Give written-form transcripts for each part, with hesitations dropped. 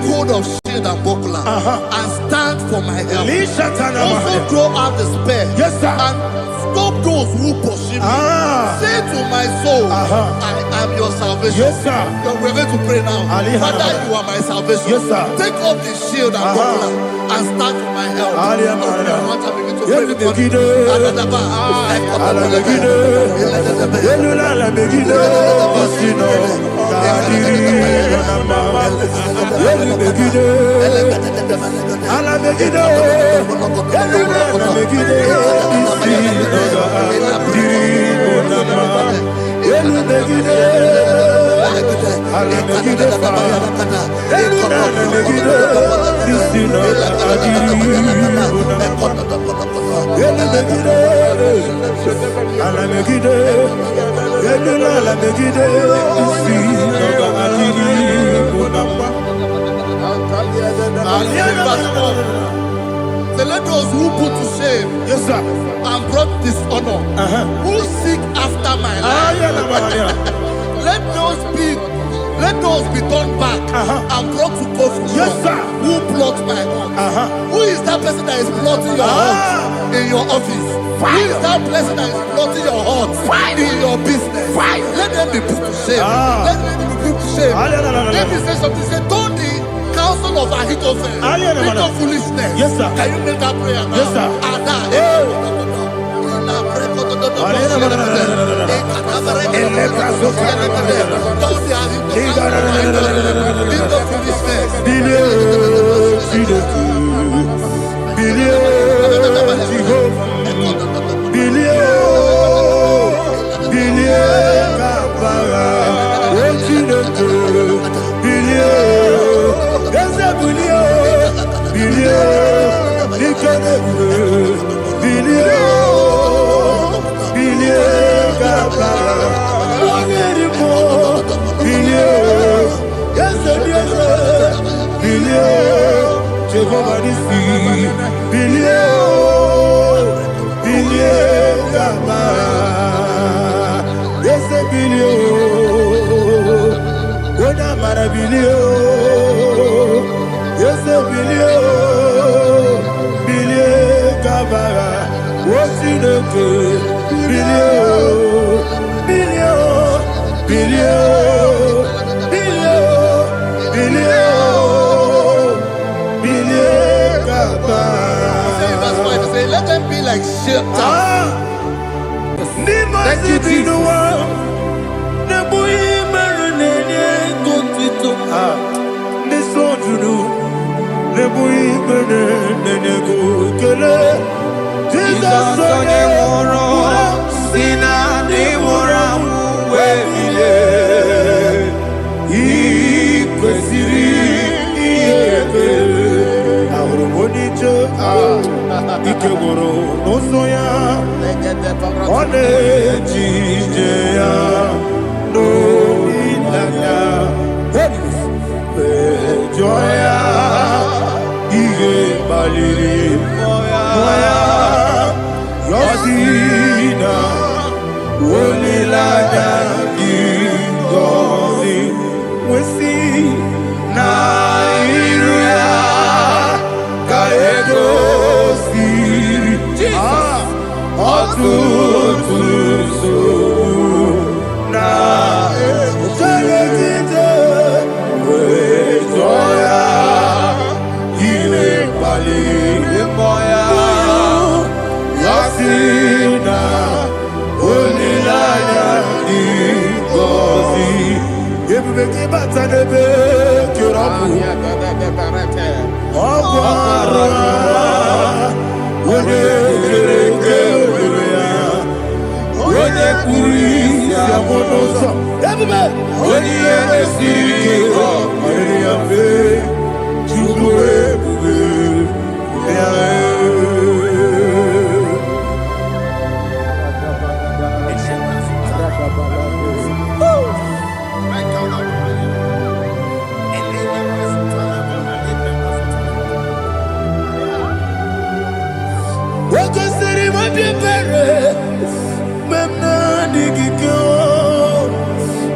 hold of shield and buckler and stand for my help. Also throw out despair. Yes, sir. And stop those who pursue me. Say to my soul, I am your salvation. Yes, sir. We're going to pray now. Father, you are my salvation. Yes, sir. Take off the shield and buckler and stand for my help. So let those who put to shame, yes, sir, and brought dishonor, who seek after my life, let those be turned back and brought to confusion. Yes, sir. Who plot my heart? Who is that person that is plotting your heart in your office? Who is that person that is plotting your heart in your business? Let them be put to shame. Let them be put to shame. Let me say something. Say, don't the counsel of Ahithophel think of foolishness. Yes, sir. Can you make that prayer now? Yes, sir. Let them be like shelters. Thank you, Jesus. Ikegoro nosoya one jijeya no ilaya joya ige baliri moya yosina olilaya igori wesi na iruya kaego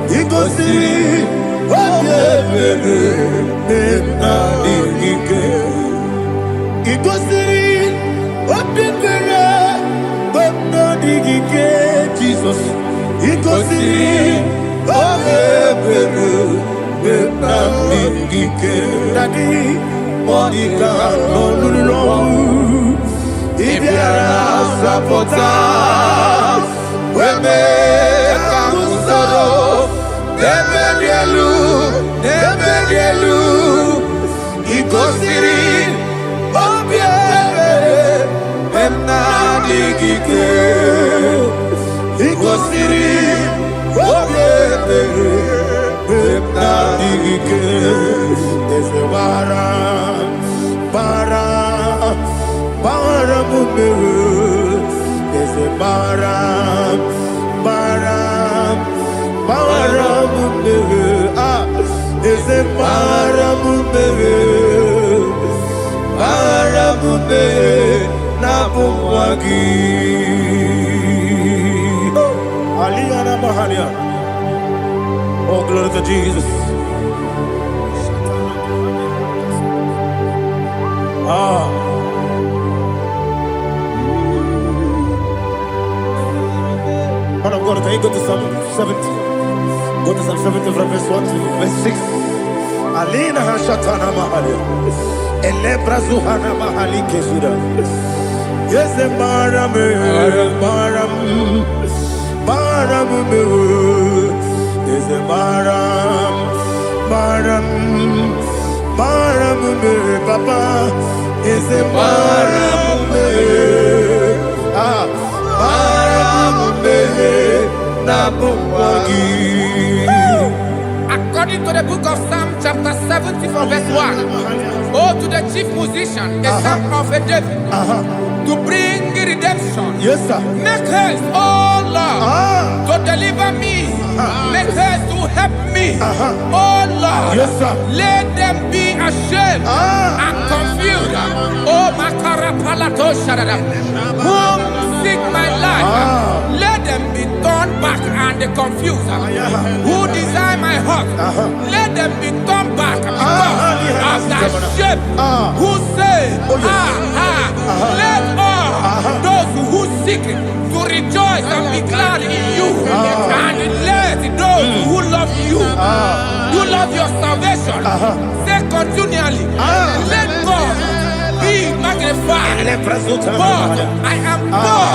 Ikosi, Jesus. Ikosi obebere benamike dadi monika nolulu ibiara sapota weme kamusoro debedielu ikosiri obebere benamike ikosiri obebere benamike ese bara mumere ese bara mumere ese bara mumere na bumwagi Aliyana Mahalia. Oh, glory to Jesus. Man of God, can you go to Psalm 70? Go to Psalm 70 from verse 1 to verse 6. Alina Hashatana Mahalia. Elebra Zuhana Mahali Kesuda. Yes, Maram. Is a Maram, Papa. Is a Maram, According to the book of Psalm chapter 70 from verse 1, oh, to the chief musician, a psalm of a David, to bring redemption. Yes, sir. Make haste, oh Lord, to deliver me. Make haste to help me. Oh Lord, yes, sir. Let them be ashamed and confused. Oh Makarapalato Shadada, whom seek my life, let them be turned back and confused. Who desire my heart, let them be turned back because of that shape. Who say, let all those who seek to rejoice and be glad in you, and let those who love you, who love your salvation, say continually, let God be magnified. God, I am poor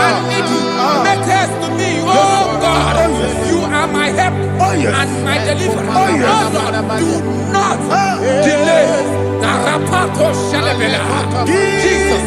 and needy. Make haste to me, oh God. You are my help and my deliverer. Oh Lord, do not delay. Tarapato Shalabela. Jesus.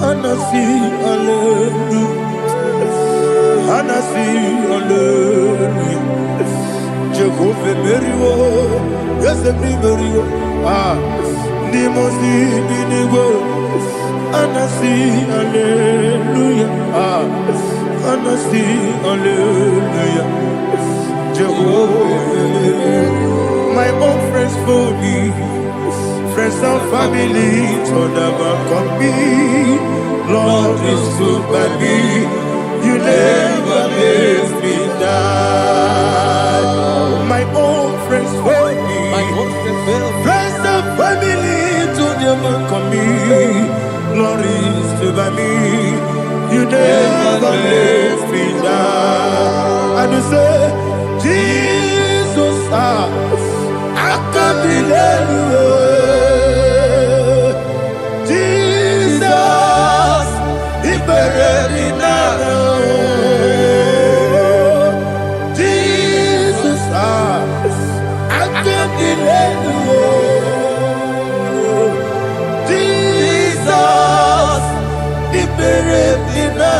Anasi, hallelujah. Anasi, hallelujah. Jehovah Merio, yes, every Merio. Nimosi, Binigo. Anasi, hallelujah. Anasi, hallelujah. Jehovah, my own friends for me, friends and family, told them come me. Lord is good by me. You never let me die. My own friends for me, friends and family, told them come me. Lord is good by me. You never let me die. And you say, Jesus, I can't believe you. Jesus, He buried me now. Jesus, I can't believe you. Jesus, He buried me now.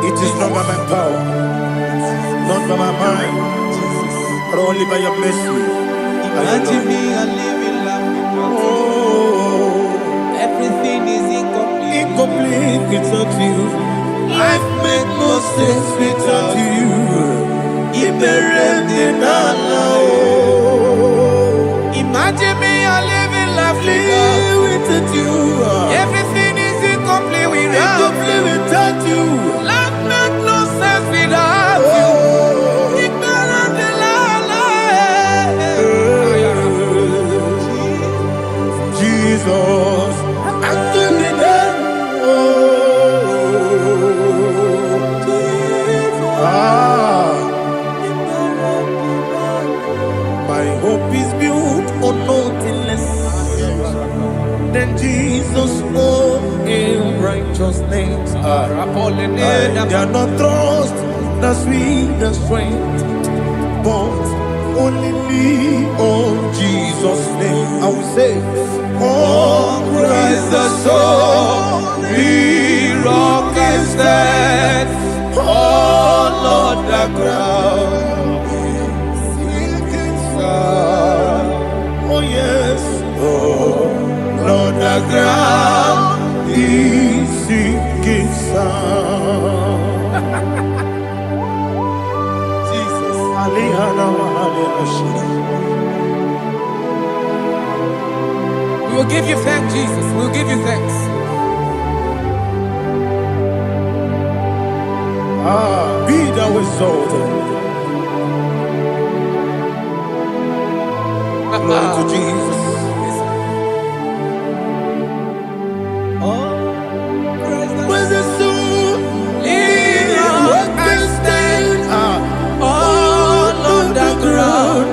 It is not by my power, not by my mind, but only by your mercy. Imagine me a living life without you. Oh, Everything is incomplete. incomplete without you. Life makes no sense without you. Imagine me a living life without you. Everything is incomplete without Incomplete without you. Life makes no sense without you. Jesus, I'm doing it. My hope is built on nothing less than Jesus' own righteousness. They are not trust the sweetest strength, but only lean on Jesus' name. I will say, oh, Christ the solid rock and stand. Oh, Lord, the ground is sinking sun. Oh, yes. Oh, Lord, the ground is sinking sun. Jesus. We will give you thanks, Jesus. We will give you thanks. Be thou exalted. Glory to Jesus. Where's the soul? What can stand? All on the ground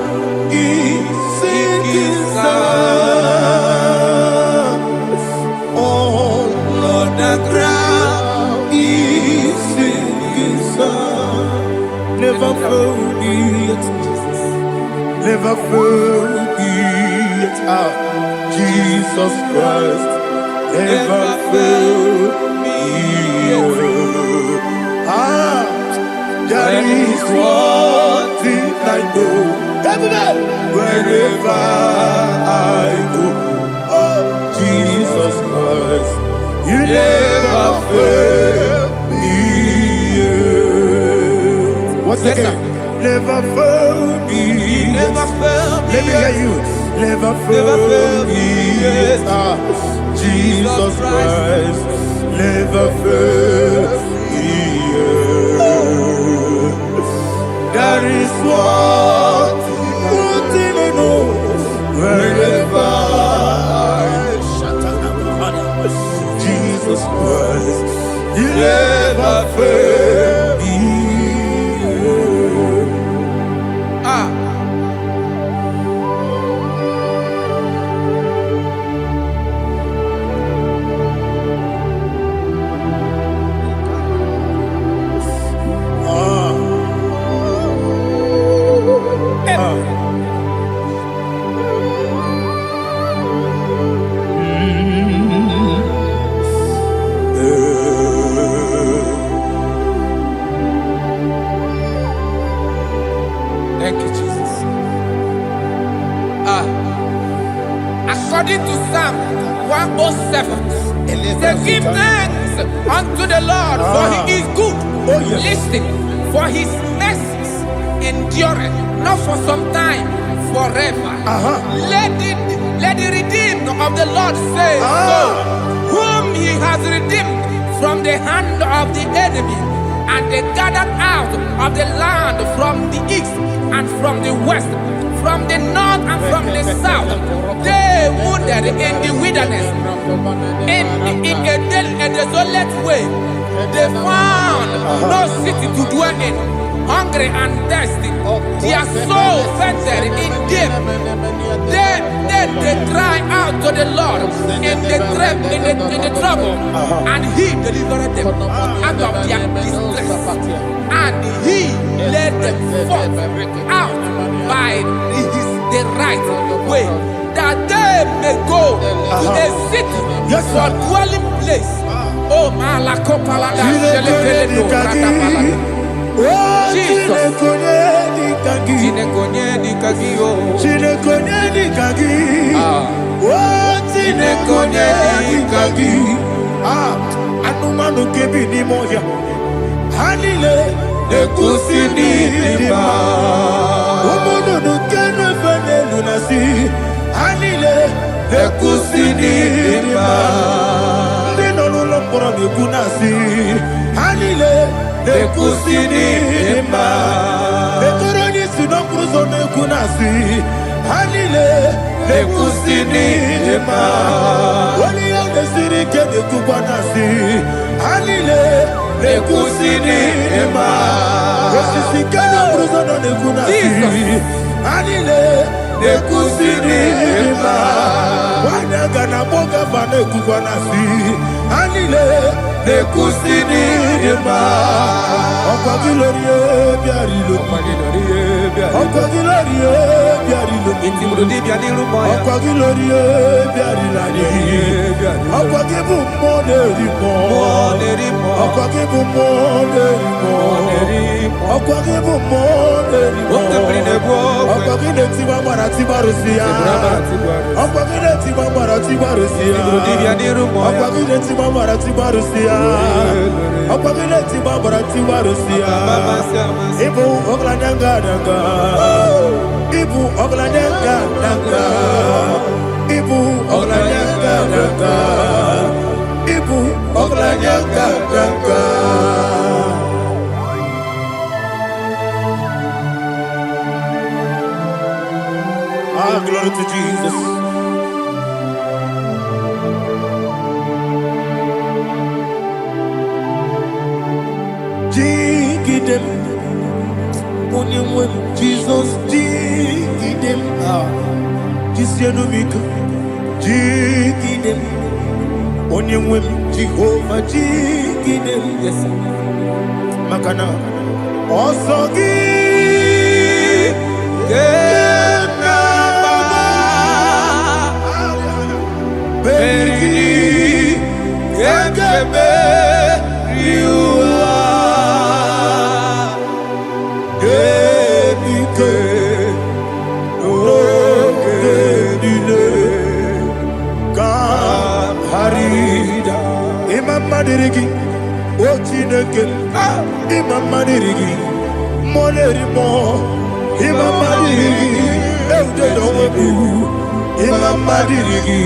is sinking sun. All on the ground is sinking sun. Never forget, never forget, Jesus Christ. Never fail me. There is one thing I know. Wherever I go, oh, Jesus Christ, you never fail me. What's the game? Never fail me. Never fail me. Let me hear you. Never fail me. Jesus Christ, never fail me. There is one thing I know. Wherever Jesus Christ, you never fail me. According to Psalm 107, they give thanks unto the Lord, for he is good. Oh, yes. Listen, for his mercies endureth, not for some time, forever. Let the redeemed of the Lord say so, whom he has redeemed from the hand of the enemy, and they gathered out of the land from the east and from the west, from the north and from the south. They wandered in the wilderness, in a desolate way. They found no city to dwell in, hungry and thirsty. Their soul fainted in deep. Then they cried out to the Lord in the trouble, and he delivered them out of their distress. And he led them forth out by the right way, that they may go to a city for dwelling place. Oh, Malakopalada, Jesus. Anumanu kebi ni moya Hanile Nekusini lima Umudu nukene fene lunasi Hanile Nekusini lima Nino lulambura nukunasi Hanile Nekusini lima Netoroni sinokruzo nukunasi Hanile Nekusini lima Wali yande sirike nekubanasi Hanile Nekusini lima Wasisikana bruzo nukunasi Hanile Nekusini lima Wanaga na boga vane kubanasi Hanile Nekusini lima Okwa gilorie biarilo Okwa gilorie biarilo Okwa gilorie biarilani Okwa gibu monerimo Okwa gibu monerimo Okwa gibu monerimo Okwa gine tiba mara tiba rusia Okwa gine tiba mara tiba rusia Okwa gine tiba mara tiba rusia Okwa gine tiba mara tiba rusia Ibu oglanyanga danga Ibu oglanyanga danga Ibu oglanyanga danga Ibu oglanyanga danga Glory to Jesus. Jigidem, Onyemwem, Jesus, Jigidem, Jisianumika, Jigidem, Onyemwem, Jehovah, Jigidem, yes, Makana, Osogi, Madirigi, Ochineke, Imam Madirigi, Monerimo, Imam Madirigi, Eudedobu, Imam Madirigi,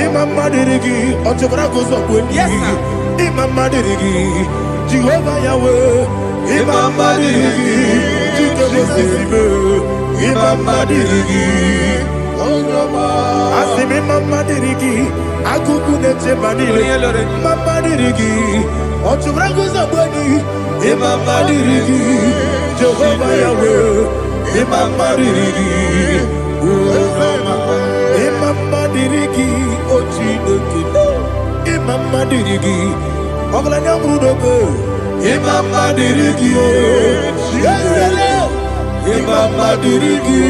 Imam Madirigi, Otobragos of Winnie, Imam Madirigi, Jehovah Yahweh, Imam Madirigi, Imam Madirigi, Asimi Mama Dirigi, Akukunete Manile, Mama Dirigi, Otubragus of Boni, Imama Dirigi, Jehovah Yahweh, Imama Dirigi, Imama Dirigi, Ochinoki, Imama Dirigi, Oglanya Mudobe, Imama Dirigi, Imama Dirigi,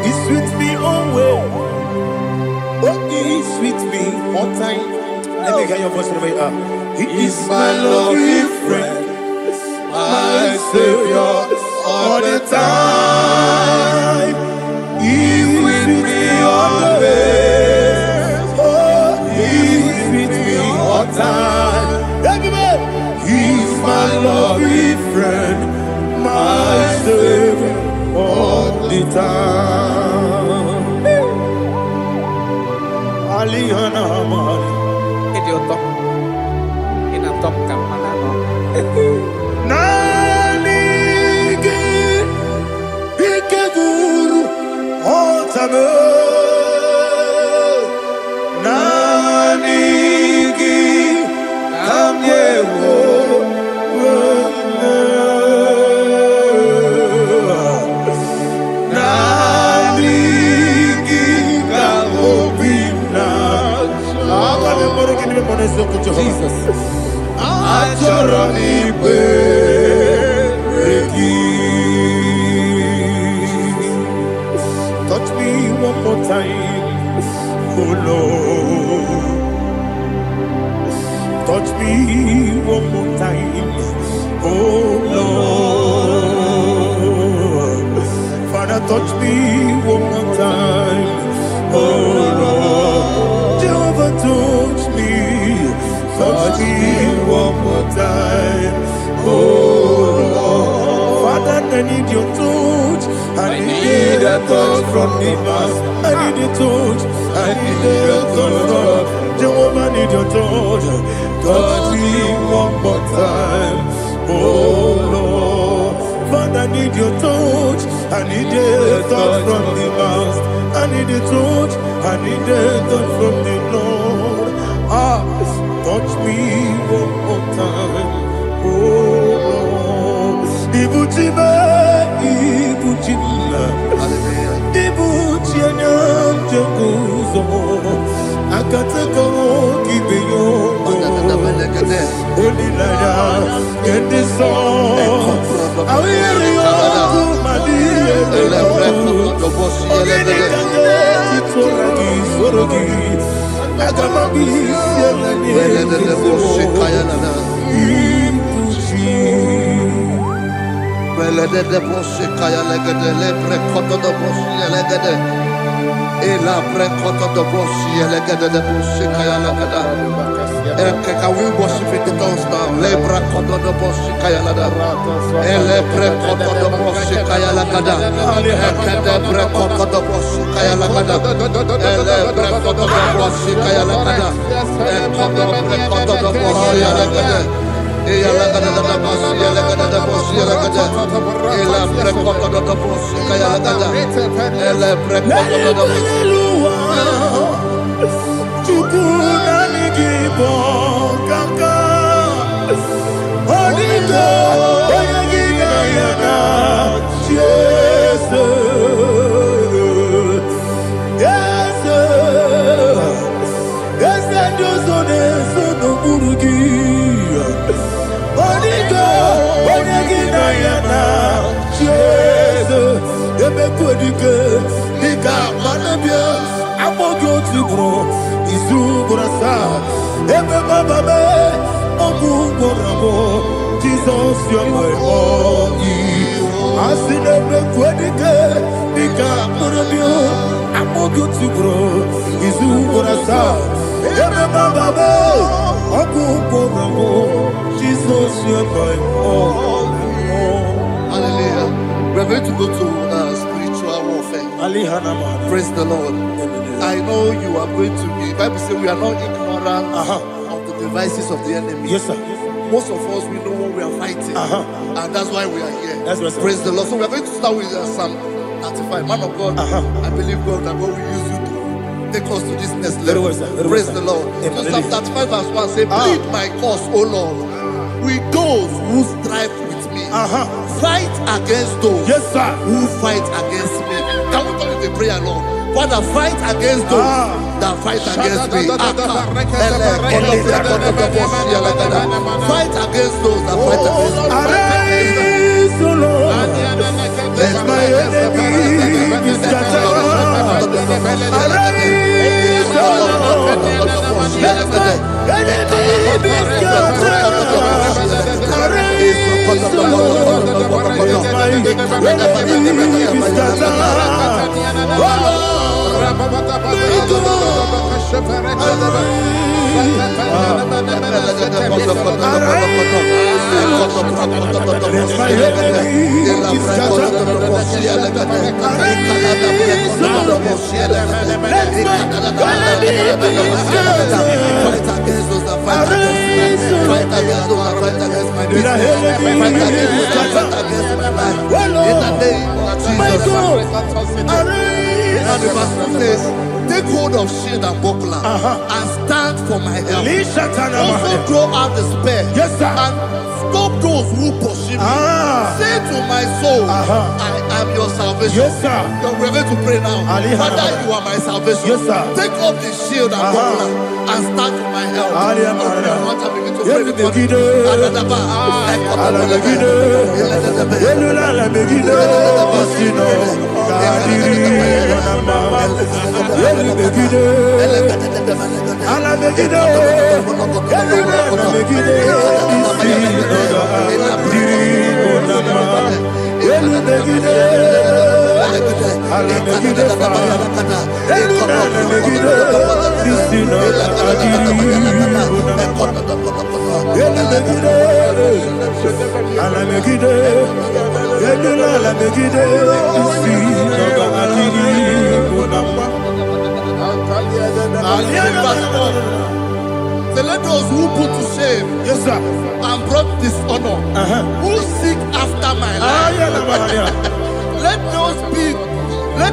He's with me always. Oh, he's with me all time. Let me hear your voice from here. He is my loving friend, my Savior all the time. mame nanigi kamyewo nanigi kamobina akane moroki ni moneso kucho Jesus achoroni pe touch me one more time, oh Lord. Touch me one more time, oh Lord. Father, touch me one more time, oh Lord. Jehovah, touch me one more time, oh Lord. Father, I need your touch. I need a touch from the past. I need a touch. I need a touch from Jehovah. I need your touch. Touch me one more time, oh Lord. Father, I need your touch. I need a touch from the past. I need a touch. I need a touch from the Lord. Touch me one more time, oh Lord. Ibuchima, Ibuchima, Ibuchina, Jaguzo, Akatako, Kibeyo, Olilaya, get this song. I will hear you, Madia, Melede de bosse kaya legede le prekoto de bosse legede e la prekoto de bosse legede de bosse kaya legede e can we worship in the tongues now le prekoto de bosse kaya legede e le prekoto de bosse kaya legede e kede prekoto de bosse kaya legede e le prekoto de bosse kaya legede e kodo prekoto de bosse legede e la gada da bosse la gada da bosse la gada e la prekoto da bosse kaya la gada e la prekoto da bosse chukuna nigibo kaka onigo oyagina yana Jesus yes yes jozone sono burugi onigo oyagina yana Jesus ebekodike nika manabia amogo tibro izubrasa ebe baba me ogugorabo Jesus your my all asine bekodike nika manabia amogo tibro izubrasa ebe baba me ogugorabo Jesus your my all. Hallelujah. We're going to go to spiritual warfare. Praise the Lord. I know you are going to be. Bible says we are not ignorant of the devices of the enemy. Yes, sir. Most of us, we know what we are fighting. And that's why we are here. That's right, sir. Praise the Lord. So we are going to start with Psalm 35. Man of God, I believe God that God will use you to take us to this next level. Praise the Lord. So Psalm 35 verse 1 say, plead my cause, O Lord, with those who strive with me. Fight against those who fight against me. Can we call it a prayer, Lord? Father, fight against those that fight against me. Fight against those that fight against me. Arise, O Lord, let my enemy be scattered. Arise, O Lord, let my enemy be scattered. Arise, O Lord, let my enemy be scattered. Oh And the verse 2 says, take hold of shield and buckler and stand for my help. Also throw out the spear and stop those who pursue me. Say to my soul, I am your salvation. We're going to pray now. Father, you are my salvation. Take up the shield and buckler and stand for my help. So let those who put to shame and brought dishonor, who seek after my life, let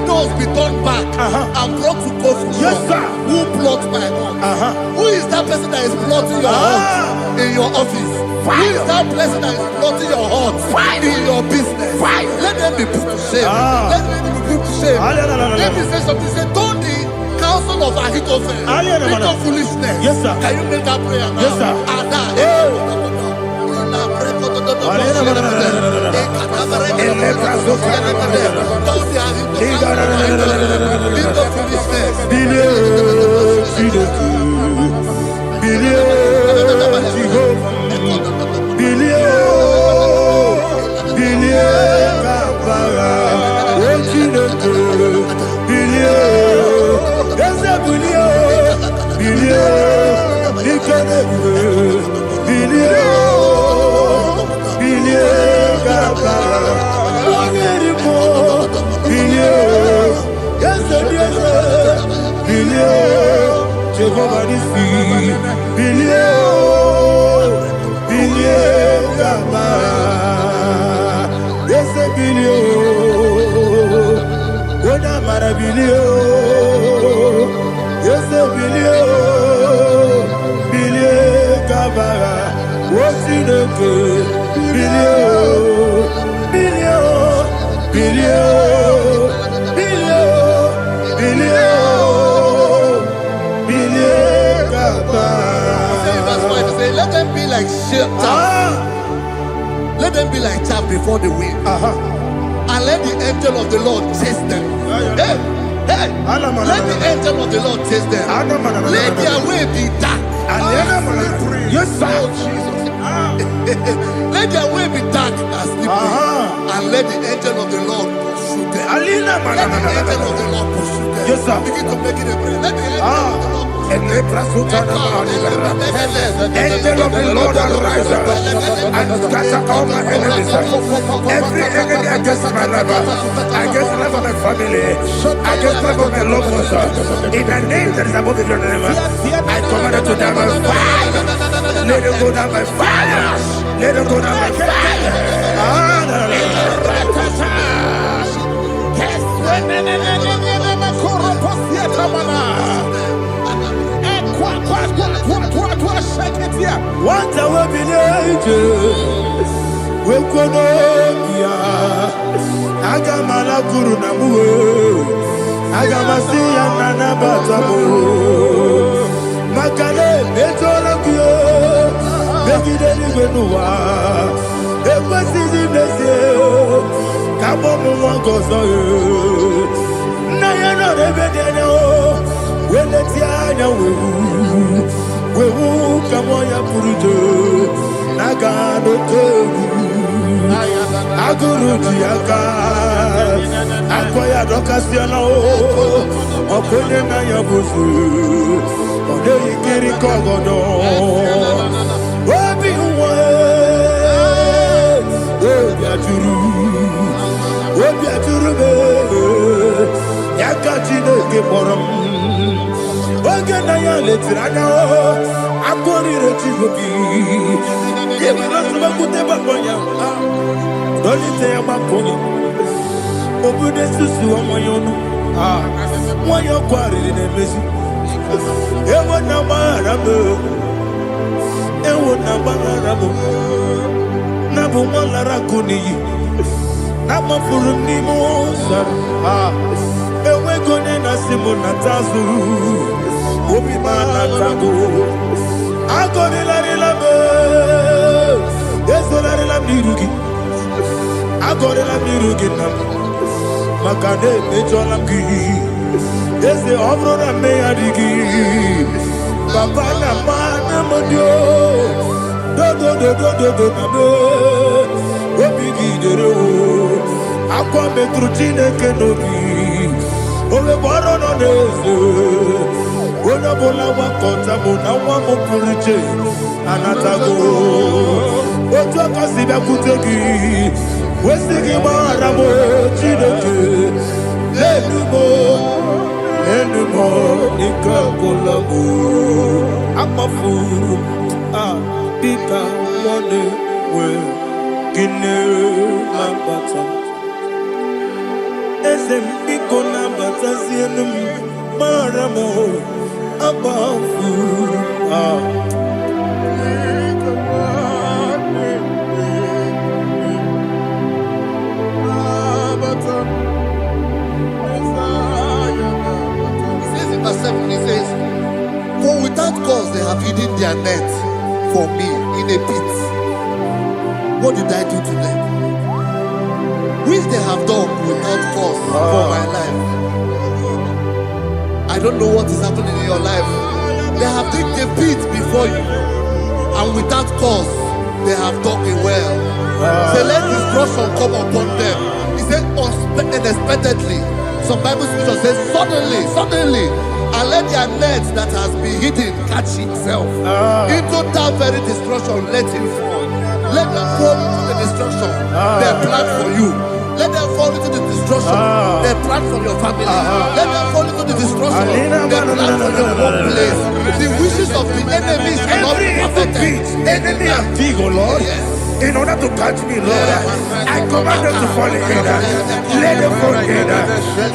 those be turned back and brought to confusion. Who plot my home? Who is that person that is plotting your heart in your office? Who is that person that is plotting your heart in your business? Let them be put to shame. Let them be put to shame. Let me say something. Say, don't the counsel of Ahithophel think of foolishness. Can you make that prayer now? Yes, sir. Let them be like chaff. Let them be like chaff before the wind. And let the angel of the Lord chase them. Hey, let the angel of the Lord chase them. Let their way be dark. Yes, sir. Let their way be dark and slippery. And let the angel of the Lord pursue them. Let the angel of the Lord pursue them. Yes, sir. Begin to make it a prayer. Let the angel of the Lord. Angel of the Lord arise and scatter all my enemies. Every enemy against my life, against the life of my family, against the life of my loved ones. In the name that is above your name, I command it to die by fire. Let it go down by fire. Let it go down by fire. What a weapon we konokia agamala guru namu agamasiya nana batamu makale betolokio begideni gwenuwa ekwesizi nese kabo muwangozo na yana rebedene weletia wewu kamoya purujo nagano tegu aguru diaka akoya dokasiana okonye na yabusu ode ikiri kogodo obi uwe obi aturu be yakati ne geborom oge na ya letiranya akori retigobi yebana soba kute bakonya dolite ya bakonya obude susu omoyono Why you quarry in a messy? Ewa na marabo, ewa na marabo. Nabu malara kuni, nama furuni mosa. Ewe kone na simu na tazu, obi mana tago. Agore la rilame, yeso la rilame nirugi. Agore la nirugi nam, makane mejola ki. Ese obro na me adigi, papa na mana modio, do na me, obigi dero, aqua metrutine kenobi, ole baro no neze, ona bola wakota mona wamo puriche, anatago, otua kasiba kutegi, wesigi maramo chineke, lenumo. Anymore, Nikakolabu, Amafu, Pika, Money, Well, Guinea, Lambata, Esempico, Lambata, Zianum, Maramo, Abafu, He says, for without cause they have hidden their net for me in a pit. What did I do to them? Which they have done without cause for my life. I don't know what is happening in your life. They have digged a pit before you, and without cause they have dug a well. Say, let destruction come upon them. He said, unexpectedly. Some Bible scripture says, suddenly, and let their net that has been hidden catch itself. Into that very destruction, let it fall. Let them fall into the destruction they plan for you. Let them fall into the destruction they plan for your family. Let them fall into the destruction they plan for your workplace. The wishes of the enemies are not perfected. Enemy of thee, O Lord. Yes. In order to catch me, Lord, I command them to fall in. Let them fall in.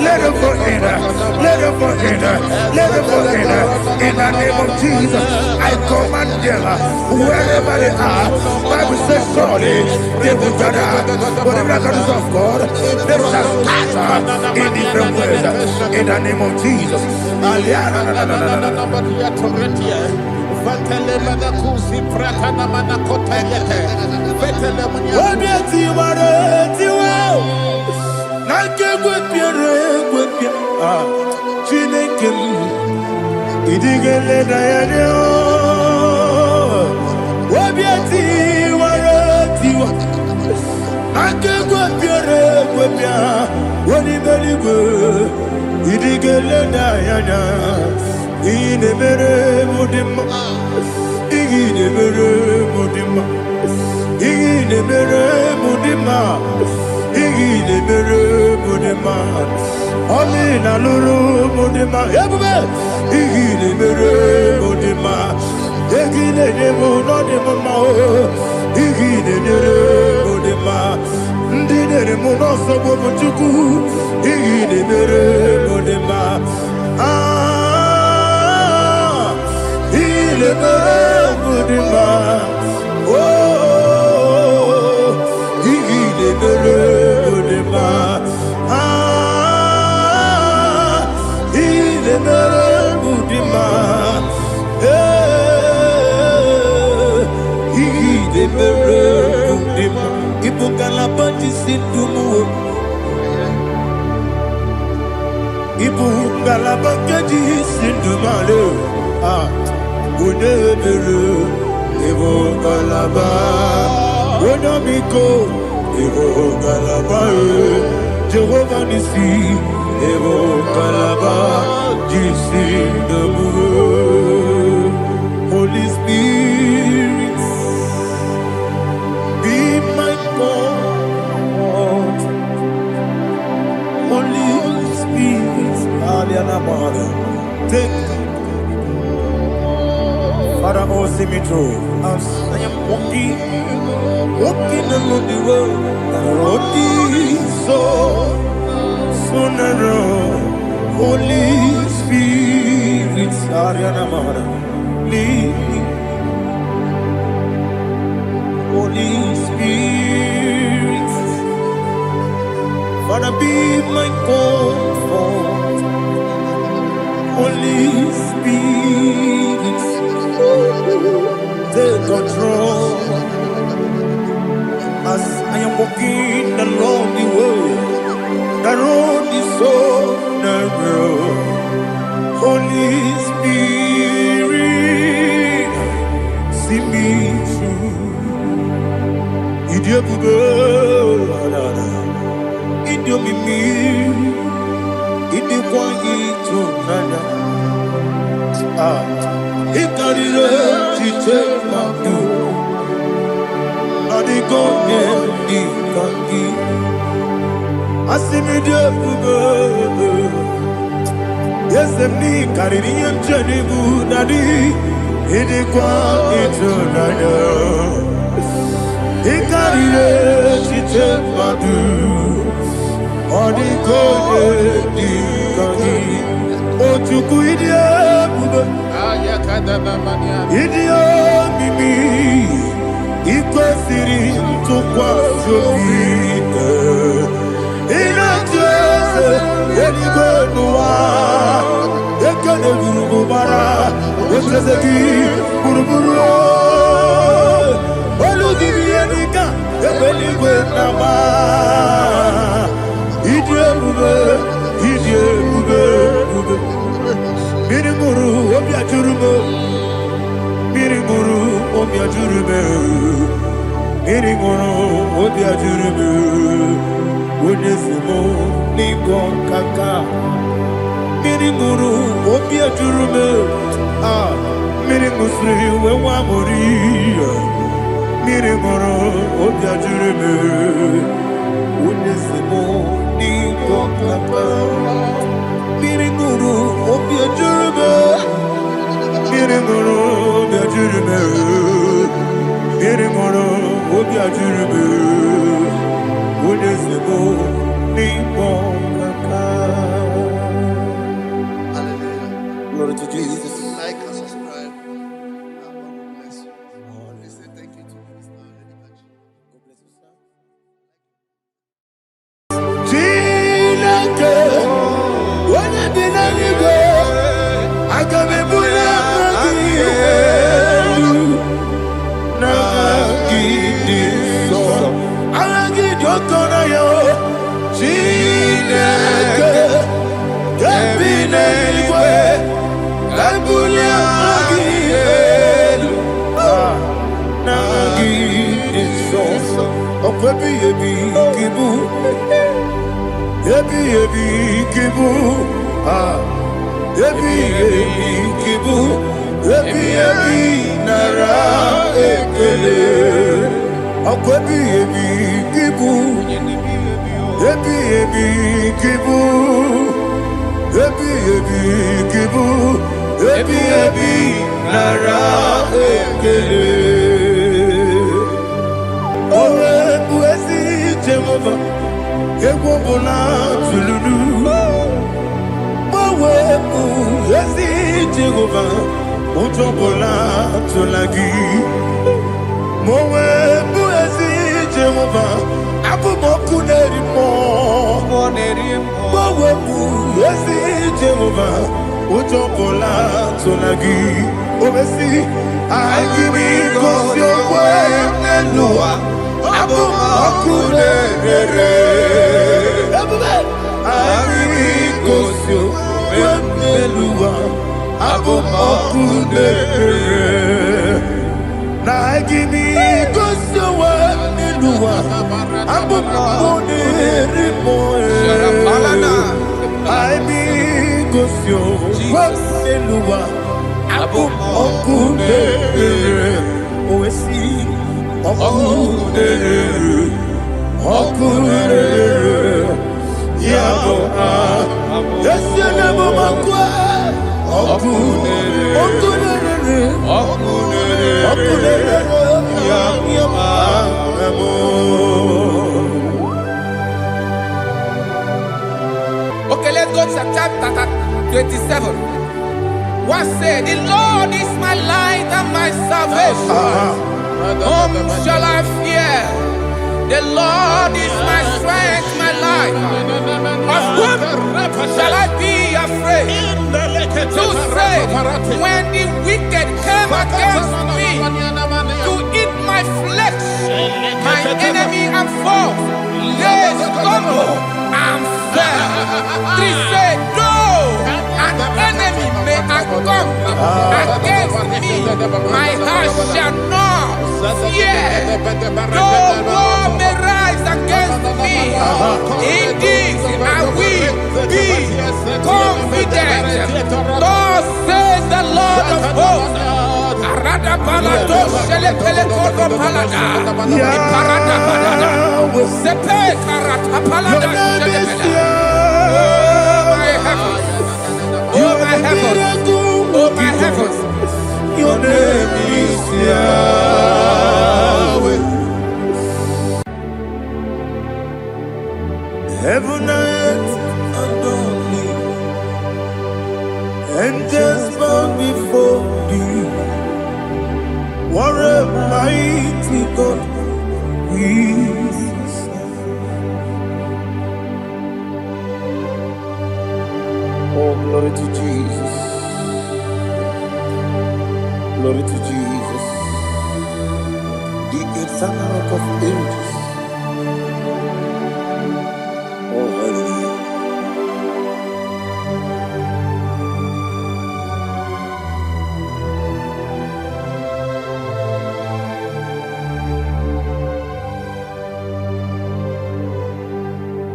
Let them fall in. Let them fall in. Let them fall in. In the name of Jesus, I command them wherever they are. Bible says surely they will gather. But the miracles of God, they shall scatter in different ways. In the name of Jesus. Jehovah Nissi, Evo Kalaba, Jisi Dabu, Holy Spirit, be my God, Holy Spirit, Aliana Mother, take Father, oh, see me through. As I am walking along the road, so narrow. Holy Spirit, Ariana Mahara, lead me. Holy Spirit, Father, be my comfort. Holy Spirit, take control as I am walking along the way. The road is so narrow. Holy Spirit, see me through. Idiobube, Idiomimi, Idikwanito Nana. Ikarire Chichemadu, Adigone Ikangi. Asimidobube. Yes, me Caribbean Jenibu Nadi, Idikwanito Nana. Ikarire Chichemadu, Adigone Ikangi. Ochuku Idiobube. Idio mimi iko siri tukwa jovine inatese eligwe nuwa ekene gurugu bara wetreseki buruburu olugibi enika ebeligwe nama Idio bube Mirimuru obia jurume Mirimuru obia jurume Mirimuru obia jurume Wonesimo ningo kaka Mirimuru obia jurume Mirimusri wewa mori Mirimuru obia jurume Wonesimo ningo kaka Mirimuru obia jurume Mirimuru obia jurume Mirimuru obia jurume Wonesimo ningo kaka. Hallelujah. Glory to Jesus. Like and subscribe. God bless you. Please say thank you to Minister Lady Kachi. God bless you, sir. Chineke, when I did go, I come and put chapter 27. What said? The Lord is my light and my salvation. Whom shall I fear? The Lord is my strength, my life. Of whom shall I be afraid? To say, when the wicked came against me to eat my flesh, my enemy and foe, they stumble and fell. Three said, though an enemy may come against me, my heart shall not fear. Though war may rise against me, in this I will be confident. Thus says the Lord of hosts. Oh my heavens, oh my heavens, your name is Yahweh. Heaven and earth adore thee, angels bow before thee. What a mighty God we serve. Oh, glory to Jesus. Glory to Jesus. The eternal rock of ages. Oh, hallelujah.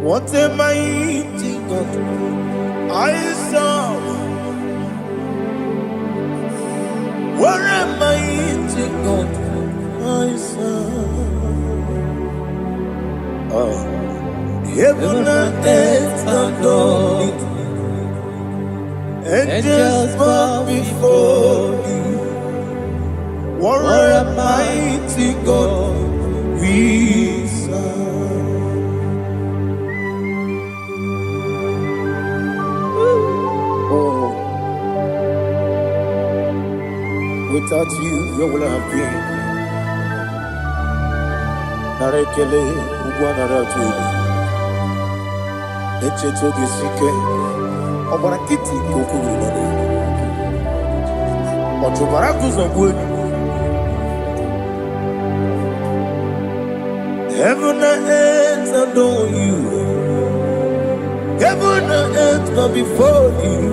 What a mighty God I serve. What a mighty God I serve. Oh. Heaven and earth adore it, angels bow before thee. What a mighty God we serve. Without you, where will I have been? Narekele, Ugwanaratu, Echetoge Sike, Obarakiti, Kokuru, Otobarakus of wood. Heaven and earth adore you. Heaven and earth bow before you.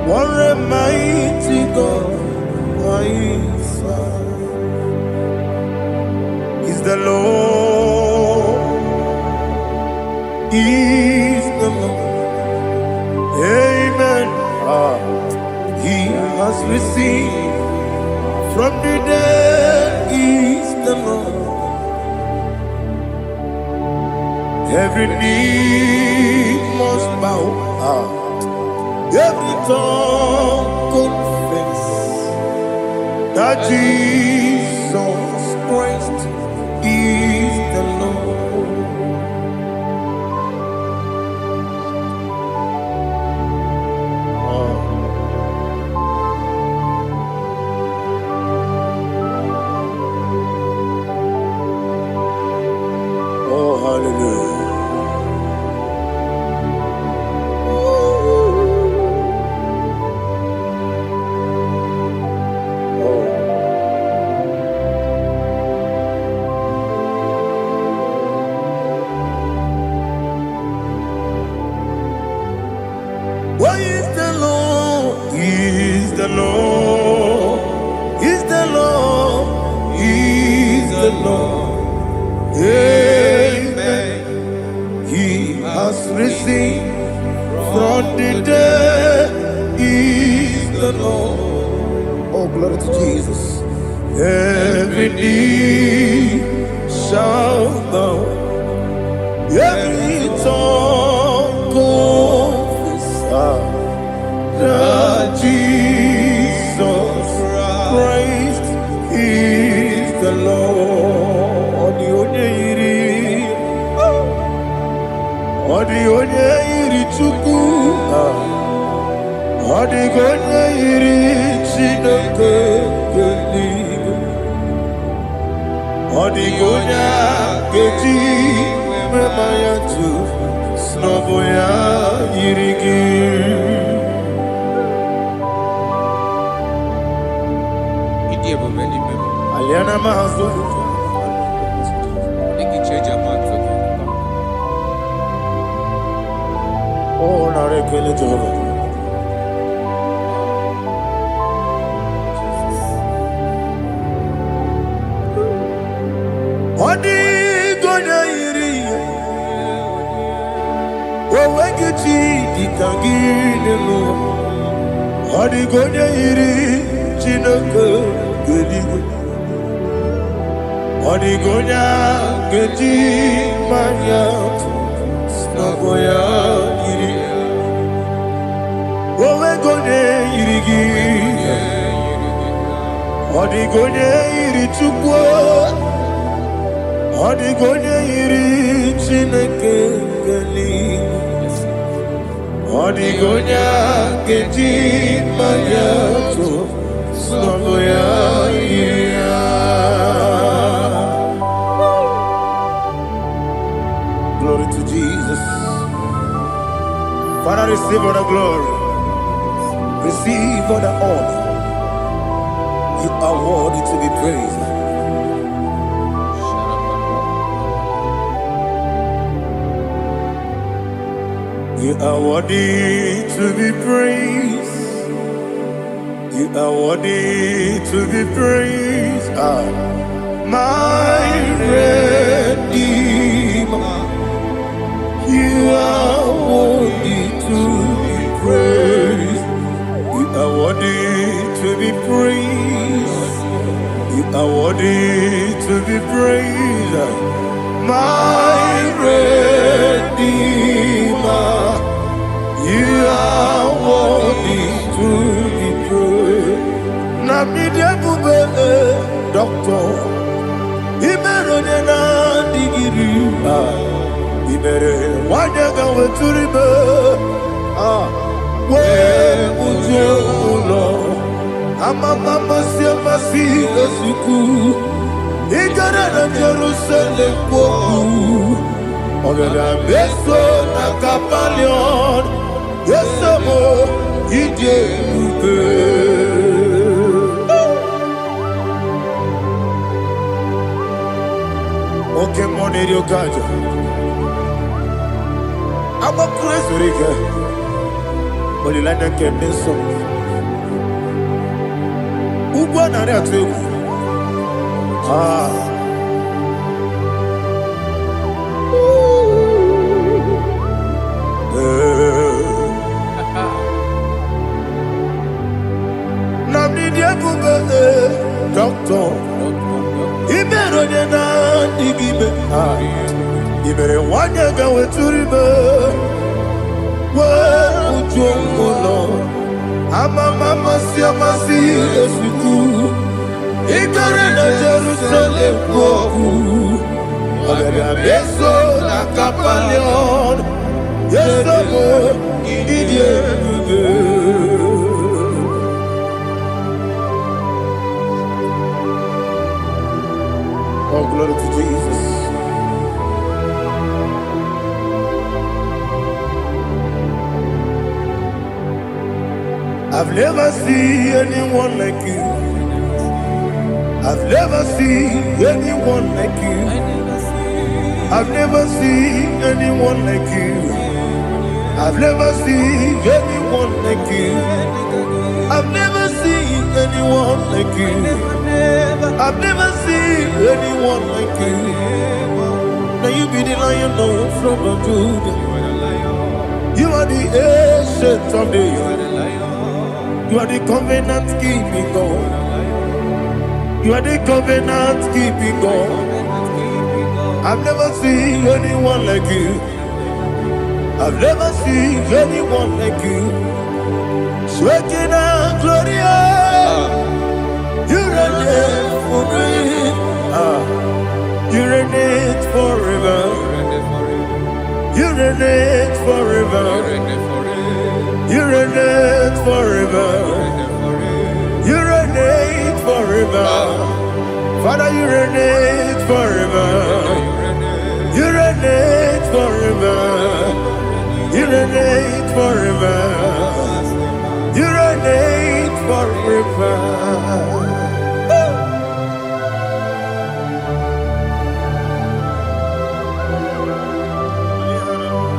What a mighty God I serve. Is the Lord, is the Lord. Amen. He has received from the dead, is the Lord. Every knee must bow. Every tongue confess that Jesus Christ is the Lord. Oh, hallelujah. What is the Lord? Is the Lord? Is the Lord? Is the Lord? Amen. He has risen from the dead. Is the Lord? Oh, glory to Jesus. Every knee shall bow. Every tongue confess that Jesus Christ is the Lord. The only Chukwu Odigonya iri Chineke Geligo Odigonya Geji Memaya tu Snoboya Irigi Aliana Mahazo Oh, Narekele Jehovah. Odigonya iri Owegichi Dikagilelo Odigonya iri Chineke Geligo Odigonya Geji Maya Snaboya iri Owegonya irigi Odigonya iri Chukwu Odigonya iri Chineke Geligo Odigonya Geji Maya Snaboya iri Glory to Jesus. Father, receive all the glory. Receive all the honor. You are worthy to be praised. You are worthy to be praised. You are worthy to be praised. My Redeemer. You are worthy to be praised. You are worthy to be praised. You are worthy to be praised. My Redeemer. You are worthy to be praised. Namidebube, Doctor. Imeronena digiri. Ibere wanyaga weturibe we ujulo amama masi esuku igara na Jerusalem kwoku ogara beso na kapalion yesamo ije ube oke moneri okajo I'm a crazy rigger, but you like that can be so. Who won that too? Doctor, he better than I give me. You better want to go to river. Well, Lord, I'm a mama, see, I'm a see, as we do. Ignorant of Jerusalem, I'm a beso, like a palion. Yes, I'm a idiot. Oh, glory to Jesus. I've never seen anyone like you. I've never seen anyone like you. I've never seen anyone like you. I've never seen anyone like you. I've never seen anyone like you. I've never seen anyone like you. Now you be the lion from the Judah. You are the ancient of days. You are the covenant keeping God. You are the covenant keeping God. I've never seen anyone like you. I've never seen anyone like you. Shaking and glorious. You reign for me. You reign forever. You reign forever. You reign forever. Father, you reign forever. You reign forever. You reign forever. You reign forever.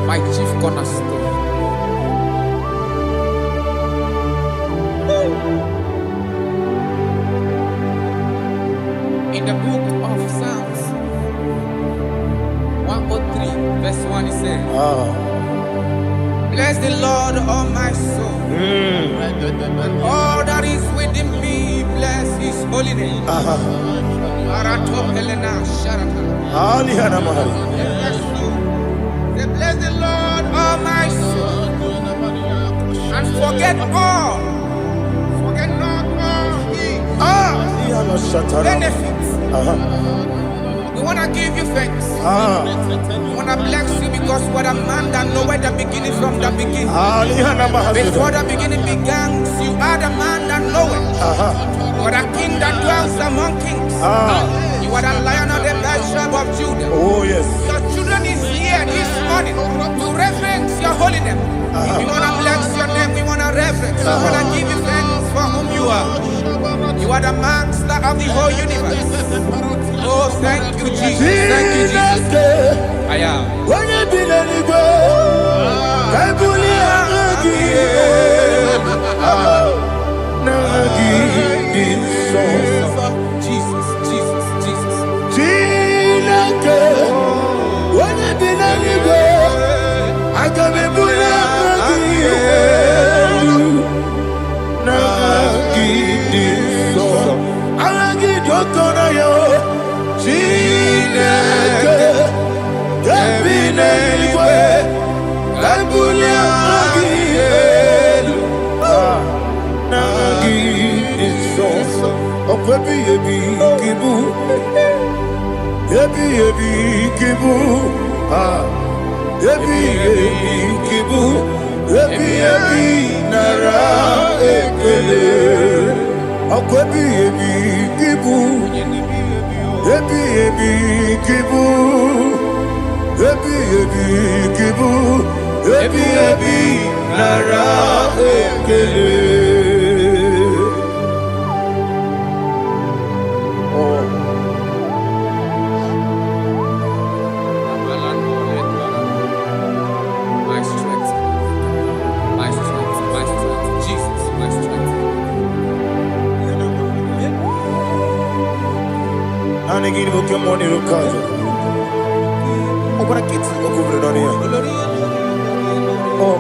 My chief cornerstone. In the book of Psalms 103, verse 1, it says, bless the Lord, all my soul. All that is within me, bless his holy name. Say, bless the Lord, all my soul, and forget not all his benefits. We want to give you thanks. We want to bless you because what a man that knoweth the beginning from the beginning. Before the beginning began, you are the man that knoweth. You are the king that dwells among kings. You are the lion of the tribe of Judah. Oh yes. Your children is here this morning to reverence your holiness. We want to bless your name. We want to reverence. We want to give you thanks for whom you are. You are the master of the whole universe. Oh, thank you, Jesus. Thank you, Jesus. I am. When you be the Igbo, I Jesus, Jesus, Jesus. When you be the Igbo, I can be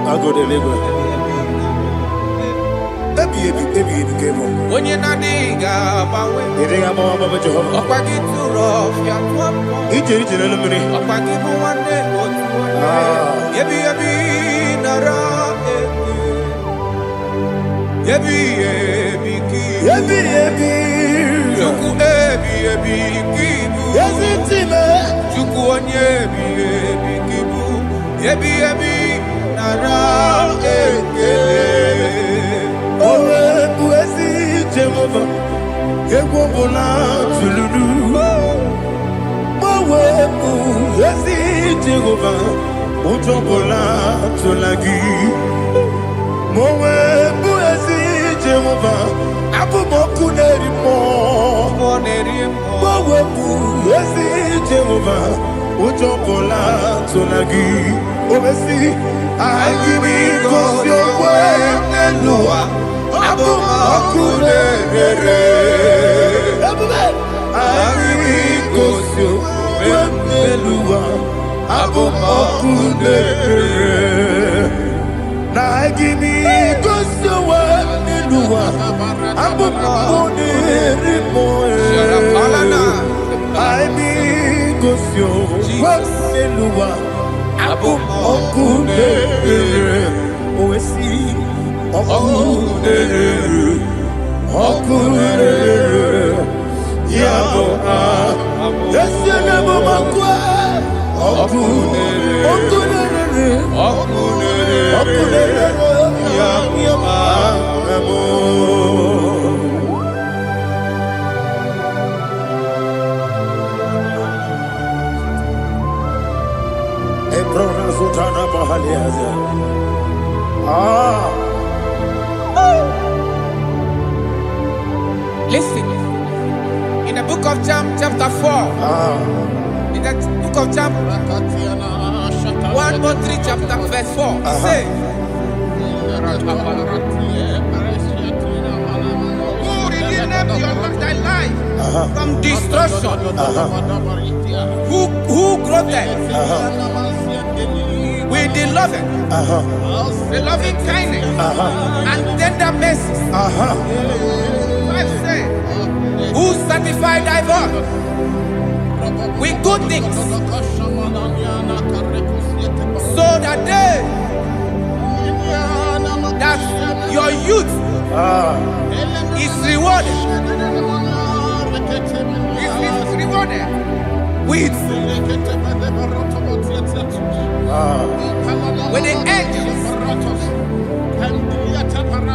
I go deliver. When you're not digging about it, too rough, chapter 4. In the book of Job, 1:3 chapter verse 4. It says, who redeemed thy life from destruction? Who groweth with the loving kindness and tender mercies? Who sanctified thy body with good things, so that your youth is rewarded. Is rewarded with the angels.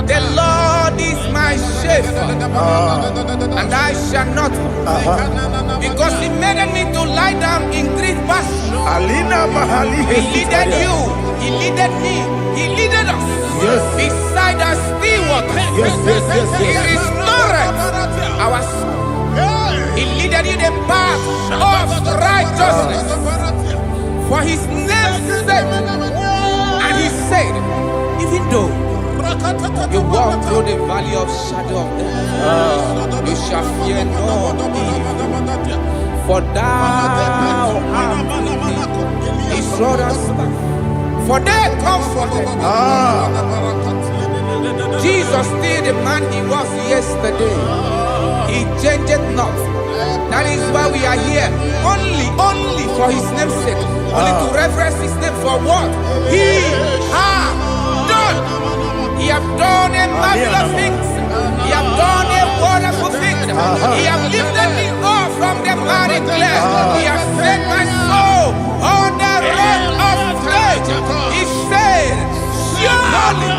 The Lord is my shepherd, and I shall not want, because He made me to lie down in green pastures. He leaded you, He leaded me, He leaded us beside the still waters. He restored our soul. He leaded you the path of righteousness for His name's sake. And He said, even though you walk through the valley of shadow of death, you shall fear no evil, for thou art with me. His rod and staff, for they comforted. Jesus still the man He was yesterday. He changed not. That is why we are here. Only for His name's sake. Only to reference His name for what He has done. He have done a marvelous things. He have done a wonderful thing. He have lifted me up from the miry clay. He has set my soul on the road of faith. He said, surely,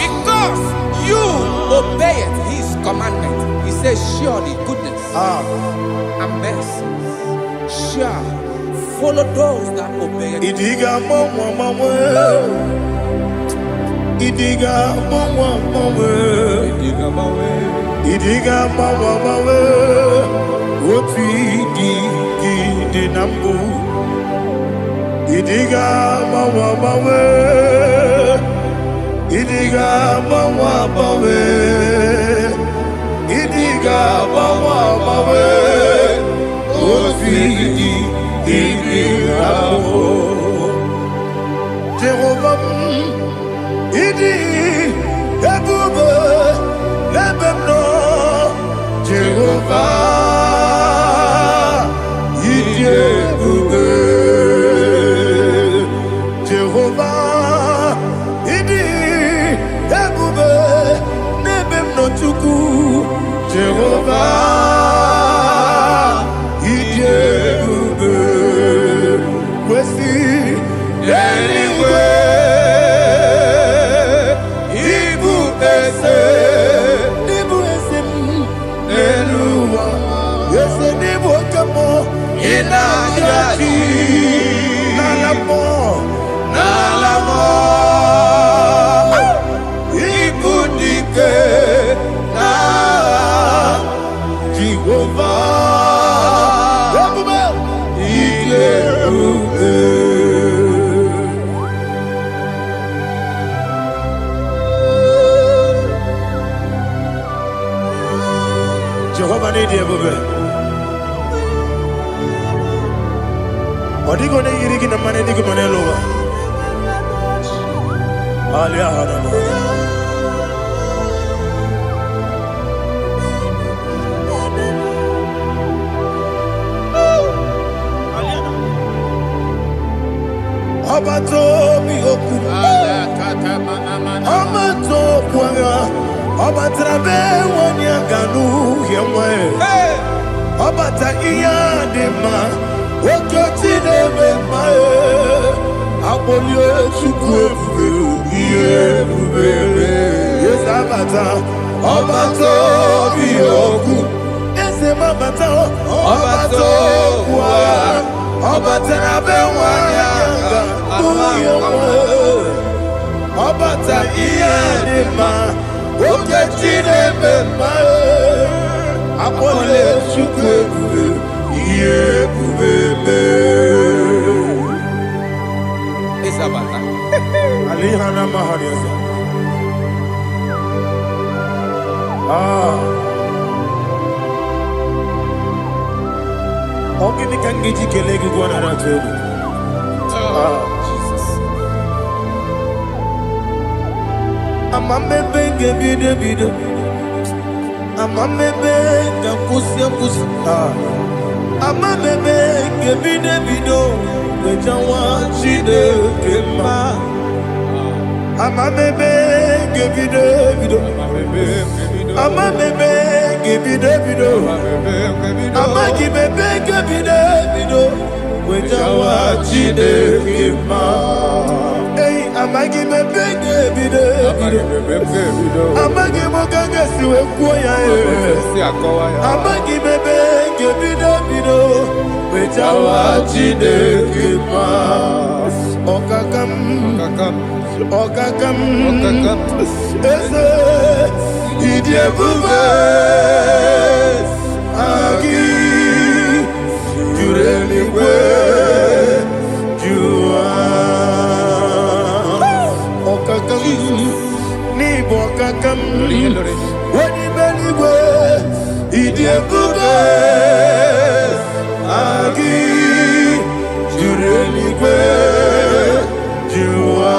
because you obeyed His commandment. He says, surely goodness and mercy shall follow those that obey Him. Idiga mawe Woti di nambu Idiga mawe Idiga mawe Idiga mawe Woti di nambu Jehovah Idi Ebube Lebemno Jehovah Idi Ebube Jehovah Idi Ebube Lebemno Chuku Jehovah Idi Ebube Kwesi anyway Jehovah need you, baby. What are you going to get in the money? You can lower. Abato mi oku. Amato kwanga. Abatrabe wanya ganu yemwe. Abata iya dema. Okoti deme mae. Abolio chukwe iye bubele. Yes abata. Abato mi oku. Ese mabata. Abato kwa. Abatrabe wanya ganu yemwe. Abata iya dema. Oketi deme mae. Akole chukwe bube. Iye bube. Isabata. Alihana mahariasa. Ogini kangiji kelegi gwana ratubu. Jesus. Amamebe gebide. Amamebe gakusi. Amamebe gebide. Wejawa chide kema. Amamebe gebide. Amamebe gebide. Amagibebe gebide. Wejawa chide kema. Hey, amagibebe gebide. Amagimogaga siwe kuya. Amagibebe gebide. Wejawa chide kema. Okakam. Eze idie bube agi jureligwe jua okakam ni bokakam wadi beligwe idie bube agi jureligwe jua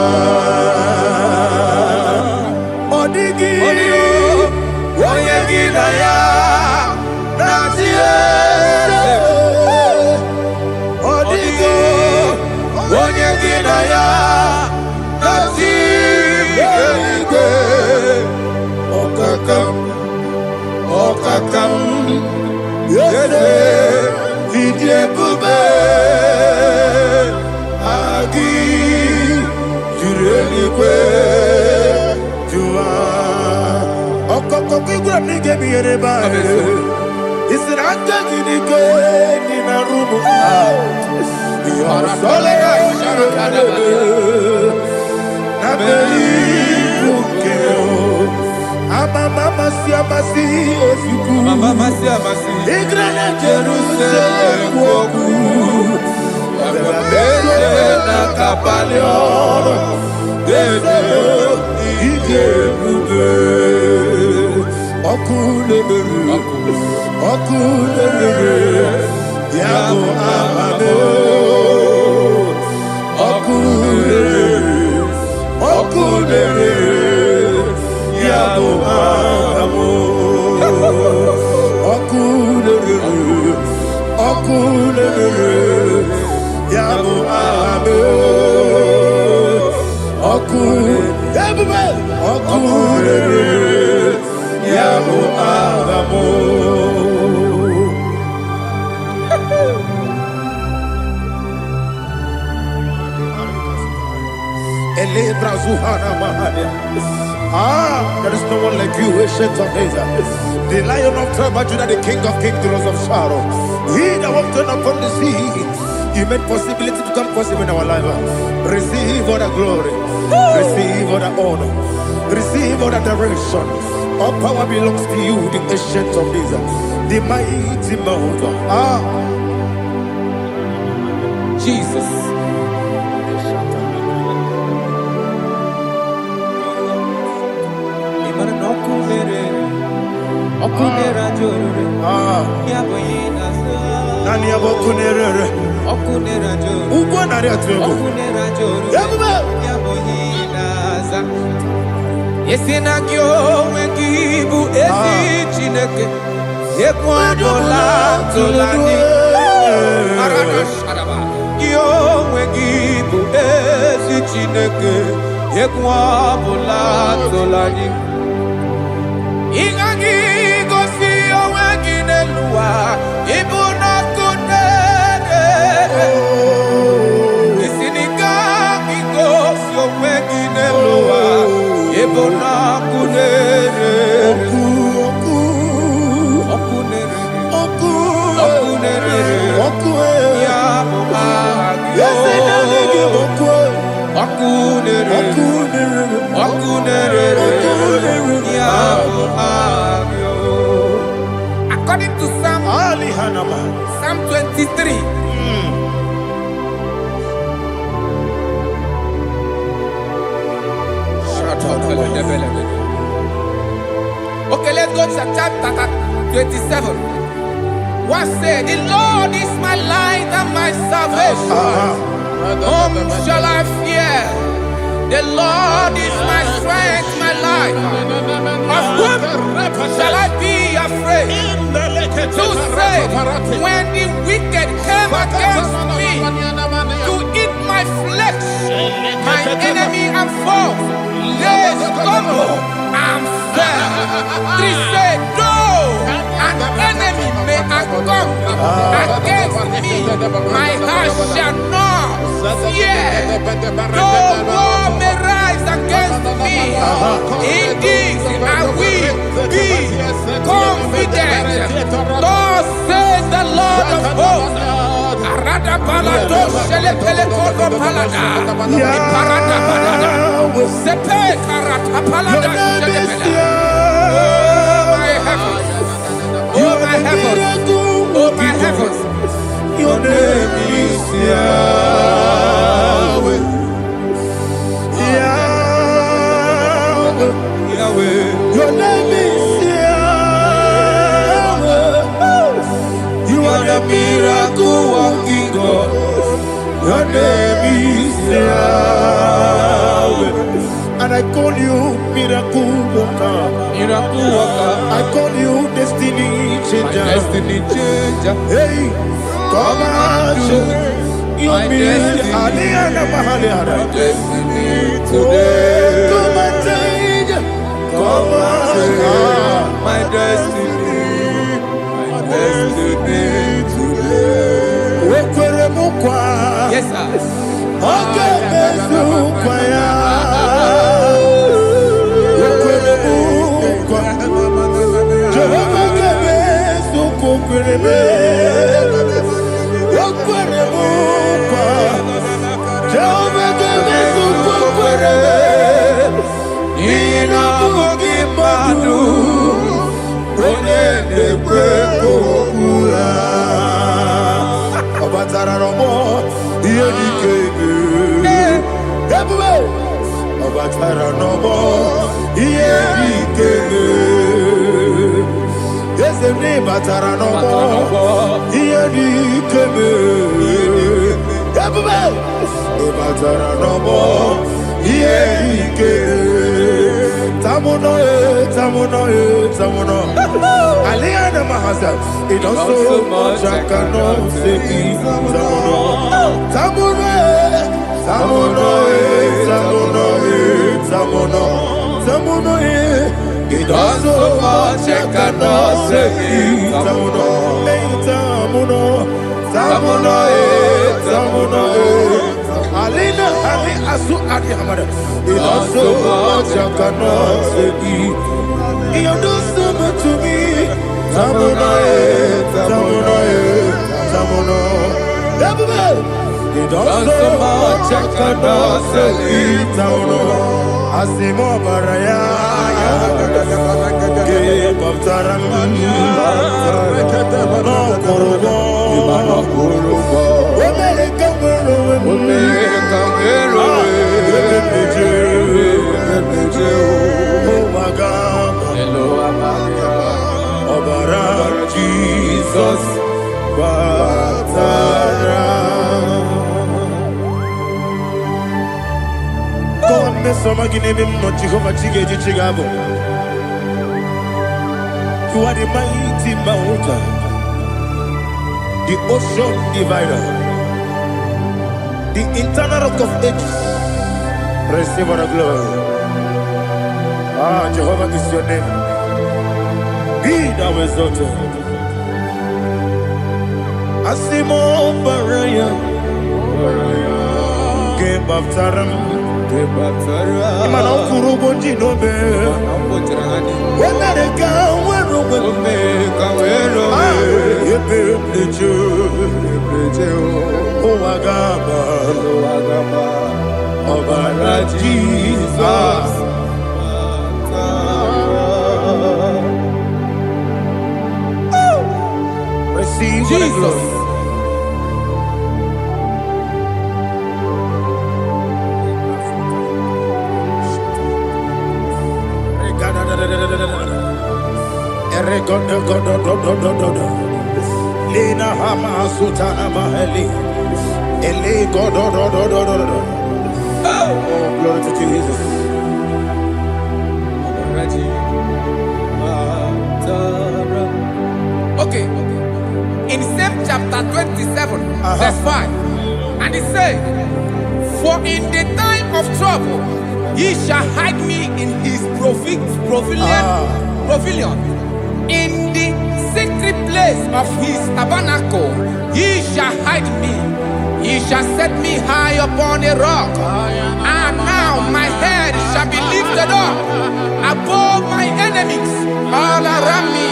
Okakam yede idie bube agi jureligwe jua okokokigwe nige biyereba isiranga gidike nina rumu Arasolega sharakadaba. nabeli bukeo Mama siamasi osuku Mama siamasi Igrana Jerusalem woku Bebe na kapalion Bebe ije bube Okule Yabo amame Okule Yabo amo okule yabo amo okule yabo amo ele brazuhana mahania. There is no one like you, ancient of days. The Lion of tribe of Judah, the King of kings, the Rose of Sharon. He that walked upon the sea. You made possibility to come possible in our life. Receive all the glory. Receive all the honor. Receive all the direction. All power belongs to you, the ancient of days. The mighty mountain. Jesus. Okunera jore, yaboyina sa. Nani abokunere? Okunera jore. Ugo nari atugo. Okunera jore. Yaboyina sa. Yesina kyo wengibu esi chineke. Yekwadola tolani. Arana sharaba. Kyo wengibu esi chineke. Yekwadola tolani. Ingagi gosi owegi nelua ibuna kunere isinika gosi owegi nelua ibuna kunere okunere ya muagio okunere Okay, let's go to chapter 27. What said? The Lord is my light and my salvation. Whom shall I fear? The Lord is my strength, my life. Of whom shall I be afraid? To say, when the wicked came against me to eat my flesh, my enemy and foe, they stumble and fell. 3 said, though an enemy may come against me, my heart shall not fear. Though war may rise against me, in this I will be confident. Thus says the Lord of hosts. Oh my heavens, oh my heavens, your name is Yahweh. Yahweh, Yahweh, your name is Yahweh. You are the miracle working God. Your name is Yahweh. And I call you miracle worker. miracle worker. I call you destiny changer. Destiny changer. Hey, come on, you mean Aliana Mahaliana. Destiny today. Come and change. Come on, My destiny. My destiny today. Yes, sir. Okay, Aliana Mahasa, it does so much I cannot say. Tamuno, it does so much I cannot say. Tamuno, Alina, Ali Asu Adi Hamada, it does so much I cannot say. You do so much to me. Tamuno. You do so much I cannot say. Tamuno. Asimo Baraya. Give up Taram. No Kurubo. Jesus, God, me so magine me no Jehovah Chige Chigabo. You are the mighty mountain, the ocean divider, the internal rock of ages. Receive our glory. Ah, Jehovah is your name. Be thou exalted. Asimo Baraya, Game of Taram, Imano Kurubo Jinobe, when they go, where the Jew, oh Agaba, Obara Jesus. Receive Jesus. Lina Hama Sutana Mahali. Ele God. Oh, glory to Jesus. Okay. In same chapter 27, verse 5. And it says, for in the time of trouble, he shall hide me in his pavilion. In the secret place of his tabernacle, he shall hide me. He shall set me high upon a rock. And now my head shall be lifted up above my enemies all around me.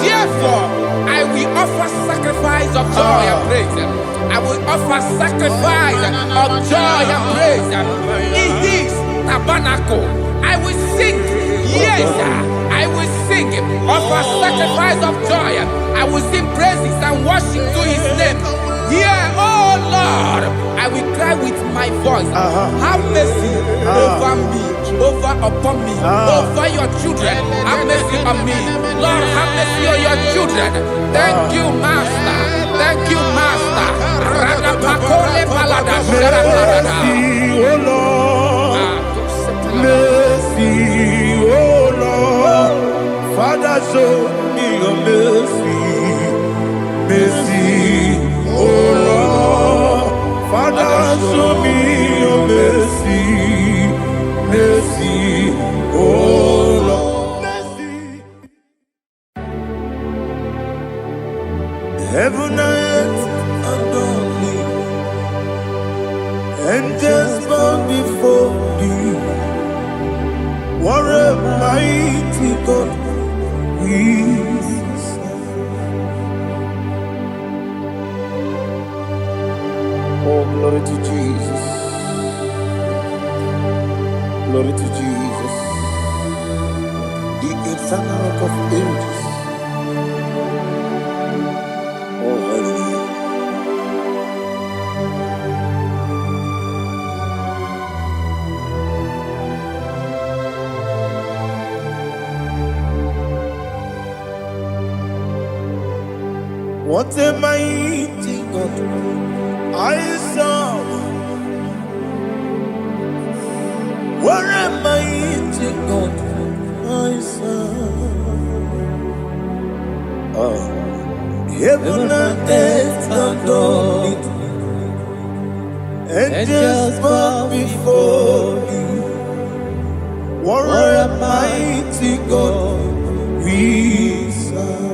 Therefore, I will offer sacrifice of joy and praise. I will offer sacrifice of joy and praise in his tabernacle. I will sing, yes, I will sing, offer sacrifice of joy. I will sing praises and worship to his name. Yeah, oh Lord, I will cry with my voice. Have mercy over me, upon me, over your children. Have mercy on me. Lord, have mercy on your children. Thank you, Master. Thank you, Master. Mercy, oh Lord. Mercy, oh Lord. Father, show me your mercy. Mercy, oh Lord. Father, show me your mercy. Mercy, oh Lord. Mercy. Heaven and earth adore me, and just bow before thee. What a mighty God we serve. Oh, glory to Jesus. Glory to Jesus. The eternal rock of ages. Oh, hallelujah. What a mighty God I serve. What a mighty God I serve. Heaven and earth adore it, angels bow before me. What a mighty God we serve.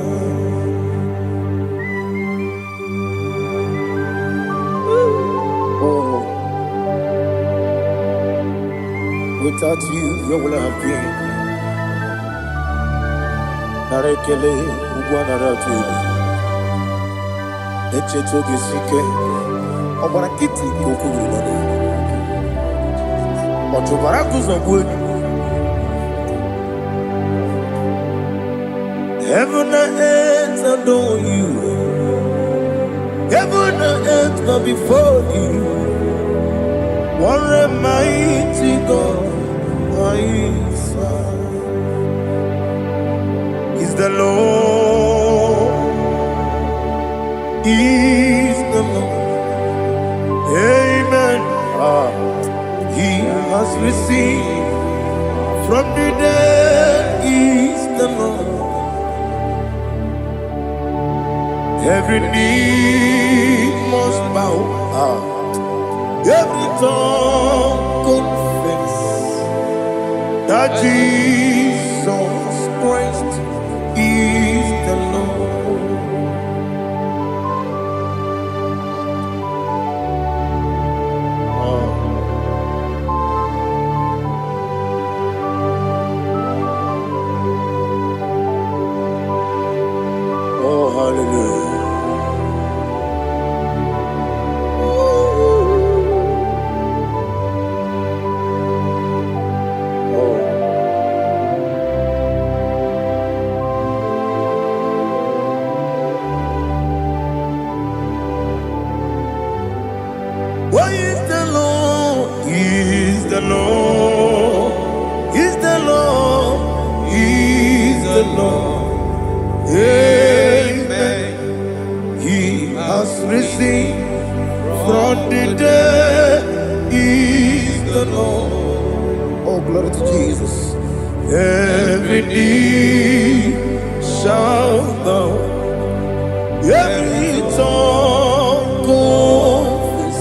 Without you, where would I have been? Narekele, Ugwanaratu, Echetoge Sike, Obarakiti, Kokuru, Otobarakus of wood. Heaven and earth adore you. Heaven and earth bow before you. What a mighty God I serve. Is the Lord, is the Lord. Amen. He has received from the dead, is the Lord. Every knee must bow. Every tongue confess that Jesus Christ is the Lord. Oh, hallelujah. Why is the Lord? He is the Lord. He is the Lord. He the Lord. Amen. He has risen from the dead. He is the Lord. Oh, glory to Jesus. Every knee shall bow, every tongue confess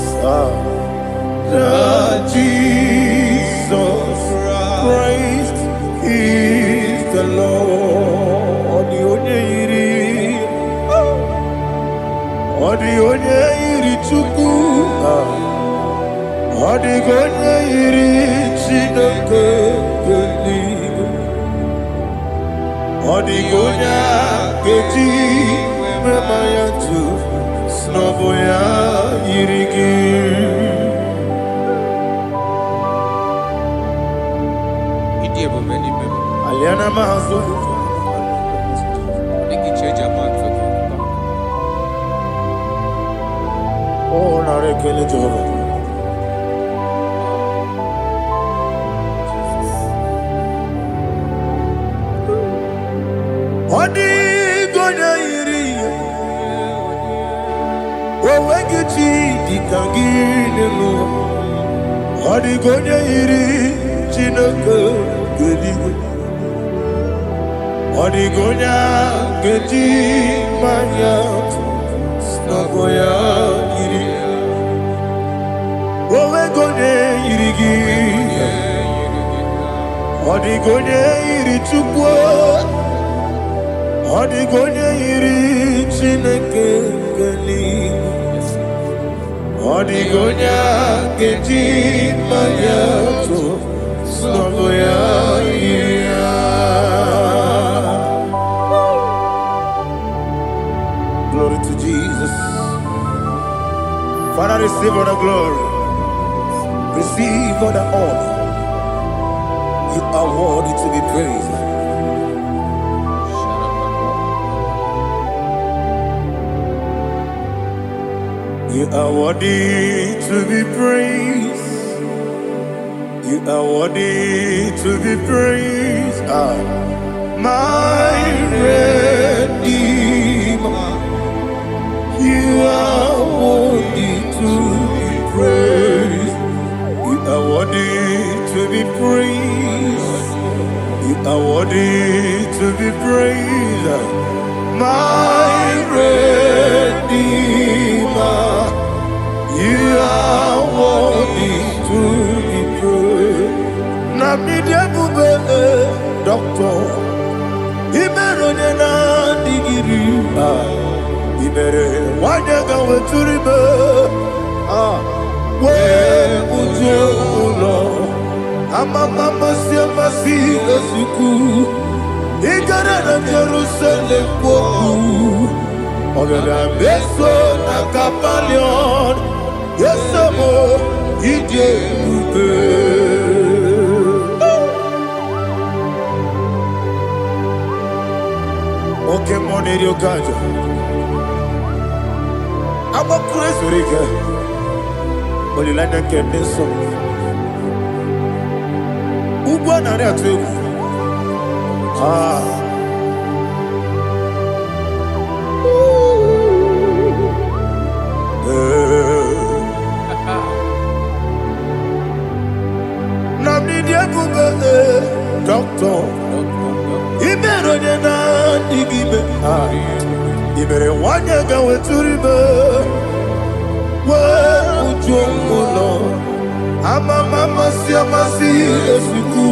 that Jesus Christ is the Lord. Odi onye iri Chukwu, odi onye iri Chineke eluigwe, odi onye keji mema ya tu snobo ya iri gị. Aliana mazo. Oh, narekele Jehovah. Odi gonya iri, owegi chi dikangine mo. Odi gonya iri, Chineke eluigwe. Odi gonya keji manya snogo ya iri. Owe gonya iri gi. Odi gonya iri Chukwu. Odi gonya iri Chineke eluigwe. Odi gonya keji manya snogo ya iri. Glory to Jesus. Father, receive all the glory. Receive all the honor. You are worthy to be praised. You are worthy to be praised. You are worthy to be praised. My Redeemer. You are worthy to be praised. You are worthy to be praised. You are worthy to be praised. My Redeemer. You are worthy to be praised. Namidebube doctor. Imerone na digiri. Ibere wanyaga weturibe we ujo ulo amama siamasi esuku igara na Jerusalem kwoku ogada beso na kapalion yesemo ije ube oke moneri okajo I'm a crazy rigger. Only like that can be so. Ubana reatu. Namni dia kuba doctor. Ibero na digibe. Ibere wanya gawe turibe. Ujomulo amama siamasi esuku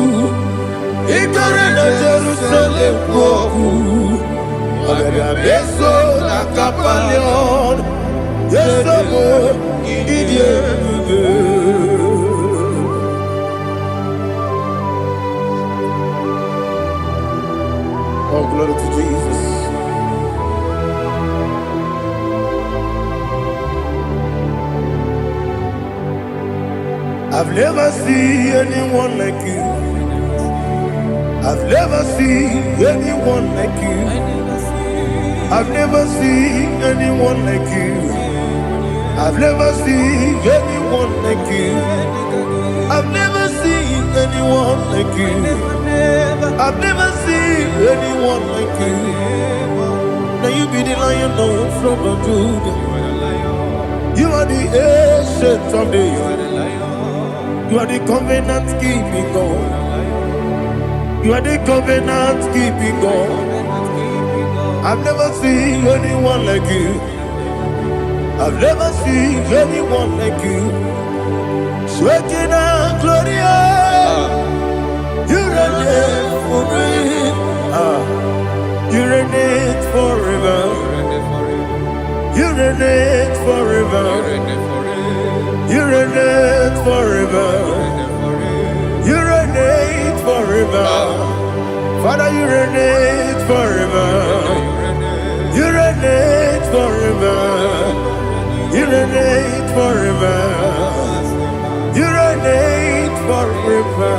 igare na Jerusalem kwoku agara beso na kapalion yesemo idie Oh, glory to Jesus. I've never seen anyone like you. I've never seen anyone like you. I've never seen anyone like you. I've never seen anyone like you. I've never seen anyone like you. I've never seen anyone like you. Now you be the Lion from the Judah. You are the ancient of days. You are the covenant keeping God. You are the covenant keeping God. I've never seen anyone like you. I've never seen anyone like you. Shekinah Gloria, you reign forever. You reign forever. You reign forever. You reign forever. You reign forever. Father, you reign forever. You reign forever. You reign forever. You reign forever.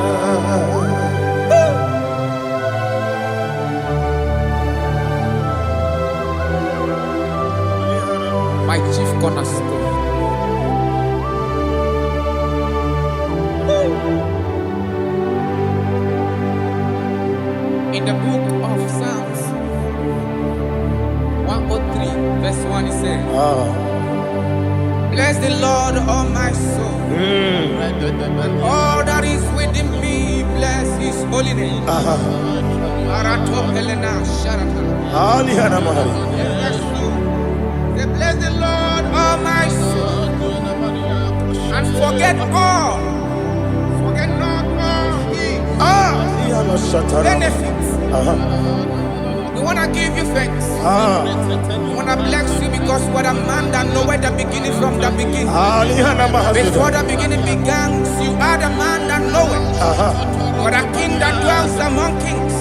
My chief cornerstone. In the book of Psalms 103, verse 1, it says, bless the Lord, all my soul, and all that is within me, bless his holy name. Say, bless the Lord, all my soul, and forget not all his benefits. We want to give you thanks. We want to bless you because what a man that knoweth the beginning from the beginning. Before the beginning began, you are the man that knoweth. You are the king that dwells among kings.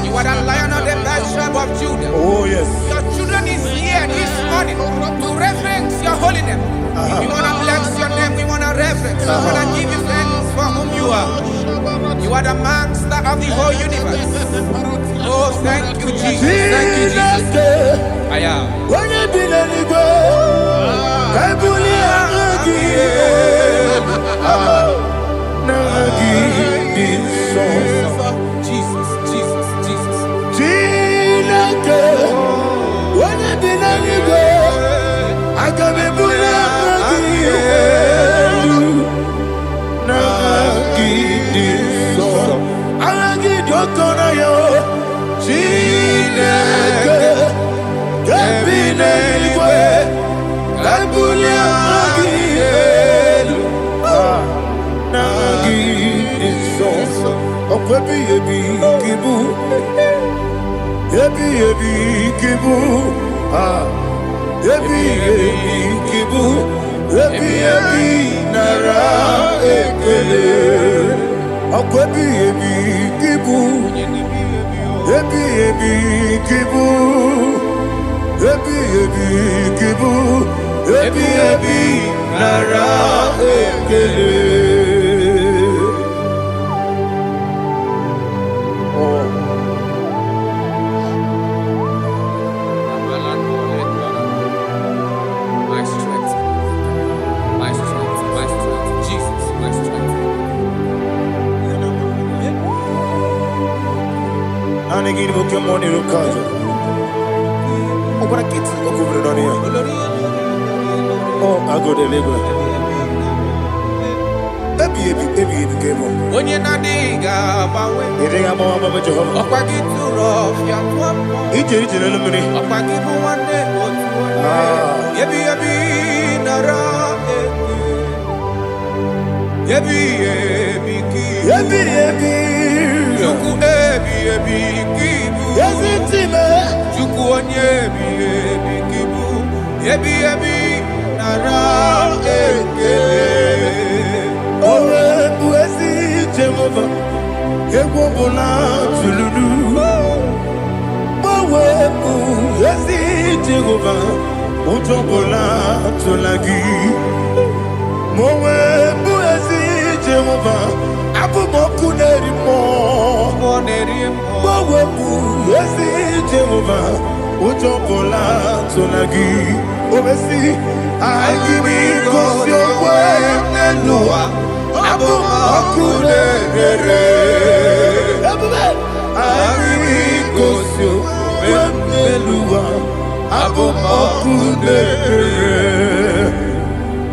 You are the Lion of the tribe of Judah. Oh yes. Your children is here this morning to reverence your holy name. We want to bless your name. We want to reverence. We want to give you thanks for whom you are. You are the master of the whole universe. Oh, thank you, Jesus. Thank you, Jesus. I am. Jesus, Jesus, Jesus. My strength, my strength, my strength, Jesus, my strength. Anegini Pokemon Irukaja. Open a kit, open on here. Oh, I go to Lagos. Baby, came on. When you're not digging, You think I'm on Mama Jehovah? up I get too rough, you're one. Each in the money. Up I give you one day, Yebi, nara, Yebi, Juku, kibu. Yes, it's him. Juku, kibu. Yebi, nara, Oh, Buesi Jehovah. Equobola Tululu. Oh, Buesi Jehovah. Utobola Tulagi. Mowe Buesi Jehovah. Abu Mokuneri Mo. Mowe Buesi Jehovah. Utobola Tulagi. Obesi, I give it cause your way, Nelua. Abu Makure, abumokune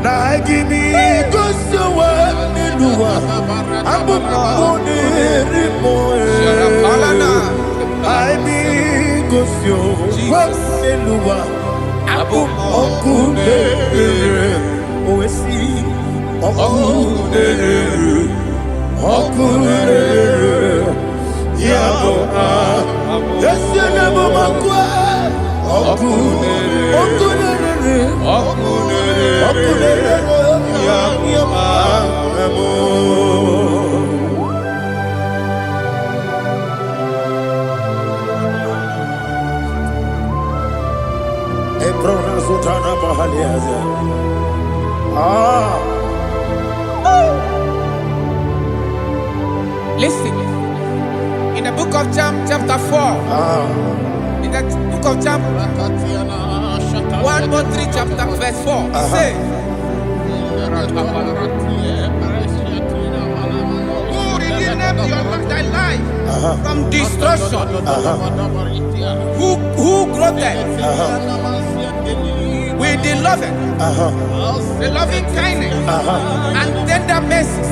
na gimi gosowa niluwa abumokune rimoe I be gosyo niluwa abumokune oesi okune okune yabo yesene momakwa okune Listen, in the book of John, chapter 4, in the book of John 1 or 3, chapter verse 4, it says, who redeemed thy life from destruction, who groweth with the loving kindness and tender mercies,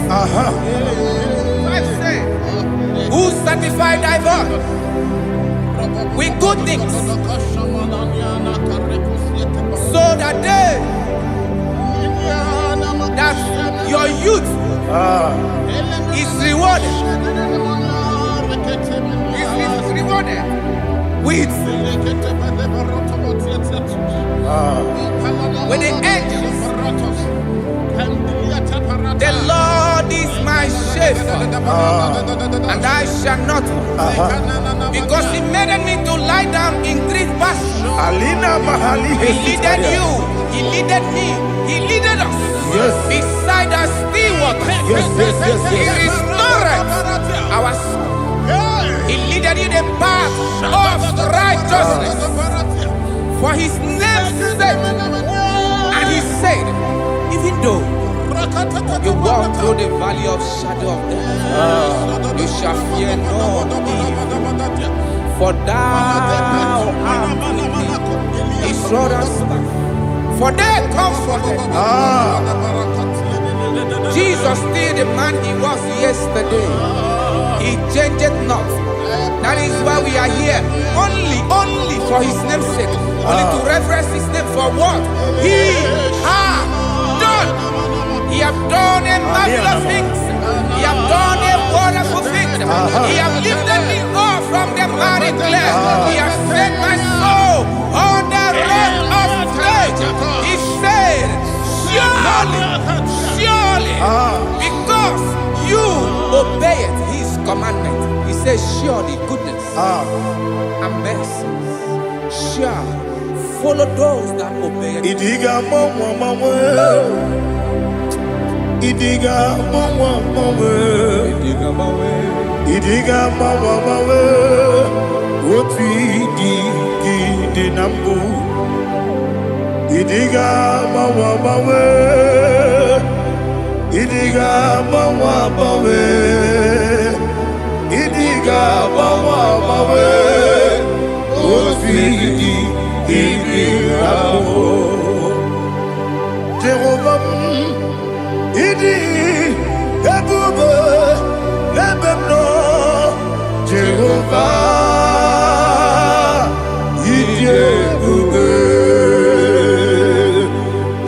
who sanctify thy voice with good things, so that your youth is rewarded. Is rewarded with the angels. The Lord is my shepherd, and I shall not want, because He made me to lie down in green pastures. He leaded you, He leaded me, He leaded us beside the still waters. He restored our soul. He leaded you the path of righteousness for His name's sake. And He said, even though you walk through the valley of shadow of death, you shall fear no evil, for thou art with me. His rod and staff, for they comforted. Jesus still the man He was yesterday. He changed not. That is why we are here, only for His name's sake, only to reverence His name for what He has done. He have done a marvelous things. He have done a wonderful thing. He have lifted me up from the miry clay. He has set my soul on the rock of faith. He said, surely, because you obeyed His commandment. He says, surely goodness and mercy shall follow those that obey it. Idiga mawa mawe Oti di nambu Idiga mawa mawe Idiga mawa mawe Idiga mawa mawe Oti di nambu Jehovah Idi ebube lebemno Jehovah Idi ebube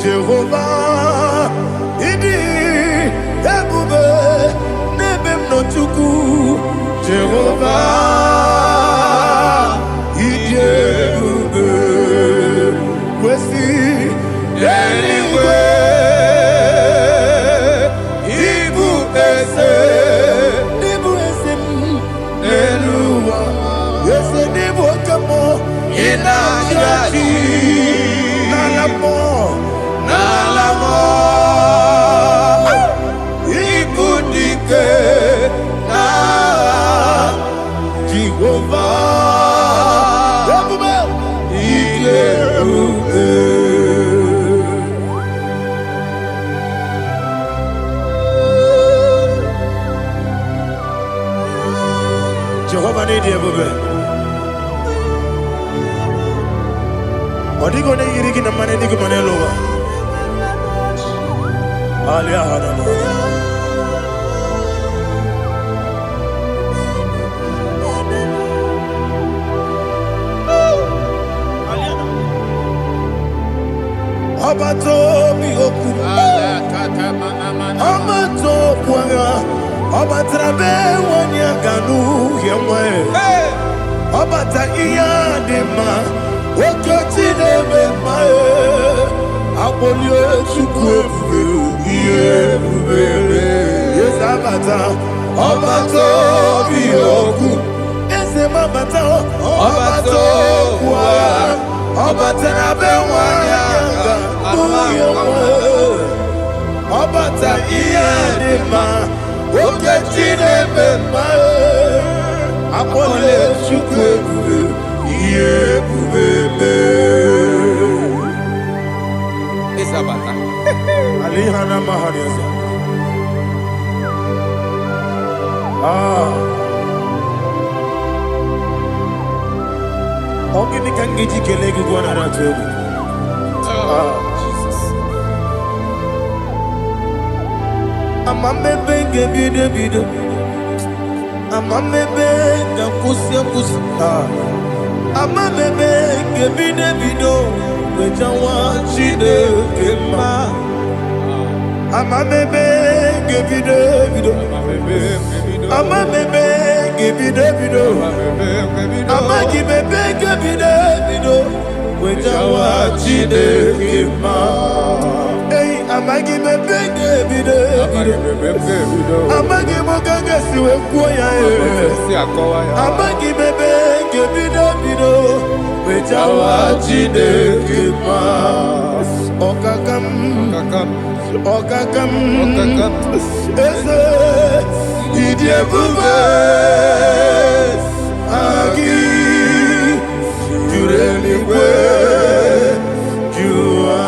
Jehovah Idi ebube lebemno chuku Jehovah Idi ebube Wesi anyway Nalamo Ibudike na Jehovah Jehovah need you, Odigone yirigi na mane nigi mane lowa. Alia hana. Abato mi oku. Abato puanga. Abatrabe wanya ganu yemwe. Abata iya dema. Okoti deme mae. Abolio chukwu iye bubebe. Yes abata. Abato mi oku. Ese mabata. Abato puanga. Abatrabe wanya ganu yemwe. Abata iya dema. Okoti deme mae. Apole chukwu iye bubebe. Isabata. Alihana mahariasa. Ogini kangiji kelegi gwana ratubu. Jesus. Amamebe gebide bide. Amamebe gakusia kusia. Amamebe gebide bido. Wejawa chide kema. Amamebe gebide bido. Amamebe gebide bido. Amagibebe gebide bido. Wejawa chide kema. Hey, amagibebe gebide bido. Amagimogaga siwe kuya. Amagibebe gebide bido. Wejawa chide kema. Okakam. Ese idie bube. Agi jureli kwe jua.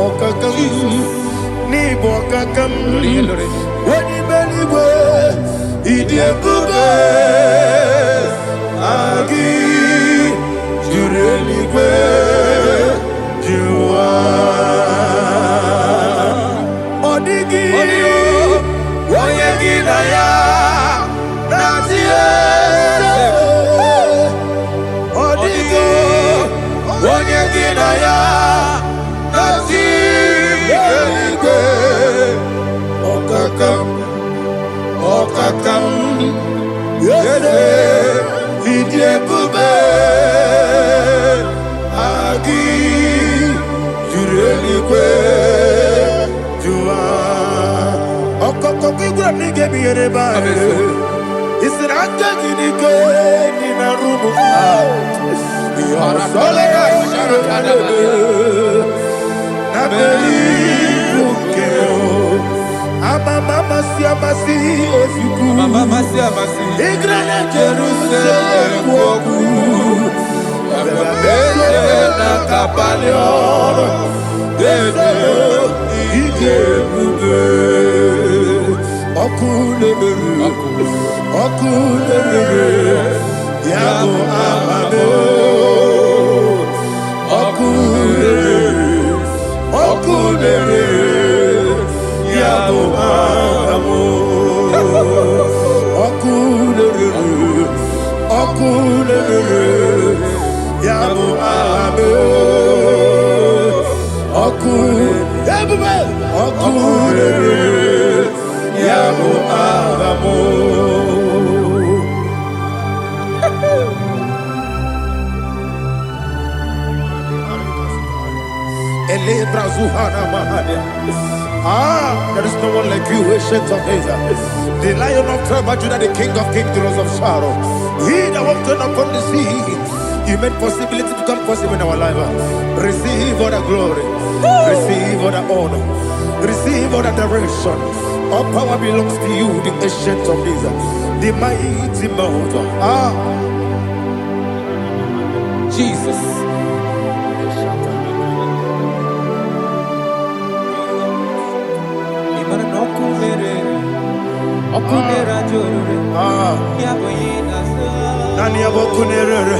Okakam ni bokakam. Wani beli kwe idie bube. Agi jureli kwe jua. Odigi oyegi na ya natie. Odigi oyegi na ya natie. Okakam yese idie bube. Agi jureli kwe jua. Okokokigura nige miyereba. Isiraka ginike nina rumu. Yarasolega sharakadaba. Nabeli ukeo. Mama siamasi ofiku. Mama siamasi. Igrana Jerusalem woku. Ababele na kapalion. Dede ije bube. Okulebere. Yabo amamo. Okulebere. Yabo amamo. Okulebere. Yabo amamo. Okulebere. Yabo amamo. There is no one like you, ancient of days. The Lion of tribe of Judah, the King of kings, the Rose of Sharon. He that walked upon the sea. You made possibility to come possible in our life. Receive all the glory. Receive all the honor. Receive all the direction. All power belongs to you, the ancient of days, the mighty mountain. Jesus. Nani abokunere.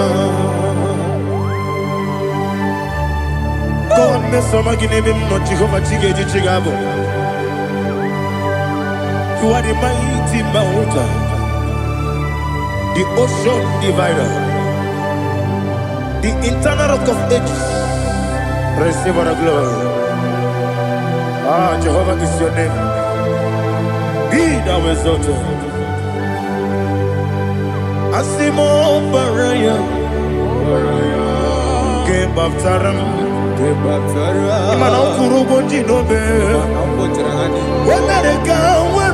You are the mighty mountain, the ocean divider, the internal rock of ages. Receive all the glory. Jehovah is your name. Be thou exalted. Asimo Baraya, Game Baptaram, Imano Kurubo Dinobe, when I go, when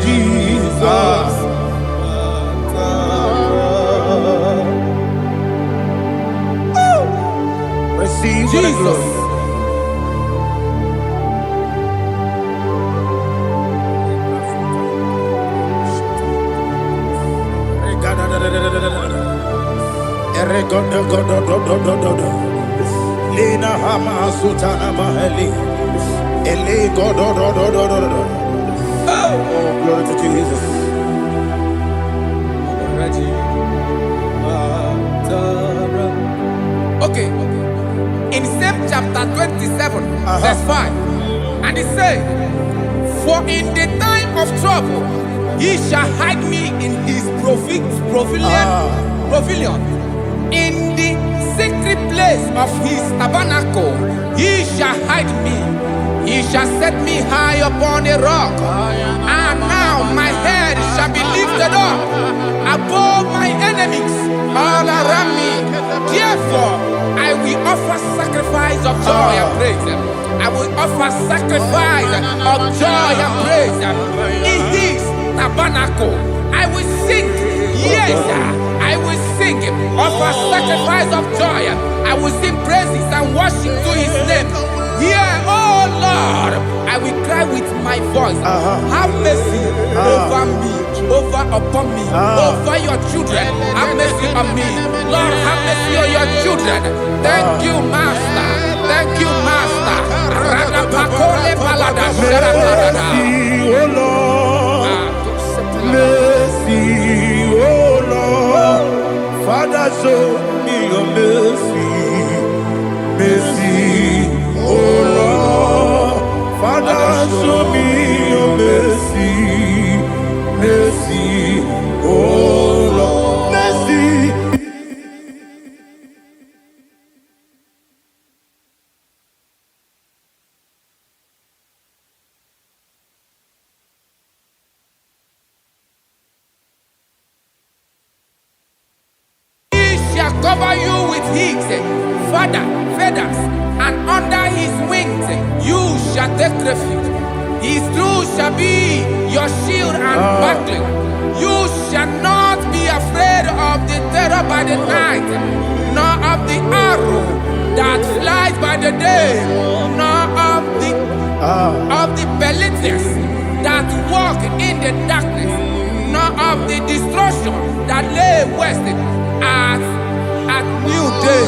Jesus. Receive Jesus. Lena Hama Sutana Maheli. Ele God. Oh, glory to Jesus. Okay. In same chapter 27, verse 5, and it says, for in the time of trouble, he shall hide me in his pavilion. In the secret place of his tabernacle, he shall hide me. He shall set me high upon a rock. And now my head shall be lifted up above my enemies all around me. Therefore, I will offer sacrifice of joy and praise. I will offer sacrifice of joy and praise. In his tabernacle, I will sing. Yes, I will sing. Offer sacrifice of joy. I will sing praises and worship to his name. Here, oh Lord, I will cry with my voice. Have mercy over me, upon me, over your children. Have mercy on me. Lord, have mercy on your children. Thank you, Master. Thank you, Master. Mercy, oh Lord. Mercy, oh Lord. Father, show me your mercy. Mercy, oh Lord. Father, show me your mercy. Mercy, oh Lord. Mercy. Cover you with his feathers, and under his wings you shall take refuge. His truth shall be your shield and buckler. You shall not be afraid of the terror by the night, nor of the arrow that flies by the day, nor of the pestilence that walk in the darkness, nor of the destruction that lay waste at new day.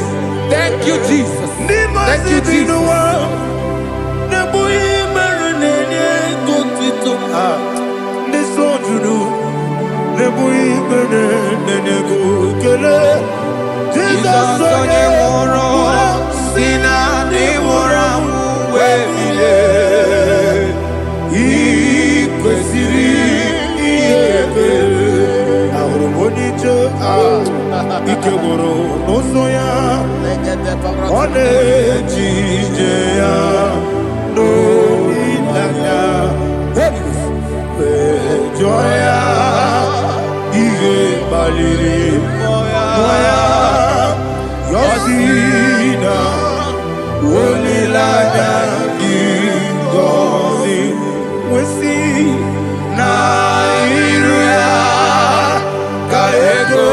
Thank you, Jesus. Thank you, Jesus. Ikegoro nosoya one jijeya no ilaya joya ige baliri moya yosina olilaya ingozi wesi na iruya kaego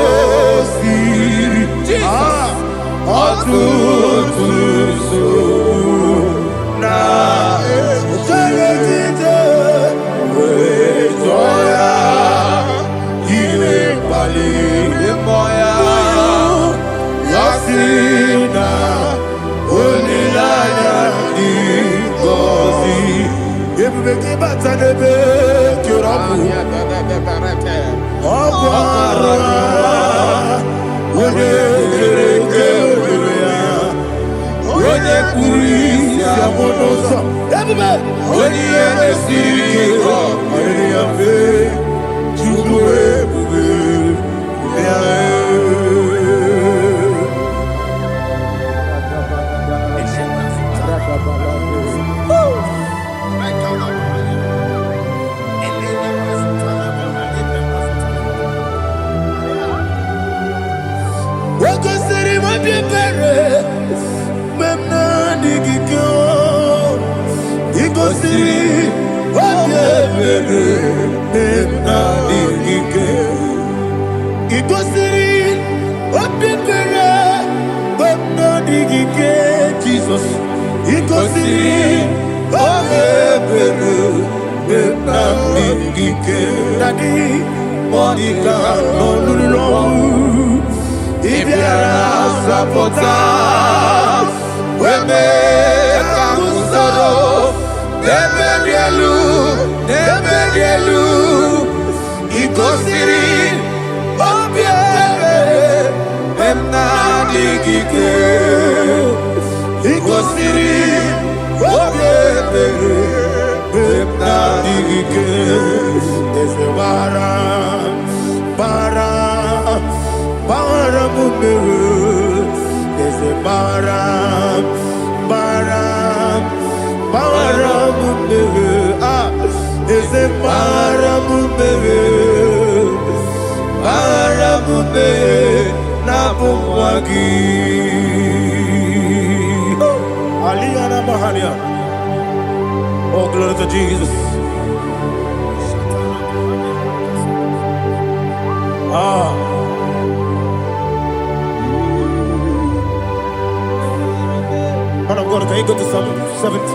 Jesus, oh, glory to Jesus. Man of God, can you go to Psalm 70?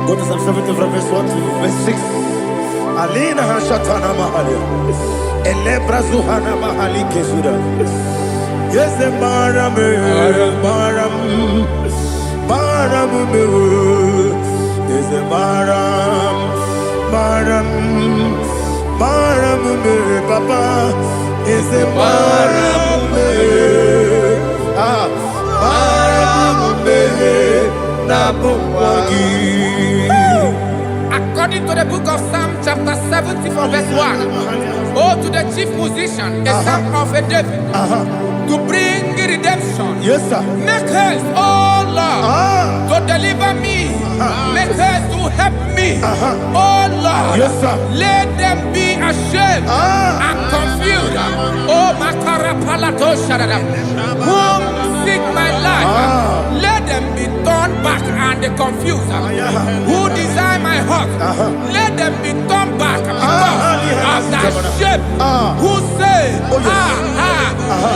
Go to Psalm 70 from verse 1 to verse 6. Alina Hashatana Mahalia. Elebra Zuhana Mahali Kesuda. Yes, the Baram, yes, the Baram, Papa, yes, the Baram, According to the book of Psalm chapter 70 from verse 1, oh, to the chief musician, a psalm of a David, to bring redemption. yes, sir. Make haste, oh Lord, to deliver me. Make haste to help me. Oh Lord, Yes, sir. let them be ashamed and confused. Oh Makara Palato Shatters, whom seek my life, let them be turned back and confused. Who desire my heart, let them be turned back because of that shape. Who say,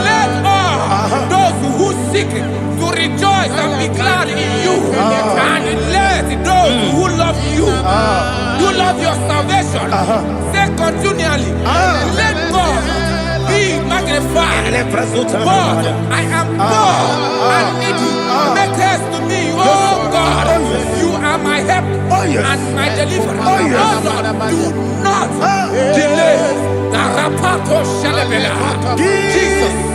let all those who seek to rejoice and be glad in you, and let those who love you, you love your salvation, say continually, let God be magnified. God, I am poor and needy. Make haste to me, oh God. You are my help and my deliverer. Oh Lord, do not delay. Narapato Shalabela. Jesus.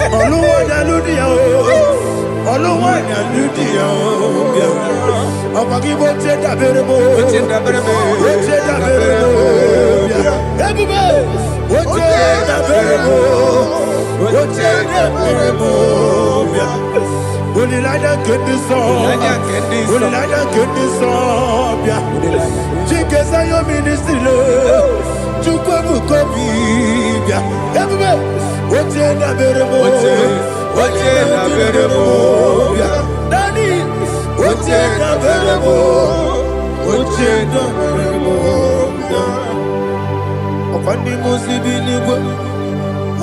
Oluwanya ludia o. Oluwanya ludia o. Abagibo cheda berebo. Cheda berebo. Cheda berebo. Everybody. Cheda berebo. Cheda berebo. Only like that get this song. Only like that get this song. Chikes are your ministry. Chukwabu kopi. Everybody. Cheda berebo. Cheda berebo. Daddy. Cheda berebo. Cheda berebo. Opandi musibini bo.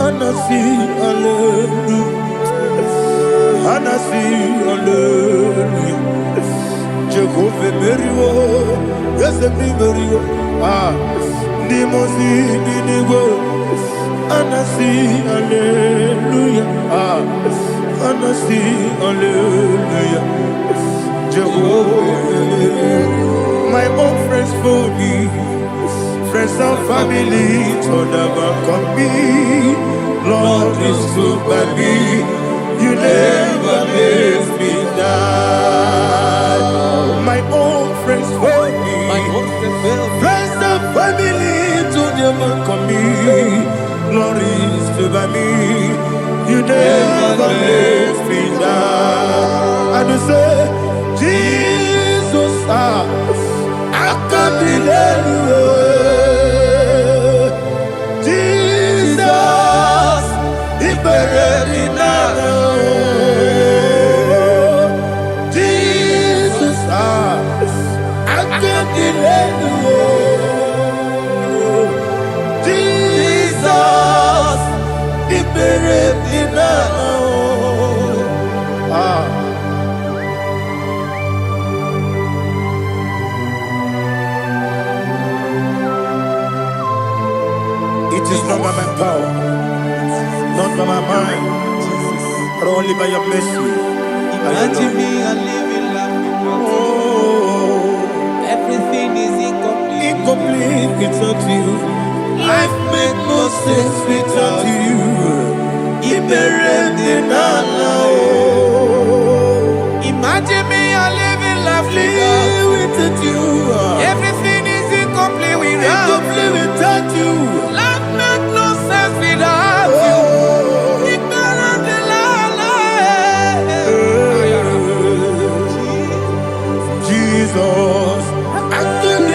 Anasi hallelujah. Anasi hallelujah. Jehovah Meriwo. Yes, me Meriwo. Ni musibini bo. Anasi hallelujah. Anasi hallelujah. Jehovah. My own friends for me. Friends and family told about come me. Lord is good by me. You never let me die. My own friends for me. Friends and family told about come me. Lord is good by me. You never let me die. And you say, Jesus, I can't delay you. Jesus, He buried in Jesus, I can't delay you. Jesus, He buried in It is not by my power, not by my mind, but only by your mercy. Imagine me a living life without you. Everything is incomplete. Incomplete without you. Life makes no sense without you. Imagine me a living life without you. Everything is incomplete without you. Life makes no sense without you. Jesus, I can't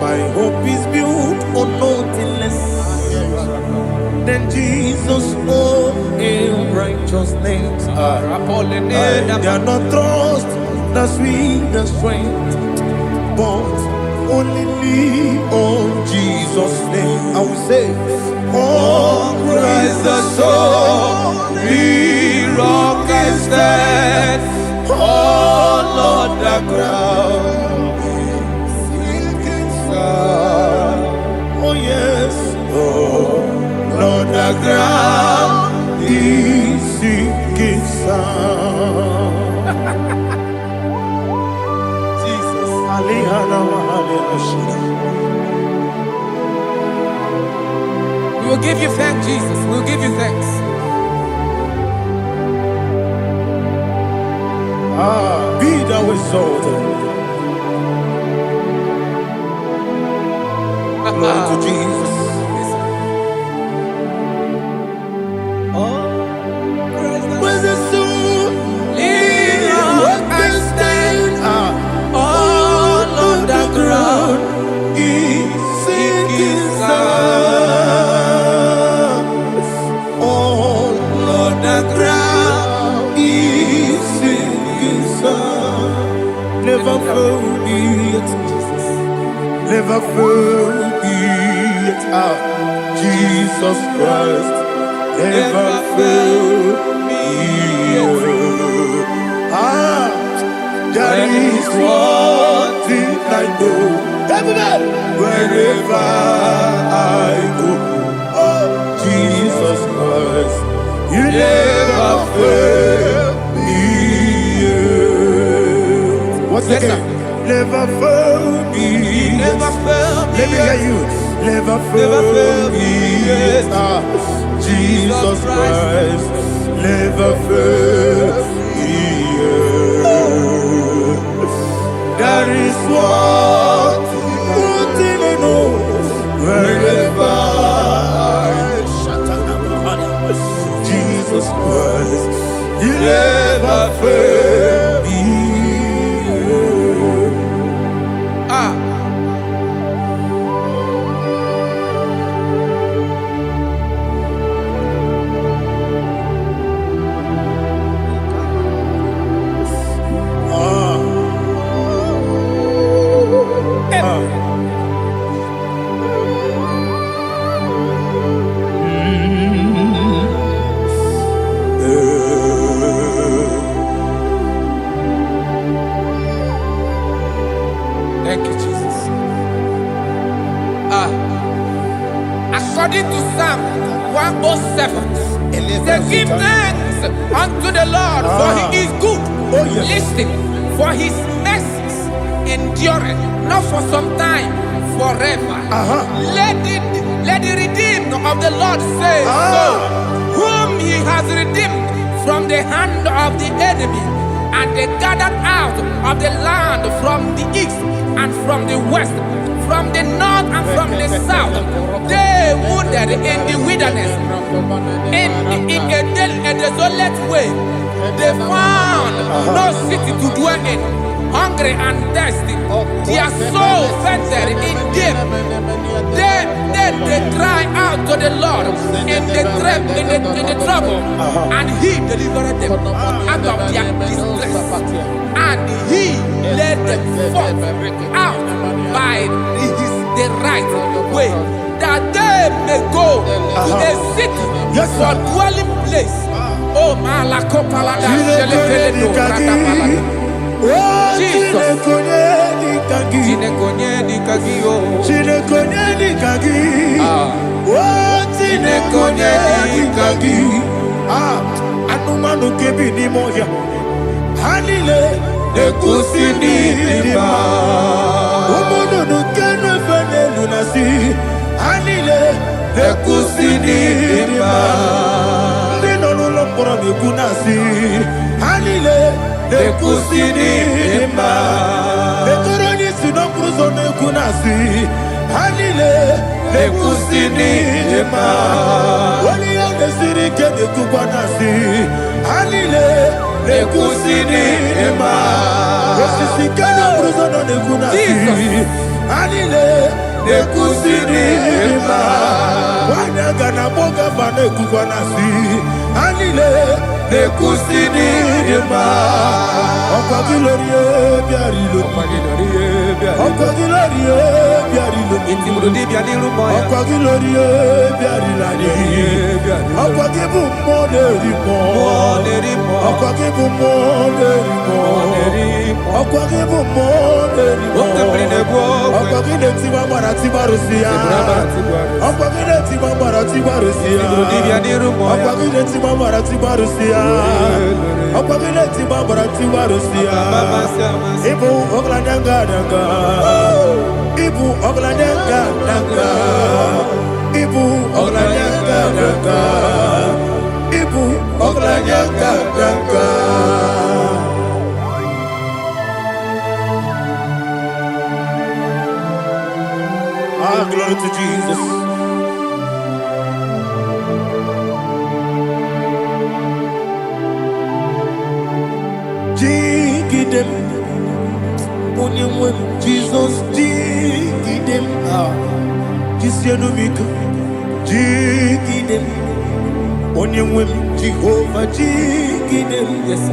my hope is built on nothing less than Jesus' own righteousness. I cannot trust the sweetest strength, but only lean on Jesus' name. I will say, oh, Christ the solid rock and stand. Oh, Lord, the ground is sinking sand. Oh, yes, oh, Lord, the ground is sinking sand. Jesus, We will give you thanks, Jesus. We will give you thanks. Be thou exalted. Glory to Jesus. Where's the soul? What can stand? All on the ground is sinking sand. All on the ground is sinking sand. Never found it, never found it. Jesus Christ never failed me. There is one thing I know. Everybody, wherever I go, oh Jesus Christ, you never fail me. What's Yes, again? sir. never failed me. He never failed me. Let me hear you. Never failed me. Jesus Christ never failed me. That is what thing I know. Wherever Jesus Christ, He never failed me. Thank you, Jesus. According to Psalm 107, they give thanks unto the Lord, for He is good. Oh, yes. Listen, for His mercies endureth, not for some time, forever. Let the redeemed of the Lord say so, whom He has redeemed from the hand of the enemy, and they gathered out of the land from the east and from the west, from the north and from the south. They wandered in the wilderness, in a desolate way. They found no city to dwell in, hungry and thirsty. Their soul fainted in death. They cry out to the Lord in the trouble, and He delivered them out of their distress, and He led them forth out by the right way, that they may go to a city for dwelling place. Oh, Malakopalada, Jesus. Anumanu kebi ni moja Hanile Nekusini dima Umudu nukenu fene lunasi Hanile Nekusini dima Nino nulopora mikunasi Hanile Nekusini dima Nekoroni sinokruzo nekunasi Hanile Nekusini dima Wali ya nesiri kene kubanasi Hanile Nekusini dima Osisi kene bruzo no nekunasi Hanile Nekusini dima Wanyaga na boga vane kubanasi Hanile Nekusini dima Okwa gilorie biarilo Okwa gilorie biarilo Okwa gilorie biarilani Okwa gibu moderimo Okwa gibu moderimo Okwa gibu moderimo Okwa gine tiba marati barusia Okwa gine tiba marati barusia Okwa gine tiba marati barusia Okwa gine tiba marati barusia Ibu ogladanga danga Ibu ogladanga danga Ibu ogladanga danga Ibu ogladanga danga Glory to Jesus. Jigidem, Jesus, jigidem, Jisianumika, jigidem, Onyemwem, Jehovah, jigidem, yes,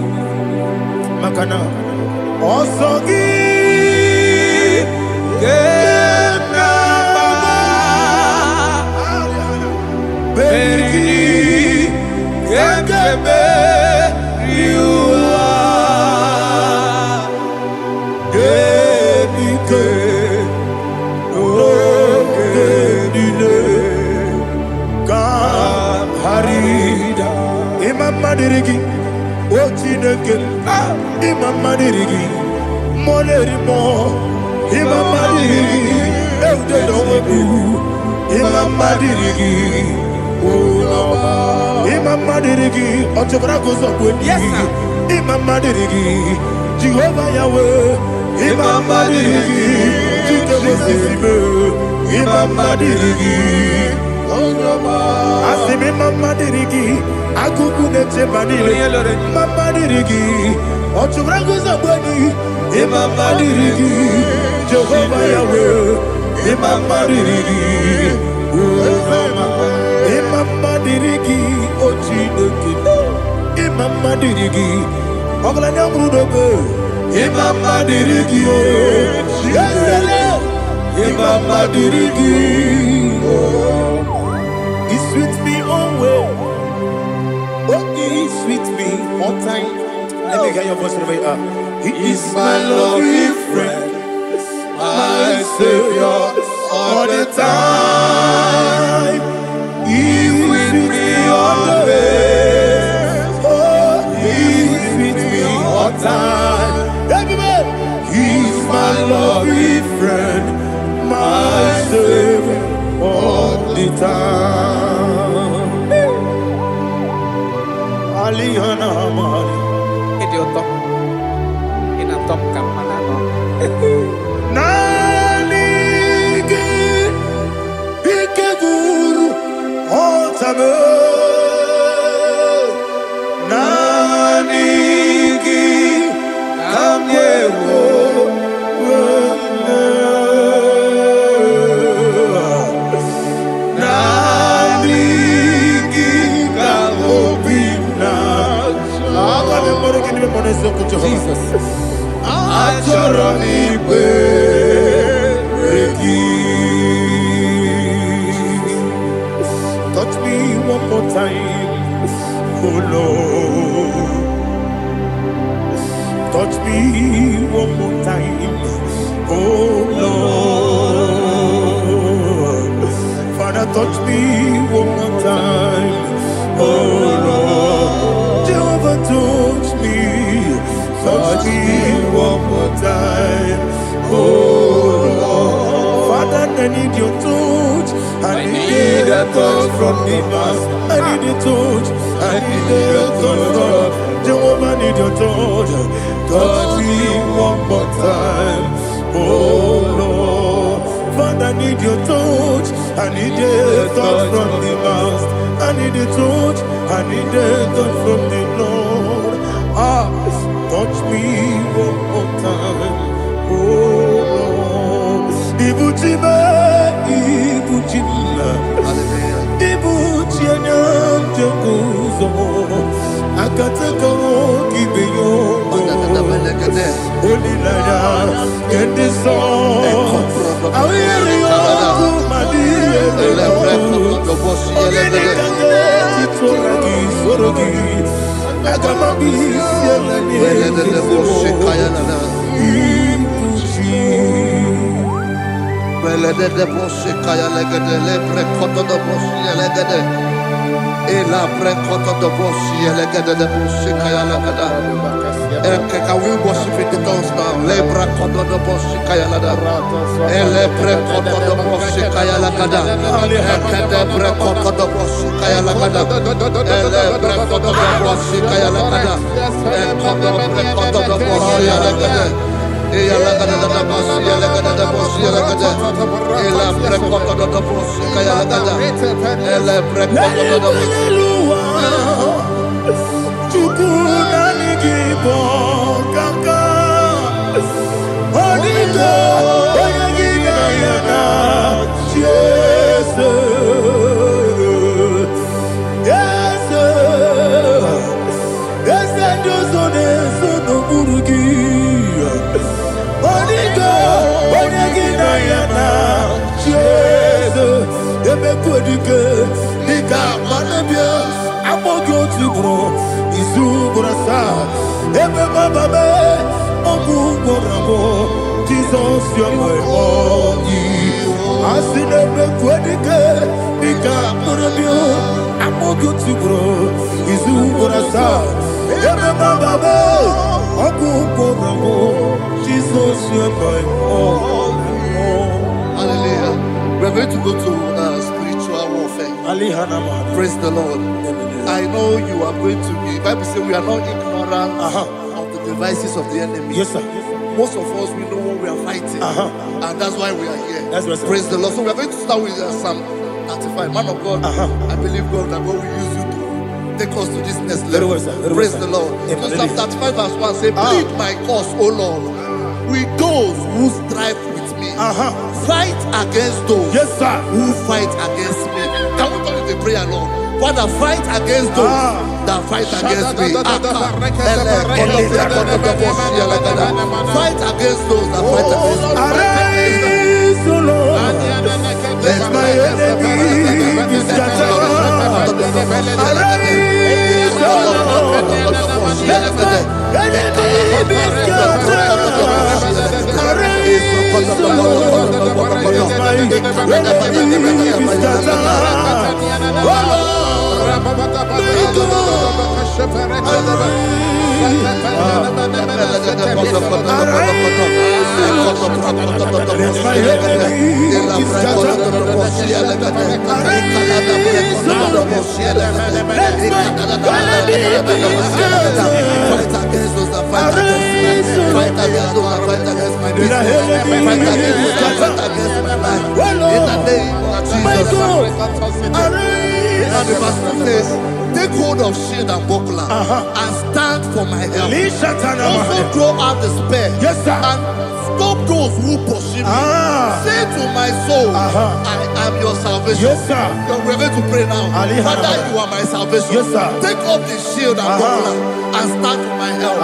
Makana, Osogi, Berigi, Gekebe, Riua, Genike, Genine, Kam Harida, Imam Madirigi, Ochineke, Imam Madirigi, Molerimo, Imamadiri, Eudedobu, Imamadiri, Imamadiri, Otobragos of Woody, Imamadiri, Jehovah Yahweh, Imamadiri, Imamadiri, Asimi Mamadiri, Akukunete Madiri, Mamadiri, Otobragos of Woody, Imamadiri, Jehovah Yahweh, Imamadiri, Imamadiri, Ochideki, Imamadiri, Oglanya Brudogo, Imamadiri, Imamadiri, He's with me always. Oh, He's with me all time. Let me hear your voice wherever you are. He is my lovely friend, my Savior all the time. He's with me always. Oh, He's with me all time. Everybody, He's my lovely friend, my Savior all the time. Alihana Mali. Idiot. Top Kamanano. Nanigi, Ikeguru, Otame. Nanigi, Kamyewo. Nanigi, Kamobina. Jesus. Touch me one more time, oh Lord. Touch me one more time, oh Lord. Father, touch me one more time, oh Lord. Jehovah, touch me. Touch me one more time, oh Lord. Father, I need your touch. I need a touch from the past. I need a touch. I need a touch from Jehovah. I need your touch. Touch me one more time, oh Lord. Father, I need your touch. I need a touch from the past. I need a touch. I need a touch from the Lord. Touch me one more time, oh Lord. Ibuchima, Ibuchima, Ibuchina, Jaguzo. Akataka Kibeyo, Olilaya, get this song. I will hear you, Madi. Can we worship in the tongues now? Lebra koto do boshi kaya lada. Elebre koto do boshi kaya lada. Ekede bre koto do boshi kaya lada. Elebre koto do boshi kaya lada. Ekodo bre koto do boshi lada. Eya lada da boshi lada da boshi lada. Elebre koto do boshi kaya lada. Elebre koto do boshi. Jesus, you're my body. I see them quadrique, Nika, Morabio, I'm more good to grow. Is Uberasa, Emma Baba, Uncle Poramo, Jesus. Hallelujah. We're going to go to spiritual warfare. Praise the Lord. I know you are going to be. Bible says we are not ignorant of the devices of the enemy. Yes, sir. Most of us, we know what we are fighting. And that's why we are here. That's right, sir. Praise the Lord. So we are going to start with Psalm 35. Man of God, I believe God that God will use you to take us to this next level. Well, sir. Praise Well, the Lord. Amen. So Psalm 35 verse 1 say, plead my cause, O Lord, with those who strive with me. Fight against those who fight against me. Can we turn the prayer, Lord? Father, fight against those that fight against me. Fight against those that fight against me. Arise, O Lord. Let my enemy be scattered. Arise, O Lord. Let my enemy be scattered. Arise, O Lord. Let my enemy be scattered. Oh Lord. And the verse says, take hold of shield and buckler and stand for my help. Also throw out the spear and stop those who pursue me. Say to my soul, I am your salvation. We're going to pray now. Father, you are my salvation. Take up the shield and buckler and stand for my help.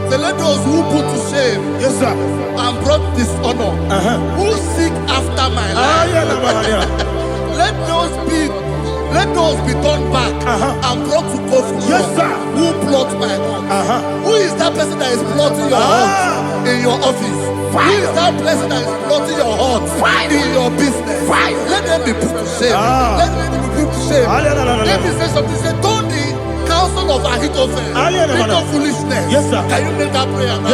So let those who put to shame and brought dishonor, who seek after my life, let those be turned back and brought to confusion. Who plot my heart? Who is that person that is plotting your heart in your office? Who is that person that is plotting your heart in your business? Let them be put to shame. Let them be put to shame. Let me say something. Say, don't the counsel of Ahithophel become foolishness. Can you make that prayer now?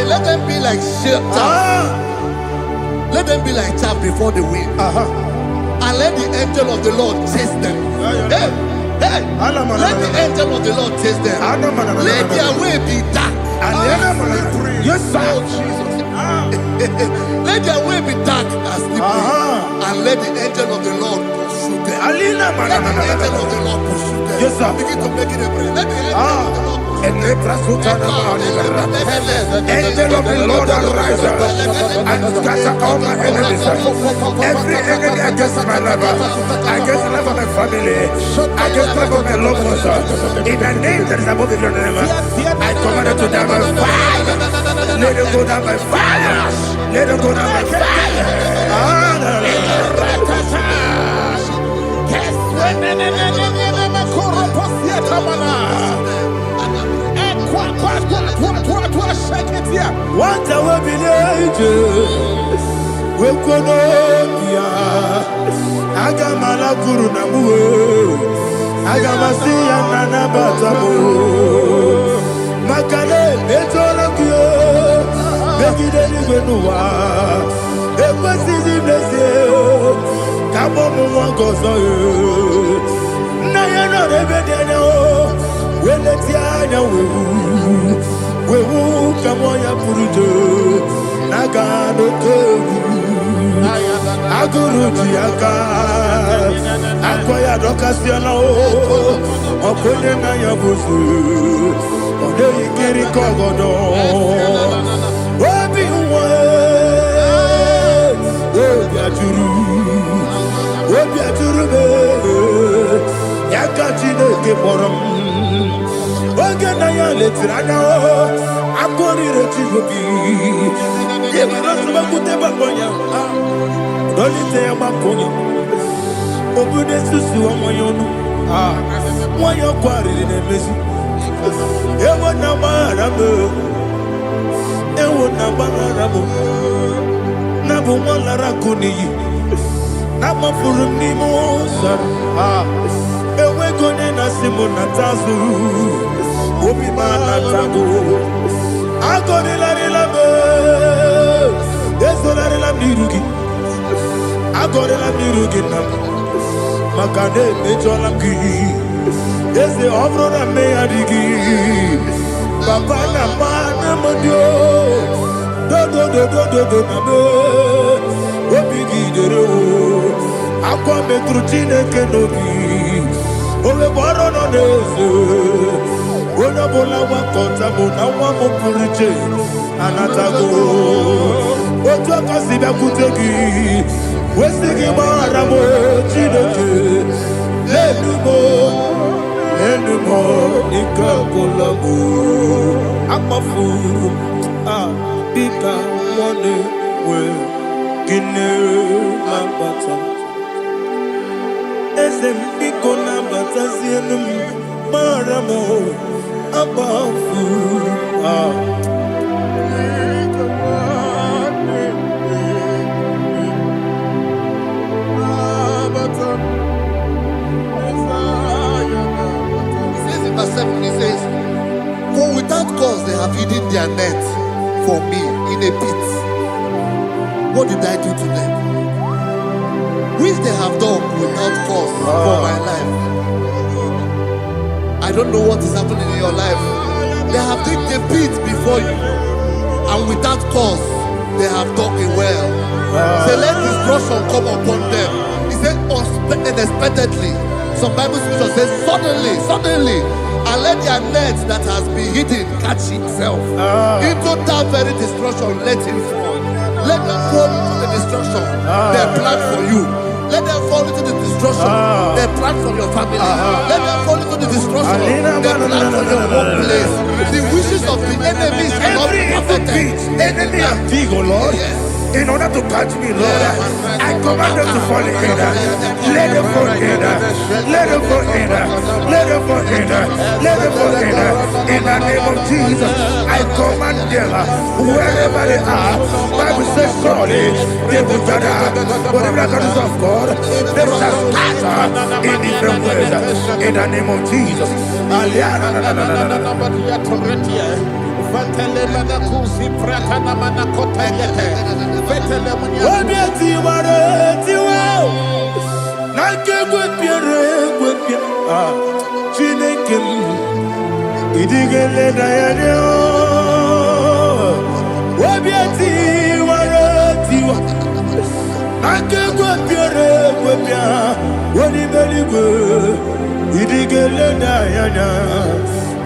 Let them be like chaff. Let them be like chaff before the wind. And let the angel of the Lord chase them. Hey, let the angel of the Lord chase them. Let their way be dark. Yes, sir. Let their way be dark and slippery. And let the angel of the Lord pursue them. Let the angel of the Lord pursue them. Yes, sir. Begin to make it a prayer. Let the angel of the Lord pursue them. Angel of the Lord arise and scatter all my enemies. Every enemy against my life, against the life of my family, against the life of my loved ones. In the name that is above every name, I command it to die by fire. Let it go down by fire. Let it go down by fire. What I will be we Konokia Agamala Guru Namu Agamasia Nana Batamu Makale Betolakio Begideni Benua Ekwasizi Blessio Kabomu Wangozo Nayana Rebedeno Weletiana Wewu Kamoya Purujo Nagano Kogu Aguru Jiaka Akoya Dokasiana Okone Naya Buzu Ode Ikiri Kogodo Obi Uwe Obi Aturu Yakachine Keporam Oge Naya Letirana Akori Rechivobi Dolite Makonya Obude Susu Omoyonu Moyo Kwari Nemesi Ewo Nabarabo Ewo Nabarabo Nabu Malara Kuni Nama Furuni Mosa Ewe Gone Nasimu Natazu Obi Mana Tago Agone Larilabe Desolare la mirugi Agore la mirugi nam Makane mejola ki Ese ovro na me adigi Papa na mana modio Do na me Obigi dero Aqua metrutine kenobi Ove boro no neze Ona bola wakota Mona wamo puriche Anatago Otu akasi bia kutegi Wesigi maramo Chineke Lenumo Ikakolamu Akmafu Bika Mwane We Gine Mambata Ese Biko Nambata Sienum Maramo Akmafu He says, for without cause they have hidden their net for me in a pit. What did I do to them? Which they have done without cause for my life. I don't know what is happening in your life. They have digged a pit before you, and without cause they have dug it well. Say, let destruction come upon them. He said, unexpectedly. Some Bible scripture says, suddenly, and let their net that has been hidden catch itself. Into that very destruction, let it fall. Let them fall into the destruction they plan for you. Let them fall into the destruction they plan for your family. Let them fall into the destruction they plan for your workplace. The wishes of the enemies cannot be perfected. Enemy of thee, O Lord. Yes. In order to catch me, Lord, I command them to fall in. Let them fall in. Let them fall in. Let them fall in. Let them fall in. In the name of Jesus, I command them wherever they are. Bible says surely they will gather. Whatever the is of God, they shall scatter in different ways. In the name of Jesus.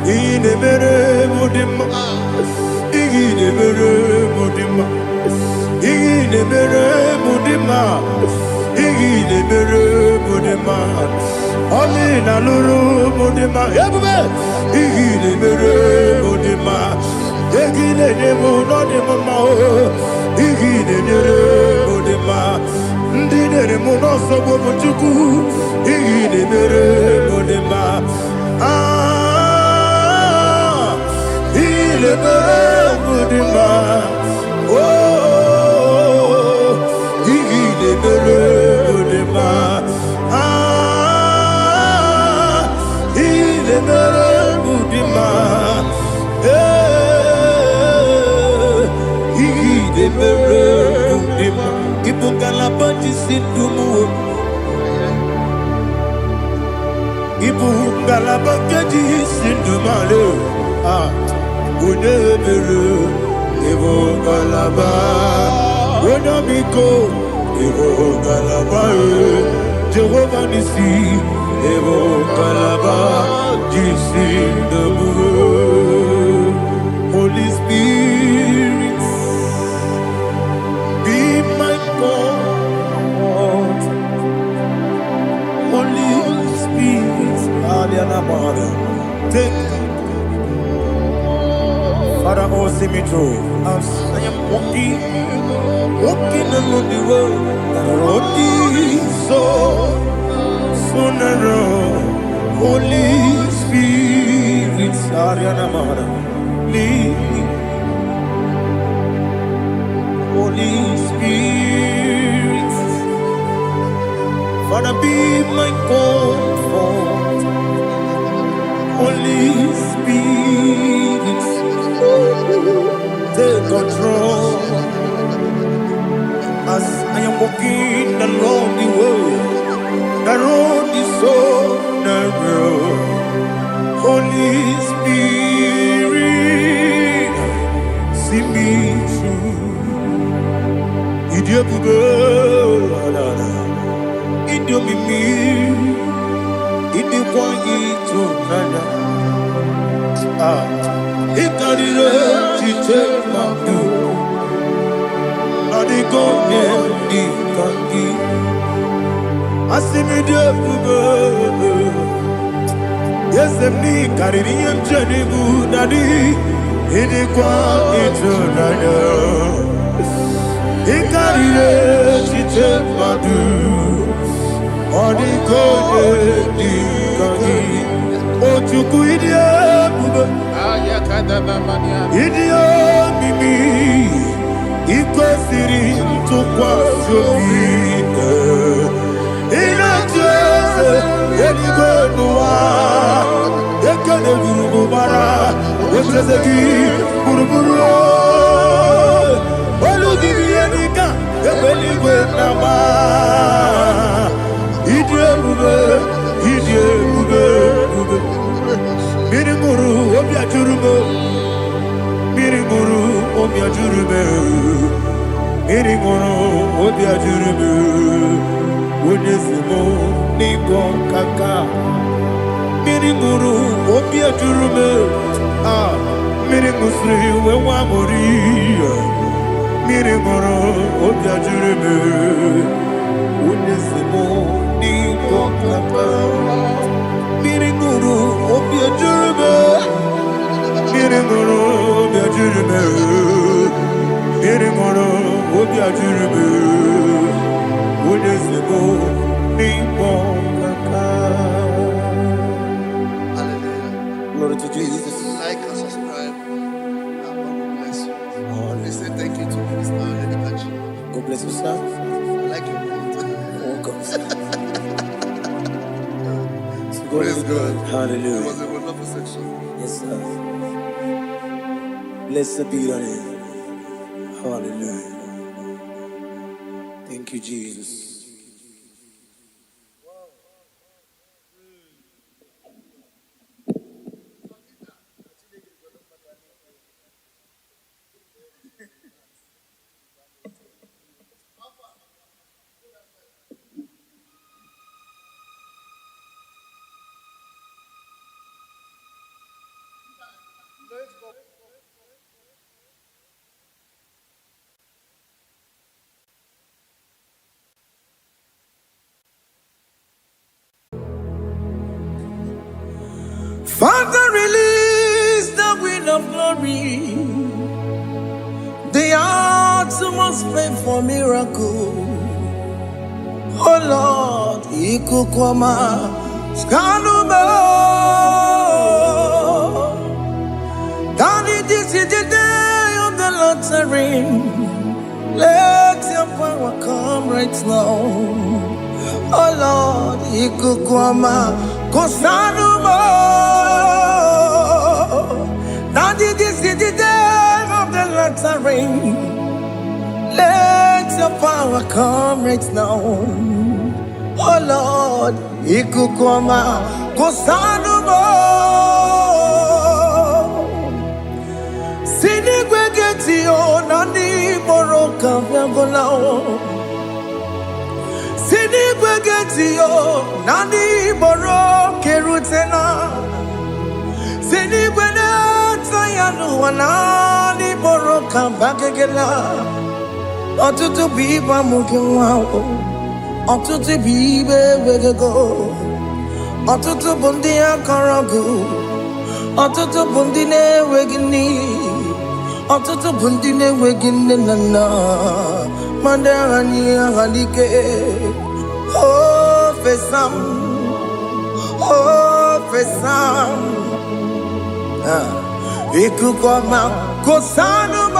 inemere mudima, inemere mudima, inemere mudima, inemere mudima, amina luru mudima, ebube, inemere mudima, inemere mudima, inemere mudima, ndinere munoso bomuchuku, inemere mudima. Il est heureux de ma, oh, il est heureux de ma, il est heureux de ma, il est heureux de ma. Il faut qu'à la bâtisse du mot. Ibu galabaka di sindumale ah unebelu ibu galaba unabiko ibu galaba Jehovah nisi ibu galaba di sindumale. Holy Spirit, be my God. Holy Spirit, take Father, oh, see me through. As I am walking along the road, the road is so narrow. Holy Spirit, Ariana Mara, lead me. Holy Spirit, Father, be my comfort. Holy Spirit, take control. As I am walking along the way, the road is so narrow. Holy Spirit, see me through. Idiopube, Idiomimi, Idikwanyituna. Ikarire chichemadu, Adigonye Ikangi, Asimidepube. Yes, me Karirian Jenibu Nadi, Idikwanyituna. Ikarire chichemadu, Adigonye Ikangi. Ochuku idiopube, idiomimi, ikwesiri ntụkwasị inacheze eluigwe n'ụwa, ekele gburugburu gbara ocheze gị gburugburu, olu gị ihe dịka ebe eluigwe na-agba. Idiopube, idiopube, Mirimuru obia jurume, Mirimuru obia jurume, Mirimuru obia jurume, Unesimo nigo kaka, Mirimuru obia jurume, ah, Mirimusri wewa moria, Mirimuru obia jurume, Unesimo nigo kaka. Miringuru, obia jurube. Miringuru, obia jurube. Miringuru, obia jurube. Unesimo, nipo kaka. Hallelujah. Glory to Jesus. Please like and subscribe. And God will bless you. Please say thank you to Minister Edikachi. God bless you, sir. I like your mouth. Welcome. Praise God. Hallelujah. It was a wonderful section. Yes, sir. Blessed be your name. Hallelujah. Thank you, Jesus. Father, release the wind of glory. The hearts must pray for miracle. Oh Lord, Ikukwama, Skanuma. Daddy, this is the day of the lottery. Let your power come right now. Oh Lord, Ikukwama, Kosanuma. Daddy, this is the day of the lottery. Let your power come right now. Oh Lord, Ikukwama, Kosanuma. Sinigwegetio, Nani Moroka, Vyangolao. Sinigwegetio, Nani Moroke Rutena. Sinigwena, Tayanu, Nani Moroka, Bagagela. Ọtụtụ bụ ibe amụghị nwa ahụ, ọtụtụ bụ ibe ewegego, ọtụtụ bụ ndị akọrọ gị, ọtụtụ bụ ndị na-enweghị nne, ọtụtụ bụ ndị na-enweghị nne na nna, ma ndị agha n'ihe agha n'ike. O fesam, o fesam, ikuku ọma kosanụ m.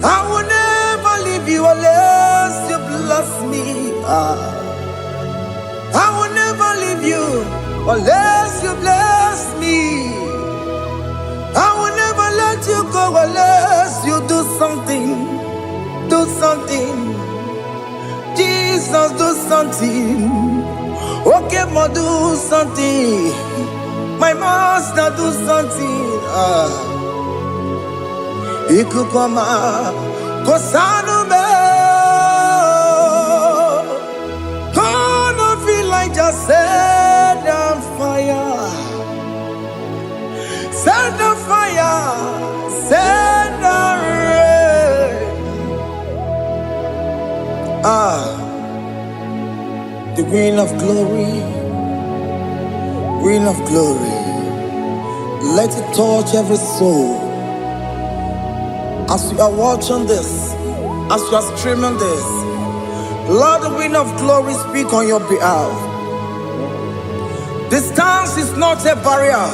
I will never leave you unless you bless me. I will never leave you unless you bless me. I will never let you go unless you do something. Do something. Jesus, do something. Okay, ma, do something. My master, do something. Ikukwama, Kosanume. Gonna feel like just set on fire. Set on fire. Set on rain. The wind of glory. Wind of glory. Let it touch every soul. As you are watching this, as you are streaming this, Lord, the wind of glory speak on your behalf. Distance is not a barrier.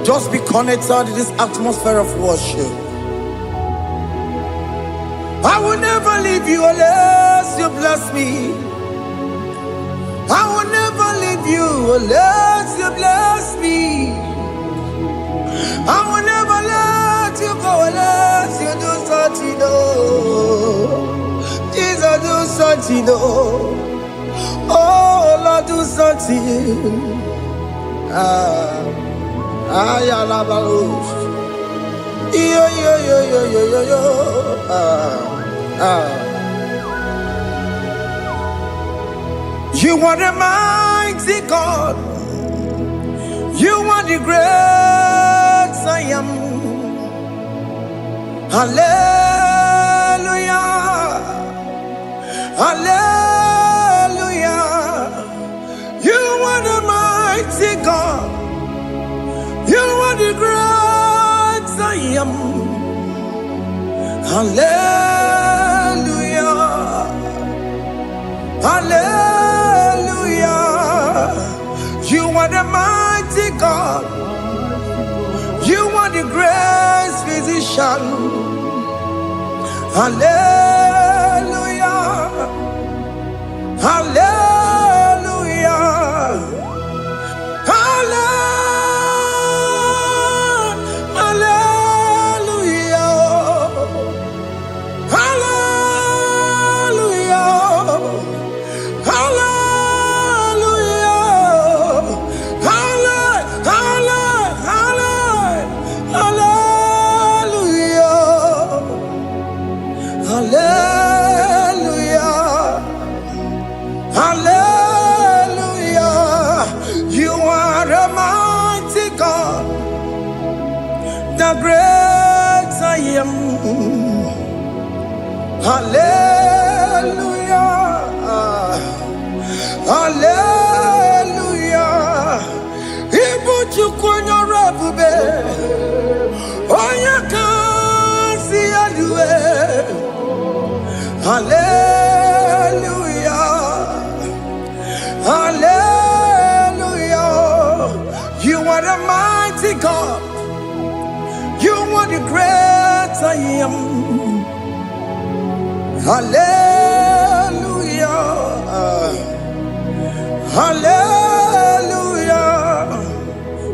Just be connected to this atmosphere of worship. I will never leave you unless you bless me. I will never leave you unless you bless me. I will never let you go unless you do something. Jesus, do something. Oh Lord, do something. Ayalabalos. Yo. You are the mighty God. You are the great I am. Hallelujah. Hallelujah. You are the mighty God. You are the great I am. Hallelujah. Hallelujah. You are the mighty God. You are the great physician. Hallelujah. Hallelujah. The great I am. Hallelujah. Hallelujah. Hallelujah. Hallelujah. You are the mighty God. You are the great I am. Hallelujah. Hallelujah.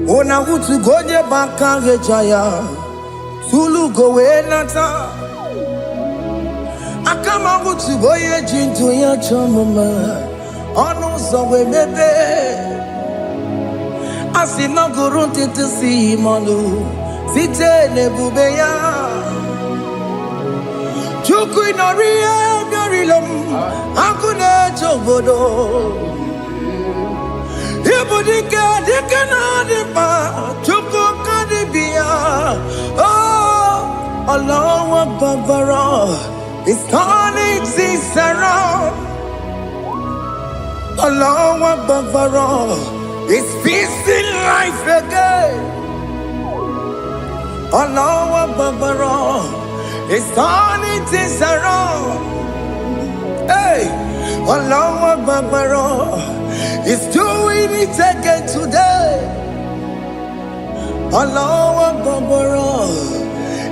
Ona utu goje bakage jaya. Tulu gowe nata. Akama utu boye jintu ya chomama. Onu sowe mebe. Asina gurunti tisi manu. Site nebubeya. Chuku inorie garilom. Akune chobodo. Ibudika dikana dipa. Chuku kadibia. Oh, Allah Akbar. It's turning things around. Allah Akbar. It's peace in life again. Allah Akbar. It's turning things around. Hey, Allah Akbar. It's doing it again today. Allah Akbar.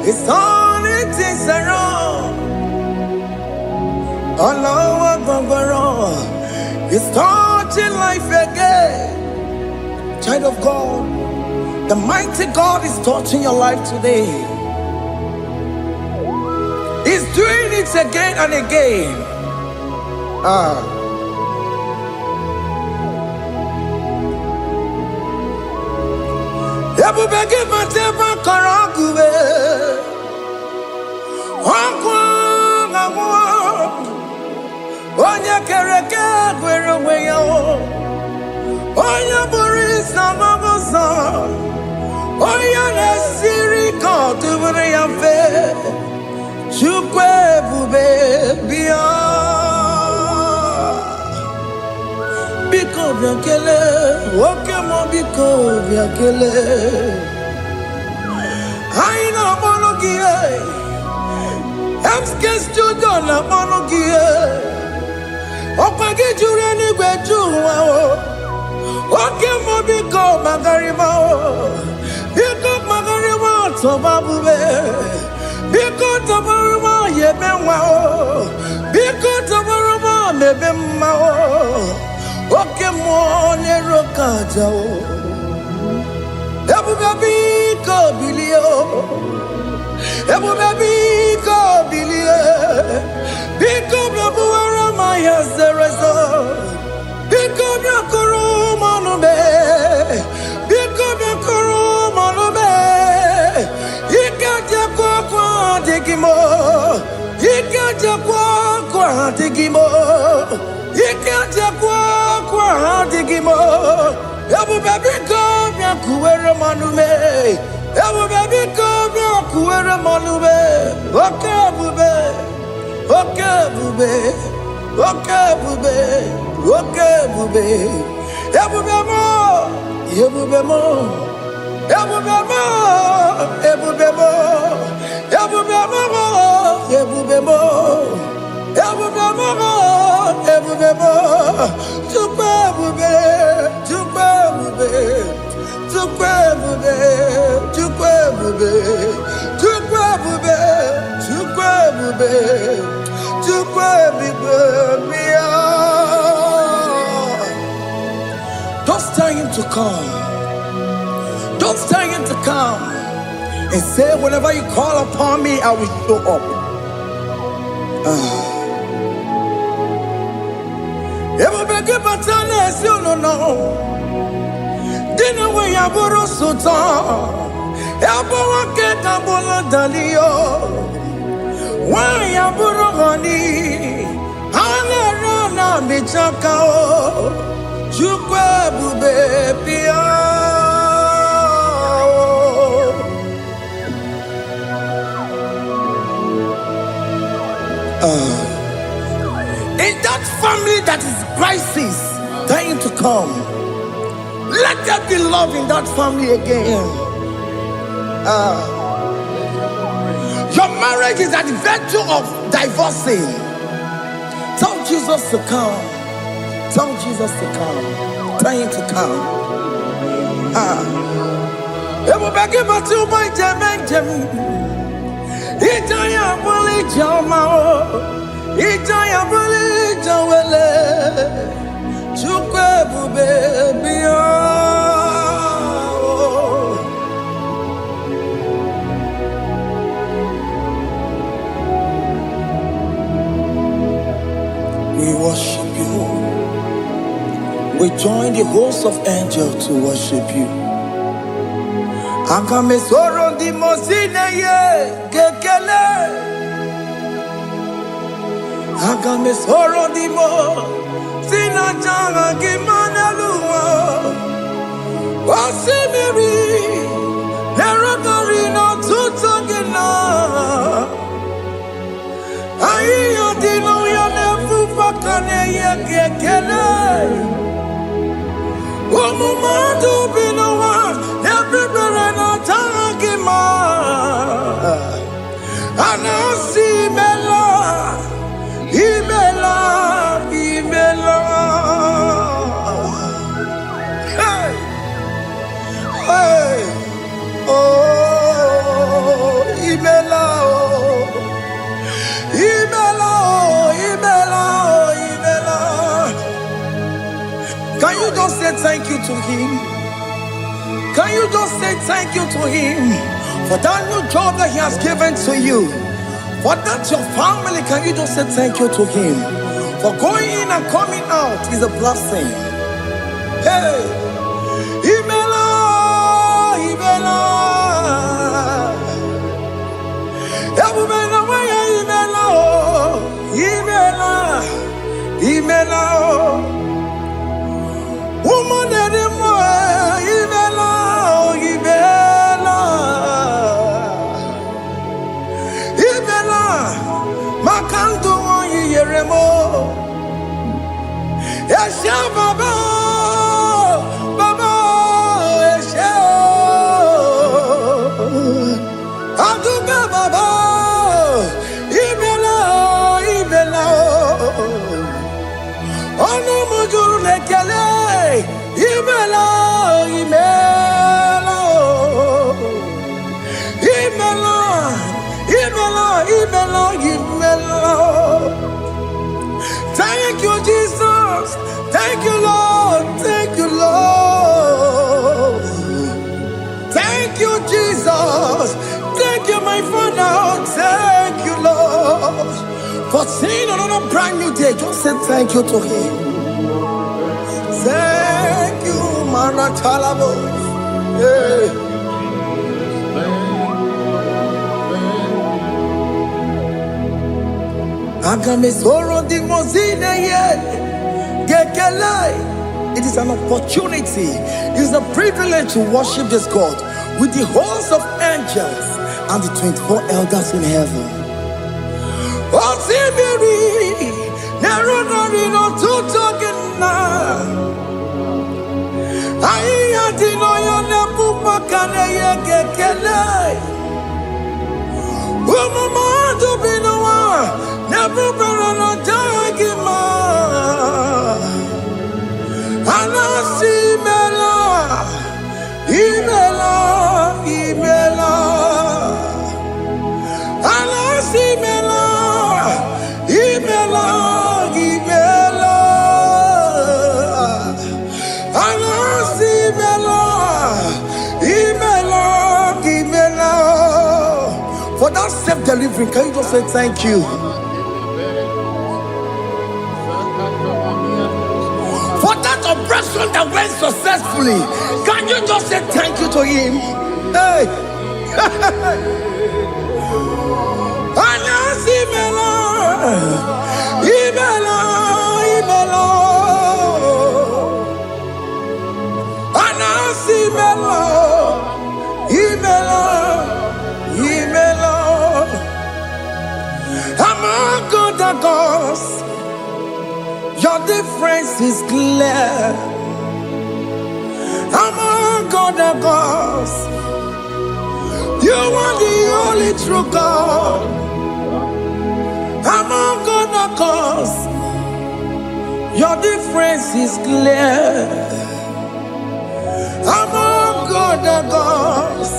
It's turning things around. Allah Akbar. It's touching life again. Child of God, the mighty God is touching your life today. He's doing it again and again. Ebubege mateba karagube. Onya kereke gwero weyo. Onya burisa mabosa. Onya nesiri kotubure yafe. Chukwe bube bia. Biko biakele. Woke mo biko biakele. Aina monogie. Emske studio na monogie. Opage jure ni gwejuwa o. Oke mo biko magarima o. Biko magarima tobabube. Biko tobarima yebenwa o. Biko tobarima mebemma o. Oke mo nero kaja o. Ebube biko bilio. Ebube biko bilie. Biko blabuara maya zerezo. Biko blakuru manube. Biko blakuru manube. Ikaja kwa digimo. Ikaja kwa digimo. Ikaja kwa digimo. Ebube biko blakuere manube. Ebube biko blakuere manube. Okay bube. Okay bube. Okay bube. Okay bube. Ebube mo. Ebube mo. Ebube mo. Ebube mo. Ebube mo. Ebube mo. Ebube mo. Ebube mo. Tukwe bube. Tukwe bube. Tukwe bube. Tukwe bube. Tukwe bube. Tukwe bube. Tukwe bube. Don't tell him to come. Don't tell him to come. And say, whenever you call upon me, I will show up. Everybody but unless you don't know. Dinner way I borrow so tall. Elbow get a bola dalio. Why I borrow honey? I'll run a bichakao. Chukwe bube pia. In that family that is crisis, time to come. Let there be love in that family again. Your marriage is at the verge of divorcing. Tell Jesus to come. Tell Jesus to come. Tell him to come. We worship you. We join the host of angels to worship you. Akamesoro di mosine ye kekele. Akamesoro di mo sina changa kimanaluwa. Wasimiri nerokari no tutogina. Ayo dino ya nefu fakane ye kekele. Umumadu binowa everywhere no tangima. Anasi mela, imela, imela. Hey, hey, oh, imela, oh, imela, oh, imela, oh, imela. Can you just say thank you to him? Can you just say thank you to him for that new job that he has given to you? For that your family, can you just say thank you to him? For going in and coming out is a blessing. Hey, Imela, Imela, Imela, Imela, Imela, woman anymore, Imela, Imela, Imela, Makanto Yeremo, Yasha Baba, Baba, Yasha, Aduka Baba, Imela, Imela, Ono Mujuru Lekele. Imela, Imela, Imela, Imela, Imela, Imela. Thank you, Jesus. Thank you, Lord. Thank you, Lord. Thank you, Jesus. Thank you, my Father. Thank you, Lord. For seeing another brand new day, just say thank you to him. Thank you, Manatalabo. Yeah. It is an opportunity, it is a privilege to worship this God with the host of angels and the 24 elders in heaven. For that self-delivery, can you just say thank you? For that operation that went successfully, can you just say thank you to him? Hey! Your difference is clear. God of gods. You are the only true God. Among God of gods, your difference is clear. Among God of gods,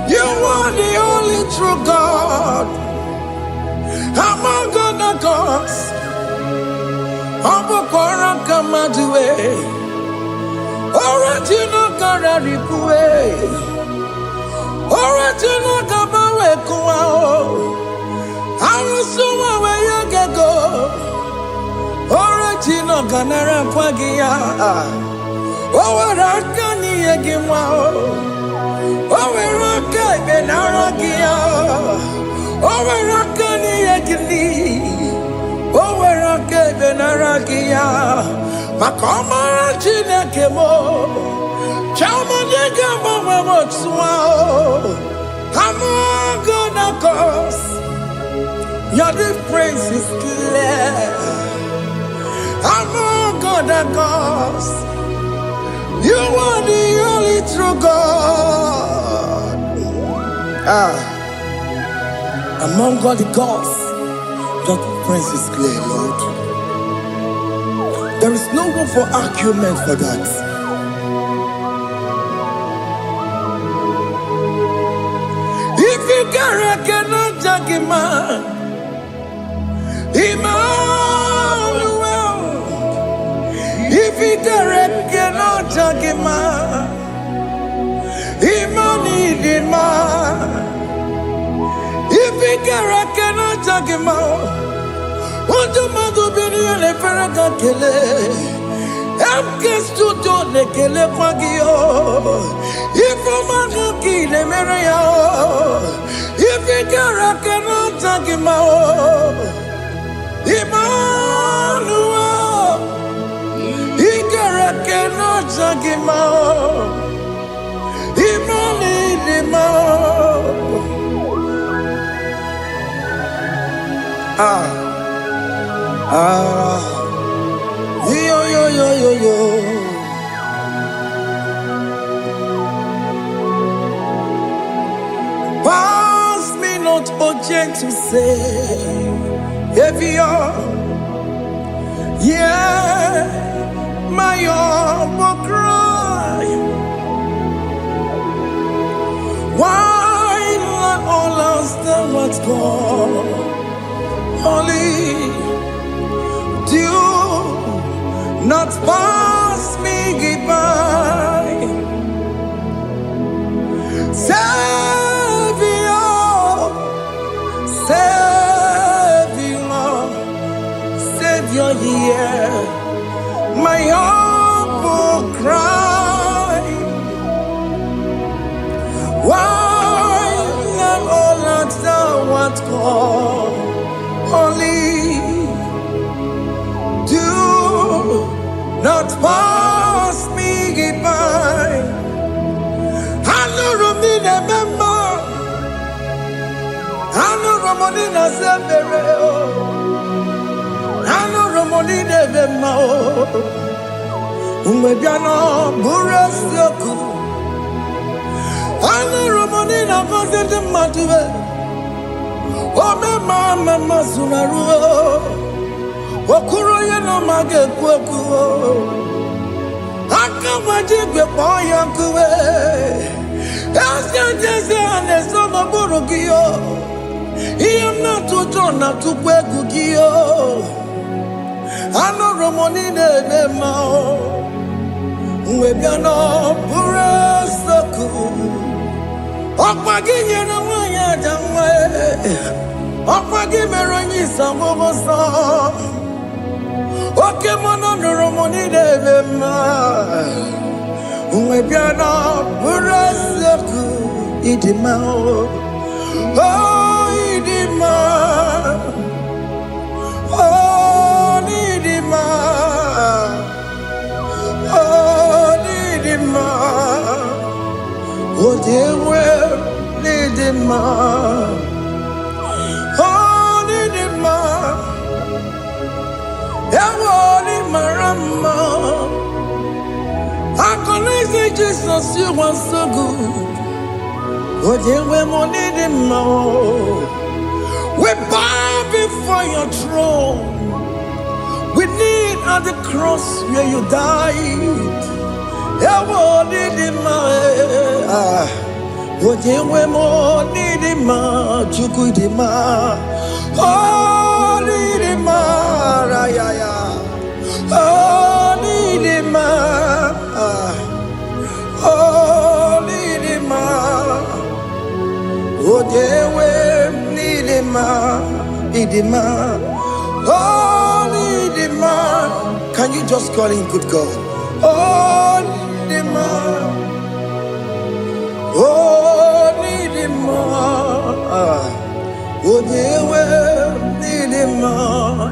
you are the only true God. Among God of gods, Abokora Kamadue, original Kararikue, original Kabawe Kuao, Arusuma Wayagago, original Ganara Pagia, Owarakani Yagimao, Owaraka Benaragia, Owarakani Yagini. Owaraka benaragia, makoma chine kemo, chama nega mama motswao. Among God of gods, your difference is clear. Among God of gods, you are the only true God. Among God the gods, your difference is clear, Lord. There is no room for argument for that. If you cannot judge him, Emmanuel. If you cannot judge him, Emmanuel. If you cannot judge him, what do you do? Le ferraga kele, amkestu do le kele pagio. If you ki le meraya, if you cannot take him out, Emmanuel, he cannot take him out, Yo. Pass me not, O gentle Savior. Yeah, my humble cry. Why not all us that what's gone? Only do not pass me by. Savior, hear my humble cry. Why not all that thou art called? Only do not pass me by. I know Romina member. I know Romonina Severeo. I know Romonina member. Umbebiano Burasioku. I know Romonina Cosette Matue. Oh, mama Sunaru. Okuro yeno mage kweku. Akamajigwe poyankuwe. Jese anesono burugiyo. Iyam na tutona tukwegugiyo. Ano romonine bemao. Webiano burasoku. Okwaginye na wanya jamwe. Okwagimeronyi samboboso. Oke mono romoni debema. Webiano burasoku. Idimao. Oh, idima. Oh, idima. Oh, idima. Oh, they will need him. Oh, need him. Everybody, Marama. I can say, Jesus, you are so good. Oh, yeah, we need him now. We bow before your throne. We need at the cross where you died. Yeah, we need him now. Oh, yeah, we need him now. Chukudima. Oh, need him now. Oh, need him now. Oh, need him now. Oh, dewe, need him, oh, need him. Can you just call him good God? Oh, need him, oh, need him, oh, dewe, need him, oh,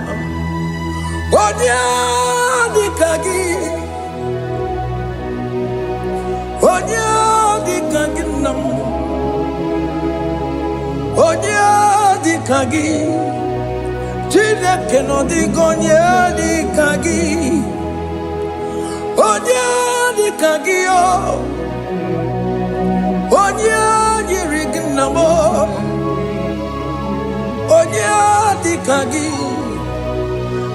dewe, kagi, oh, dewe, kagi, nam. Onya di kagi, jine keno di gonye di kagi. Onya di kagi o, onya di rignamo. Onya di kagi,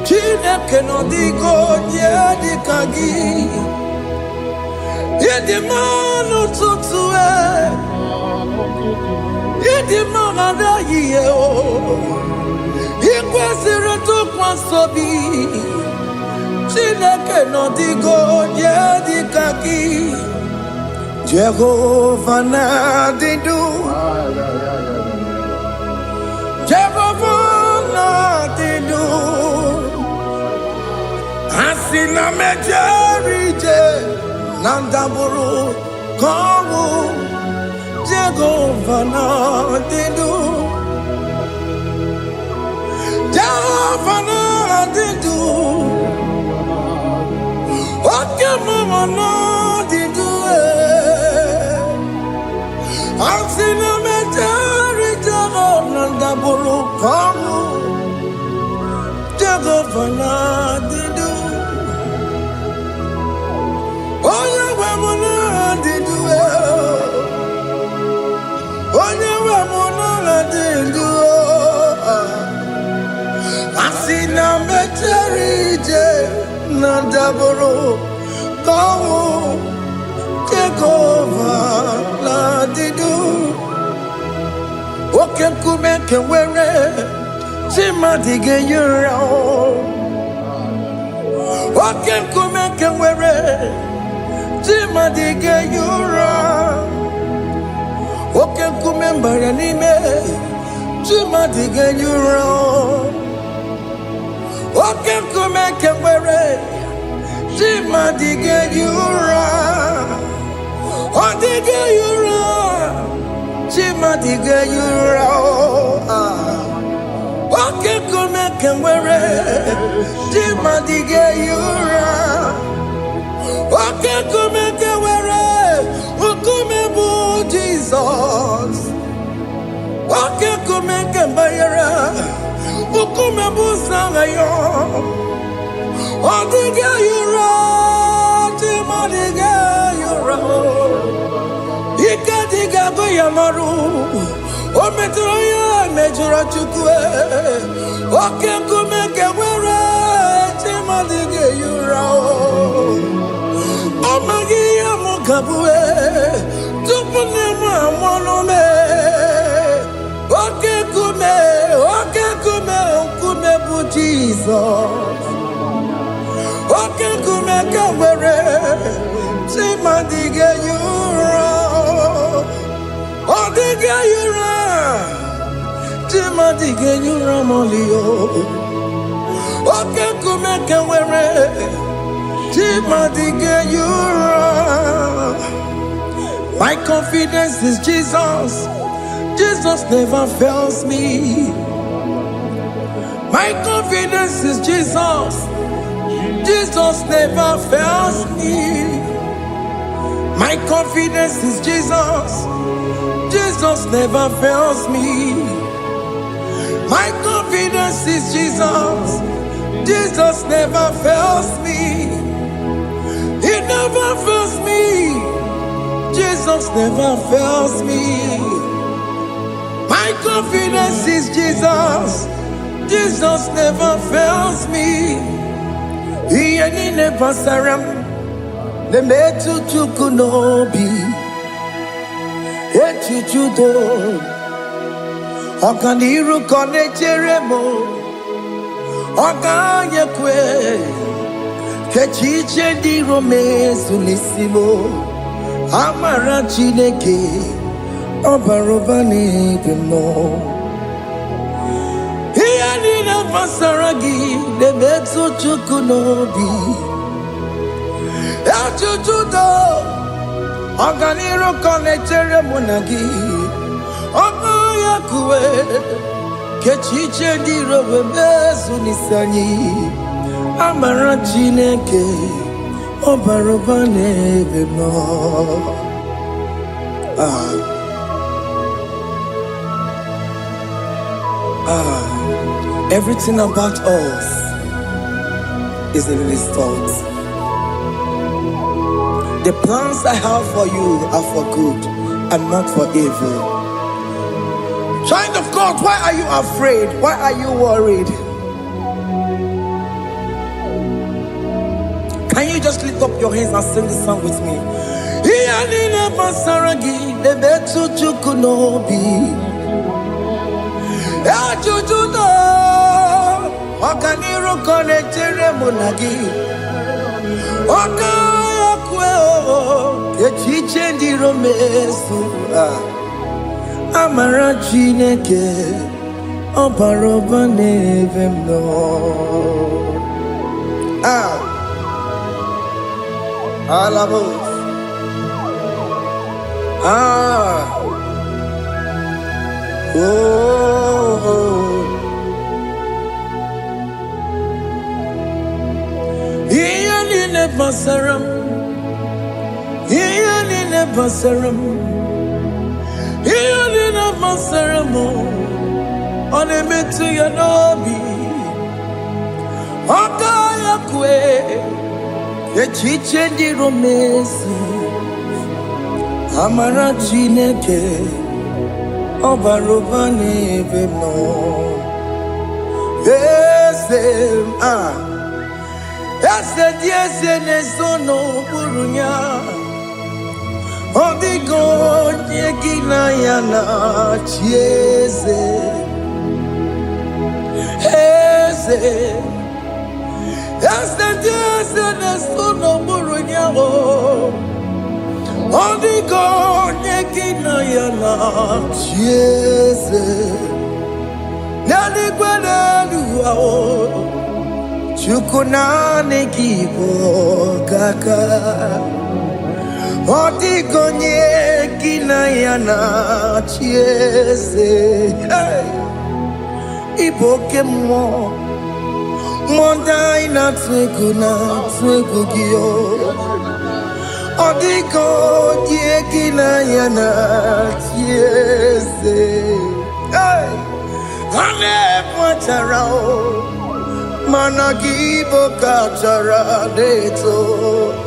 jine keno di gonye di kagi. Yedi manu tutue. Yedi mangada yeo, ikwesiri tukwasobi. Chineke no digo yedi kaki. Jehovah na didu, Jehovah na didu. Asina mejerije, nandaburu kowu. Jehovah na didu, Jehovah na didu, Oke mama na didu, Asina mejari Jehovah na daburu kamu, Jehovah na didu, Oye wemo na didu. Onye we monala dindu, asina mecherije na daboro kawu Jehovah na dindu. Oke kume kewere chima dige yura. Oke kume kewere chima dige yura. Oke kumembara nime chima dige nyura. Oke kumeke were chima dige nyura. Odige yura chima dige nyura. Oke kumeke were chima dige nyura. Oke kumeke were ukumebu Jesus. Oke kumeke bayara, ukume busanga yo. Odige yura, timadiga yura. Ikadiga goyamaru, ometroya mejura chukwe. Oke kumeke wera, timadiga yura. Omagiya mukabwe, tupune mwamonome. Oke kume bu Jesus. Oke kume kawere, chimadiga yura. Odiga yura, chimadiga yura molio. Oke kume kawere, chimadiga yura. My confidence is Jesus. Jesus never fails me. My confidence is Jesus. Jesus never fails me. My confidence is Jesus. Jesus never fails me. My confidence is Jesus. Jesus never fails me. He never fails me. Jesus never fails me. My confidence is Jesus. Jesus never fails me. He ain't never saram. The metu chukunobi. Echichudo. Okaniru kone jeremo. Okanye kwe. Kechiche di rome sunisimo. Amara chineke. Obarobane gemo. Here in a Masaragi, the Metsu Chukunobi. Achuchudo, Oganiro Connectere Monagi, Omayakue, Kechiche di Robemesu Nisani, Amarachineke, Obarobane gemo. Everything about us is in His thoughts. The plans I have for you are for good and not for evil. Child of God, why are you afraid? Why are you worried? Can you just lift up your hands and sing this song with me? Ajujudo, Okaniro Connectere Monagi, Okayakwe, Kechiche di Romesu, Amarachineke, Obarobane Vemno. Alamos. Basaram, Ianina Basaram, Ianina Basaramo, on a metu yanobi, Okayakwe, Echiche di Romesu, Amarachineke, Obarobane Vemno. Yes, sono burunya. Odigo nyekina yana chieze. Yes, sono burunya. Odigo nyekina yana chieze. Nani kwanaluwa. Chukunane kibo kaka Otigonye kinayana chiese Iboke mo Mondai na twegugio Otigonye kinayana chiese Hane pacharao Managibo kachara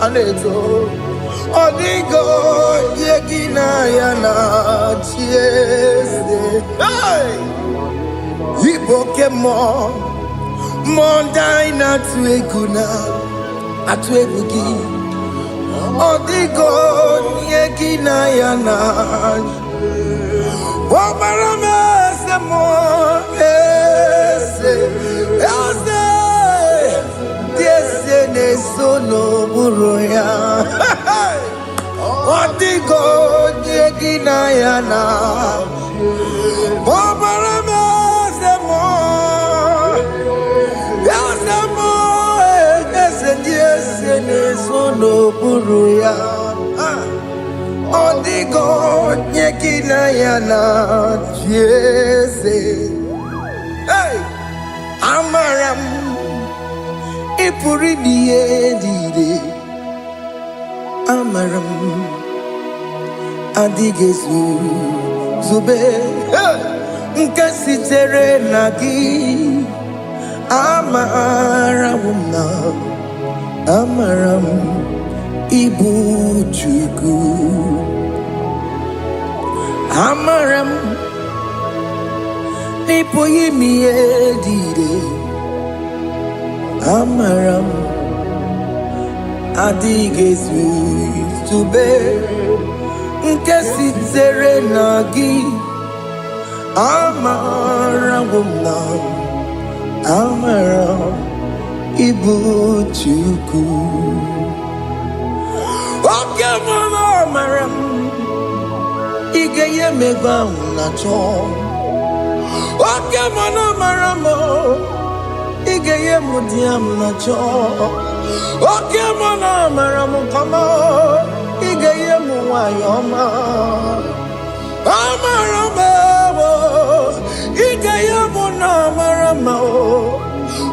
aneto Odigo yekina yana chiese Ibokemo Mondai na tueguna Atuegugi Odigo yekina yana Wamarame semo Tiesene sono buruya Odigo yekina yana Wamarame semo Yasemo Tiesene sono buruya Odigo yekina yana Tiese Amaram Ipuri diye Amaram Adigezu Zube Nkasitere nagi Amaram Ibu Chuku Amaram Nipo yimi edide Amaram Adigezu Tube Nkesi tere nagi Amaram Amaram Ibu Chuku Oke mama Amaram Igeye megba unacho Oke mana maramo Igeye mudiam nacho Oke mana maramo kama Igeye muwayoma Amaramo Igeye muna maramo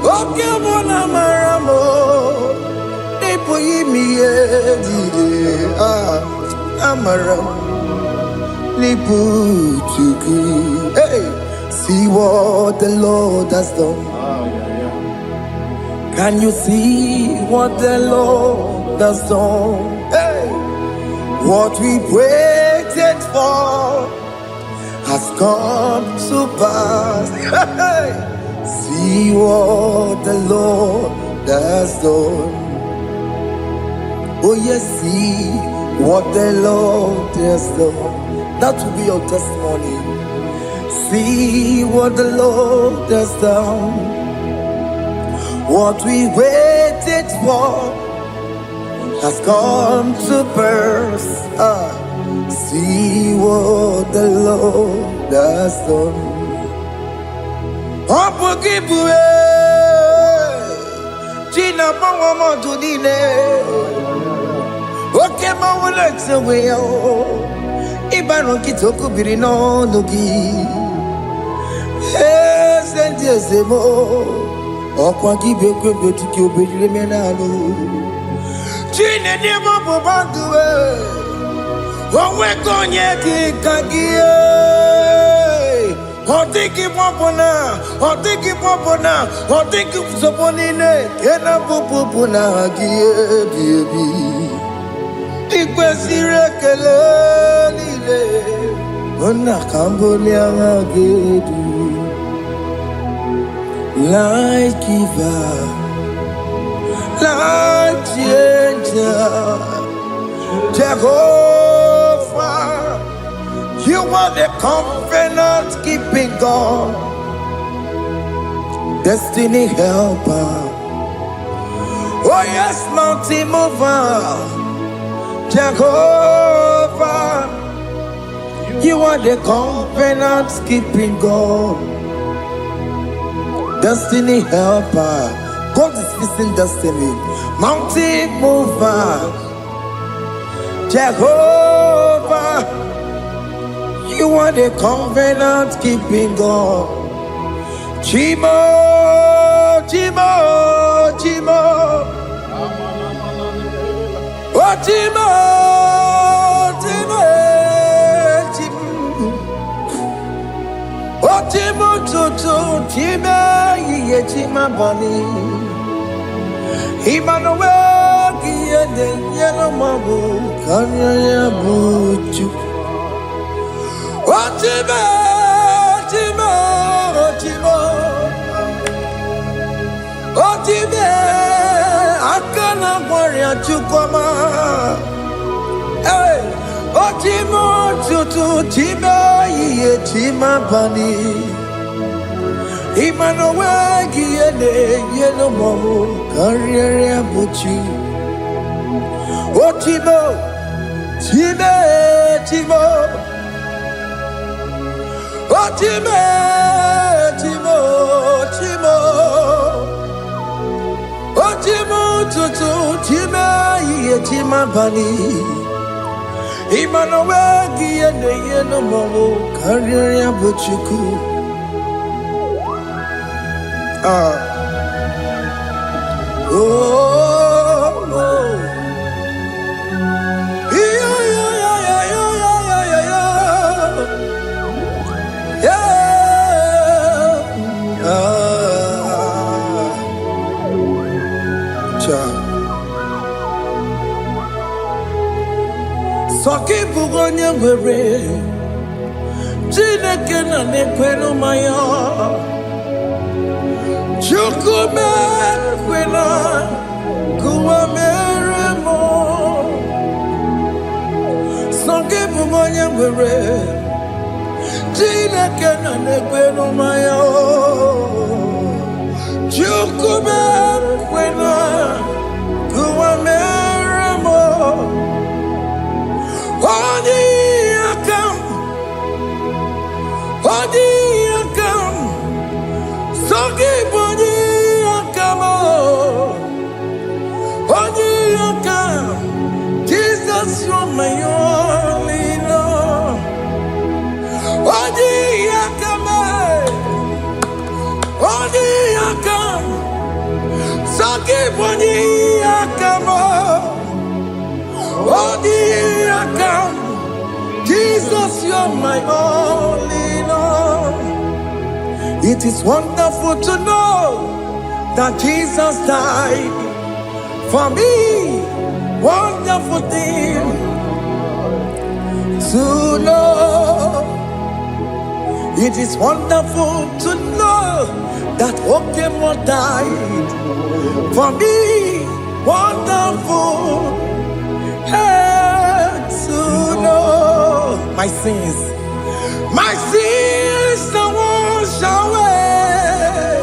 Oke mana maramo Nipo yimi edide Amaramo Hey, see what the Lord has done. Can you see what the Lord has done? Hey, what we waited for has come to pass. Hey, see what the Lord has done. Oh yes, see what the Lord has done. That will be your testimony. See what the Lord has done. What we waited for has come to pass. See what the Lord has done. Gina Mama Dunine. Okay, Mama, let's away. Ibano kitoko birino nogi sentezemo okwa gibekwe betiki obedire menalo chine demo bobanduwe onwe konye kikagie otiki popona otiki soponine kena popona agie biebi ikwesire kelelile ona kambolia agedu like giver like changer Jehovah you are the covenant keeping God destiny helper oh yes mountain mover Jehovah, you are the covenant keeping God, destiny helper. God is fixing destiny, mountain mover. Jehovah, you are the covenant keeping God. Chimo. Chima bani Emmanuel Kiede Yellow Mabu Kanya Buchu Chima Akana Warrior Chukoma Hey Chimo Chutu Chima Ye Chima bani Emmanuel Kiede Yellow Mabu Kanya Buchu Chimo tutu Chima Ye Chima bani Emmanuel Kiede Yellow Mabu Kanya Buchu Soki bugonye were Chineke na nekwenu maya Chukume kwena Kuwa meremo Songe bumonye were Chineke na nekwenu maya Chukume kwena Kuwa meremo Odi akam Songi boni akam Odi akam Jesus you're my only love Odi akam Songi boni akam Odi akam Jesus, you're my only Lord. It is wonderful to know that Jesus died for me. Wonderful thing to know. It is wonderful to know that Okemo died for me. Wonderful. To know my sins are washed away.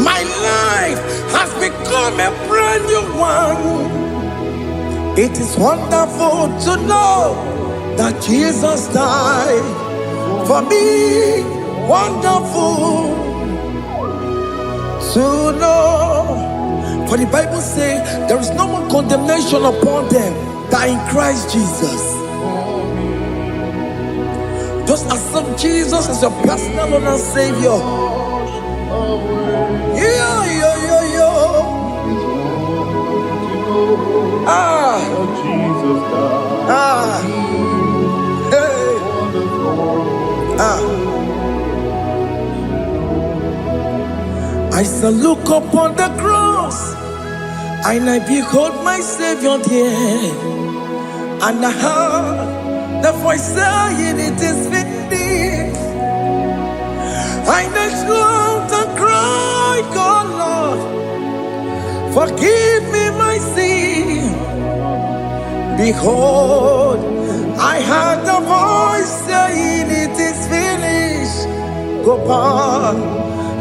My life has become a brand new one. It is wonderful to know that Jesus died for me. Wonderful to know. For the Bible says there is no more condemnation upon them that in Christ Jesus. Just accept Jesus as your personal Lord and Savior. I shall look upon the cross and I behold my Savior there, and I heard the voice saying it is finished. I knelt down and cried, God Lord, forgive me my sin. Behold, I heard the voice saying it is finished. Go back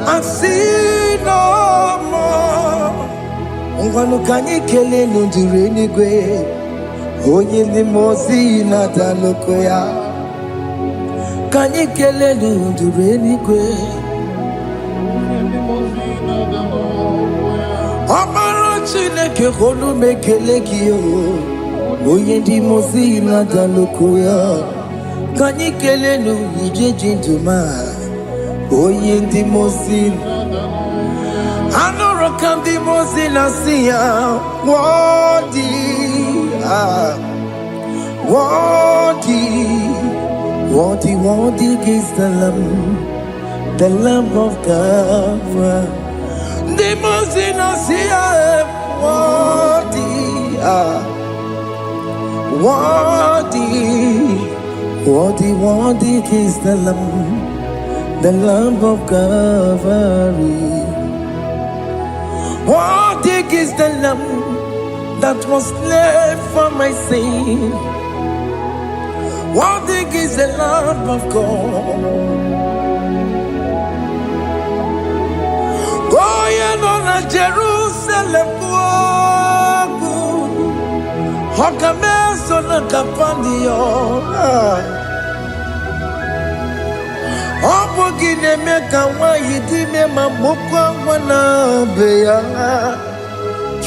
and sin no more. Ngwanu kanyi kele nundure nigwe Onye limozi na daloko ya Kanyi kele nundure nigwe Amara Chineke konu mekele kiyo Onye limozi na daloko ya Kanyi kele nu ije jinduma Onye limozi Anoro kandi mozina siya Worthy is the Lamb of God. The mozina siya worthy is the Lamb of Calvary. Worthy is the Lamb that was slain for my sin. Worthy is the Lamb of God. Going on a Jerusalem, Hokameso na kapandio. Opogine meka wa yidime mamukwa wana beya.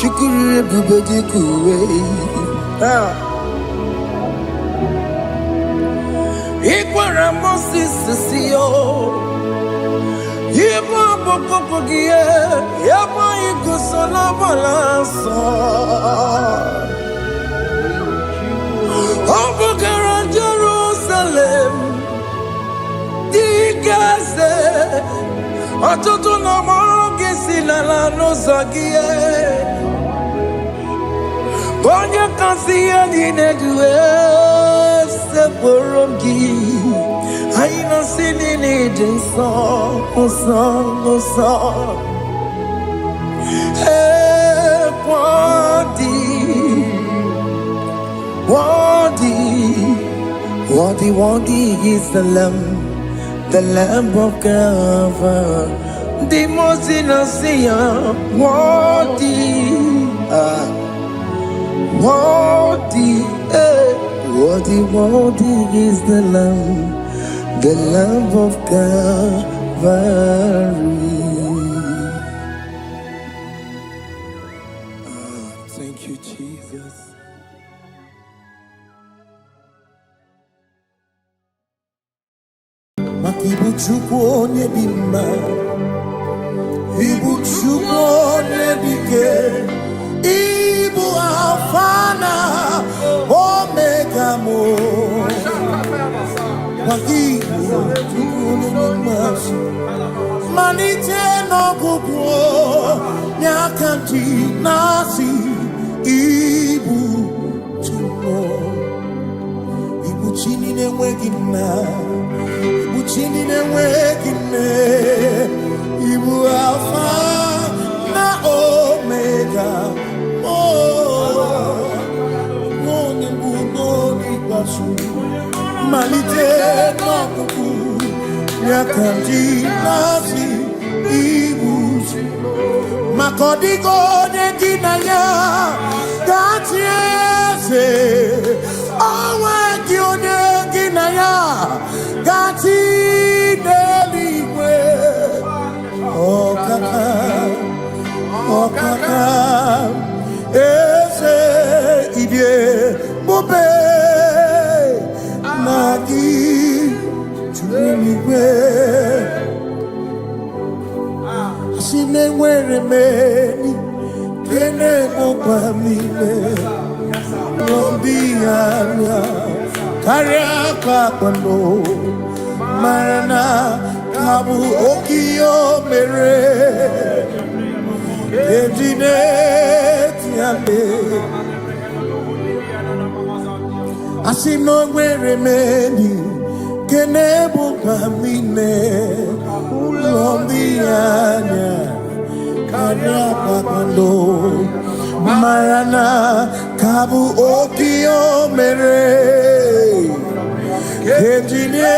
Chukuri bubedi kuwe. Ikwara Moses siyo. Yema bokopogie. Yema igusola balanso. Opogara Jerusalem. Dikase. Atoto na morogesi la nozagie. Bonye kansiya dinedwe se borongi I no sinning it in song, oh song, oh song. Hey, worthy is the Lamb of God, the most innocent, worthy is the Lamb of Calvary. Thank you, Jesus. Ibu chukwu onye dị mma, Ibu chukwu onye dị ike, Ibu Alfa na Omega mo. Ibu chukwu onye dị mma, malite n'ọgwụgwụ n'aka ndị na-asị Ibu chukwu, Ibu chi na-enweghị nna. Chini na-enweghị nne, Ibu Alfa na Omega, onye mbụ n'oge ikpeazụ, malite n'ọgwụgwụ n'aka ndị na-asị Ibu maka ọ dịghị onye gị na ya ga-achị eze, onwe gị onye gị na ya ga-achị n'eluigwe. Ọkaka eze ibie mube na gị juru eluigwe. Si na-enwere meni kene mụkwa niile n'obi anya karịa akwa kwando mara na ka bụ oke ihe o mere ejide tiame. Asị na o nwere meni kene mụkwa niile n'obi anya karịa akwa kwando mara na ka bụ oke ihe o mere ejide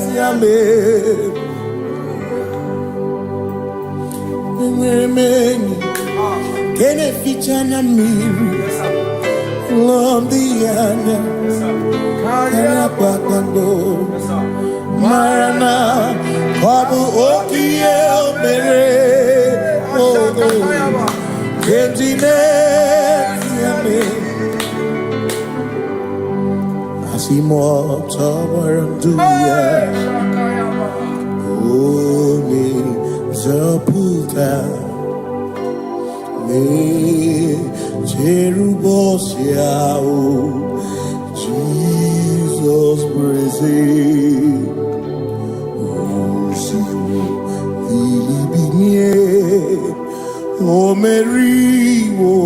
tiame. Enwere m enyi nke na-eficha na mmiri lụọ ndị ya anya karịa kpakpando mara na ọ bụ oke ihe o mere ejide tiame. Asimo tawaranduya Oni zaputa Me cherubosia Jesus praise Osimo Ilibinye O meriwo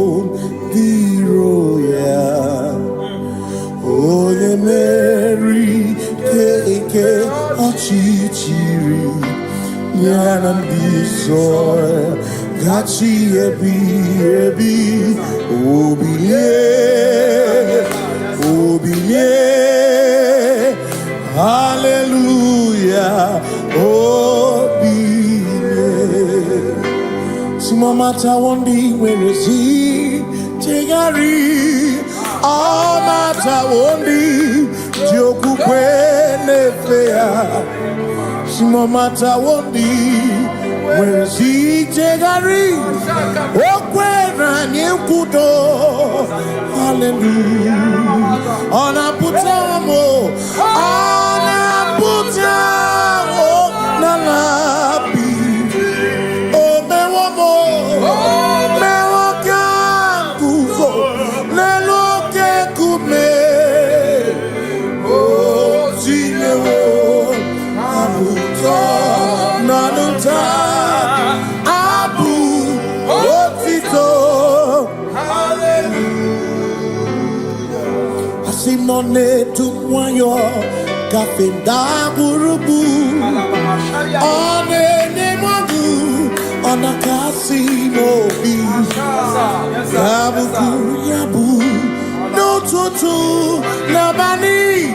Diroya Onye meri keke ọchịchịrị ya na ndị nsọ gachi ebi obilie hallelujah obilie. Simomata wondi nwere si chegari ọmata wondi ji okwukwe na-efe ya. Simomata wondi nwere si chegari okwere anyị nkwudo hallelujah. Ọ na-apụta m n'ala bi o mewo m mewo ka nguzo n'elu oke nkume o tinyewo abụtọ n'ọnụta abụ otito hallelujah. Asị m nọ na-etu nwayọ Gafenda burubu Onene madu Onakasi mobi Yabuku yabu No tutu Nabani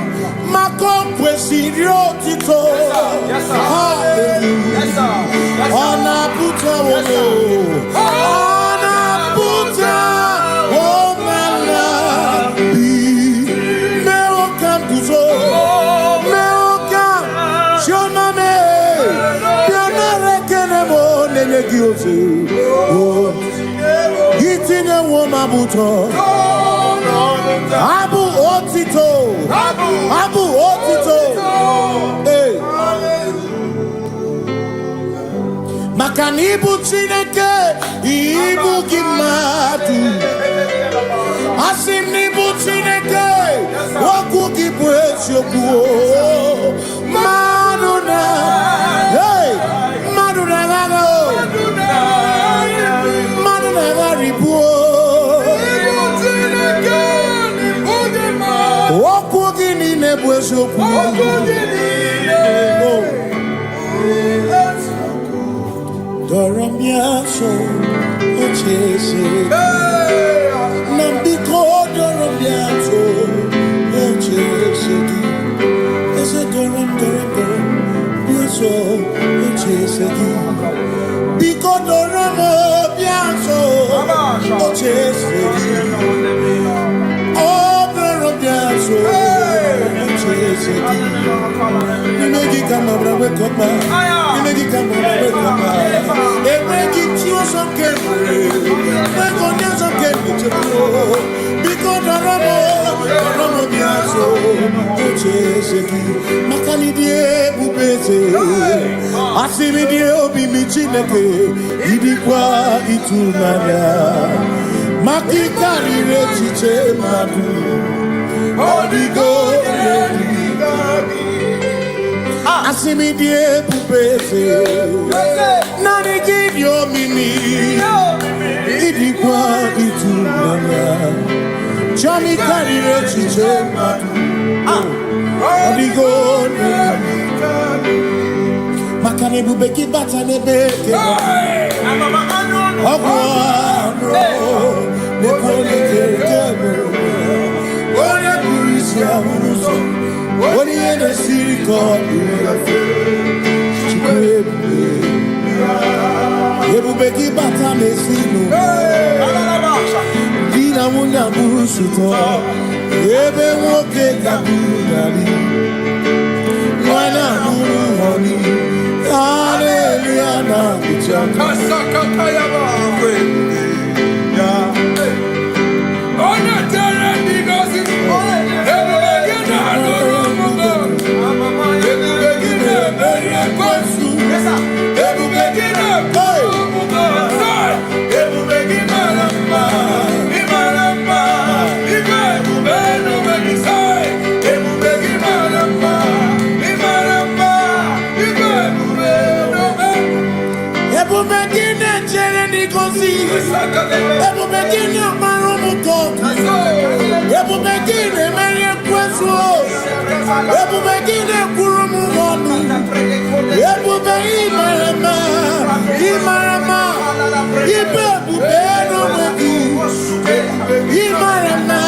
Makopwe sirio tito Hallelujah Onaputa wono Onaputa Womala Eating a woman buto Abu Otito Abu Otito Makanibu Chineke Ibu Gimadu Asinibu Chineke Waku Gibwesyoku Maduna Hey Maduna Gago Maduna Garibu Waku Gini Nebwesyoku Doramiaso Ochese Nambiko Doramiaso Ochese Ese Doram Biaso Ochese Biko Doramiaso Ochese Oh Doramiaso Ochese Nimegi kama brawe koma Nimegi kama brawe koma Emegi tiyo sonke Megonya sonke Nichebo Biko Doramo Biaso Ocheseki Makani die bubeze Asimi die obi michineke Idikwa itunanya Makikari rechiche madu Odigo Asimi die bubeze Nani give your mini Idikwa itunanya Jami karire chiche Odigo Makane bubeki bata nebeke Ogwano Nekone kekebe One burisia unuso One yene siriko Chikwebu Ebubeki bata mesino Dina munya busuto Ebe woke kabudali Mwana nuru honi Hallelujah na kuchaka Kasakata yaba Ona tere bigosi Ebubegina adoromugo Ebubegina beria kwansu Ebubegina koromugo Ebubegina lamba Imaramba Ibe ebubeno megisai Ebubegina lamba Imaramba Ibe ebubeno Ebubegina chere nikosi Ebubegina marumuko Ebubegina merie kwesu Ebubegina kurumugonu Ebubegina Imarama Ibe ebubeno megi Imarama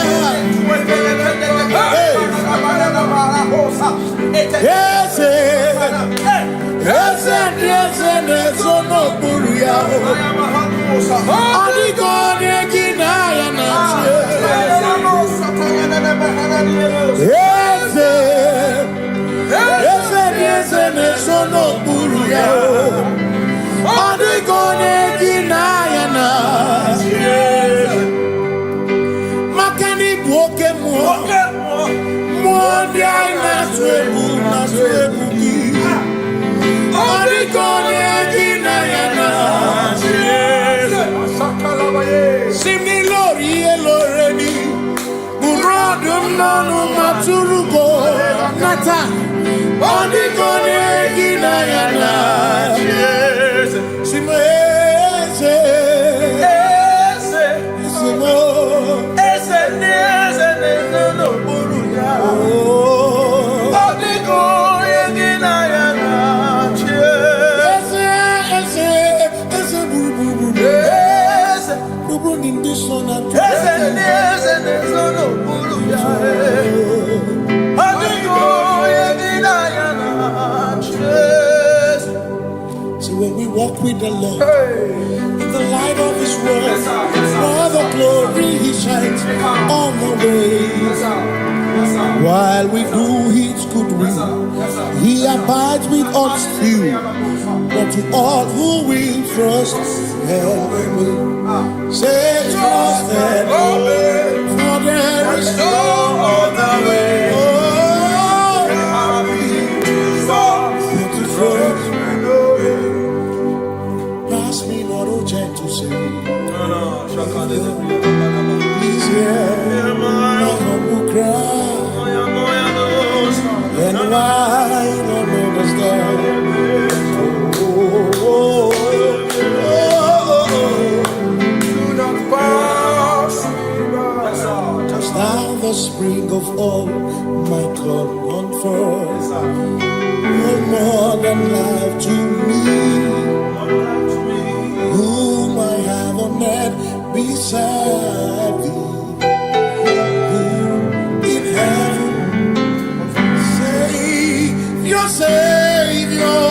Ese nesono buruya Adigone kinaya nache Ese nesono buruya Adigone kinaya nache Makani buoke Mwandi aina swebu na swebu ki Adigone kinaya nache Simni lori eloreni Burodum nanu maturugo Nata Adigone kinaya nache Simese Ese no buruya when we walk with the Lord, in the light of His word, for the glory He shines on the way. While we do His good will, He abides with us few, but to all who will trust and obey. Say trust and obey, for there is no other way. Oh, to trust and obey. Pass me not, O gentle Savior. Please hear my humble cry. And why not understand? Do not pass Just now the spring of all my comfort, you're more than life to me, whom I have on earth beside thee. In heaven, Savior, Savior,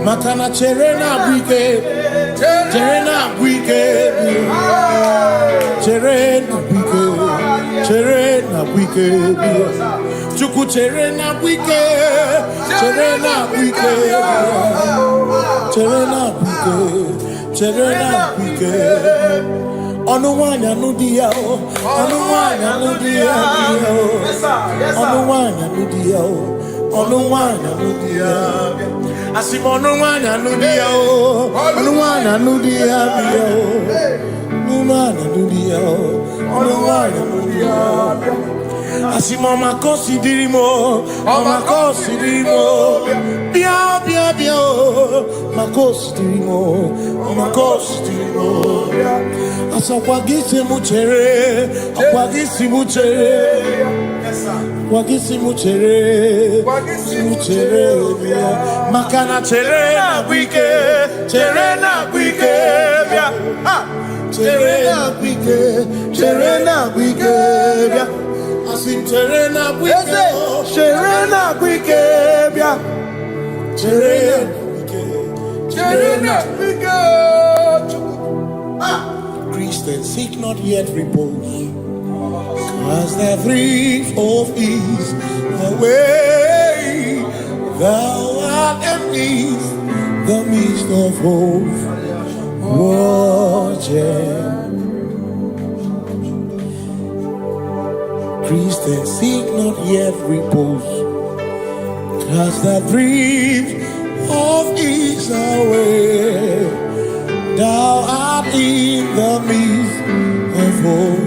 Makana cherena bwike, cherena bwike, cherena bwike, cherena bwike, chuku cherena bwike, cherena bwike, cherena bwike, cherena bwike. Onuwanya nudia, onuwanya nudia, onuwanya nudia, onuwanya nudia. Asimonuwana nudia o, onuwana nudia bio, onuwana nudia o, onuwana nudia. Asimoma considerimo, oma considerimo, bia bia bia o, ma considerimo, oma considerimo. Asakwagisi muchere, akwagisi muchere. Wagisi muchere, makana cherena bwike, cherena bwike, cherena bwike, cherena bwike, asim cherena bwike, cherena bwike, cherena bwike. Christians seek not yet repose, as the brief of ease away, thou art amidst the midst of hope, watching. Christians seek not yet repose, cast the brief of ease away, thou art in the midst of hope.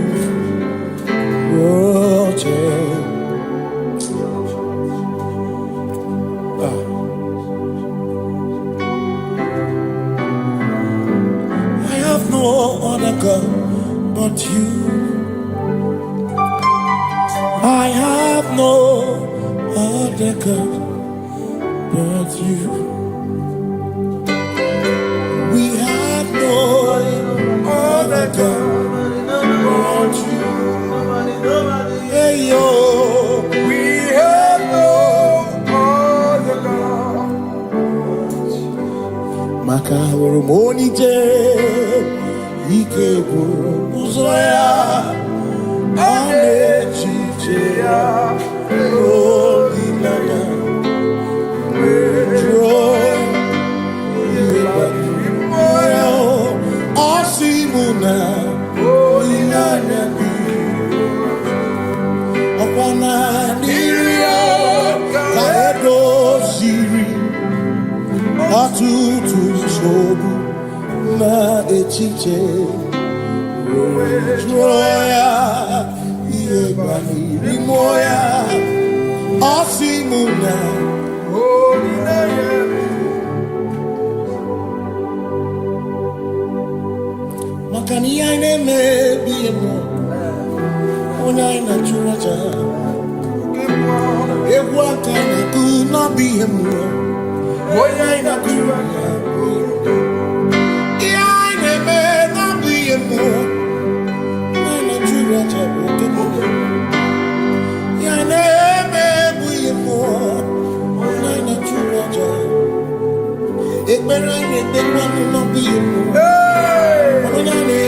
I have no other God but you. I have no other God but you. We have no other God but you. Hey yo, we have no other God. Makahoro monite, Kebu Zoya Anechichea Holy Nana Joy Osimuna Holy Nana Opana Nirio Kaedo Siri Atutu Shobu Na Echiche Joya Iebani Rimoya Osimuna Holy Nana Makani aine me biemo Ona ina churaja Ewa kana kuna biemo Ona ina churaja Iaine me na biemo Ona ina churaja Iaine me biemo Ona ina churaja Ekbera ine tekwa na biemo Ona ina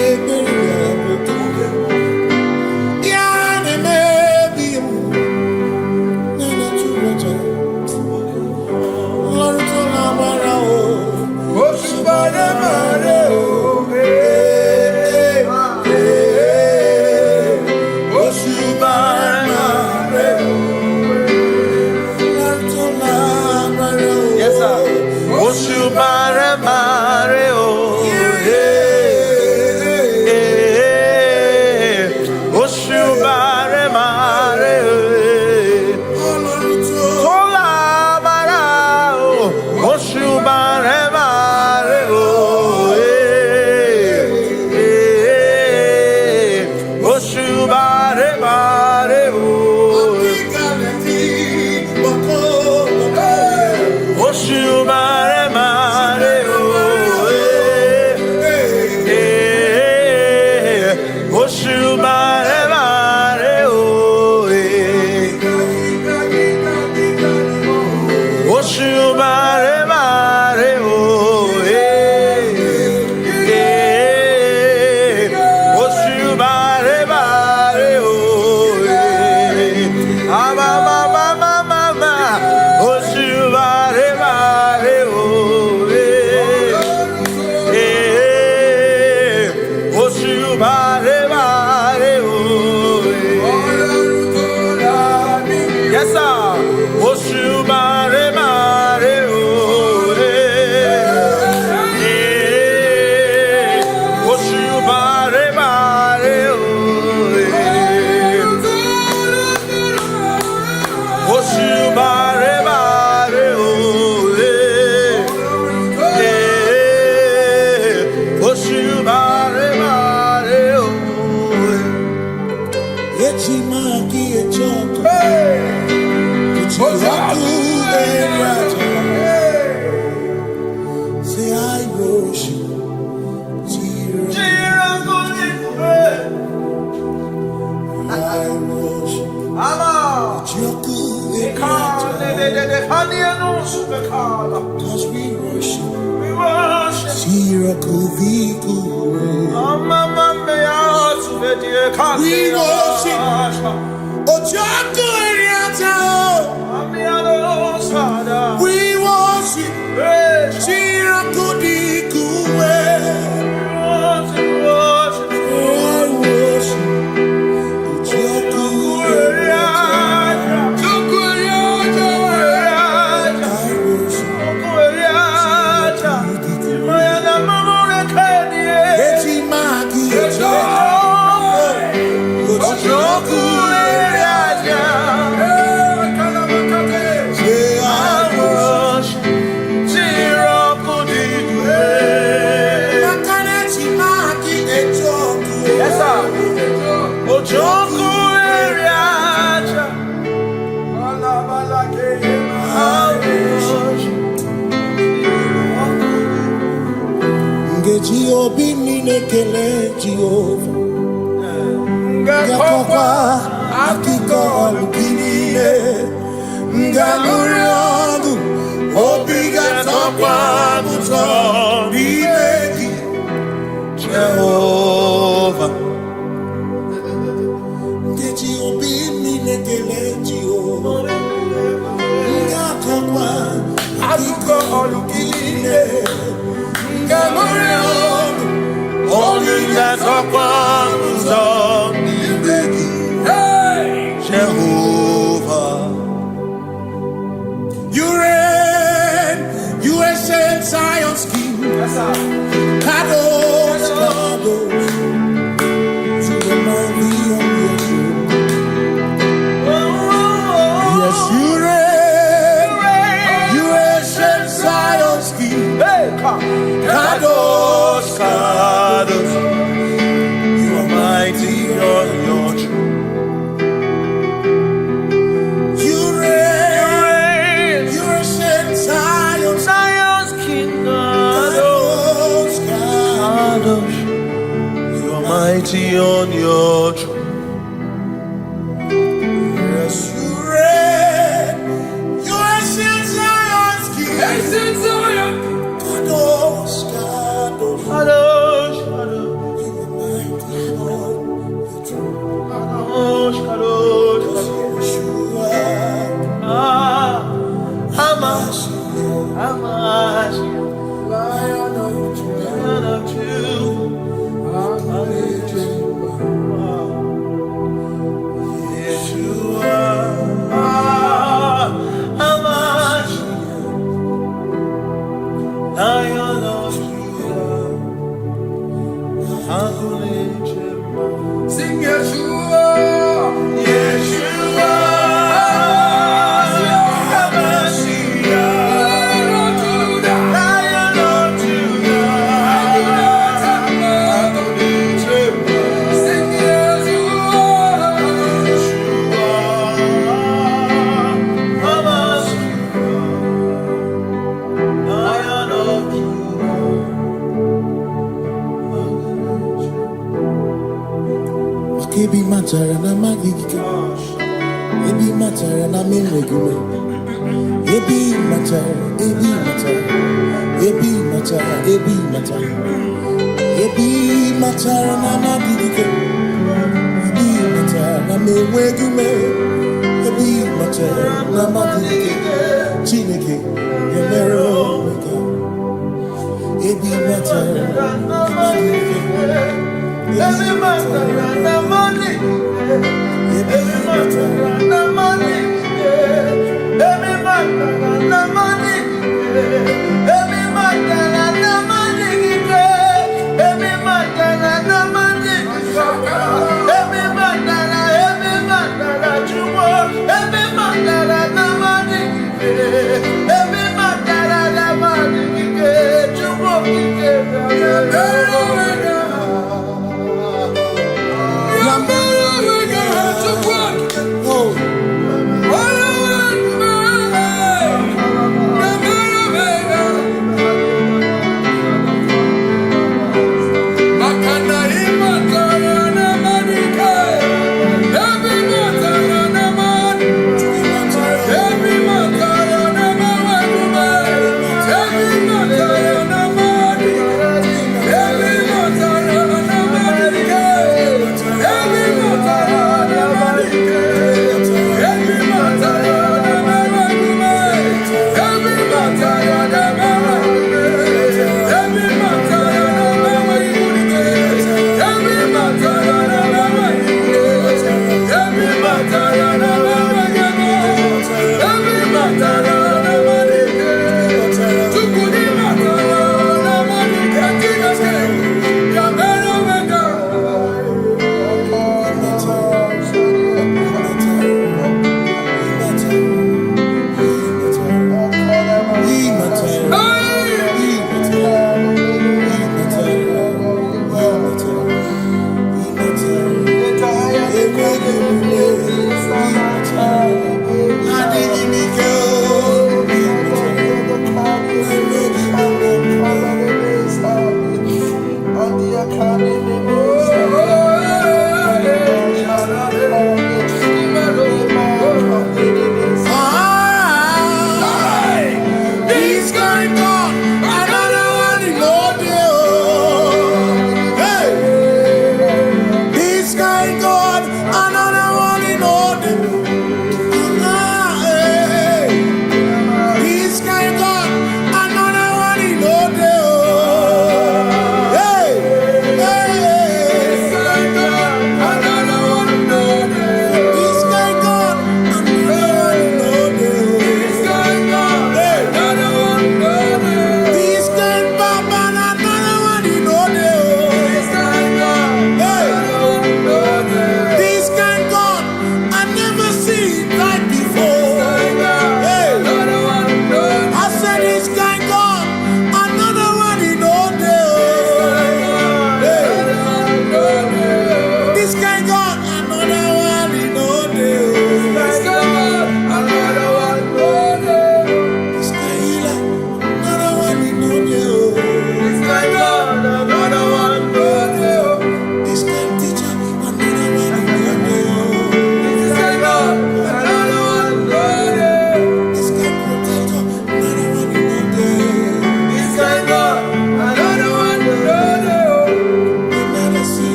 Cause we worship, Jehovah. mighty on your throne. Yes, you reign. You ancient Zion's king. Ancient Zion. Kadosh, Kadosh, Kadosh, Kadosh. You are mighty on your throne. Kadosh, Kadosh, Kadosh. You are Hamash, Hamash, Lion of Judah, Lion of Judah. Sing Yeshua. Yeshua. Ebi matara na magigike. Ebi matara na menwegume. Ebi matara, ebi matara. Ebi matara, ebi matara. Ebi matara na magigike. Ebi matara na menwegume. Ebi matara na magigike. Chineke, emero weka. Ebi matara na magigike. Every man na money, every man na money, every man na money, every man na money, every man na money, every man na jumo, every man na money, every man na money, jumo,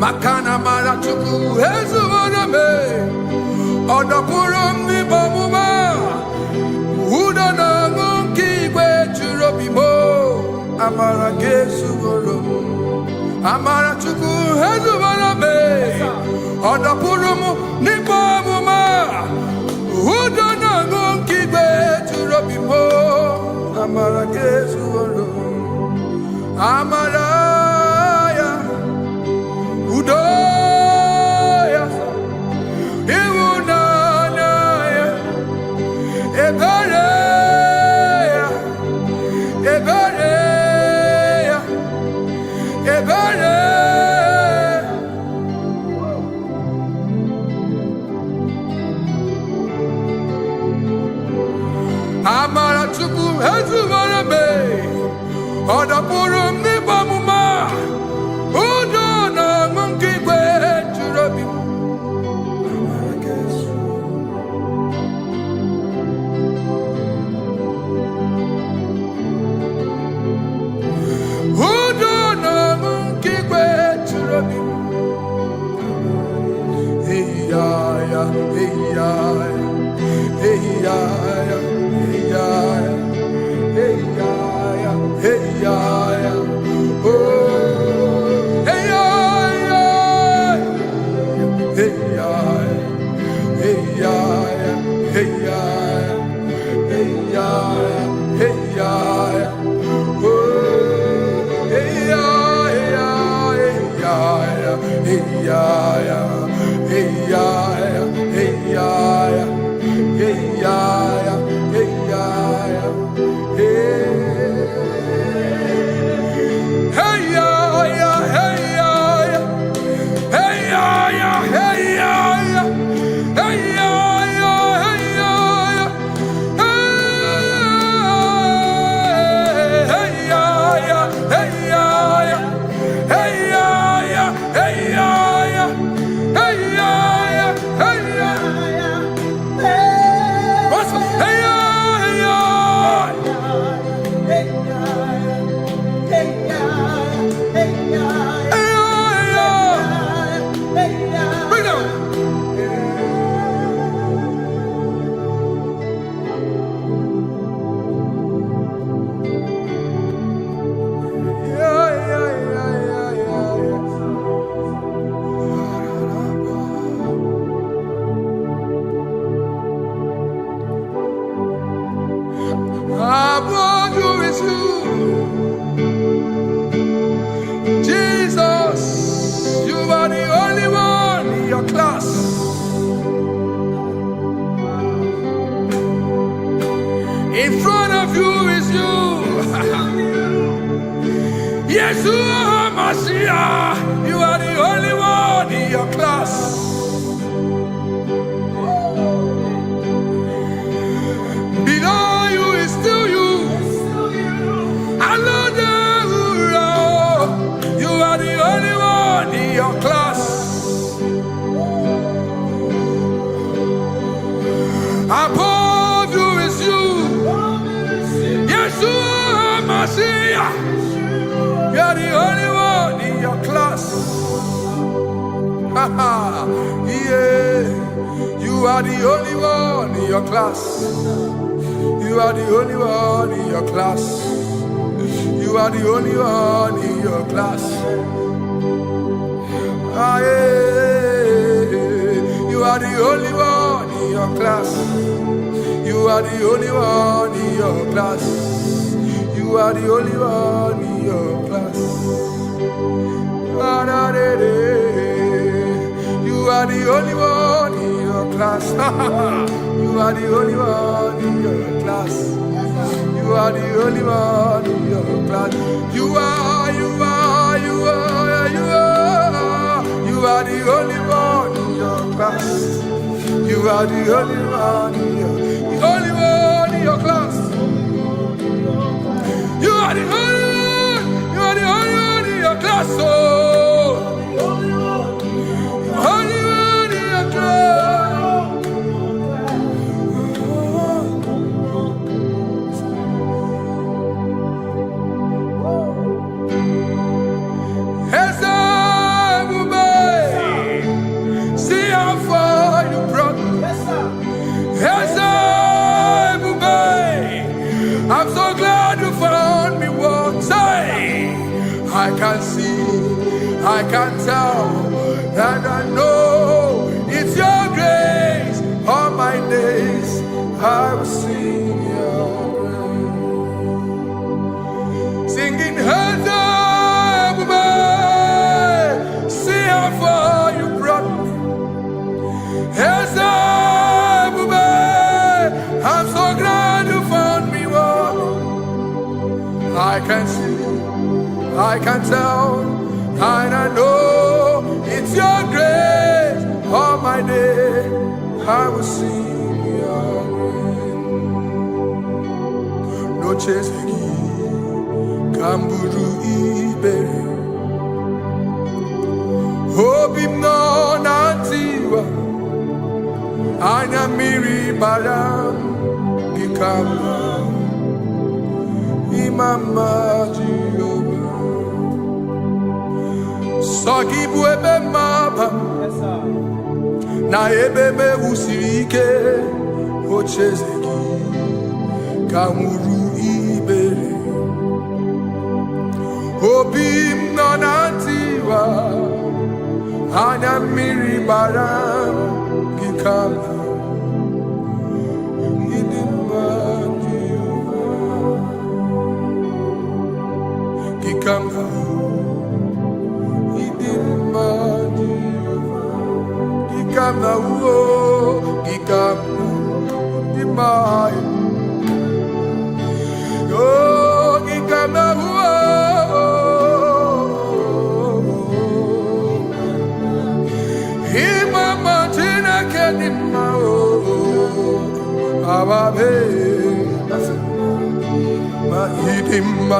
Makana mara chuku hezu me odapurum ni bomuma udo na ngunki gwe churobimo amara gesu worum amara chuku hezu me odapurum ni bomuma udo na ngunki gwe churobimo amara gesu worum amara Udoya, Iwunanaya, Ebereya, Ebereya, Ebereya. Amara chuku hezu marabe, odapurum niba. Yeshua Mashiach, you are the only one in your class. Below you is still you. You are the only one in your class. Above you is you. Yeshua Mashiach. You are the only one in your class. Yeah. You are the only one in your class. You are the only one in your class. You are the only one in your class. Ah, yeah. You are the only one in your class. You are the only one in your class. You are the only one in your class. Ah, da, da, da. You are the only one in your class. You are the only one in your class. You are the only one in your class. You are the only one in your class. You are the only one in your class. You are the only one in your class. Oh, only one in your class. I'm so glad you found me once. I can see, I can tell, and I know it's your grace. All my days I will sing your grace. Singing, see how far you brought me. I'm so glad you found me one. I can see, I can tell, and I know it's your grace. All my day I will sing your grace. No chasing, Kamburu Iberi. Hope him no nantiwa. Anya miri baram gikama imama Jehovah. Sogibu ebe maba na ebe me usirike ochezegi kamuru ibere. Obim no nantiwa anya miri baram gikama.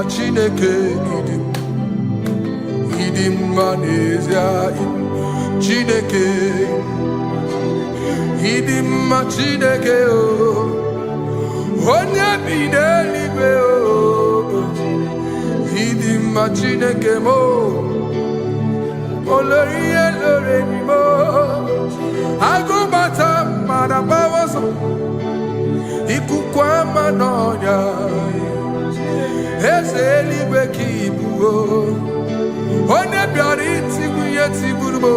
Chineke idim manezia Chineke idim Chineke o onye bidelibe o idim Chineke mo oloriye loreni mo agubata marabawoso ikukwa manonya Ezelibe kibuo One biari tiguye tiburbo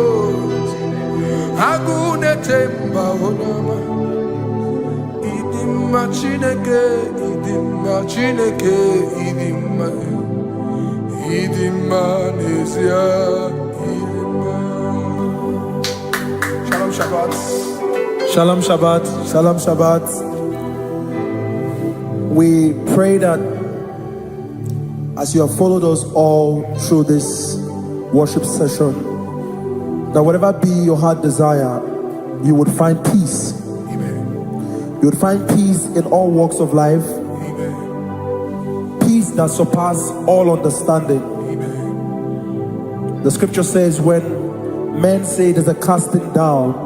Agune temba onama Idimma Chineke Idimma nezia Idimma. Shalom Shabbat. Shalom Shabbat. Shalom Shabbat. We pray that as you have followed us all through this worship session, that whatever be your heart desire, you would find peace. Amen. You would find peace in all walks of life. Amen. Peace that surpasses all understanding. Amen. The scripture says, when men say there's a casting down,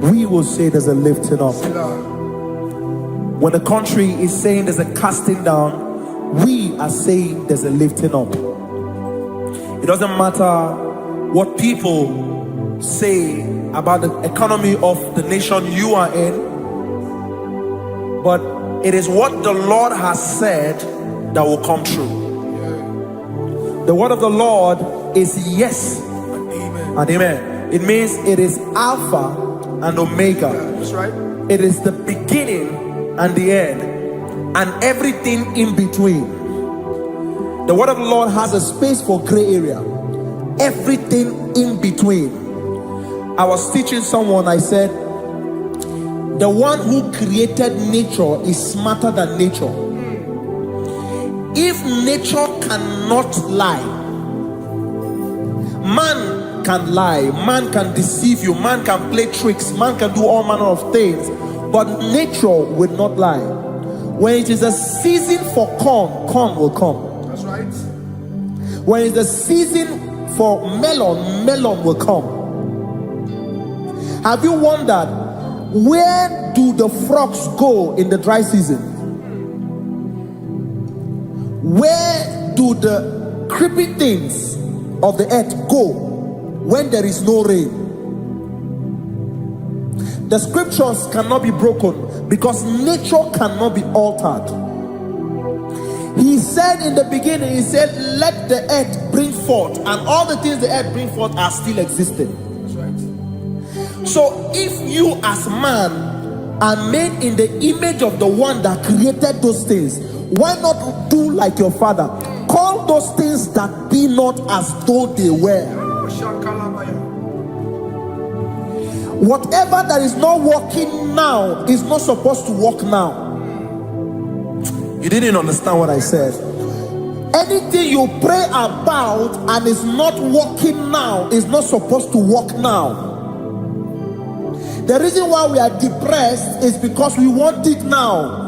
we will say there's a lifting up. When the country is saying there's a casting down, we are saying there's a lifting up. It doesn't matter what people say about the economy of the nation you are in, but it is what the Lord has said that will come true. The word of the Lord is yes and amen. It means it is Alpha and Omega. That's right. It is the beginning and the end, and everything in between. The word of the Lord has a space for gray area. Everything in between. I was teaching someone, I said, the one who created nature is smarter than nature. If nature cannot lie, man can lie, man can deceive you, man can play tricks, man can do all manner of things, but nature will not lie. When it is a season for corn, corn will come. That's right. When it's the season for melon, melon will come. Have you wondered, where do the frogs go in the dry season? Where do the creepy things of the earth go when there is no rain? The scriptures cannot be broken because nature cannot be altered. He said in the beginning, he said, let the earth bring forth, and all the things the earth bring forth are still existing. That's right. So if you as man are made in the image of the one that created those things, why not do like your father? Call those things that be not as though they were. Whatever that is not working now is not supposed to work now. You didn't understand what I said. Anything you pray about and is not working now is not supposed to work now. The reason why we are depressed is because we want it now,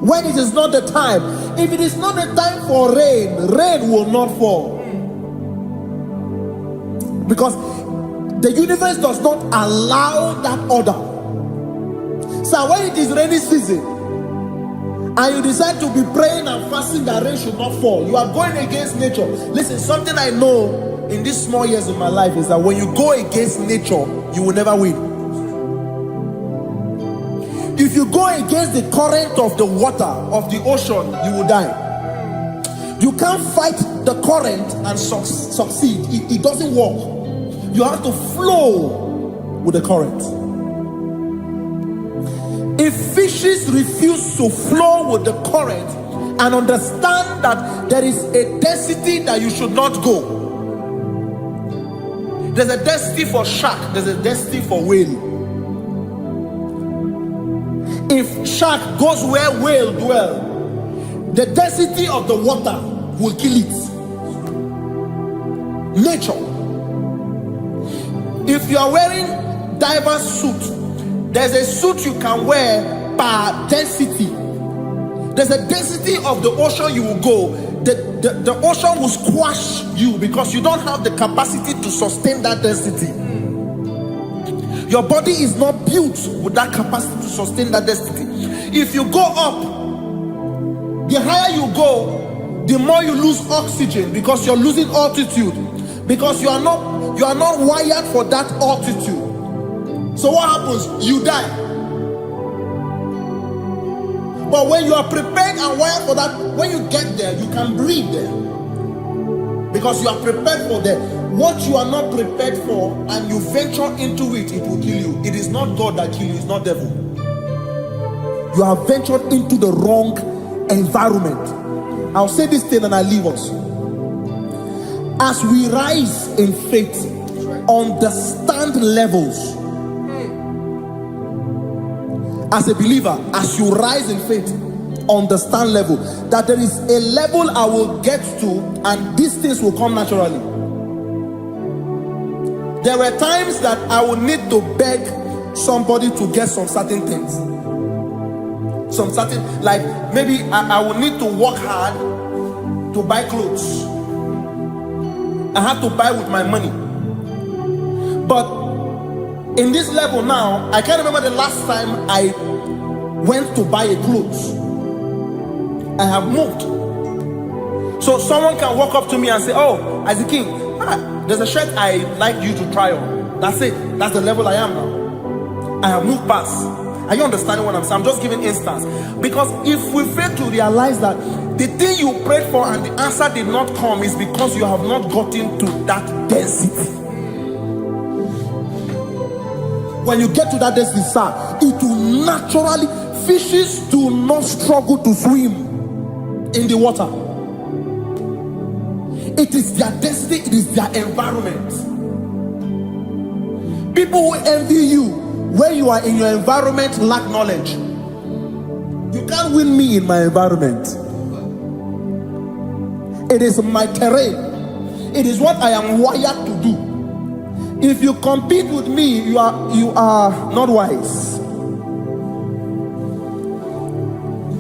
when it is not the time. If it is not the time for rain, rain will not fall, because the universe does not allow that order. So when it is rainy season and you decide to be praying and fasting that rain should not fall, you are going against nature. Listen, something I know in these small years of my life is that when you go against nature, you will never win. If you go against the current of the water of the ocean, you will die. You can't fight the current and succeed. It doesn't work. You have to flow with the current. If fishes refuse to flow with the current and understand that there is a density that you should not go, there's a density for shark, there's a density for whale. If shark goes where whale dwell, the density of the water will kill it. Nature. If you are wearing diver's suit, there's a suit you can wear per density. There's a density of the ocean you will go. The ocean will squash you because you don't have the capacity to sustain that density. Your body is not built with that capacity to sustain that density. If you go up, the higher you go, the more you lose oxygen because you're losing altitude, because you are not wired for that altitude. So what happens? You die. But when you are prepared and wired for that, when you get there, you can breathe there, because you are prepared for that. What you are not prepared for and you venture into it, it will kill you. It is not God that kills you, it's not devil. You have ventured into the wrong environment. I'll say this thing and I leave us. As we rise in faith, understand levels. As a believer, as you rise in faith, understand level. That there is a level I will get to and these things will come naturally. There were times that I would need to beg somebody to get some certain things. Some certain, like maybe I would need to work hard to buy clothes. I have to buy with my money. But in this level now, I can't remember the last time I went to buy a clothes. I have moved. So someone can walk up to me and say, oh, Isaac King, there's a shirt I like you to try on. That's it. That's the level I am now. I have moved past. Are you understanding what I'm saying? I'm just giving instance. Because if we fail to realize that the thing you prayed for and the answer did not come is because you have not gotten to that density. When you get to that density, sir, it will naturally, fishes do not struggle to swim in the water. It is their density, it is their environment. People who envy you when you are in your environment lack knowledge. You can't win me in my environment. It is my terrain. It is what I am wired to do. If you compete with me, you are not wise.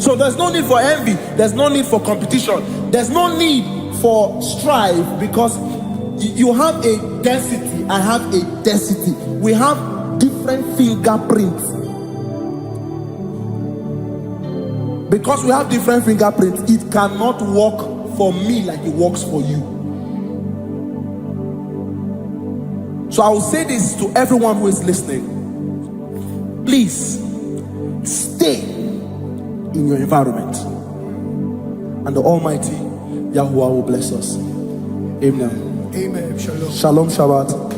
So there's no need for envy. There's no need for competition. There's no need for strife because you have a density. I have a density. We have different fingerprints. Because we have different fingerprints, it cannot work for me like it works for you. So I will say this to everyone who is listening. Please stay in your environment, and the Almighty Yahuwah will bless us. Amen. Amen. Shalom. Shalom Shabbat.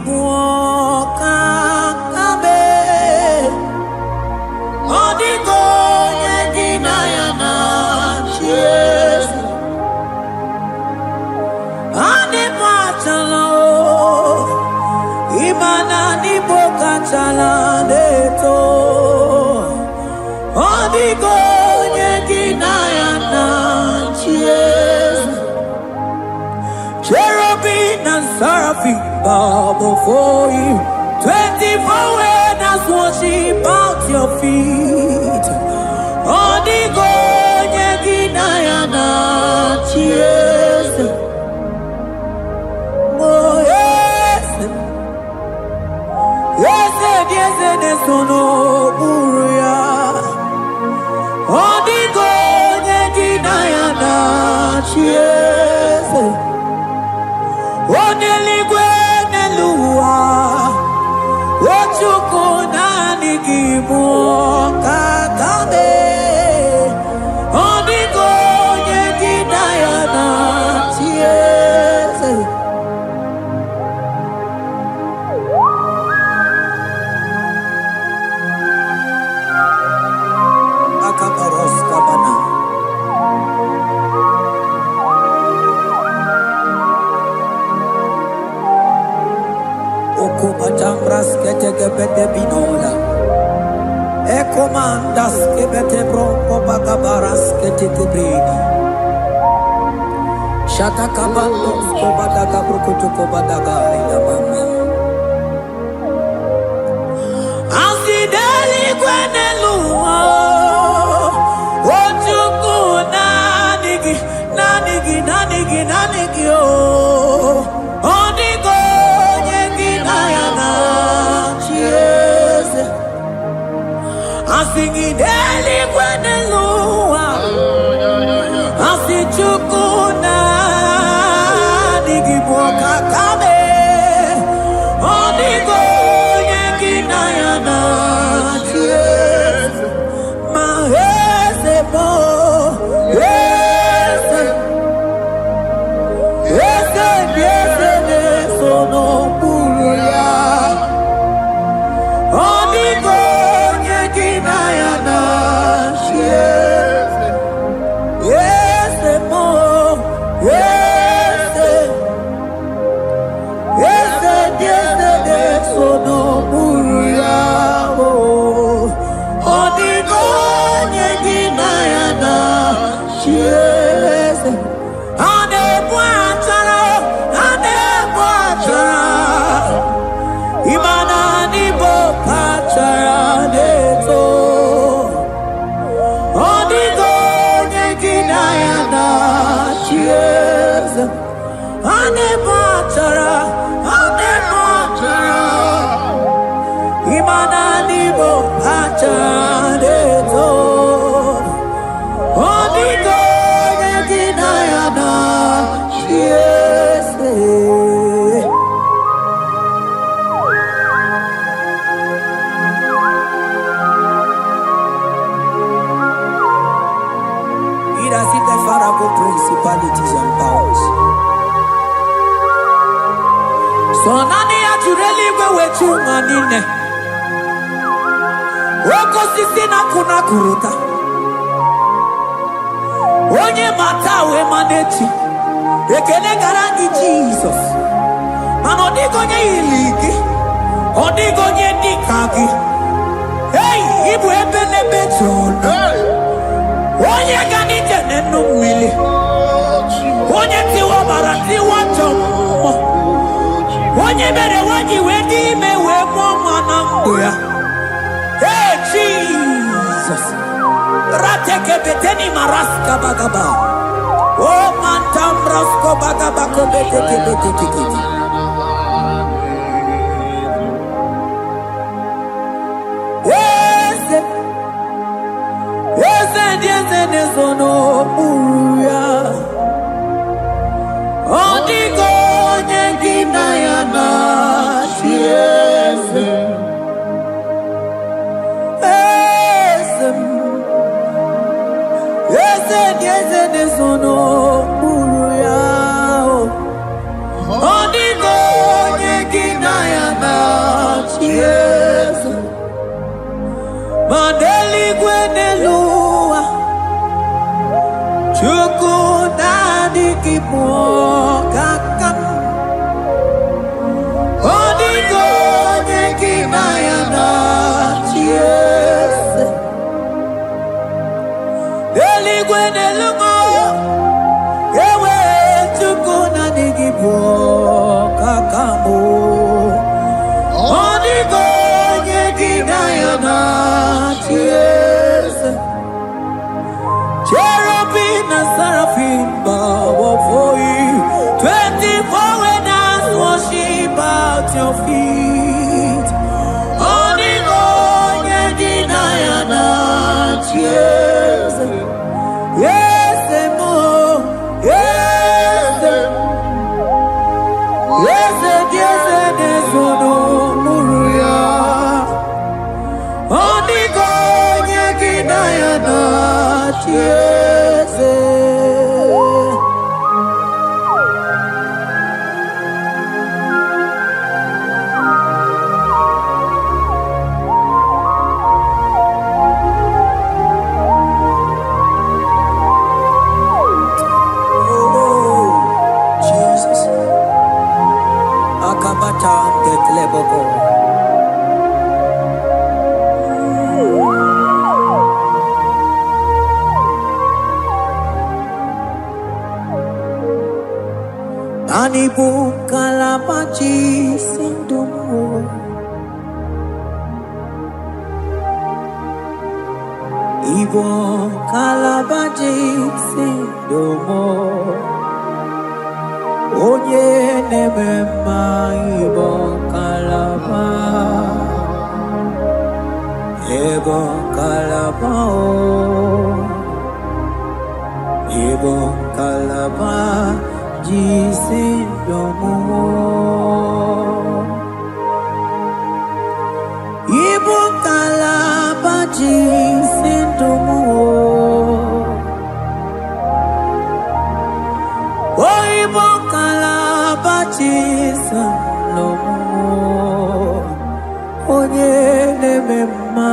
buoka kabe Odigo yegina yana cheers Adi pachala Ibana ni boka chala deto Odigo yegina yana cheers Cherubim and seraphim bow before you 24 elders worship at your feet Odigo yegina yana cheers Oh yes Yes yes yes no buria Odigo yegina yana cheers Oneligwe nelua Ochuku nani gibu kakabe Odigo yegina yana tiese Akabaros kabana Okubachambras ketekebete binola Ekomandas kebete bronco bagabaras ketekebrini Shatakabandos kobadaga brukutu kobadaga ya mama Asideli kwenelua Ochuku nanigi oh Odigo Asingideli kwenelua Asichukuna Nigiboka kabe Odigo yegina yana Yes Mahese mo Yes Sono buria Odigo yegina yana Yes mo Yes sono buria Odigo yegina yana Yes Ane buatara Imana ni bokachara deto Odigo yegina yana cheers Ane bachara Imana ni bokachara deto Odigo yegina yana cheers Principalities and powers. So nani ajureli wetu manine. Woko sisi na kuna kuruta. Onye matawe maneti. Ekele garangi Jesus. Manodigo nye iligi. Odigo nye nikagi. Hey, ibu ebele betrono. Onye gani jene numili Onye tiwa barati wajomo Onye bere waji wedi mewe mwana mbuya Hey Jesus Rateke beteni maraska bagaba Oh mantam rasko bagabako beteke beteke Yes, sono buria Odigo yegina yana Yes sono buria Odigo yegina yana yes. Mandeli gwenelua Chukudani kipo kakam Odigo nekimayana yes. Deli gwenelua Ewe chukudani kipo kakamu Odigo nekimayana yes. Cherubim and seraphim bow before you. 24 elders worship at your feet. Onigo yedinayana yes, yes mo, yes, yes, yes, yes, no muruya. Onigo yedinayana yes. Anibu kalabachi sindumo Ibo kalabachi sindumo Onye nebema Ibo kalaba Ibo kalaba Ibo kalaba Jisindomo Ibo kalaba jisindomo Oh Ibo kalaba jisindomo Onye nemema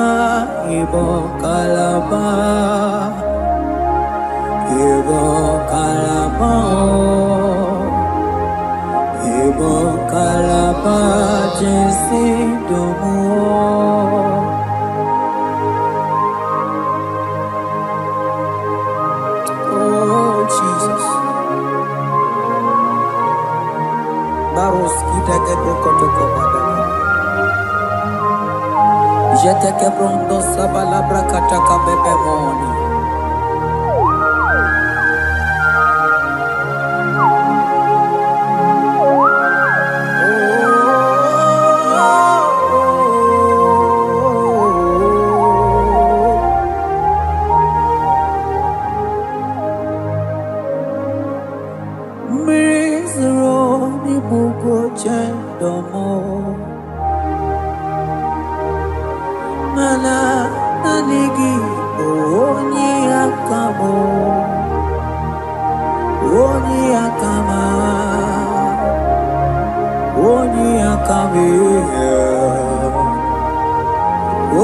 Ibo kalaba Ibo kalaba Ibo kalaba jisindomo Oh Jesus Baros kita kebrokotoko badana Jete kebrondo sabalabra kataka bebemoni Mana nanigi oni akamo oni akama oni akame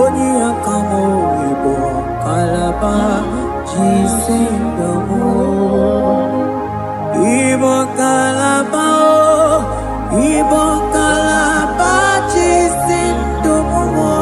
oni akamo ibo kalaba jisindomo ibo kalaba ibo kalaba jisindomo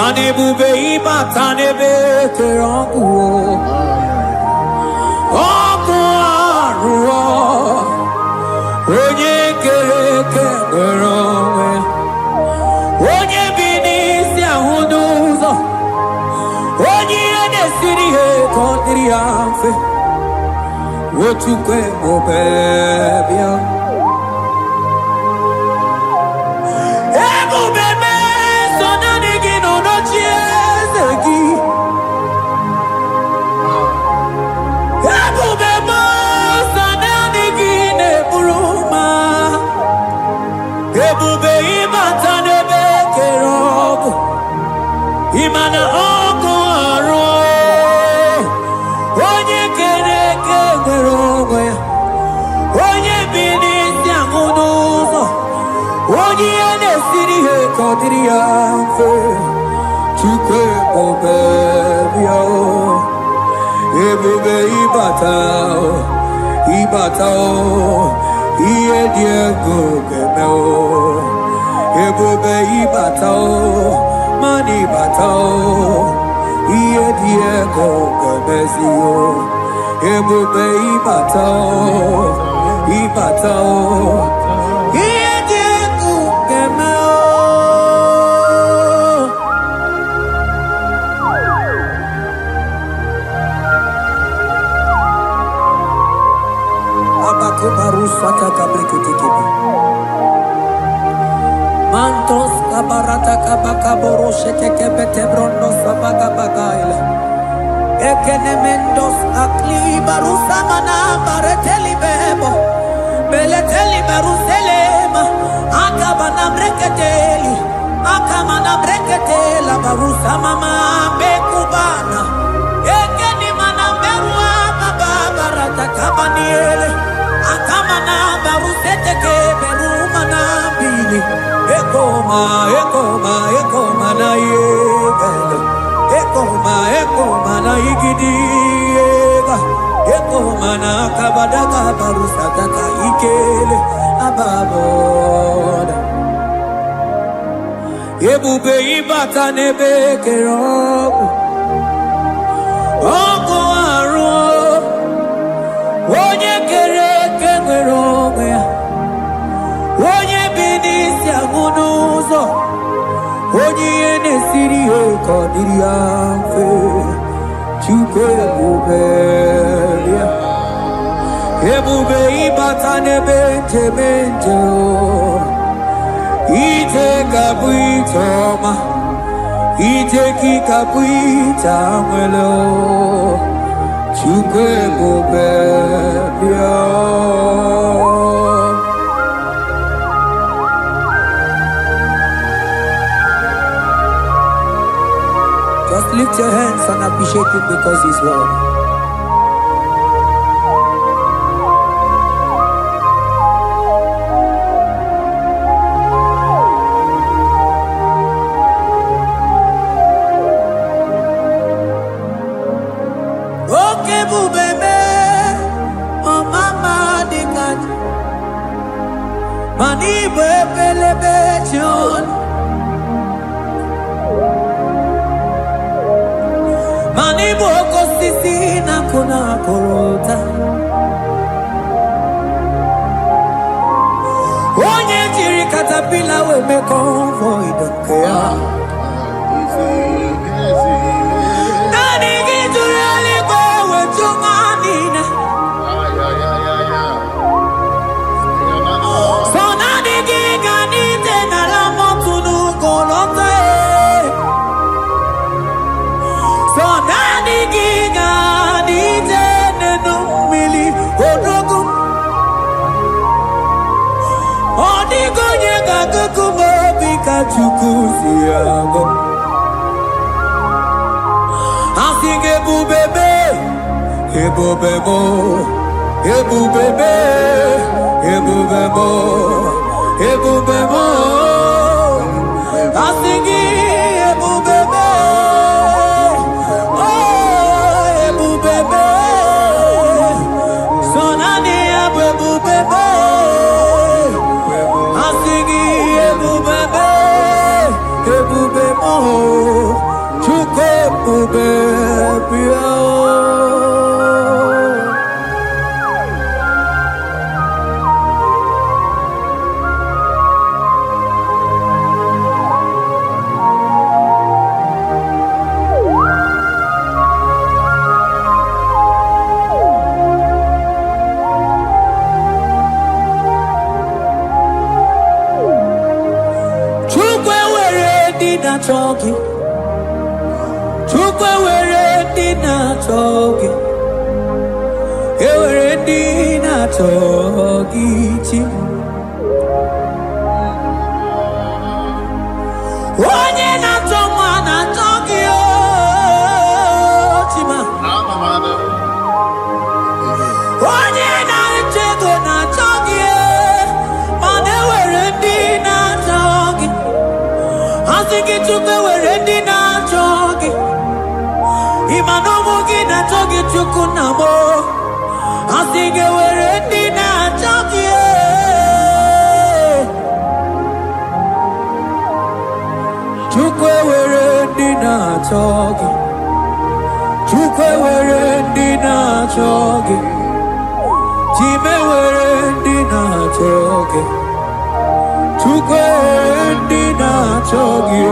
Mani bube ibatane be kerangu. Okuaruo. Onye kere kerangu. Onye binisi ahuduzo. Onye edesiri he kontiri amfe. Wotukwe mobebia. Imana oko aro onye kere ke nwere onwe ya onye bi n'isi ahụhụ ụzọ onye ihe na-esiri ihe ka ọ dịrị ya mfe Chukwu ebube bịa ebube ịbata ihe dị egwu ga-eme ebube ịbata Mani batao, iye diego gabezio, ebube ibatao, iye diego gameo. Abako barusata kabriketekibi. Mantos kabarata kabakaboro shetekebete brondo sabaga bagaila. Ekenemendos akli barusa mana bareteli bebo. Beleteli baruselema. Akabana breketeli. Akamana breketela barusa mama bekubana. Ekeni mana berua baba barata kabaniele. Akamana baruseteke berumana bili. Ekoma na yegele. Ekoma na igidiega. Ekoma na kabadaga barusataka ikele ababoda. Ebube ibata nebe kerobu. Oko aro. Onye kere kenwere onwe ya. Onye binisi agunuzo. Onye nesiri he kodiria fe. Chukwu ebube ibata nebe nje o. Ite kabu itoma. Ite ki kabu itamwele o. Chukwu ebube bia. Just lift your hands and appreciate him because he's worthy. Okay, bubebe, oh mama dikat, mani bebelebe chon. Mani boko sisi na kuna korota. Onye jiri katapila we me convoy dokea. Nani gidurali go we chumanina. So nani gigani te na la motunu golota. Chukusiago Asing ebubebe Ebubebo Ebubebe Ebubebo Ebubebo Asing ebubebe Oh ebubebe Sonani ebubebe Asing ebubebe Ebubebo na-achọ gị. Chukwu ewere ndị na-achọ gị. Ewere ndị na-achọ gị chi. Onye na-achọ nwa na-achọ gị chima. Onye na-achọ ego na-achọ gị mana ewere ndị na-achọ gị. Asị gị Chukwu ewere ndị na-achọ gị. Ịma na ụmụ gị na-achọ gị Chukwu na mụ. Asị gị ewere ndị na-achọ gị. Chukwu ewere ndị na-achọ gị. Chukwu ewere ndị na-achọ gị. Chime ewere ndị na-achọ gị. Chukwu ewere ndị na-achọ gị.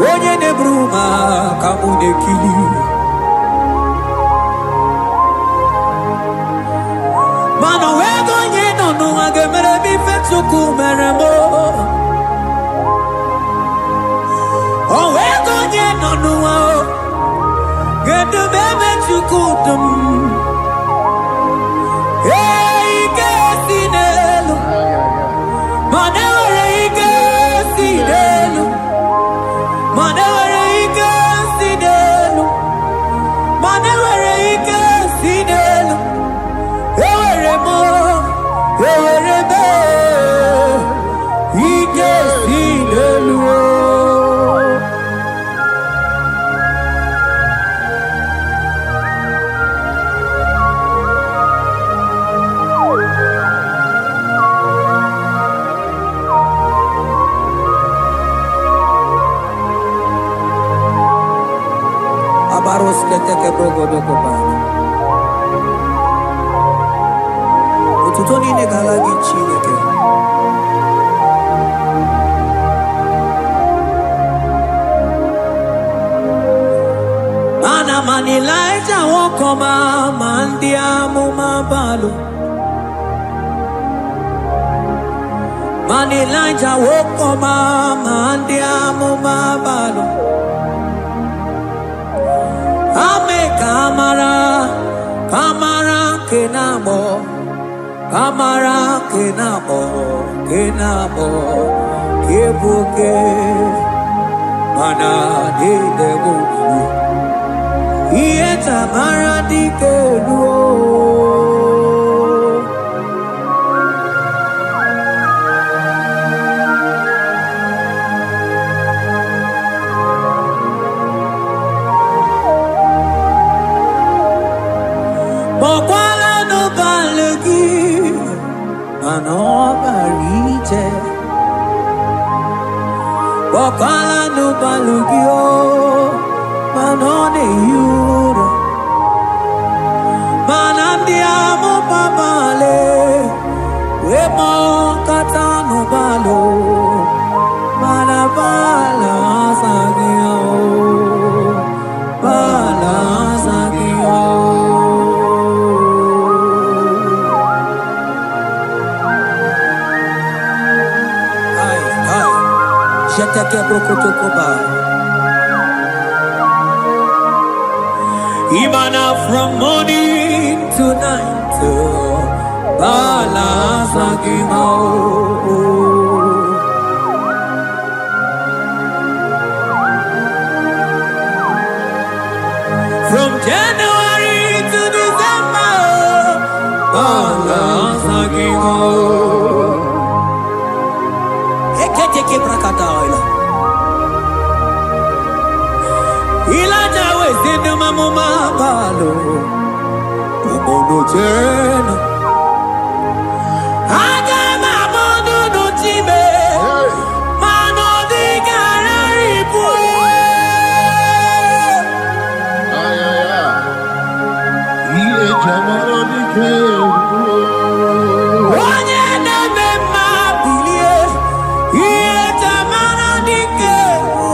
Onye nebruma kamune kili. Mano wego nye no agemere mi fetsuku meremo. O wego nye no o gedu bebe chukudum. Hey kesinelu. Manewere kesinelu. Manewere kesinelu. Manewere kesinelu. Ewere mo, ewere be, kesinelu. Abaros keteke brogodo kopana. Ututoni negala gi Chineke. Elijah won't come out, man, the amumabalo. Man, Elijah won't come out, man, the amumabalo. Ame kamara, kamara kenamo, kamara kenamo, kenamo, kebuke, mana de debu. Ieta maradike luo. Mokwala no balegi, ano barite. Mokwala no balegi o. Manone yura, manandiamo babale, we mo katano balo, manabala sagio, bala sagio. Ay, je te quebro kotokoba. Imana from morning to night, balance agimo. From January to December, balance agimo. Ekete brakadaila. Elijah was in the mamma balo, Omono Jena. Agama Mono no Time, Mano di Gararipu. Onye neme mabilie, Iye Jamana di Keru.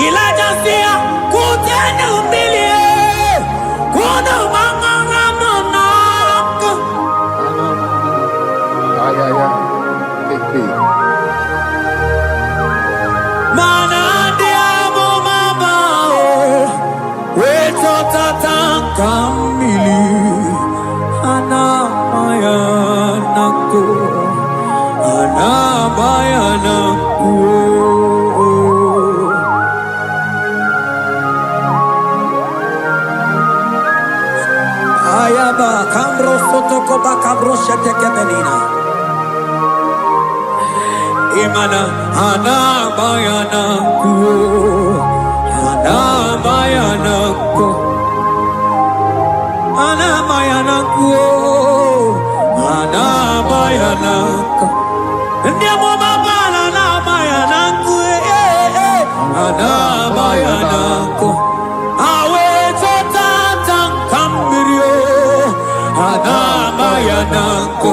Elijah sia kutenu milie kuno manganga monako. Mana diamo mabao weto tatanga mili ana mayanako ana mayanako. Ayaba kambro sotoko bakabro sheteke benina. Imana ana bayana ku, ana bayana ku, ana bayana ku, ana bayana ku. Ndiamo mabala na bayana ku, ana bayana ku. Awe totata kambirio, ana bayana ku.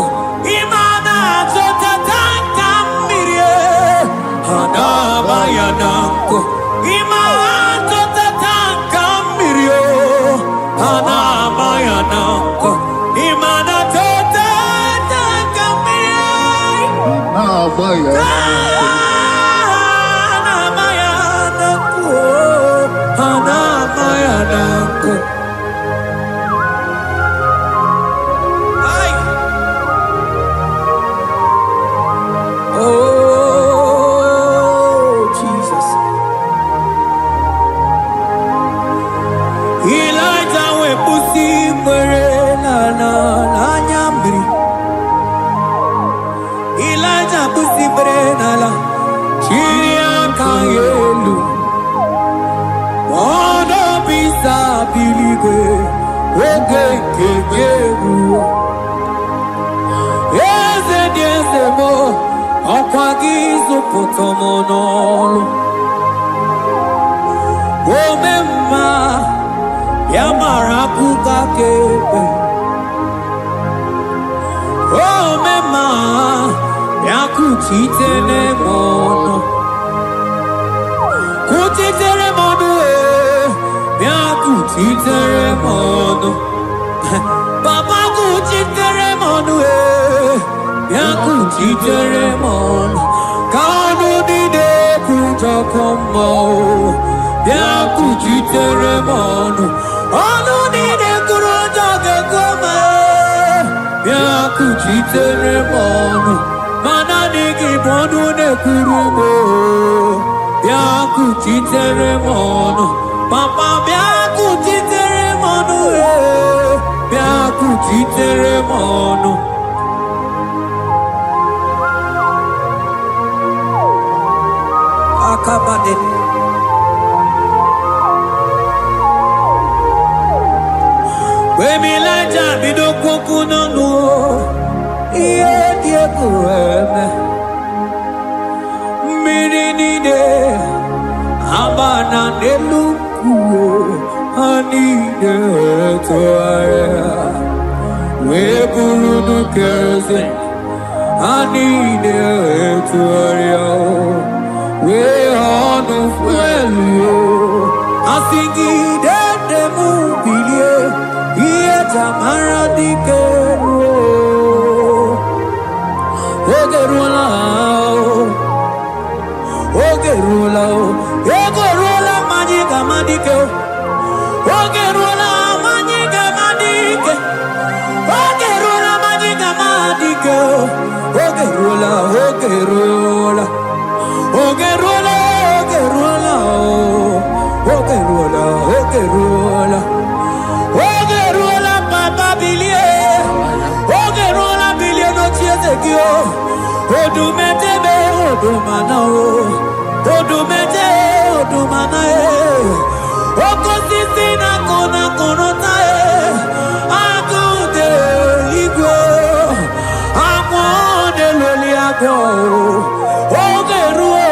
Imana totata kambirio, ana bayana ku. Imana totata kambirio, ana bayana ku. Imana totata kambirio, ana bayana ku. nanako. Ay. Oh, Jesus. Elijah we pusi mere na nyambri. Elijah pusi mere na la chiria kayelu. Mono bisa biligwe oge kegeru. Eze diese mo okwagizu potomonolo. Omemma Yamarakuka kebe. Oh mema yakuchitele mono. Kuchitele mono yakuchitele mono. Papa kuchitele mono yakuchitele mono. Kanu dide kujakomo yakuchitele mono. Anu dide kujakomo yakuchitere mono. Mana nigi bono ne kurumo yakuchitere mono. Papa yakuchitere mono yakuchitere mono. Akabade Wemilaja bidokoku nanu iye diegu eme mirinide abana neluku anide toaya weburu keze anide toaya we honu fuelu asingi de mubilie iye tamara dikero ogerula ogerula majiga madike ogerula majiga madike ogerula majiga madike ogerula ogerula ogerula ogerula ogerula ogerula papa bilie ogerula bilie no chiezekio odumetebe odumana odumete odumana okosisi na kona konota akude igwe akwode loli agwo ogeruo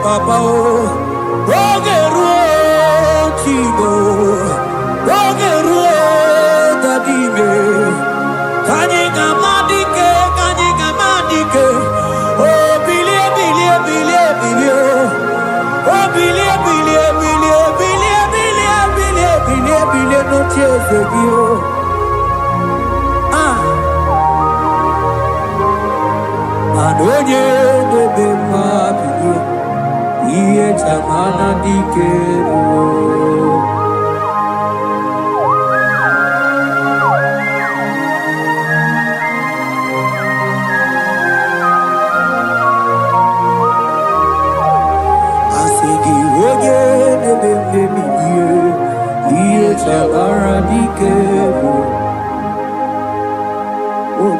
papa ogeruo chigo ogeruo dadime kanyika madike oh bilie no chezegio Adonye debe mabie iye chamana dikero Asigi oye debe mabie iye chamana dikero no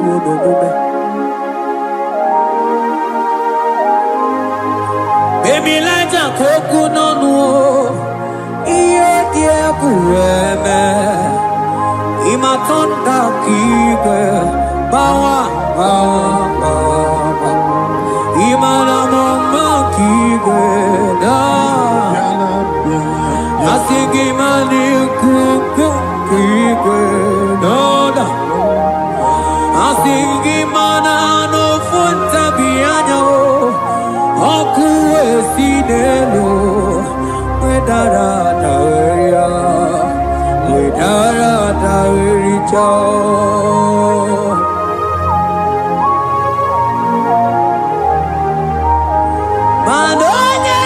Baby Lighter koku nonu iye die kueme imatonda kige bawa imana mama kige da asigi mani kuku kige da asigi mana no funta bianyo Oku esinelo, wedara daweria, wedara dawericha. Manonye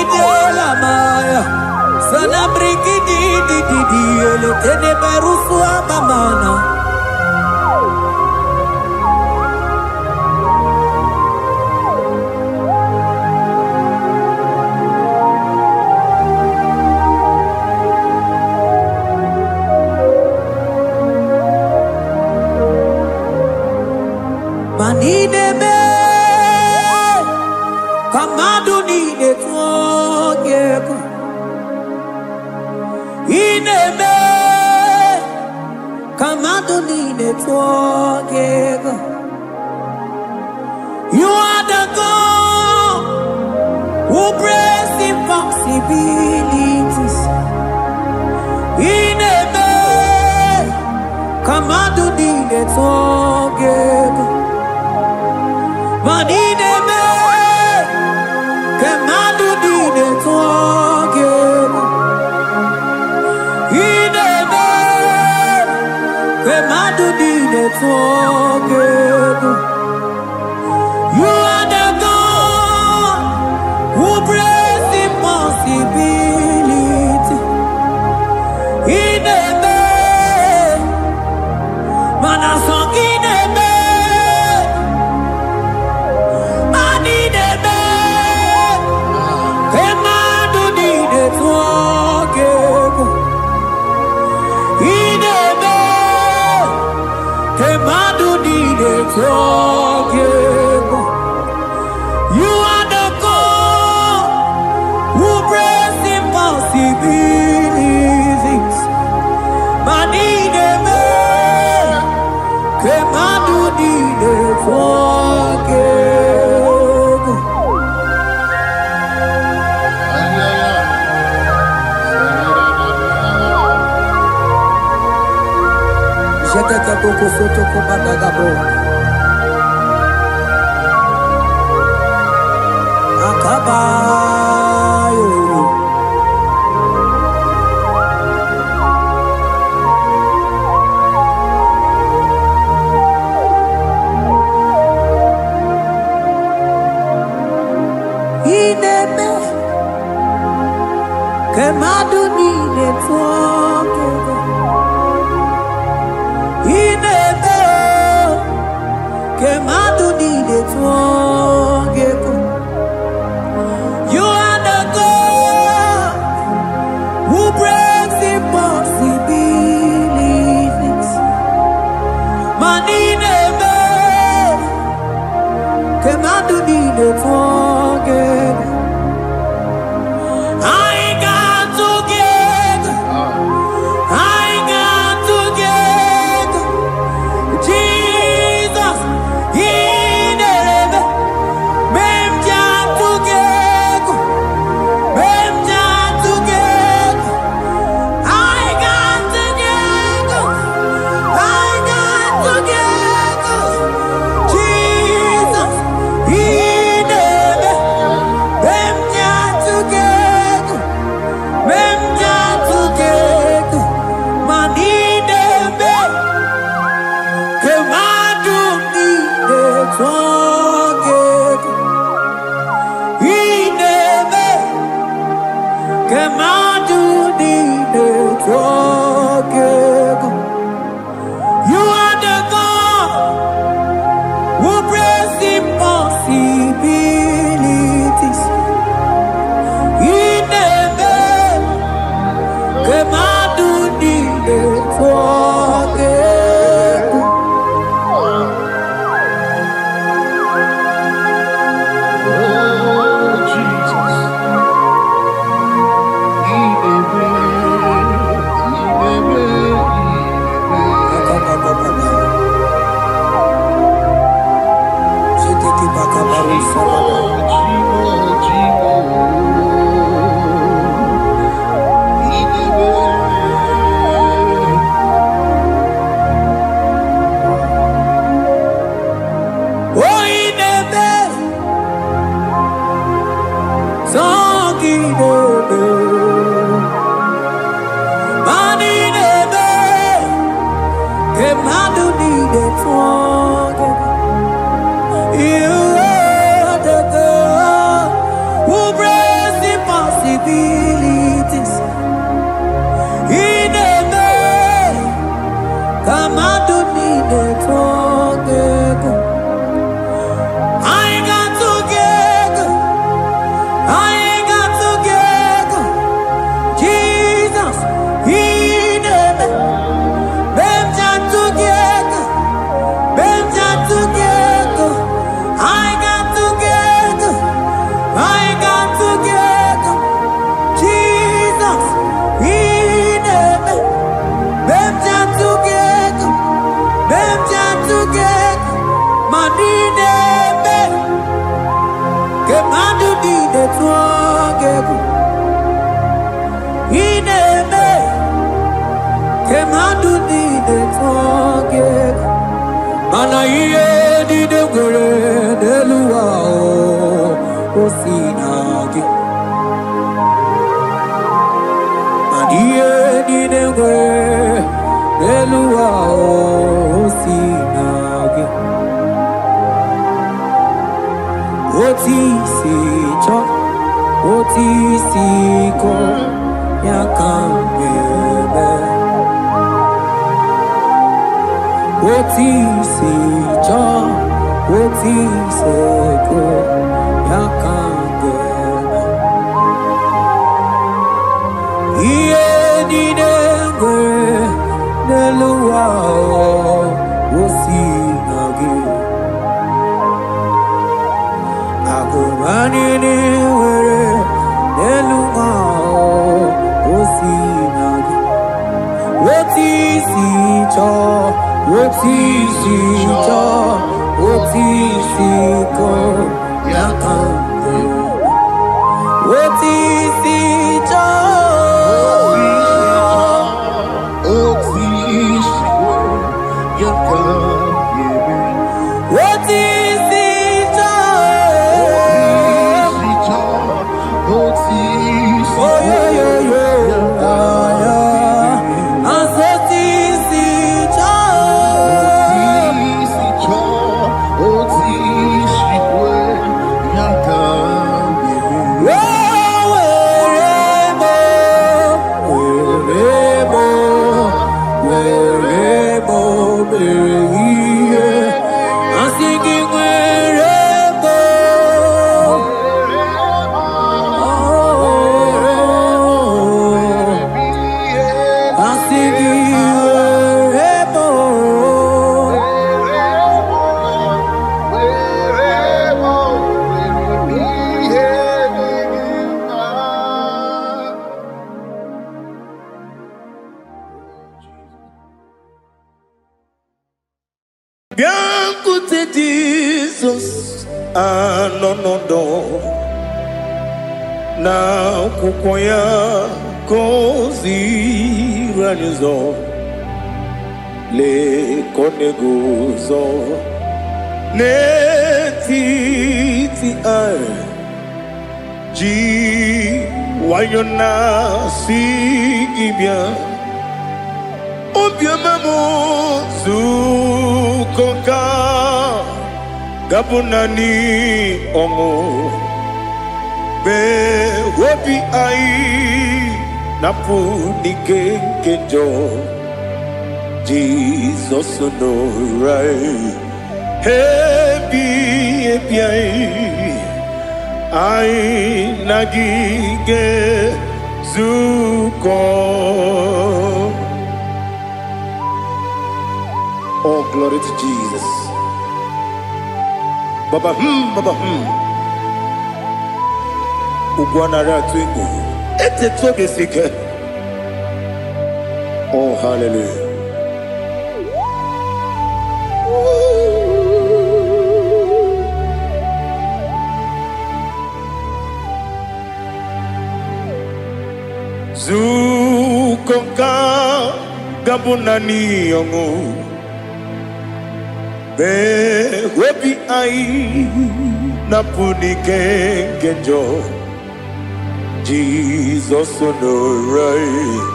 la maya. Sana briki di ele tene barusu amamana. Manide me kamadu ni de tuogeko. Ineme kamadoni netwogego. You are the God who breaks impossibilities. Ineme kamadoni netwogego. Manineme kamadoni netwogego. You are the God who breaks impossibility. Inebe, manasong inebe, maninebe, kemadu nide tuogego. Inebe. You are the God who breaks impossibilities. Manideme, kemadu nide tuogego. Jeteke boko soto kubadagabo. Akabayo. Ineme kemadu nine tuogego. Inebe kemadu nine tuogego. You are the God who breaks impossibilities. Maninebe kemadu nine tuogego. I got together. Jesus, inebe, memja together. You are the God who breaks impossibilities. Inebe, kemadu nide tuogego. You are the God who breaks the tuagebu ineme kemadu ni de tuagebu mana iye ni de gore deluwa o sinage iye ni de gore deluwa o sinage oti si cho oti si ko yakambebe oti si cho oti se ko yakambebe iye ni negwe neluwa o sinage Agoranini were Neluma Osinagi Woti si cho Woti si cho Woti si ko Yakambe Woti si cho Woti si ko Yakambe Woti Biancote Jesus anonodo na kukoya kozi ranizo le koneguzo netiti ai ji wayona sigibia obiamamo zukoka gabunani omo be wobi ai napunike kejo Jesus no right hebi ai ai nagige zuko. Oh, glory to Jesus. Baba, Baba, Ugwana Ratwingo. Ete toge sike. Oh, hallelujah. Zukonka gabunani yongo. Be webi ai napunike genjo Jesus no right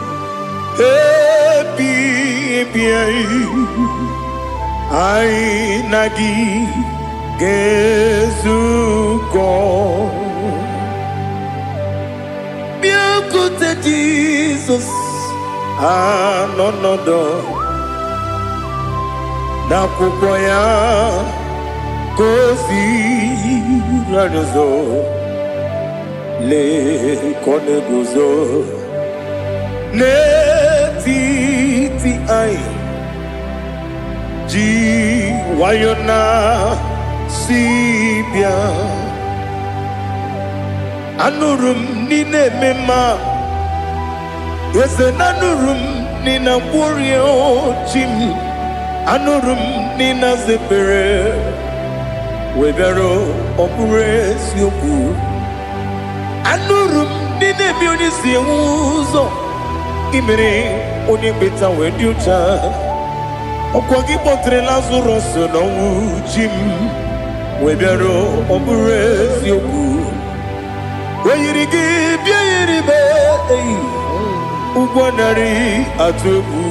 happy ai nagi gezuko biakote Jesus anonodo na kukoya kozi ranizo le koneguzo netiti ai ji wayona sibia anurum nine mema yese nanurum nina burio chim anurum nina zepere webero opres yoku Anurum nine bi oni si wuzo. Imere oni beta we diucha. Okwagi potre Lazarus no wujim. We biaro obure si oku. We yirigi bia yiribe. Ugwanari atubu.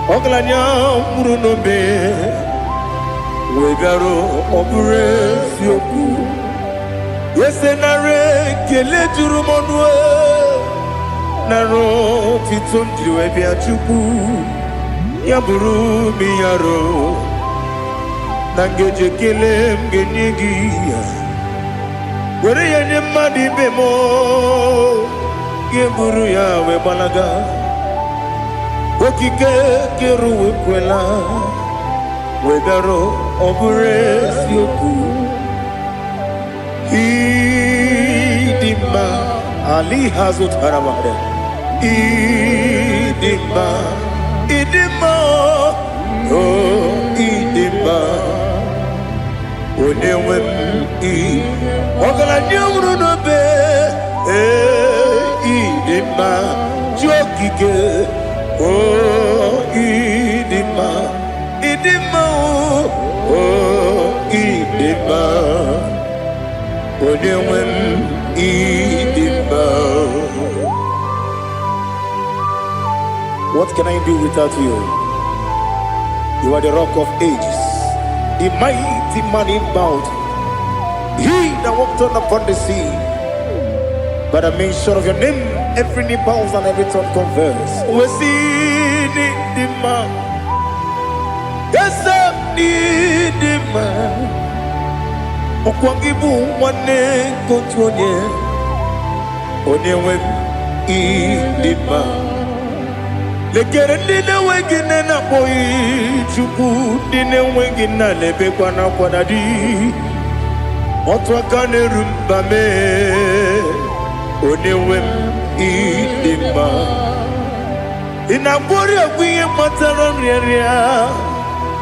Oglanya muruno be. We biaro obure si oku. Yesenare kele jurumonwe naro titondriwe biachuku yaburu miyaro nangeje kele mgenyigi were yenye madi bemo yeburu ya we balaga okike keruwe kwela wedaro obure sioku Idima Ali Hazut Haramade Idima Oh Idima Onewem Ogala nyumru no be Idima Jokike Oh Idima Oh Idima What can I do without you? You are the rock of ages, the mighty man in battle. He that walked on upon the sea. By the mention of your name, every knee bows and every tongue confess. We see the man. Yes, I need the man. Okwangibu wane kotonye Onyewe idima Lekere nine wengine na boyi Chuku nine wengine lebe kwa na kwa dadi Otwakane rumbame Onyewe idima Inabori akwiye matara mreria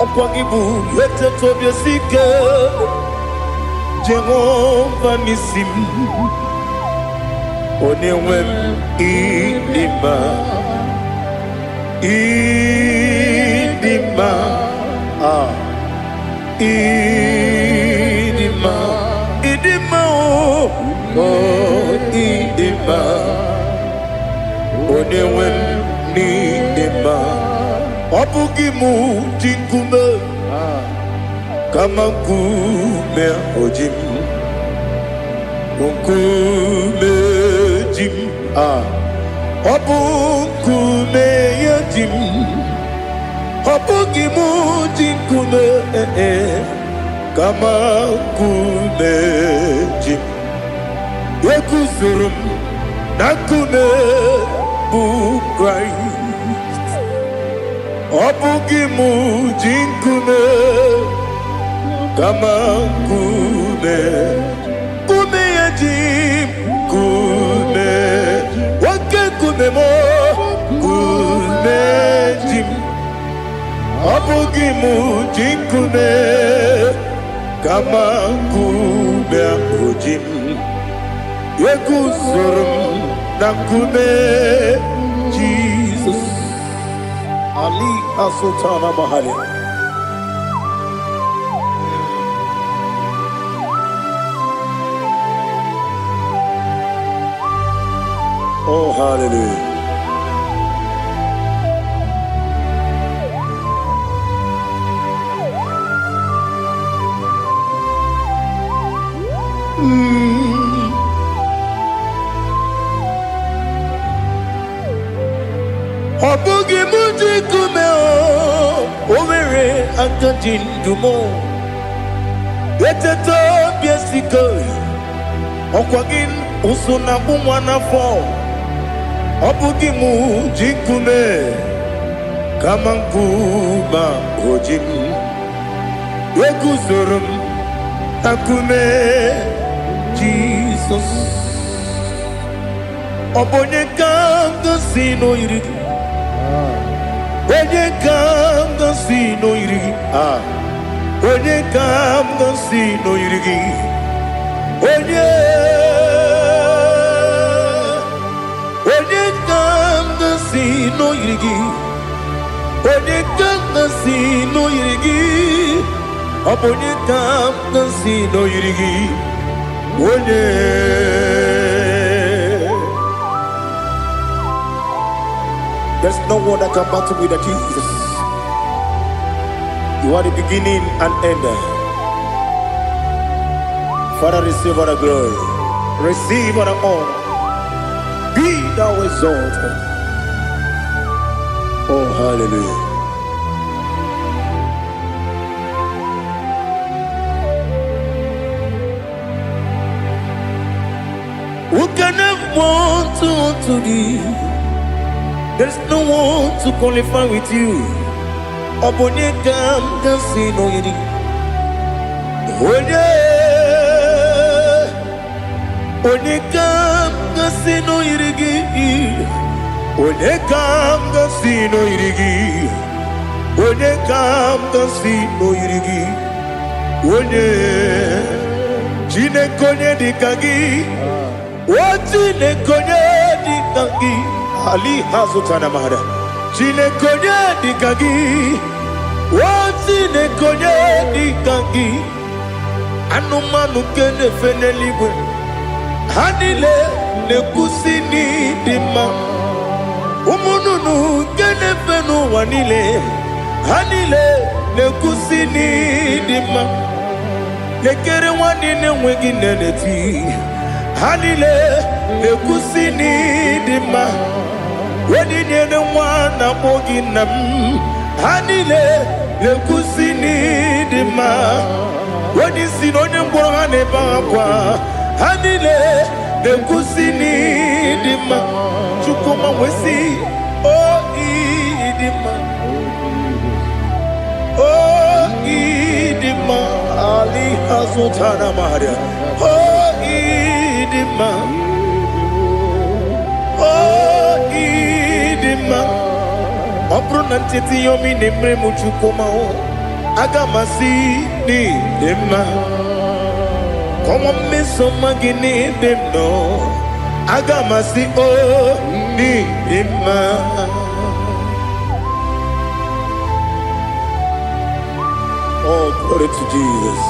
Okwangibu yete tobye sike Jehovah Nisim Onewem Idima Idima Idima Idima Oh Idima Onewem Idima Obugimu Jinkume Kama kume ojim Kume jim Obu kume yajim Obu gimu jim kume Kama kume jim Yekusurum Nakume bukrai Obu gimu jim kume Kama kume yajim kume wake kume mo kume jim abugi mujim kume kama kume ujim yekusurum na kume Jesus Ali Asultana Mahali. Oh, hallelujah. Obugi muji kume o Owere akajin dumo Yeteto biesiko Okwagin usuna bumwana fo Obugi muji kume Kamankuba ojim Yekuzurum takume Jesus Obonye kanga sino irigi Onye kanga sino irigi Onye kanga sino irigi Onye no yirigi. Onye kamgasi no yirigi. Onye kamgasi no yirigi. Onye. There's no one that can battle with Jesus. You are the beginning and end. Father, receive all the glory. Receive all the honor. Be thou exalted. Oh, hallelujah. Who can have one to thee? There's no one to qualify with you. Obonye kam kasi no yidi. Onye kam kasi no yidi. Onye kam kasi no yidi. Onye kam kasi no yidi. Onye chine konye dikagi. Chine konye dikagi. Ali hazutana mahada. Chine konye dikagi. Chine konye dikagi. Anumanu kene feneligwe. Hanile ne kusini dima. Umununu kene fenu wanile. Hanile ne kusini dima. Nekere wanine wengi neneti. Hanile ne kusini dima. Wedi nyene mwana mogi nam. Hanile ne kusini dima. Wedi sinone mbwana bakwa. Hanile ne kusini dima. Chukuma wesi oh idima. Oh idima. Ali hazutana maria. Oh idima. Oh idima. Opronantiti yomi nemre muchukuma o. Agamasi ni dema. Como me somagini demno. Agamasi o ni dema. Oh, glory to Jesus.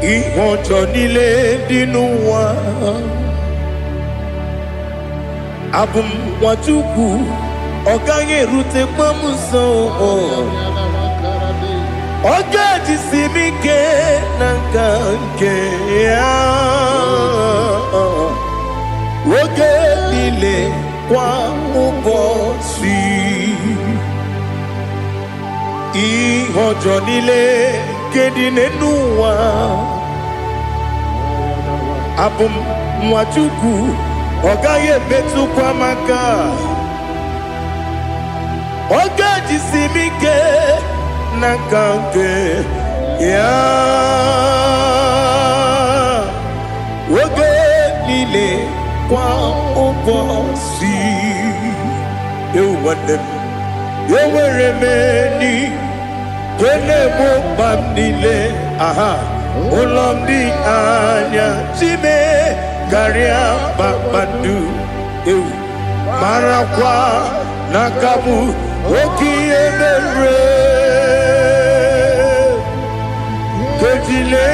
Ihojo nile dinuwa. Abum watuku oganye rute kwamuso. Oga jisimike nankanke ya. Oge nile kwa ubosi. Ihojo nile kedinenuwa. Abum watuku ogaye betu kwa maka. Oga jisimike nakanke ya. Oge nile kwa ubosi. Ewandem eweremeni kene mo bamnile. Aha ulomdi anya chime garia babandu. Marakwa nakabu okiemere. Kejile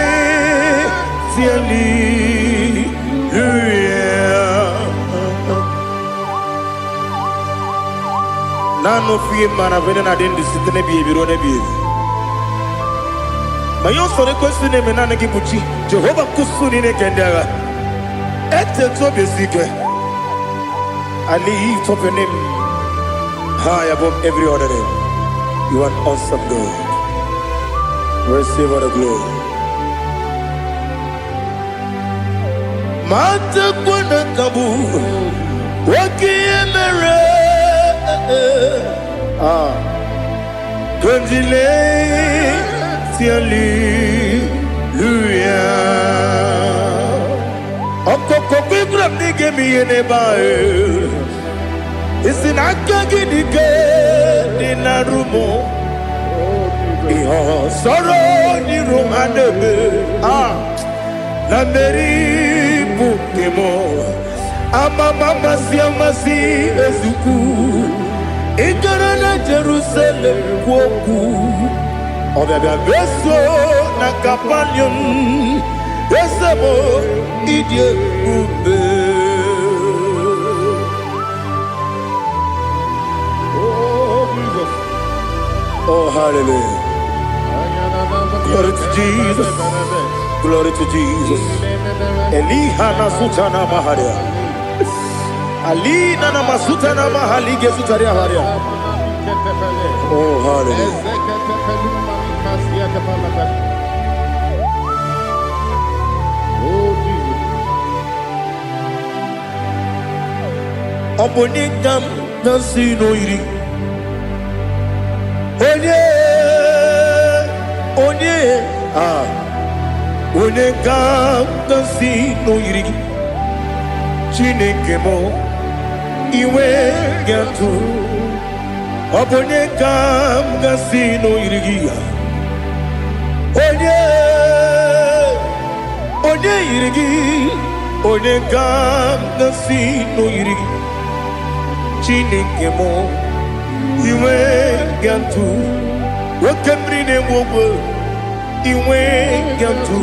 tieli Nano fiye mana vene na den disitene biye birone biye. Mayon sore kwesine menane kibuchi. Jehova kusuni ne kendera. Ete to besike. I lift up your name high above every other name. You are awesome God. Receive all the glory. Mata kwenda kabu wakiemere. Kondile hallelujah. Okoko kwigram nige miyene bae. Isinaka gidike dinarumo. Iho soro ni roma Manebe, la meri Pokemo, Amama Siamasi Ezuku, Igarana Jerusalem Woku, Obia Beso Nakapanium, Esamo, Idiot Ube. Oh, hallelujah. Glory to Jesus. Glory to Jesus. Elihana Sutana Maharia. Alina Namasutana Mahali Gesutaria Haria. Oh, hallelujah. Obonikam Nasino Iri. Onye ga-si n'oyiri gị Chineke m iwe ga-atụ ọ bụ onye ga-si n'oyiri gị onye yiri gị onye ga-si n'oyiri gị Chineke m iwe ga-atụ nwoke mmiri na-egbu ogwe iwe ga-atụ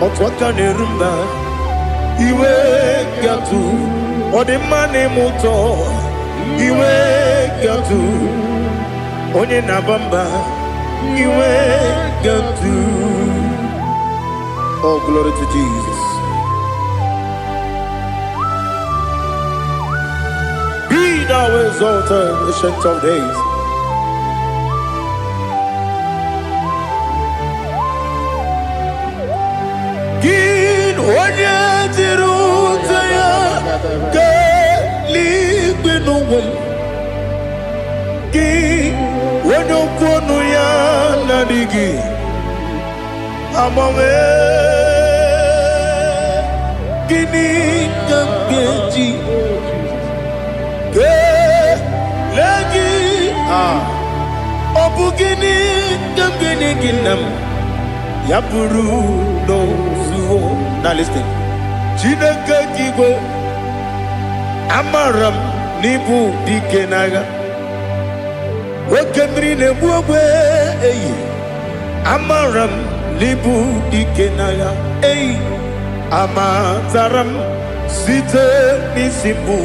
otu aka na-eru mba iwe ga-atụ ọ dị mma na-eme ụtọ iwe ga-atụ onye na-aba mba iwe ga-atụ. Oh, glory to Jesus. Be thou exalted, ancient of days. Gin onye dịrị ụzọ ya ka eluigwe n'ụwa gị onye okwu ọnụ ya na-adịghị agbanwe gịnị ka m ga-eji kelee gị ọ bụ gịnị ka m ga-enye gị nna m ya bụrụ n'ozuo na listen Chineke gị igwe amara m n'ibu dike n'agha oke mmiri na-egbu ogwe eyi amara m n'ibu dike n'agha eyi amatara m site n'isi mbụ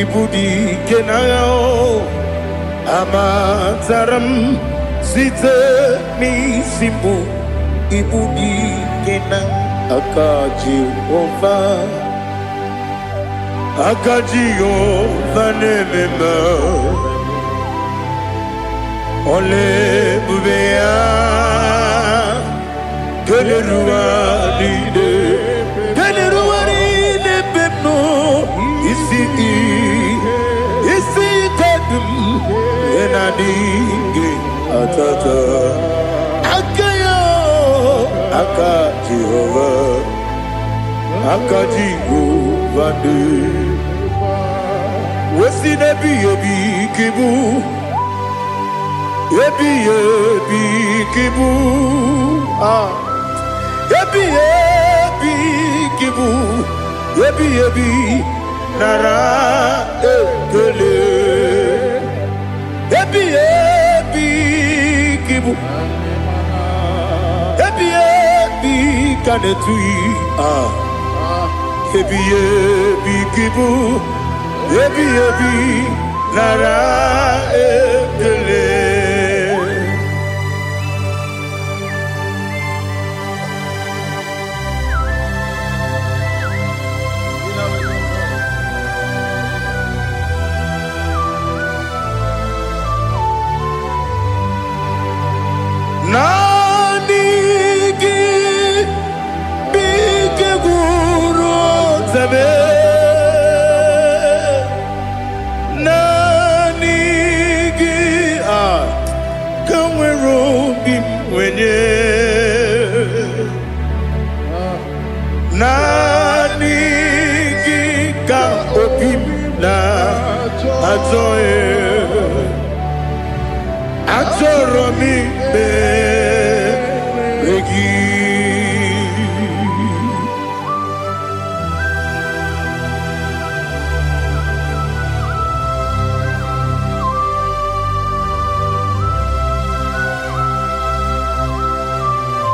ibu dike n'agha amatara m site n'isi mbụ ibu dike n'agha aka Jehova na-ememe ole ebube ya keleruwa niile bepno isi kedum enadinge atata aka Jehova de wesi nebi kibu ebi kibu ebi kibu ebi nara ekele ebi kibu ebi kanetui ebi kibu ebi nara ekele.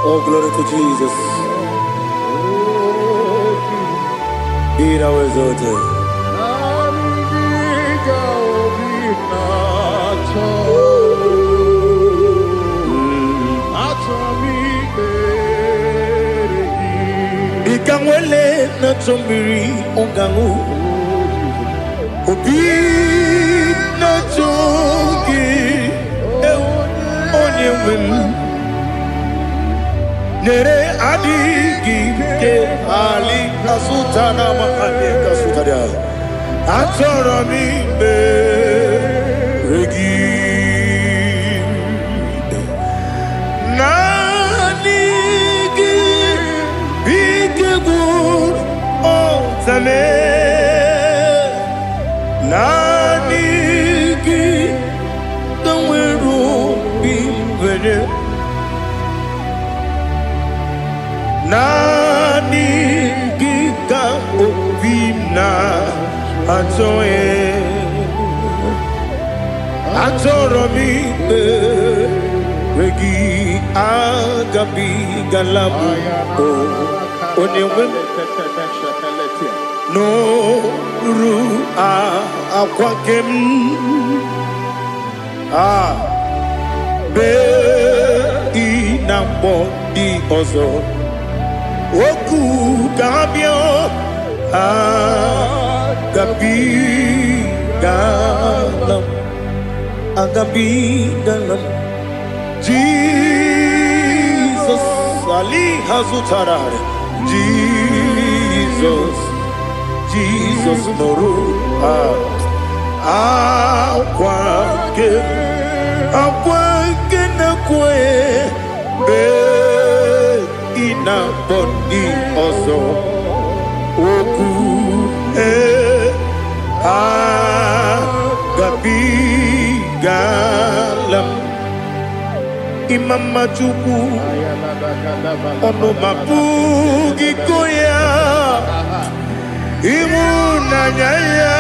Oh, glory to Jesus. Be thou exalted. Ikangwele na chombiri ongangu. Obi na chogi. Onye wim. Nere adigi ke ali kasutana mahali kasutaria atoro mi be regi nanigi bikegur otame nanigi danweru bimbere Nani gika opina atoe atoromi regi agabi galabu onewe no ru akwakem be inambo di ozo Oku kabio agabi galam Jesus Ali Hazutarare Jesus Noru akwake na kwe be ina boni ozo oku gabi galam imama chuku ono mapugi koya imuna nyaya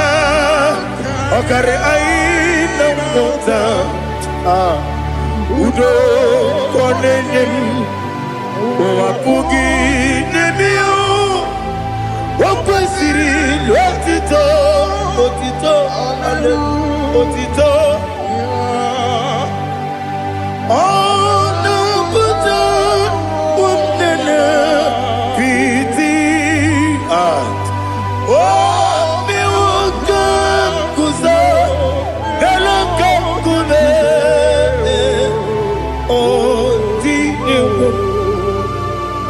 okare aina mota udo konenyem Wapugi nebio Wakwesiri Lotito Otito Ono puto Umnene Piti Miwakam Kuza Galakam Kune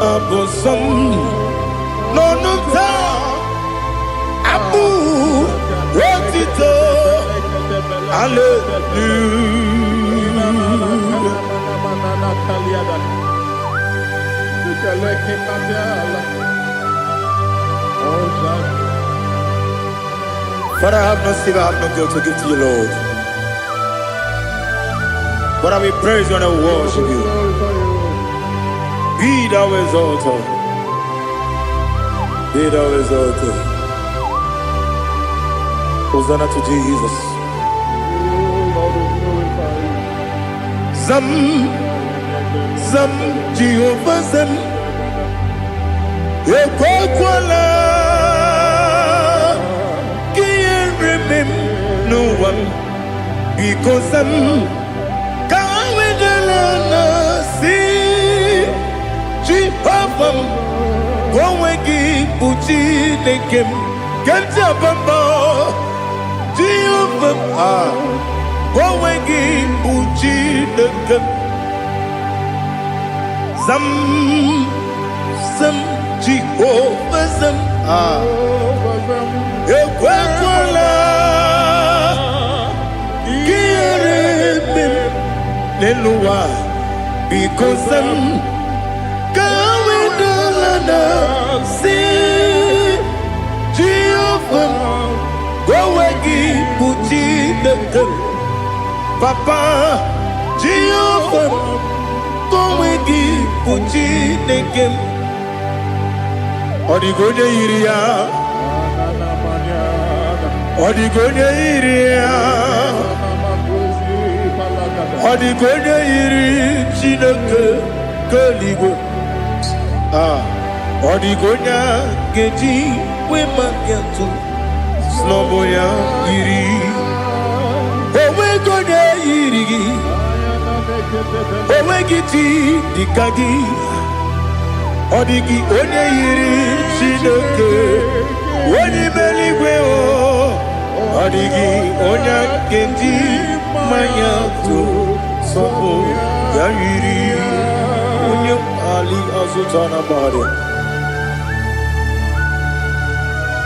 Abosam Nonuta Abu Rotito Father, I have no silver, I have no gold to give to you, Lord. But I will praise you and I will worship you. Be thou exalted. Be thou exalted. Hosanna to Jesus. Zam Jehovah Zam Ekwakwala Can't remember no one because Zam Kawedalana see Jehovah Gowegi Puchi Nekem Ganja Bamba Jehovah Gowegi Puchi Nekem Zam Jehovah Zam Ekwakwala Kiremim Nelua because Zam Kawedalana see Jehovah Gowegi Puchi Nekem Papa Jehovah Gowegi Puchi Chineke ọ dịghị onye yiri ya ọ dịghị onye yiri ya ọ dịghị onye yiri Chineke nke eluigwe ọ dịghị onye ga-eji wee maka atụ n'ọbụ ya yiri onweghị onye yiri gị onweghị chi dịka gị ọ dịghị onye yiri Chineke onye eluigwe ọ dịghị onye ga-eji mmanya atụ n'ọbụ ya yiri onye ali azụtara gbara.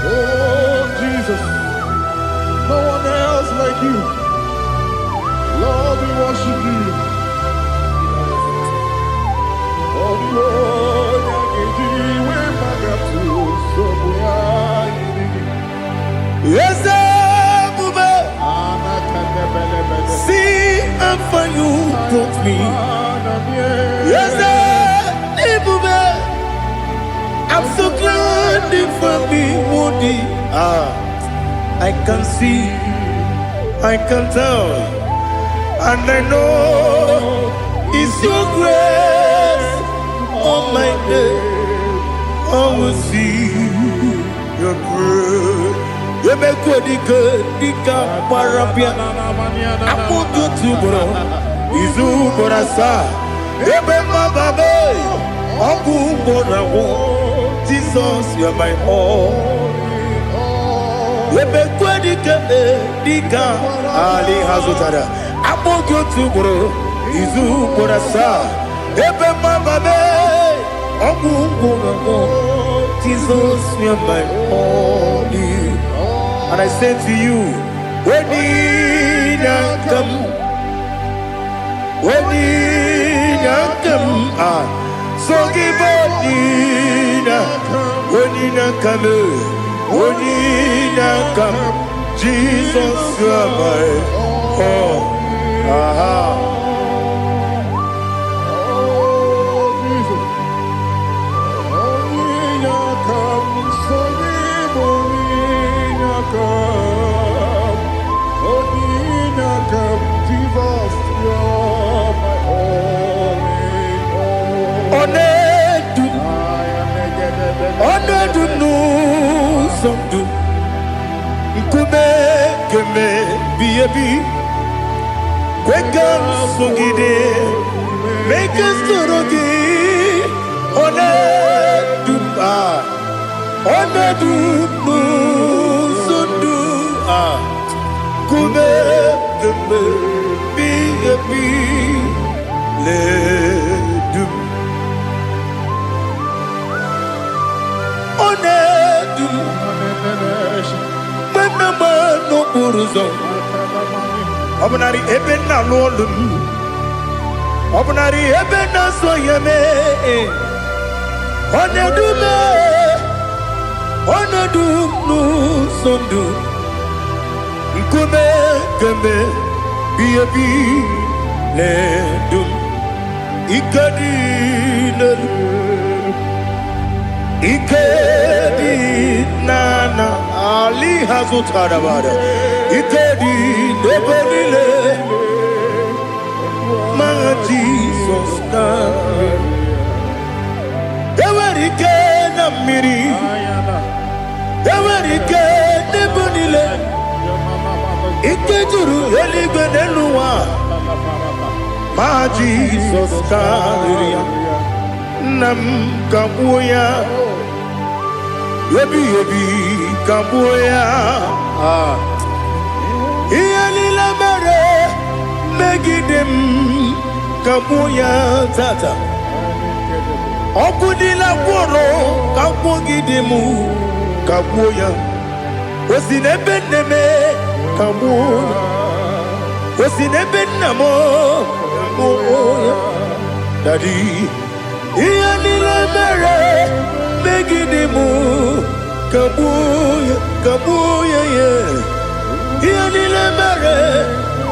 Oh, Jesus, no one else like you. Lord, we worship you. Oh, Lord, I give you where my God to somewhere. Yes, see how far you brought me. Yes, I'm so glad for me, Woody. I can see, I can tell, and I know it's your grace on my day. I will see your grace. You make what you could, you can't parapia. I'm going to bro. Izu borasa. You make my baby. I'm going to Jesus, you're my all. You make what you can, Ali Hazutara. I'm going to bro. Izu borasa. You make my baby. I'm going to Jesus, you're my all. And I say to you, when you come, so give up, when you come, Jesus, you are my all. Make us Obunari ebena lolum Obunari ebena soyeme Onedumu sondu Nkume keme biyebi ledum Ikadi Ikedi nana Ali hazutara bada Ikedi nebenile Ma Jesus na Ewerike na miri Ewerike nebenile Ikejuru eligwe nenuwa Ma Jesus na Nam kabuya Yebi kabuya Iyalila mere Megidem kabuya tata Okudila kworo kabugidemu kabuya Osinebenneme kabuya Osinebennamo kabuya Daddy Iyanile mere megidemu kabuya ye Iyanile mere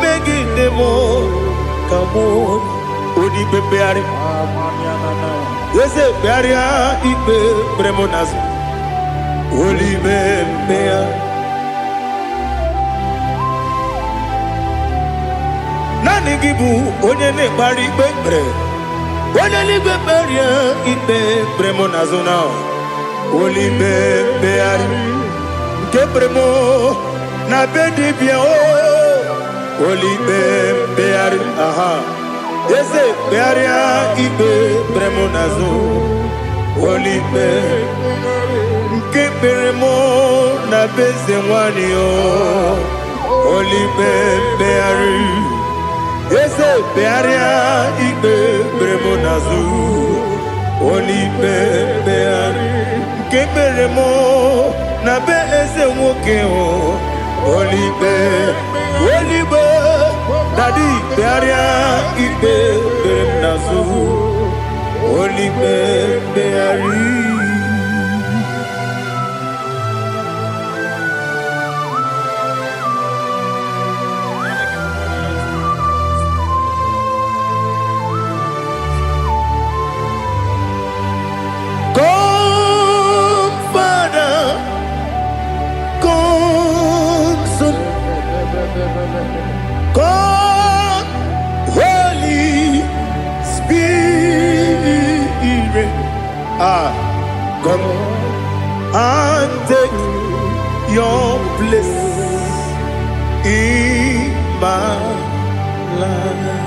megidemu kabuya Odi bebeari. Ese bearia ibe bremonas. Oli bebea. Nani gibu onye ne bari bebre. Onye ni beberia ibe bremonas na. Oli bebeari. Kebremo na bedi bien o. Oli bebeari. Aha. Ese bearia ibe bremonazo Oli be Kebremo na beze wani o Oli beari Ese bearia ibe bremonazo Oli beari Kebremo na beze woke o Oli be Daddy, bearia ibe beremnazu, oli beari. Come, Father, come, Son, come. Come and take your place in my life.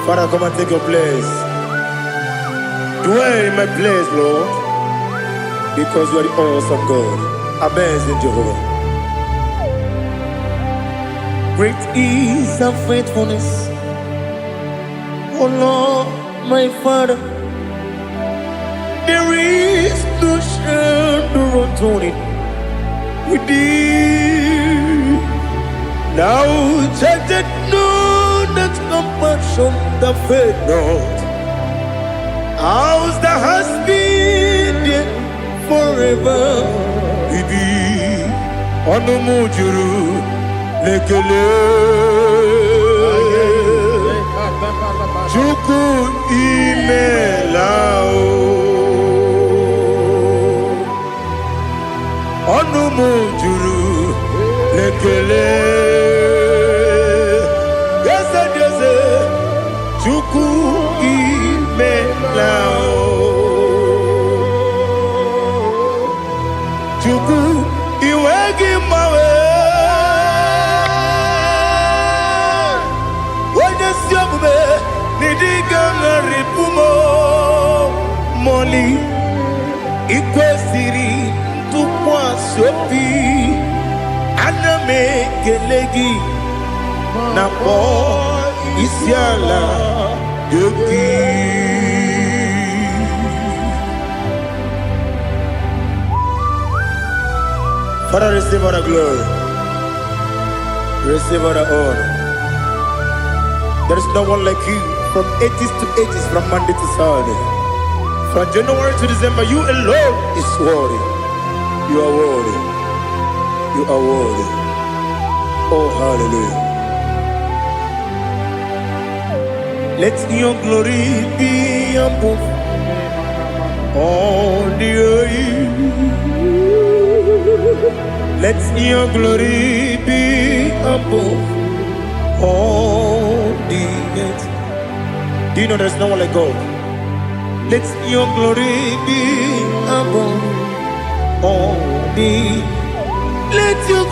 Father, come and take your place. Dwell in my place, Lord, because you are the awesome God. Amazing Jehovah. Great is thy faithfulness, oh Lord, my Father. There is no shadow on it with thee. Now check that no, that compassion that faith not. Ours that has been there forever with thee. Onumujuru lekele Chuku imelao Onumujuru lekele Yese Chuku imelao Chuku iwegi mawe Wanyesiyamume nidiga ngaripumo Moli ikwesiri tukwa sopi Aname kelegi na po isiala yoki Father, receive all the glory, receive all the honor. There is no one like you from ages to ages, from Monday to Saturday. From January to December, you alone is worthy. You are worthy. You are worthy. Oh, hallelujah. Let your glory be above all the earth. Let your glory be above all the earth. Do you know there's no one like God? Let your glory be above all the. Let your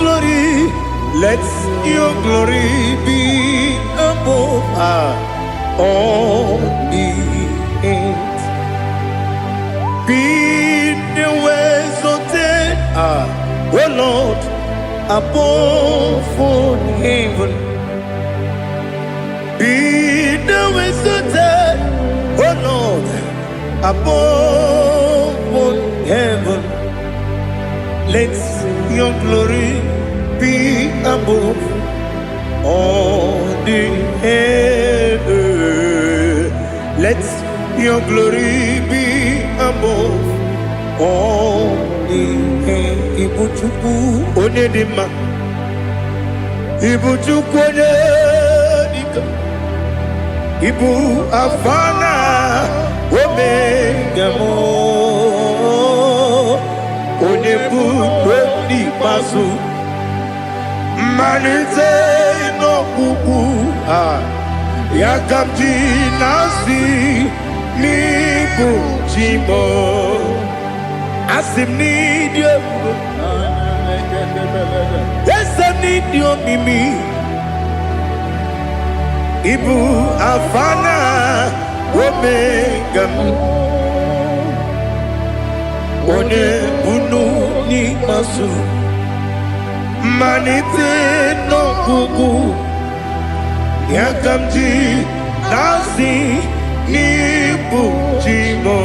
glory be above all the earth. Be the ways of death, oh Lord, above all heaven. Be the ways of death, oh Lord, above all heaven. Let your glory be above all the earth. Let your glory be above all the earth. Ibuchuku onedima, Ibuchuku onedika, Ibu Afana Omega mo Onebu Weni Masu Manite no Kuku Yakamji Nasi Nibu Jimo Asim need you Yes I need you Mimi Ibu Afana Omega One Bunu Ni Masu Manite no Kuku Yakamji Nasi Nibu Jimo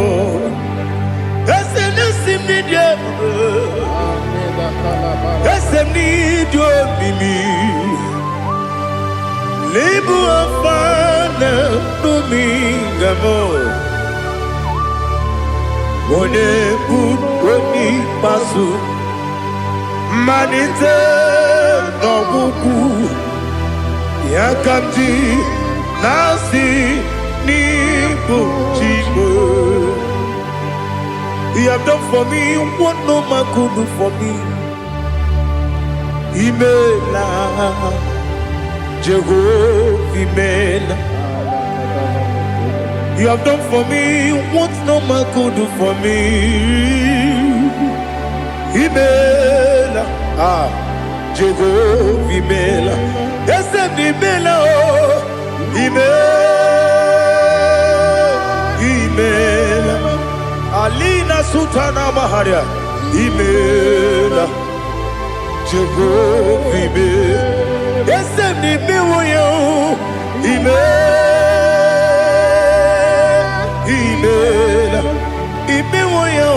Ese Nasim Nidia Ese Nidio Mimi Libu Afana Dominga mo One Buni Pasu Manite no Buku Yakamji Nasi Nibu Jimo You have done for me what no man could do for me Imela Jehovah, Imela. You have done for me what no man could do for me. Imela, Jehovah, Imela. Yes, Imela, Imela. Alina Sutana Maharia, Imela, Jehovah, Imela. Yes, I'm the Miwoyo. Imela. Imiwoyo.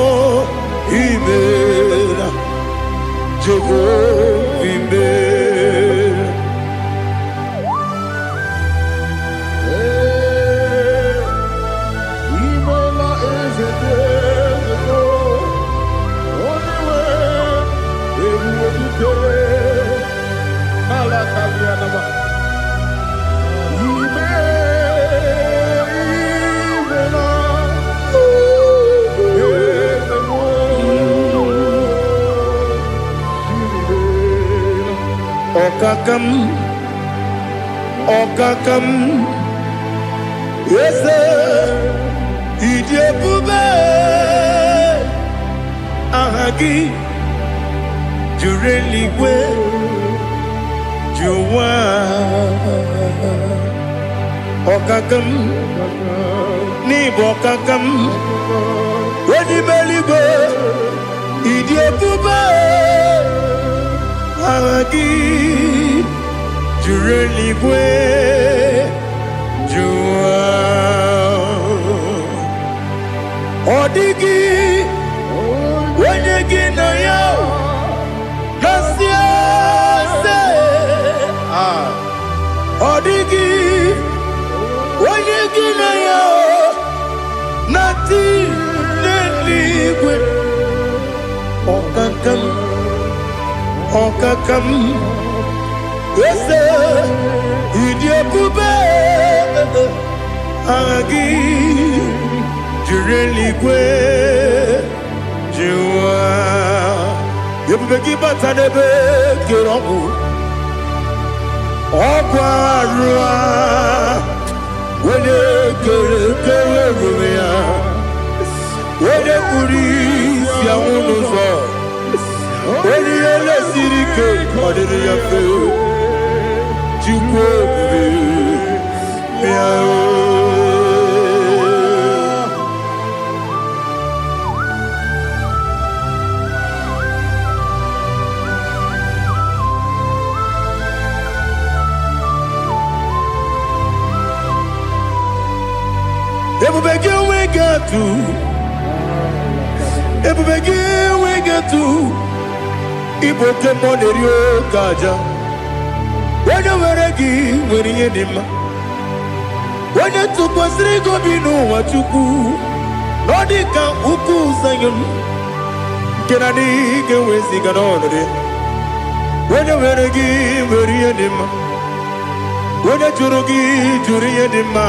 Imela. Jehovah. Imela. Imela is a desert. Only way. Okakam, yes, Idiabube, Ahagi, Jureliwe, Juwa, Okakam, Nibokakam, Wedibelibe, Idiabube, Ahagi. Jureligwe Jua Odigi Wenyegi na yo Nasia se Odigi Wenyegi na yo Nati Neligwe Okakam Okakam Yes, Idiabube, Agi, Jureligwe, Jua, Yabubeki Batanebe, Kirobu, Okwarua, Wede Kerumia, Wede Puris, Yamunuzo, Wede Lesirike, Kodiri Yafu. Igbo kemonerio kaja Wanya weregi weriye dima Wanya tukwasiri gobinu wachuku Nodika uku sayon Kenani gewezi ganonode Wanya weregi weriye dima Onye jụrụ gị jụrụ ihe dị mma.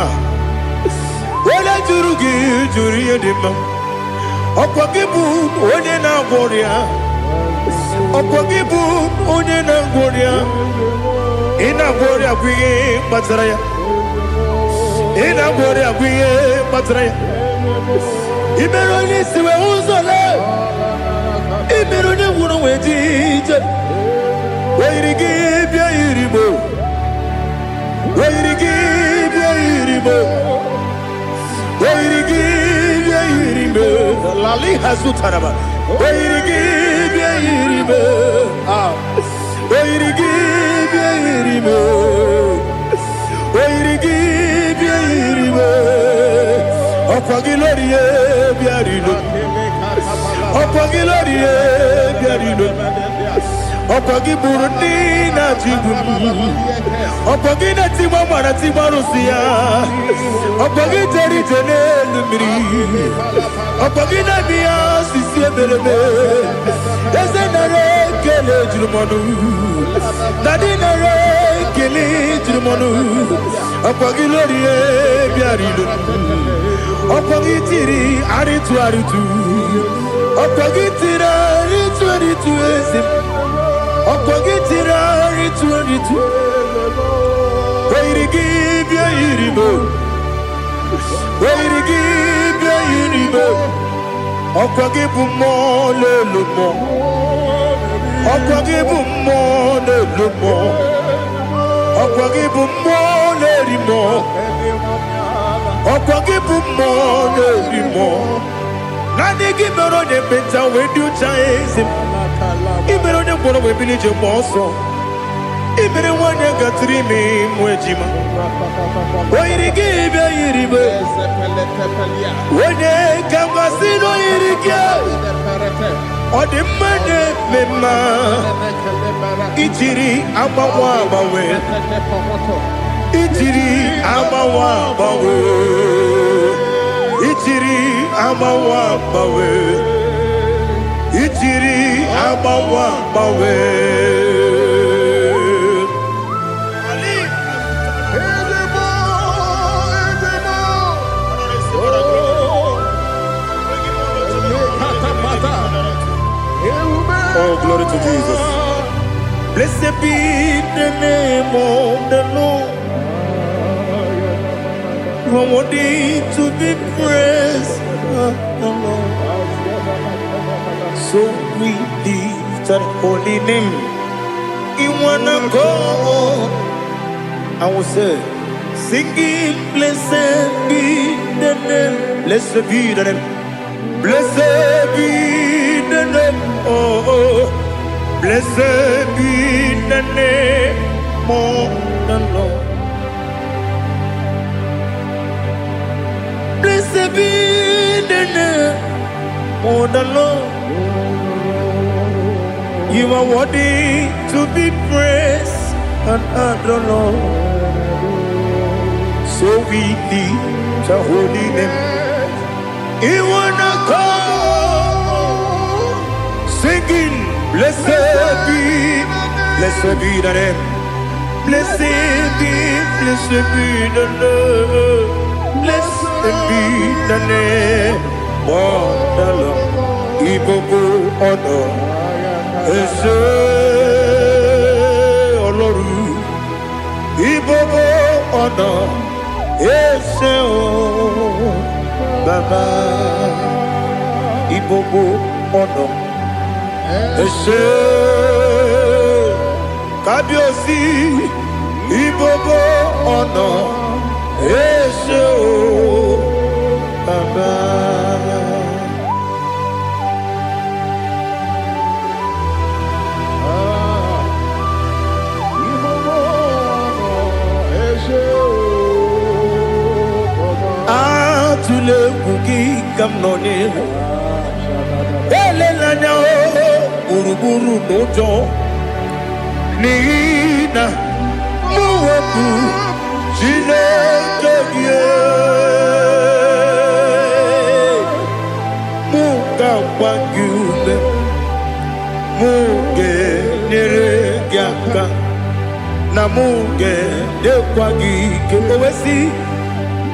Onye jụrụ gị jụrụ ihe dị mma. Ọkwa gị bụ onye na-agwọ ọrịa. Ọkwa gị bụ onye na-agwọ ọrịa. Ị na-agwọ ọrịa bụ ihe kpatara ya. Ị na-agwọ ọrịa bụ ihe kpatara ya. Ị mere onye isi wee ụzọ lee. Ị mere onye nwụrụ wee dị ije. Oyiri gị bịa yiri Igbo. Oyiri gị bịa yiri Igbo. Oyiri gị bịa yiri Igbo. Lali hazutara ba. Oyiri gị bịa yiri Igbo. Oyiri gị bịa yiri Igbo. Oyiri gị bịa yiri Igbo. Ọkwa gị lórí ye bịa rilo. Ọkwa gị lórí ye bịa rilo. Ọkwa gị bụrụ ndị na-achịgbu m. Ọkwa gị na-etigba mara tigba arụsị ya. Ọkwa gị jere ije n'elu mmiri. Ọkwa gị na-eme ya osisi emereme. Eze nara ekele juru m ọnụ. Na dị nara ekele juru m ọnụ. Ọkwa gị lórí ye bịa rilo. Ọkwa gị tiri arịtụ arịtụ. Ọkwa gị tiri arịtụ arịtụ eze m. Ọkwa gị tiri arịtụ arịtụ. Oyiri gị bịa yiri Igbo. Oyiri gị bịa yiri Igbo. Ọkwa gị bụ mmụọ n'elu mmụọ. Ọkwa gị bụ mmụọ n'elu mmụọ. Ọkwa gị bụ mmụọ n'eri mmụọ. Ọkwa gị bụ mmụọ n'eri mmụọ. Naanị gị mere onye ekpenta wee dị ụcha eze m. Ị mere onye mkpọrọ wee bili ije gbaa ọsọ. Ị mere nwanyị gatụrụ ime mụ ejima. Oyiri gị bịa yiri Igbo. Onye ka mmasị n'oyiri gị. Ọ dị mma na-eme mma. Ijiri agbanwe agbanwe. Ijiri agbanwe agbanwe. Ijiri agbanwe agbanwe. Ijiri agbanwe agbanwe. Oh, glory to Jesus. Blessed be the name of the Lord. You are worthy to be praised. So we lift that holy name. You wanna go? I will say, singing, blessed be the name. Blessed be the name. Blessed be the name. Oh, blessed be the name of the Lord. Blessed be the name of the Lord. You are worthy to be praised and adored, Lord. So we lift the holy name. You wanna come singing, blessed be the name. Blessed be the Lord. Blessed be the name of the Lord. Igbo honor. Ese Oloru. Igbo honor. Ese o Baba. Igbo honor. Ese Kabiosi. Igbo honor. Ese o Baba. Atule kuki kamnoni. Elelanya o buruburu nojo. Nina muweku Chineke ye. Muka wangyume. Muge nere gyaka. Na muge dekwagi kewesi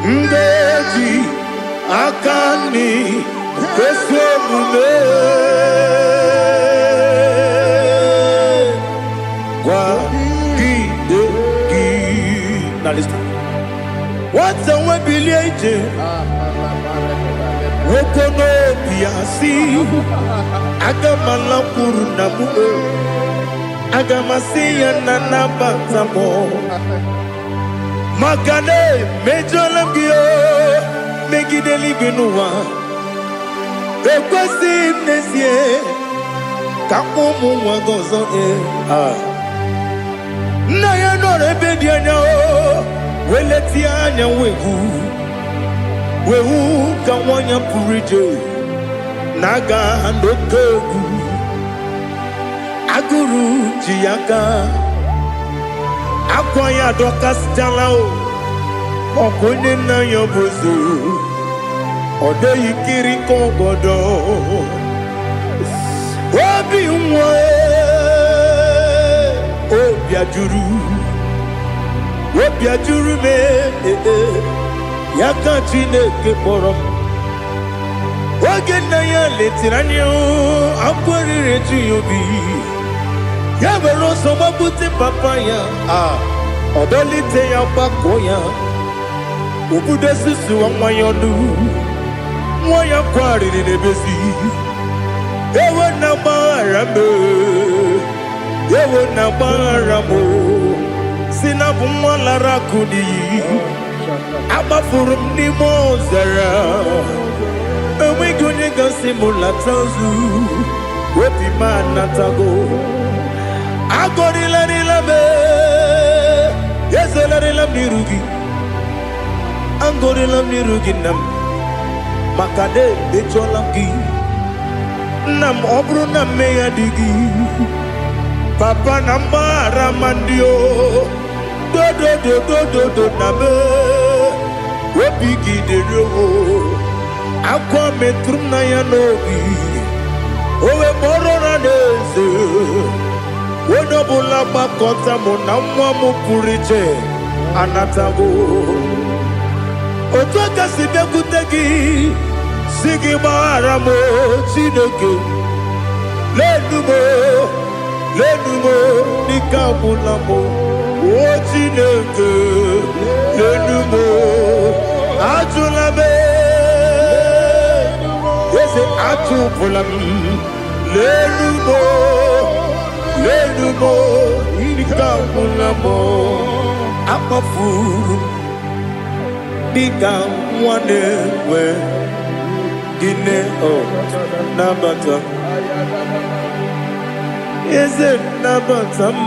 ndeji akani kwesomume gwagi degi. Now listen. What's a webiliate? Wokono biasi agamala kurunamu agamasiya nanabatamo magane mejolambio megideli benua ekwesi nesie kakumu wagozo na ya nore bedianya weleti anya wehu kawanya purije naga ndokogu aguru jiyaka akwanya dokas jalao okonye na yobozo ode yikiri kogodo obi nwa obi ajuru me yaka Chineke kpọrọ m oge nna ya letiri anya akwarịrị ji ya obi ya were ọsọ gbapute papa ya ọdọlite ya gbakọ ya obodo susuwa nwa ya ọnụ nwa ya kwarịrị n'ebezi ewe na gbaghara m ewe na gbaghara m si na bụ nwa lara akụ n'iyi agbafuru m n'ime ọzara enweghị onye gasị m lata ozu obi m anatago agọrịlarịla m ezelarịla m n'iru gị agọrịla m n'iru gị nna m maka na emechọla m gị nna m ọ bụrụ na mmehie dị gị papa na mgbaghara ma ndị o dodododododo na me obi gị dere o akwa metụrụ na ya n'obi owe kpọrọ na n'eze onye ọbụla gbakọta mụ na nwa m pụrụ iche anatago otu aka si bịakwute gị si gị gbaghara m Chineke lenumo dịka agwụla m o Chineke lenumo ajụla m eze atụpụla m lenumo dịka agwụla m akpafuru dịka nwa na-enwe gịnị nabata eze nabata m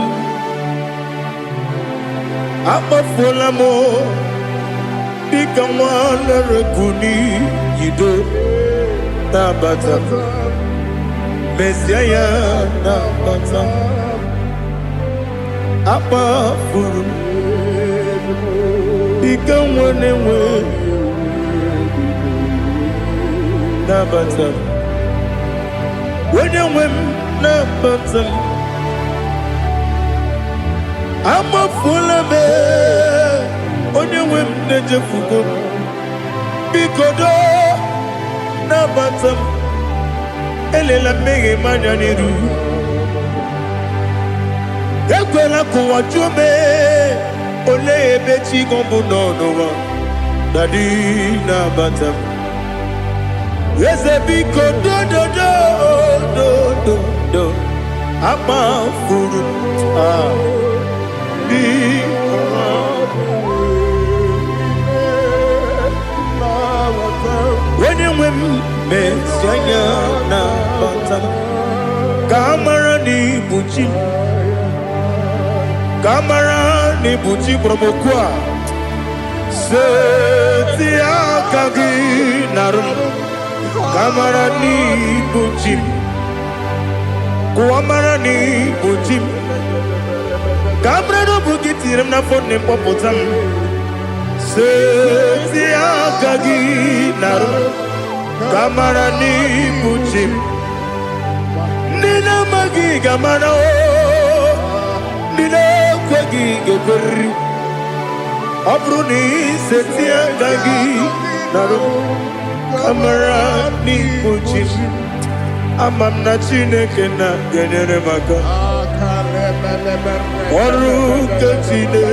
akpafuola m dịka nwa na-erekuni yido nabata mesia ya nabata akpafuru dịka nwa na-enwe nabata onye nwe m nabata m amafuola m onye nwe m na-ejefugo m biko do nabata m elela mmehie m anya n'iru ekwela ka ụwa jụọ m olee ebe chi gọ bụ n'ụwa dadi nabata m eze biko do akpafuru onye nwe m mesi anya na bata ka amara n'ibu chi ka amara n'ibu chi kpọrọmokwu a seti aka gị narụ ka amara n'ibu chi kuamara n'ibu chi ka amara n'obu gị tiri m n'afọ na mkpọpụta m seti aka gị narụ ka amara n'ibu chi ndị na-amaghị ga-amara ndị na-ekweghị ga-ekweriri Abruni setia dagi naru kamera ni kuchim amam na chineke na genyere maka oru ketine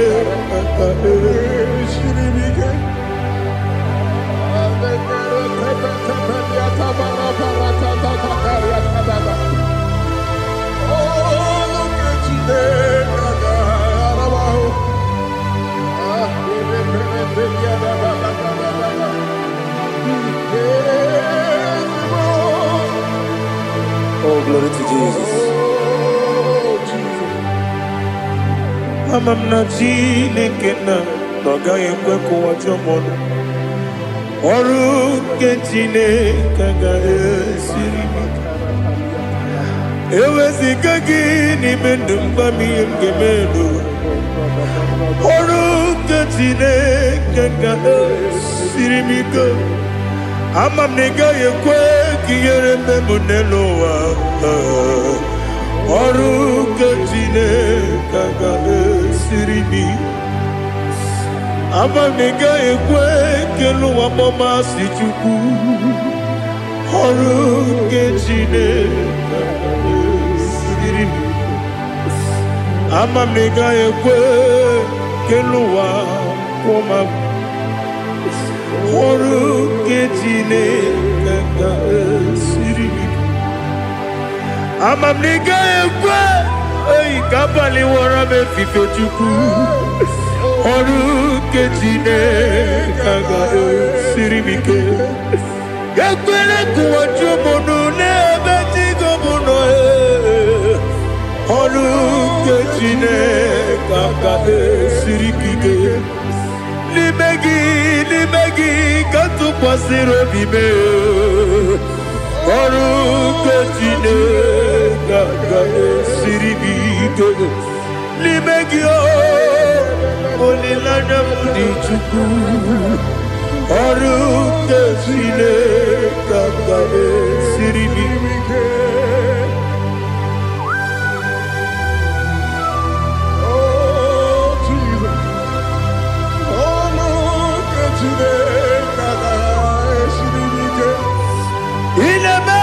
Oh, glory to Jesus. Amam na chineke na noga ekwe kuwa jomono oru ketine kaga esiri ewezika gini mendumba miyemgemelo oru ketine kaga esiri miko amam nega yekwe kiyere memunelo wa oru ketine kaga esiri miko amam nega yekwe kelu wa mama si chuku oru ketine kaga esiri miko amam nega yekwe kelu wa mama oru ketine kaga esiri miko amam nega yekwe ei kabali wara me fife chuku oru ketine kaga esiri miko ekwele kuwa jomono nebe tigo mono oru ketine kaga esiri miko Limegi katu pasiro bime oru ketine kaga esiri miko limegi olilana mudi chuku oru ketine kaga esiri miko Ineme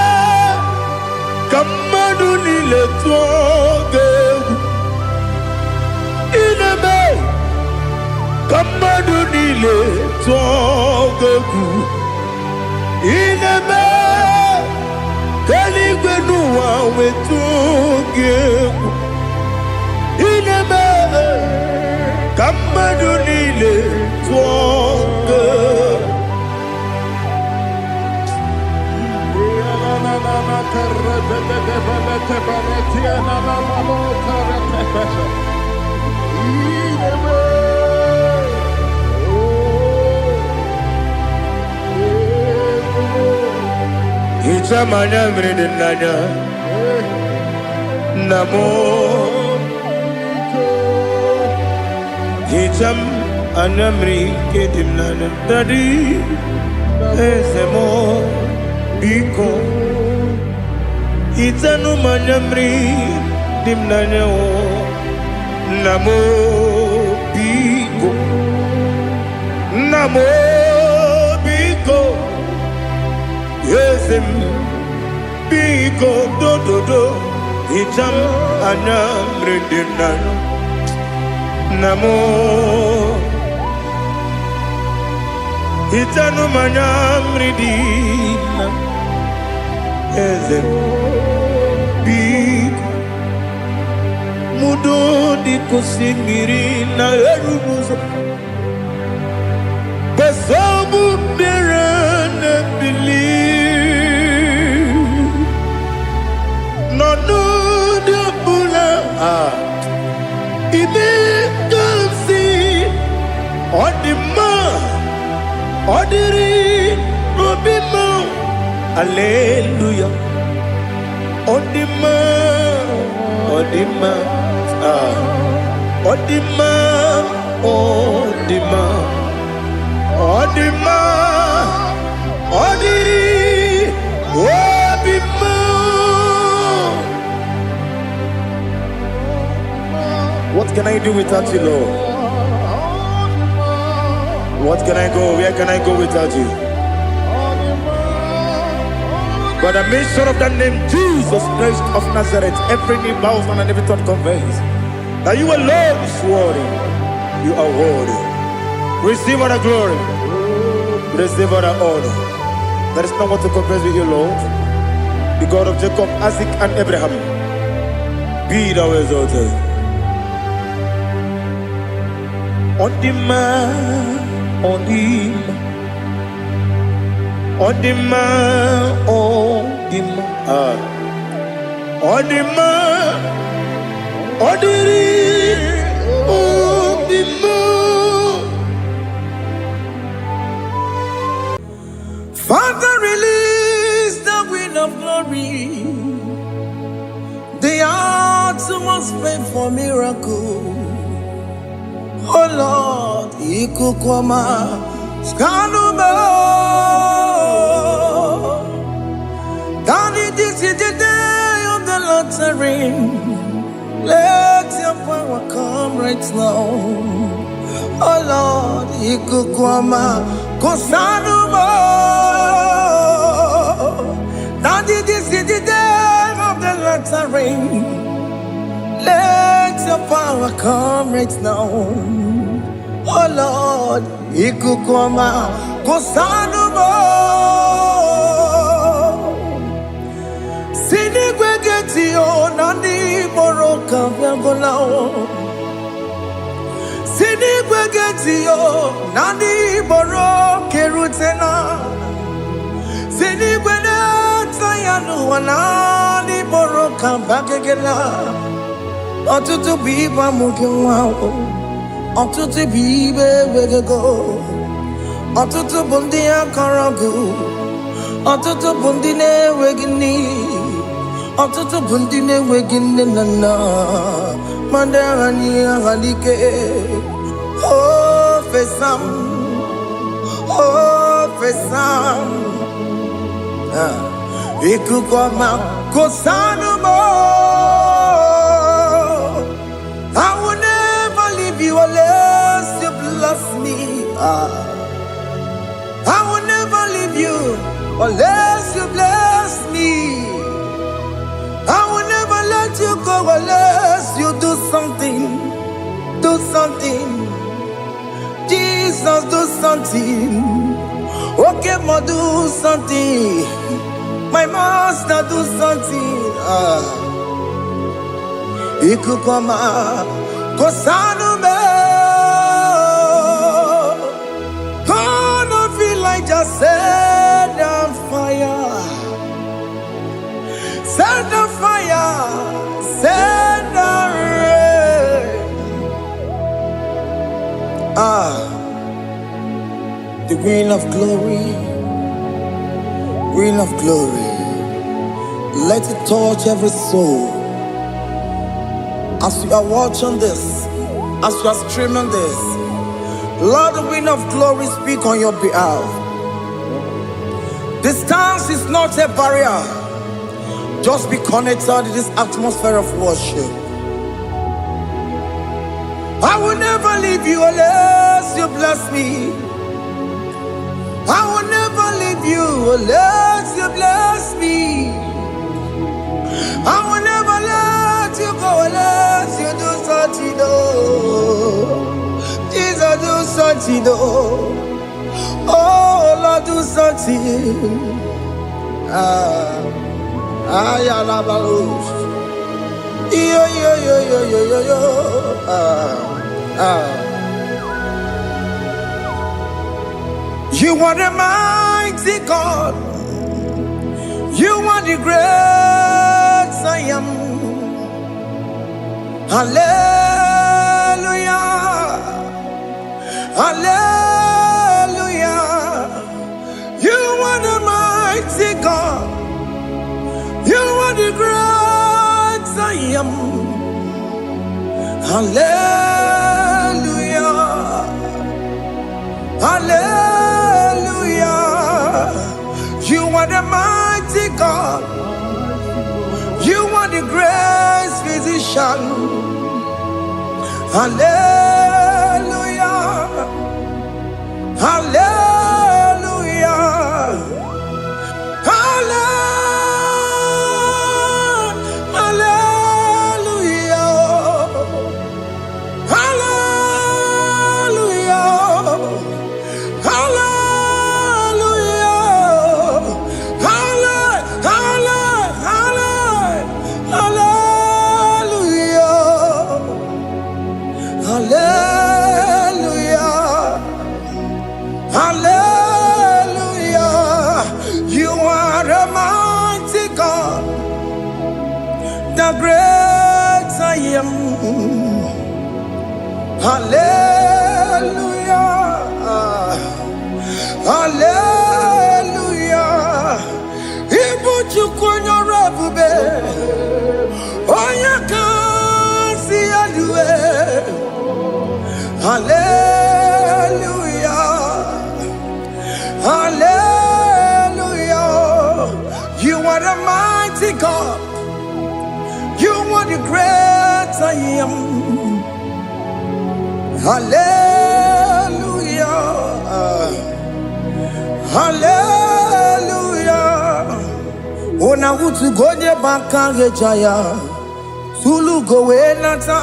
kamadu nile tuogegu Ineme kamadu nile tuogegu Ineme kaligwenu wawe tuogegu Ineme kamadu nile tuogegu Ichamanya mridinanya Namo Icham anamri kedimnanya Dadi Ezemo Biko Itanu manyamri dimnanya o Namo Biko Namo Biko Yesem Biko do do do Itam anamri dimnanya Namo Itanu manyamri dimnanya Yesem Biko Mudo di kusingiri na erumuzo Basabu birane believe No de bula Ibe kansi Odima Odiri Obima Alleluia Odima Odima Odima Odima Odima Odiri Obima. What can I do without you, Lord? What can I go? Where can I go without you? By the mention of that name, Jesus Christ of Nazareth, every knee bows down and every tongue confesses that you alone is worthy. You are worthy. Receive all the glory. Receive all the honor. There is no one to compare with you, Lord. The God of Jacob, Isaac, and Abraham. Be thou exalted. On the man, on him, on the man, on the man, on the man, on the man. Father, release the wind of glory. The hearts must pray for miracle. Oh Lord, Ikukwama, Skanuba. Daddy, this is the day of the Lord's reign. Let your power come right now. Oh Lord, Ikukwama, Kosanuba. Daddy, this is the day of the Lord's reign. Let your power come right now. Oh Lord, Ikukwama, Kosanuba. Sinigwegetio, Nandi Boroka, Viagolao. Sinigwegetio, Nandi Boroke Rutena. Sinigwena, Tayanu, Nandi Boroka, Bagagela. Ọtụtụ bụ ibe amụghị nwa ahụ, ọtụtụ bụ ibe ewegego, ọtụtụ bụ ndị akọrọ gụ, ọtụtụ bụ ndị na-enweghị nne, ọtụtụ bụ ndị na-enweghị nne na nna, ma ndị agha n'ihe agha n'ike. O fesam, o fesam, ikuku ọma kosanụ m. I will never leave you unless you bless me. I will never leave you unless you bless me. I will never let you go unless you do something. Do something. Jesus, do something. Okay, ma, do something. My master, do something. Ikukwama, Kosanume. Gonna feel like just set on fire. Set on fire. Set on rain. The wind of glory. Wind of glory. Let it touch every soul. As you are watching this, as you are streaming this, Lord, the wind of glory speak on your behalf. Distance is not a barrier. Just be connected to this atmosphere of worship. I will never leave you unless you bless me. I will never leave you unless you bless me. I will never let you go unless you do something. Jesus, do something. Oh Lord, do something. Ayalabalos. Yo. You are the mighty God. You are the great I am. Hallelujah. Hallelujah. You are the mighty God. You are the great I am. Hallelujah. Hallelujah. You are the mighty God. You are the great physician. Hallelujah. Hallelujah. The great I am. Hallelujah. Hallelujah. Ibu chukwonya rabube. Oya kasi alue. Hallelujah. Hallelujah. You are the mighty God. You are the great I am. Hallelujah. Hallelujah. Ona utu gonye bakage jaya. Sulu gowe nata.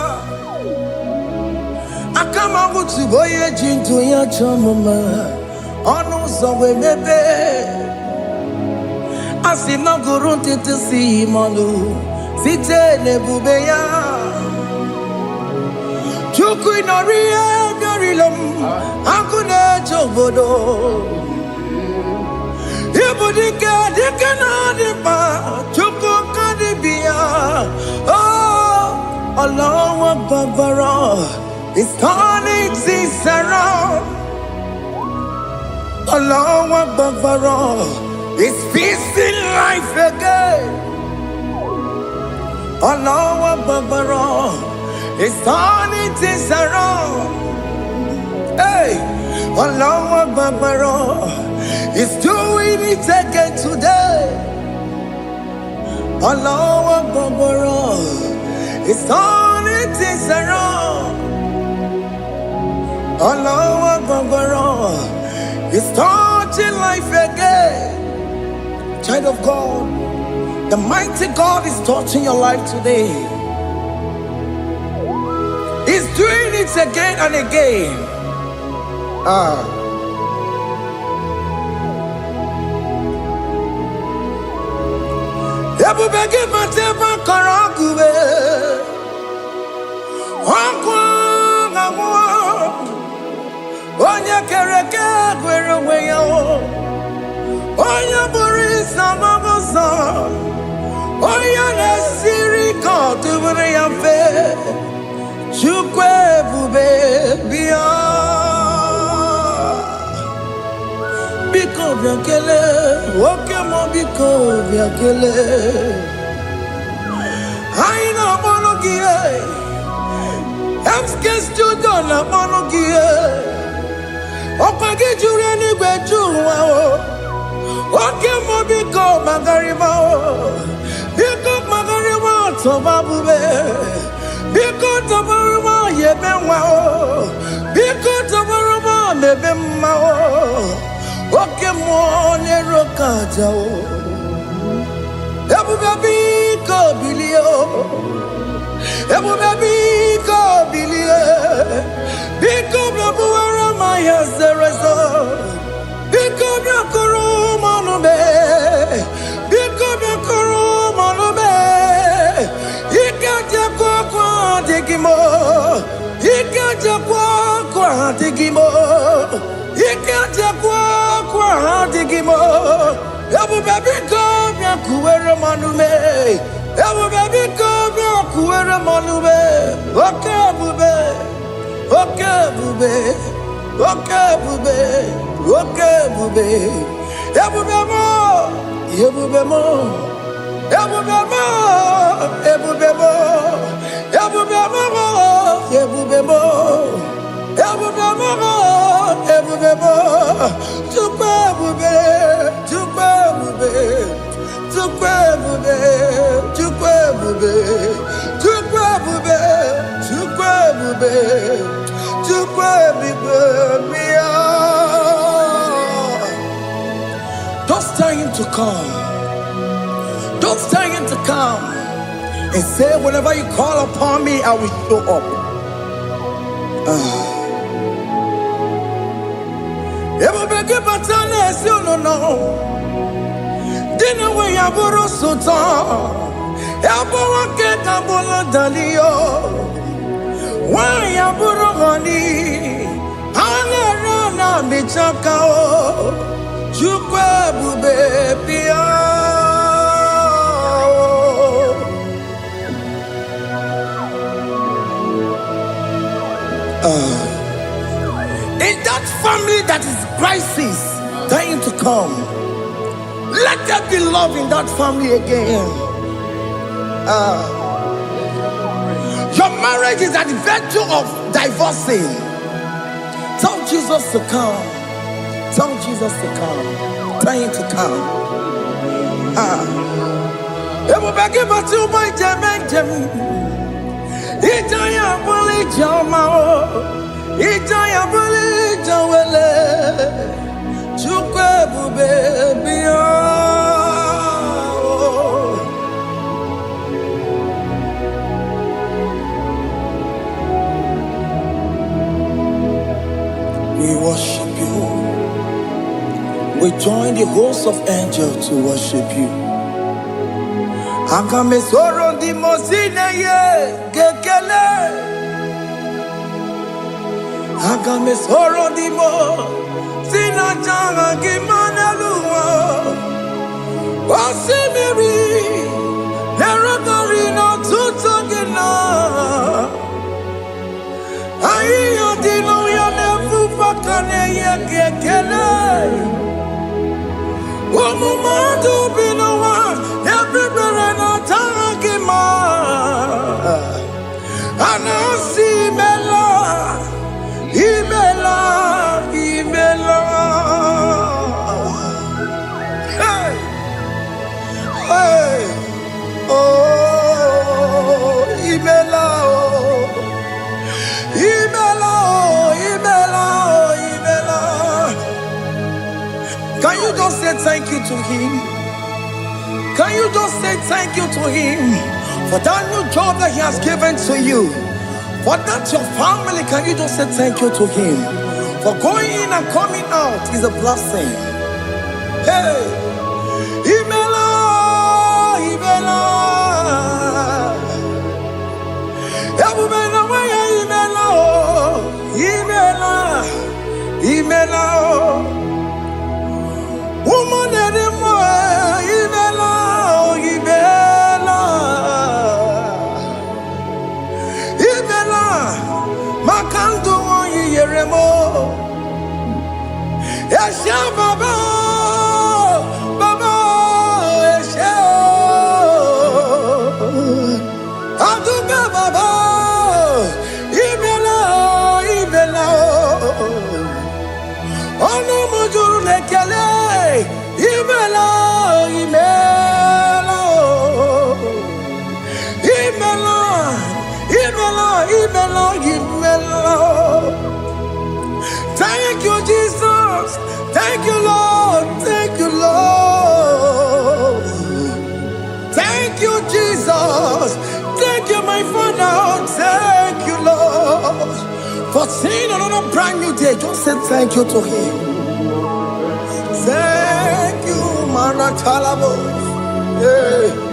Akama utu boye jinto ya chamama. Ono zowe mebe. Asina gurunti tisi malu. Site nebubeya Chuku inorie garilom Akune chobodo Ibudike dike na dipa Chuku kadibia Oh Allah Akbar It's turning things around Allah Akbar It's peace in life again Allah Akbar, it's turning things around. Hey, Allah Akbar, it's doing it again today. Allah Akbar, it's turning things around. Allah Akbar, it's touching life again. Child of God, the mighty God is touching your life today. He's doing it again and again. Ebubegi mateba karagube. Wakwa ngwa. Onya kereke gwere weyo. Onya burisa mabosa. Oya nesiri kotubure yafe. Chukwe bube bia. Biko biakele, okemo biko biakele. Aina monogie, emske studio na monogie. Opagi jure ni bejuwa o. Okemo biko magariba o. Biko magariba tobabube. Biko tabaruma yebenwa o. Biko tabaruma mebemma o. Okemo nero kaja o. Ebube biko bilio. Ebube biko bilie. Biko blabuara maya zerezo. Biko blakuru manube. Biko blakuru manube. Ikaja kwa digimo. Ikaja kwa digimo. Ikaja kwa digimo. Ebube biko byakuwere manume. Ebube biko byakuwere manume. Okebube. Okebube. Okebube. Okebube. Ebube mo. Ebube mo. Ebubemo, ebubemo, ebubemo, ebubemo, ebubemo, ebubemo. Tukwe bube, tukwe bube, tukwe bube, tukwe bube, tukwe bube, tukwe bube, tukwe bube, mia. Just tell him to come. Just tell him to come. And say, whenever you call upon me, I will show up. Everybody but you no. Dinner way I borrow so tall. Elbow get a bola dalio. Why I borrow honey? Anna Michakao. Chukwa baby. In that family that is crisis, trying to come, let there be love in that family again. Your marriage is at the verge of divorcing. Tell Jesus to come. Tell Jesus to come. Tell him to come. Everybody but you my Jim. Ijaya buli jamao, Ijaya buli jawele, chukwe baby. We worship you. We join the host of angels to worship you. Agame soro di mosine ye gekele. Agame soro di mo sina janga gimana luwa. Wasimiri nerogari no tutogina. Ayo dino ya nefu fakane ye gekele. Omumadu binowa everywhere no tagima. Anasi mela, imela, imela. Hey, hey, oh, imela, oh, imela, oh, imela, oh, imela. Can you just say thank you to him? Can you just say thank you to him for that new job that he has given to you? For that your family, can you just say thank you to him? For going in and coming out is a blessing. Hey, Imela, Imela, Imela, Imela, woman anymore, Imela, Imela, Imela, Makandu Yeremo, Yasha Baba, Baba, Yasha, Aduba Baba, Imela, Imela, Ono Mujuru Nekele, Imela, Imela, Imela, Imela, Imela, Imela. Thank you, Jesus. Thank you, Lord. Thank you, Lord. Thank you, Jesus. Thank you, my Father. Thank you, Lord. For seeing another brand new day, just say thank you to him. Thank you, Manatalabo. Yeah.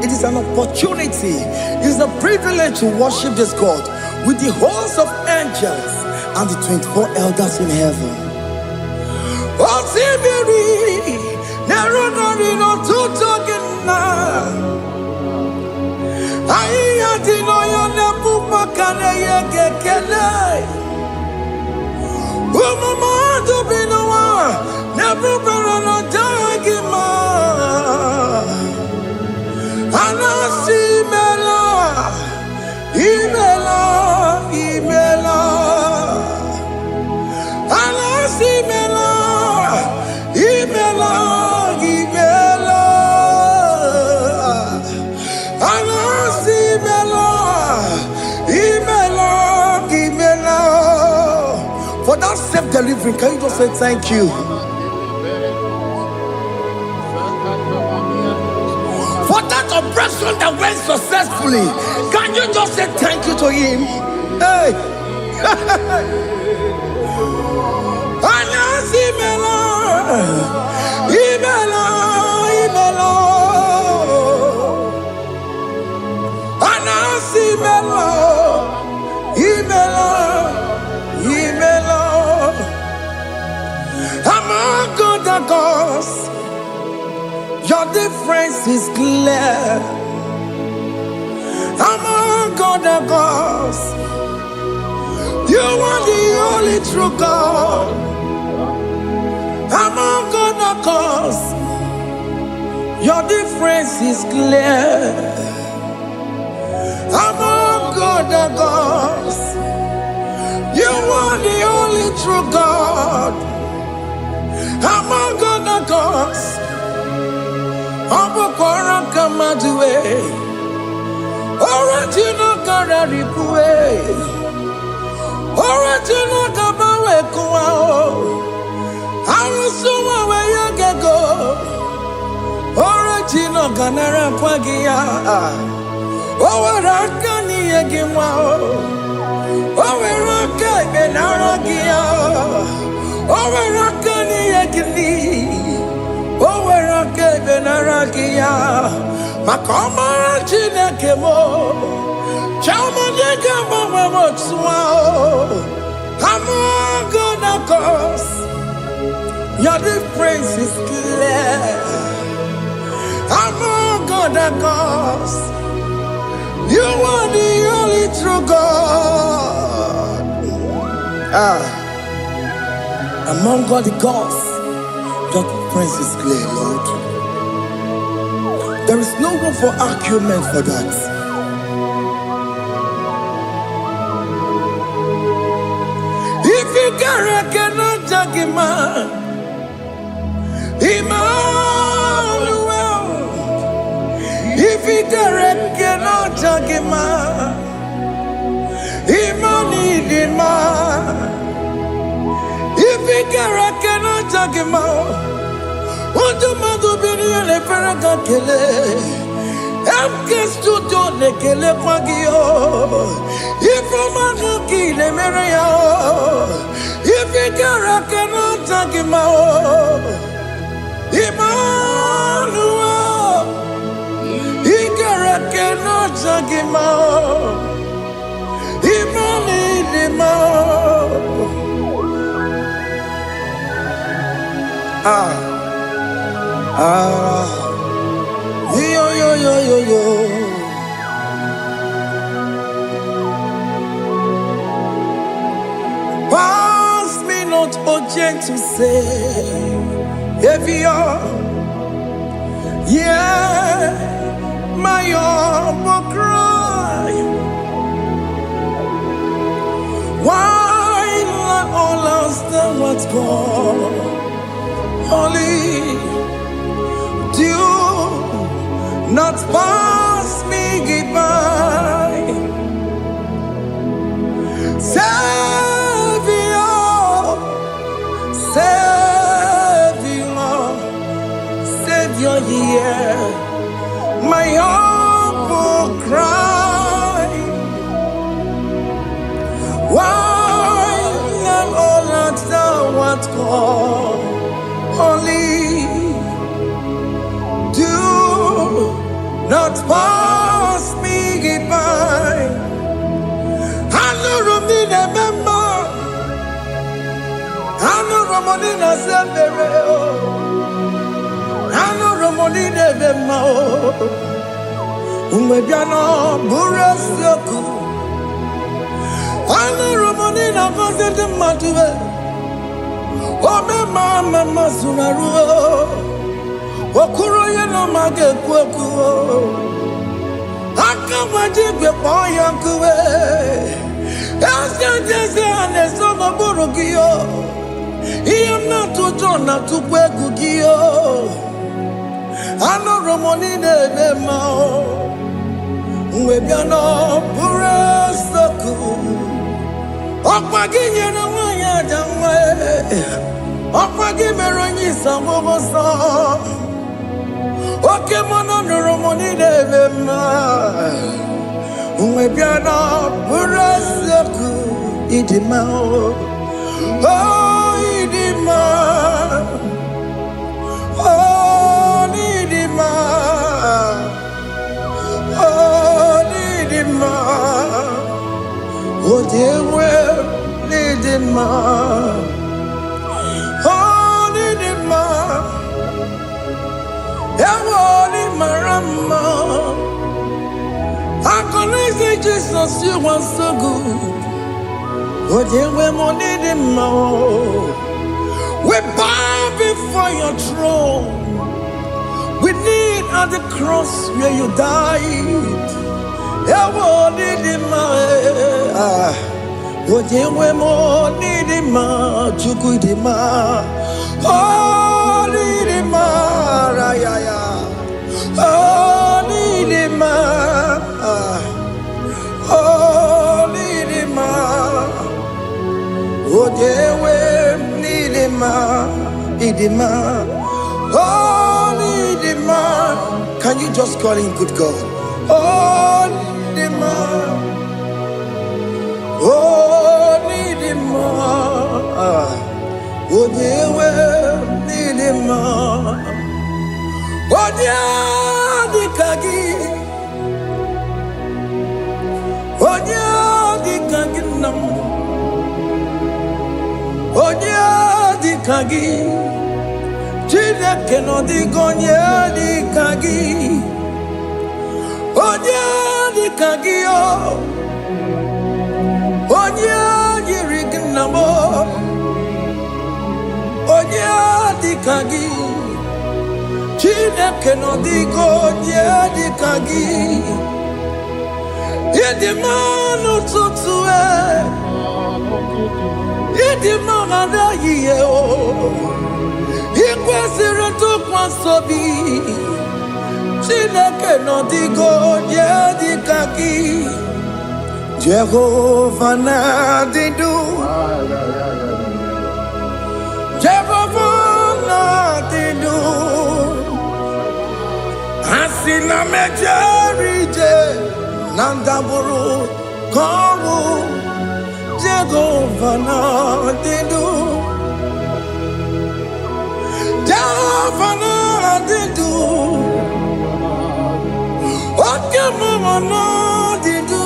It is an opportunity, it is a privilege to worship this God with the host of angels and the 24 elders in heaven. Never better dagima. Anasi mela, imela, imela. Anasi mela, imela, imela. delivering, can you just say thank you? For that operation that went successfully, can you just say thank you to him? Hey! Among other gods, your difference is clear. Among other gods, you are the only true God. Among other gods, your difference is clear. Among other gods, you are the only true God. Among other gods, Obokora Kamadue, original Kararipue, original Kabawe Kuao, Arusuma Wayagago, original Ganara Pagia, Owarakani Yagimao, Owaraka Benaragia, Owarakani Yagini. Owerake benarakia, makoma chinekemo, chama yekemo wemotswao. Among other gods, your difference is clear. Among other gods, you are the only true God. Among all the gods, your difference is clear, Lord. There is no room for argument for that. If you cannot judge him, Emmanuel. If you cannot judge him, Emmanuel. If you cannot judge him, what do you do? Le Ferraga Kele, Amkestu Done Kele Pagio, if I'm a Kile Merea, if you cannot take him out, Emmanuel, he cannot take him out, Yo. Pass me not, oh gentle Savior. Yeah, my humble cry. Why not all else than what's gone? Only do not pass me by. Savior, yeah, my humble cry. Why not all that thou art called? Only do not pass me by. I know Romina member. I know Romonina Severo. I know Romonina member. Umbebiano Burasioku. I know Romonina Vaset Matue. Oh, Mama Sunaru. Okuro yeno mage kweku. Akawaji be boy yankuwe. Jese anesono burugio. Iyam na tujona tukweku gio. Ano romoni nebe mao. Mwebiano pure soku. Okwa ginye na wanya da Okwagi meronyi sangogo sa. Oke mono nuromoni devema. Umwebiana buraseku idima. Oh idima. Oh idima. Oh idima. Oh dewe idima. Marama, I can say Jesus, you are so good. But you were more needing more. We bow before your throne. We need at the cross where you died. You were needing more. But you were more needing more. You could more. Oh, needing more. Oh, Nidima, oh, Nidima, oh, Dewe, Nidima, Nidima, oh, Nidima. Can you just call him good God? Oh, Nidima, oh, Nidima, oh, Dewe, Nidima. Onya dikagi nam. Onya dikagi Chineke no digonya dikagi. Onya dikagi o. Onya yirignamo. Onya dikagi Chineke no digo dikagi. Yedimano tutue. Yedimana ye o. Ikwesire tukwasobi. Chineke no digo dikagi. Jehovah na didu. Jehovah na didu. Asina mejerije nandaburu kowu Jehovah na didu. Jehovah na didu. Okemama na didu.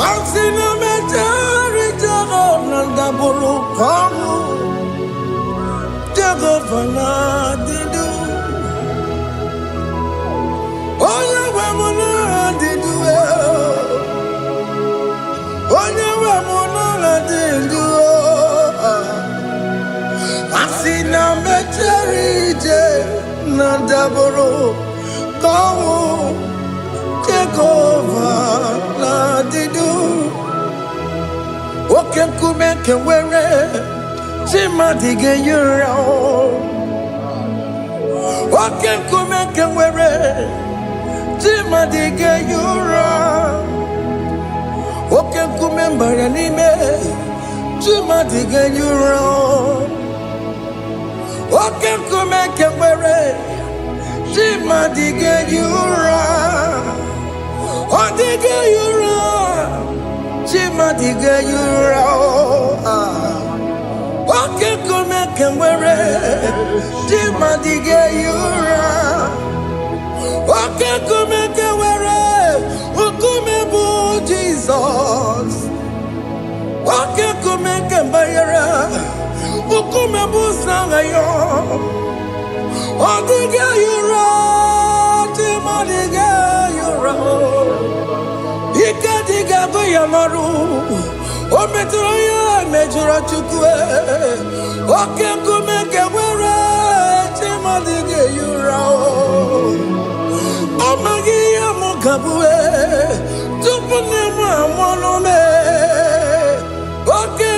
Asina mejerije nandaburu kowu Jehovah na didu. Onye we muna didu. Onye we muna didu. Asina mecherije na daboro kawu Jehovah na didu. Oke kume kewere Chimadige yura. Oke kume kewere Chimadige yura. Oke kume mbaranime Chimadige yura. Oke kume kewere Chimadige yura. Odige yura. Chimadige yura. Oke kume kewere Chimadige yura. Oke kume kewere ukume bu Jesus. Oke kume kembayera ukume bu sangayo. Odige yura. Chimadige yura. Ikadiga goyamaru. O metro ya mejura chukwe. Oke kume kewere Chimadige yura. O magi ya mukabwe tupune mwanome. Oke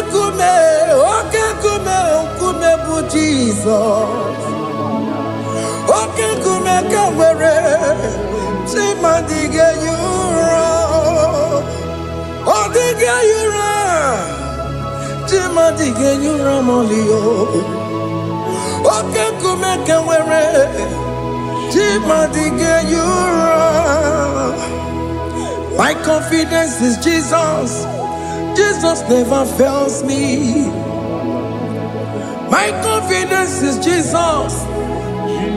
kume bu Jesus. Oke kume kewere Chimadige yura. Odige yura. you ramolio. Okay, come and wear my confidence is Jesus. Jesus never fails me. My confidence is Jesus.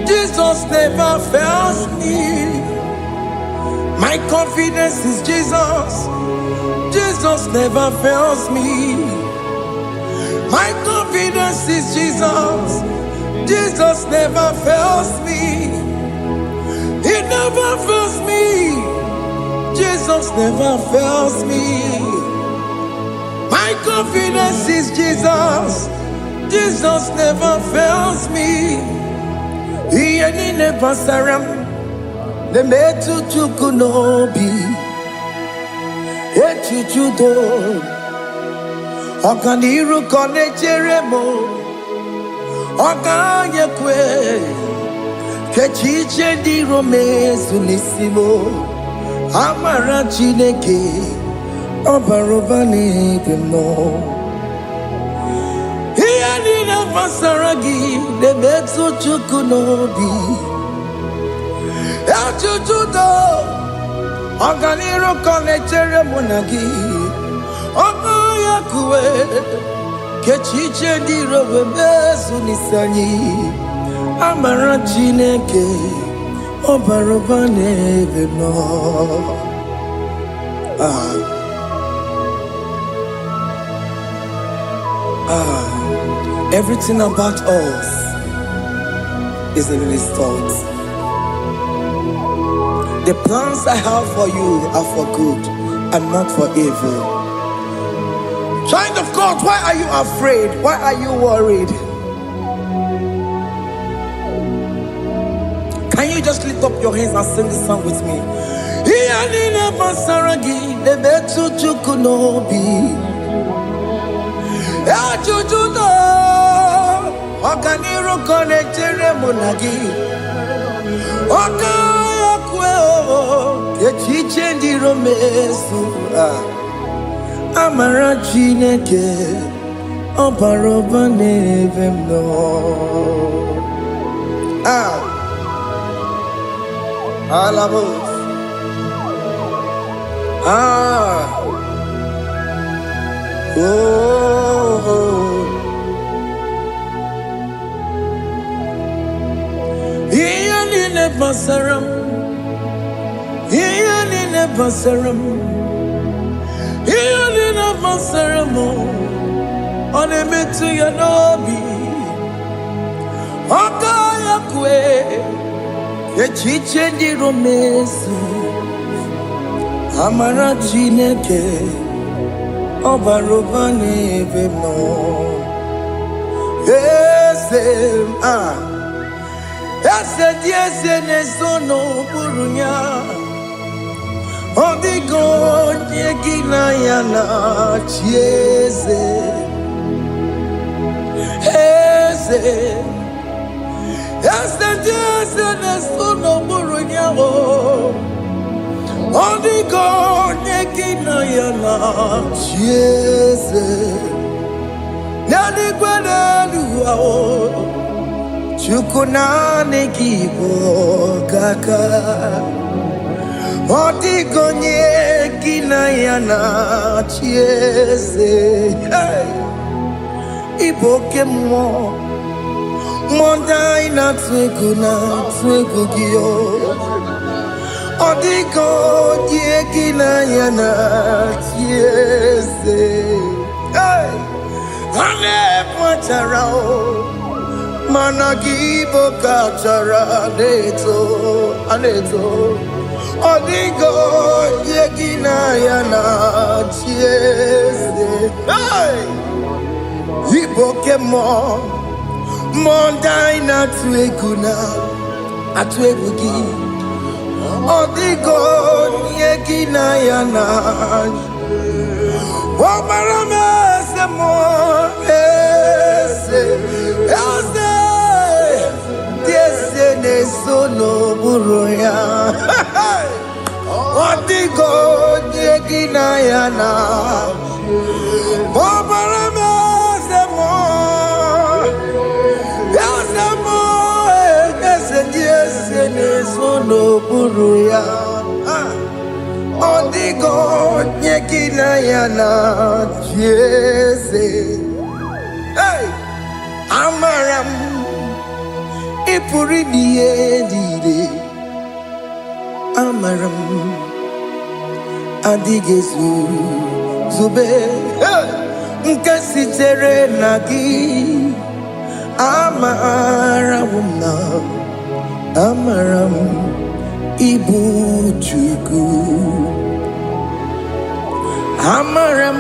Jesus never fails me. My confidence is Jesus. Jesus never fails me. My confidence is Jesus. Jesus never fails me. He never fails me. Jesus never fails me. My confidence is Jesus. Jesus never fails me. He ain't never saram. The metu chukunobi. Echuchudo. Okaniru konecheremo. Okanyekwe. Kechiche di Rome sunisimo. Amara Chineke. Obarobani no. He never saragi. The metu chukunobi. Echuchudo. Okaniru konecheremo nagi. Okanyekwe. Kechiche di Rome sunisani. Amara Chineke Obaroba nebe no. Everything about us is in His thoughts. The plans I have for you are for good and not for evil. Child of God, why are you afraid? Why are you worried? Can you just lift up your hands and sing this song with me? Amara Chineke Obaroba nevem no. Alamos. Iani never serum. Iani never serum. Iani never serum. On a metu yanobi. Okayakwe. Echiche di Romesu. Amara Chineke Obaroba nebe no. Ese nesono burunya. Odigo nyegina yana chieze. Ese nesono burunya o. Odigo nyegina yana chieze. Nani gwanelu o. Chukuna nekibo kaka. Odigo nyegina yana chieze. Iboke mo. Monda ina twegu giyo. Odigo nyegina yana chieze. Ane pacharao. Managibo kachara aneto. Odigo yegina yana chieze. Iboke mo. Monda ina tweguna. Atwegugi. Odigo yegina yana. Wabarame se mo. Ese nesono buruya. Odigo yegina yana. Wabarame se mo. yana jese. Hey, amaram ipuri diye amaram adigezu zube. Hey, nkasitere nagi amaramna amaram ibu chuku amaram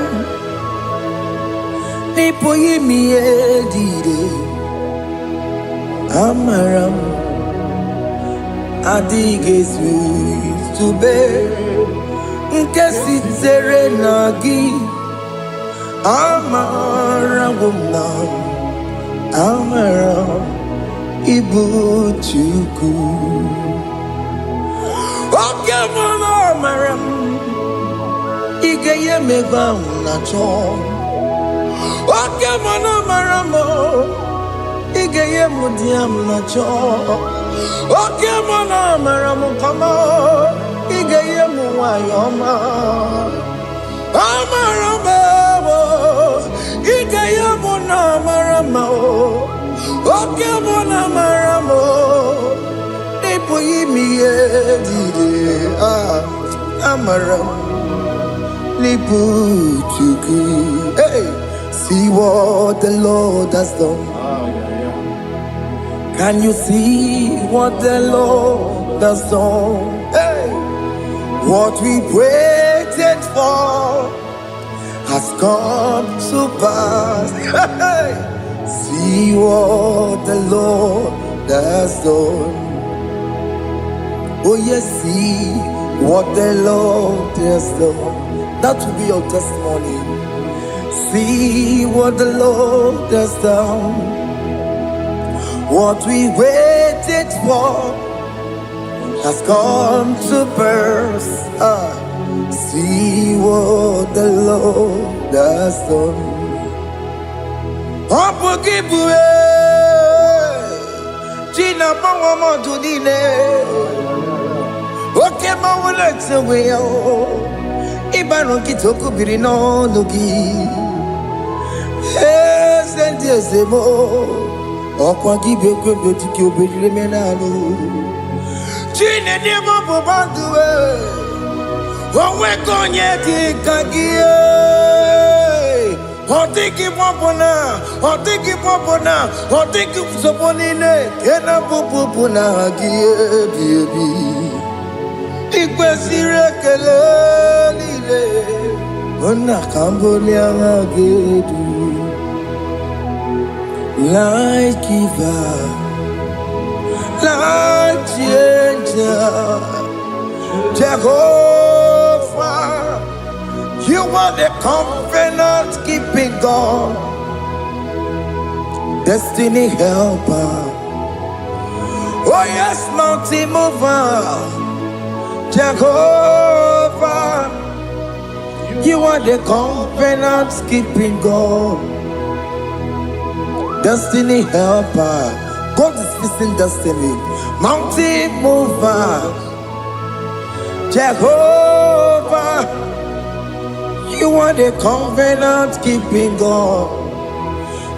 nipo yimi edide amaram adigezu zube nkasitere nagi amaramna amaram ibu chuku. Okay, mama, amaram igeye megba na cho. Okay, mama, amaram igeye mudiam na cho. Okay, mama, amaram kama igeye muwayoma. Amaram igeye muna amaram. Okay, mama, amaram nipo yimi edide amaram nipo chuku. Hey, see what the Lord has done. Can you see what the Lord has done? Hey, what we waited for has come to pass. Hey, see what the Lord has done. Oh yes, see what the Lord has done. That will be your testimony. See what the Lord has done. What we waited for has come to pass. See what the Lord has done. Gina Bawama Judine. Okay, my words away. Ibano Kitoku Birino Nugi. Yes, and yes, the more. Okwa give you good to kill Bimenano. Gina never Bobandu. When we're going yet, Otiki popona, otiki popona, otiki soponine, kena pupuna baby. Ikwesire kelele, ona kambolia gedu. Like giver, like changer, Jehovah. You are the covenant keeping God, destiny helper. Oh yes, mountain mover, Jehovah. You are the covenant keeping God, destiny helper. God is fixing destiny. Mountain mover, Jehovah. You are the covenant keeping God.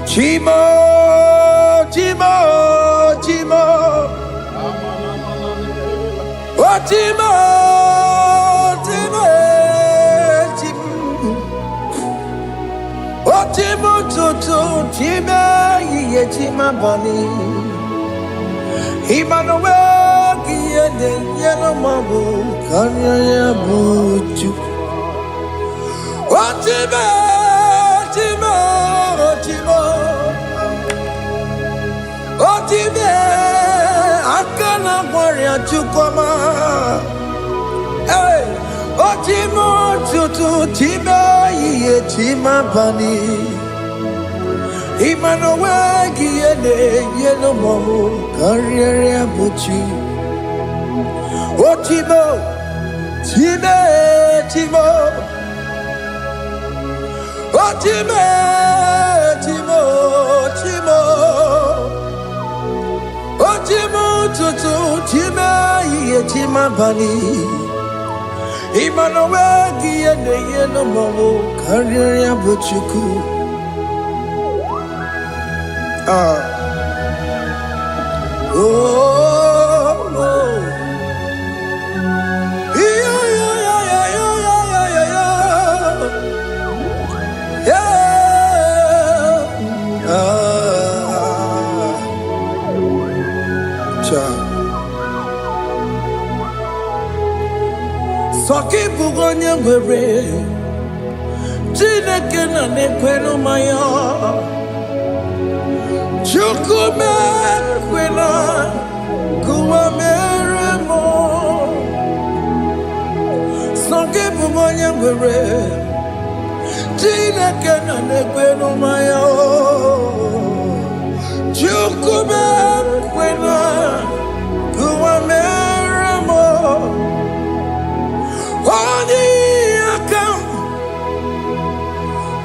Chimo, Chimo, Chimo. Oh, Chimo, Chimo, Chimo. Oh, Chimo, Chimo, Chimo, Ye Chima Bani. Emmanuel, Kiede, Yellow Mabu, Kanya Buchu. Otime, Otime, Otime, Otime, Akana Maria Chukama. Hey, Otime, Tutu, Time, Ye Tima Bani. Emmanuel, Kiede, Yellow Mamu, Kanya Buchi. Otime, Time, Time. Oh, Timo, Timo, Timo. Oh, Timo, Tutu, Tima, Ye Tima Bani. Imanowe giye yeno mowo karya buchuku. Soki bugonye were Chineke na nekwenu maya Chukume kwena Kuwa mere mo Soki bugonye were Chineke na nekwenu maya Chukume kwena Kuwa mere mo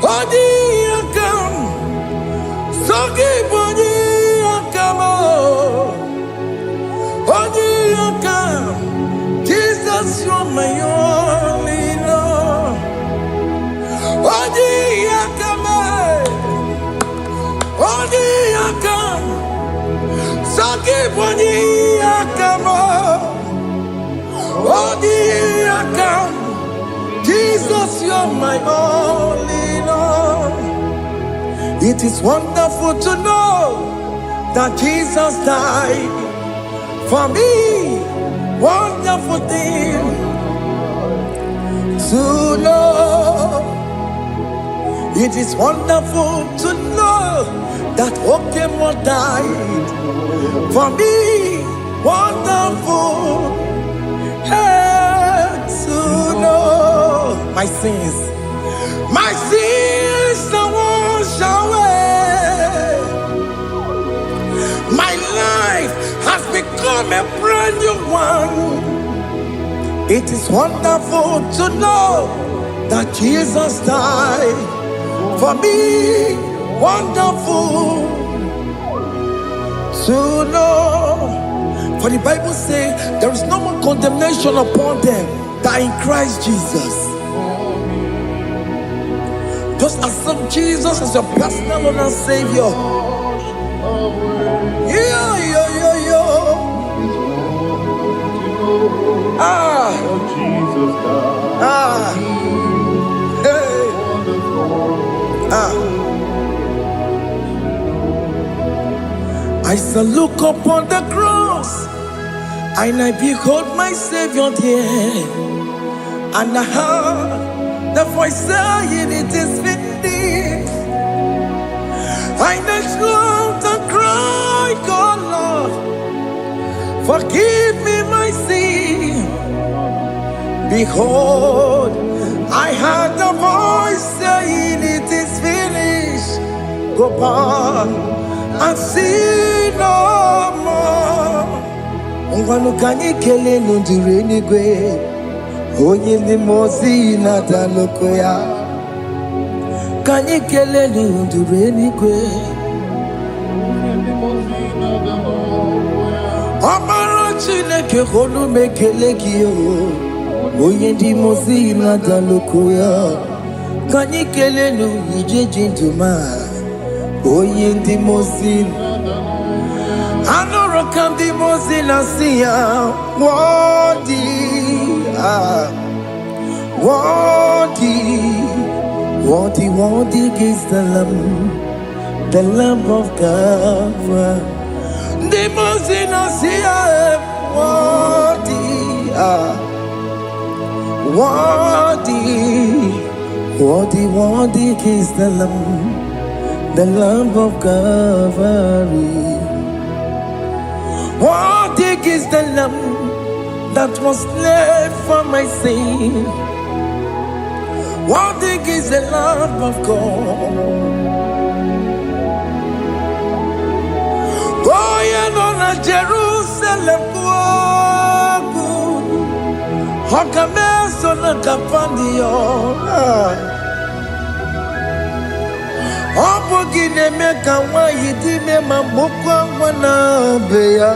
Odi akam, soki bodi akam, odi akam. Jesus, you're my only Lord. Odi akam, soki bodi akam, odi akam. Jesus, you're my only Lord. It is wonderful to know that Jesus died for me. Wonderful thing to know. It is wonderful to know that Okemo died for me. Wonderful to know my sins are washed away. My life has become a brand new one. It is wonderful to know that Jesus died for me. Wonderful to know. For the Bible says there is no more condemnation upon them that are in Christ Jesus. Just accept Jesus as your personal Lord and Savior. Yeah. Jesus I shall look upon the cross and I behold my Savior there, and I heard the voice saying it is finished. I next loved and cried, God Lord, forgive me my sin. Behold, I heard the voice saying it is finished. Go back and sin no more. Ungwanu kanyi kele nundure nigwe, onye ndi mozi na taloko ya. Kanyi kele nundure nigwe, Amara Chineke konu mekele kiyo, onye ndi mozi na taloko ya. Kanyi kele nundure jinduma, onye ndi mozi. Anoro kandi mozi na siya, worthy is the Lamb of God. The mozi na siya, worthy is the Lamb of Calvary. Worthy is the Lamb that was slain for my sin. Worthy is the Lamb of God. Going on a Jerusalem walk, Hokames on a Capandio. Opogine meka wa yidime mamukwa wana beya.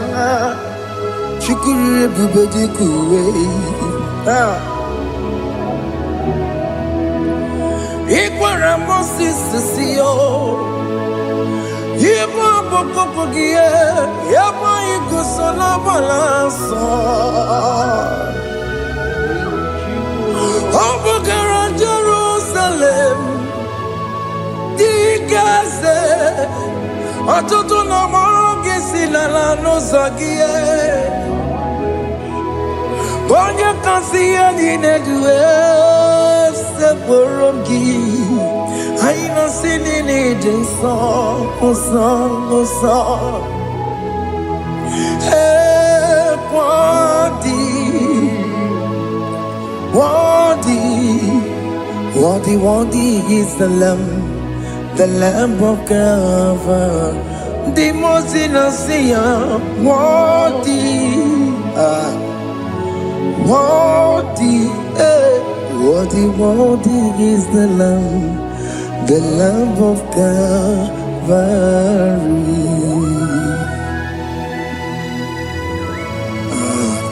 Chukuru bubedi kuwe. Ikwara Moses Sio. Ibo Bokopogie. Yabo Igusola Balanso. Obogara Jerusalem. Digaze. Atutu na Mogesi la Nozagie. Bonya kansiya dinedwe seporogi aina sinini jinso oso Wadi is the lamb of God, the most innocent Worthy is the Lamb of Calvary.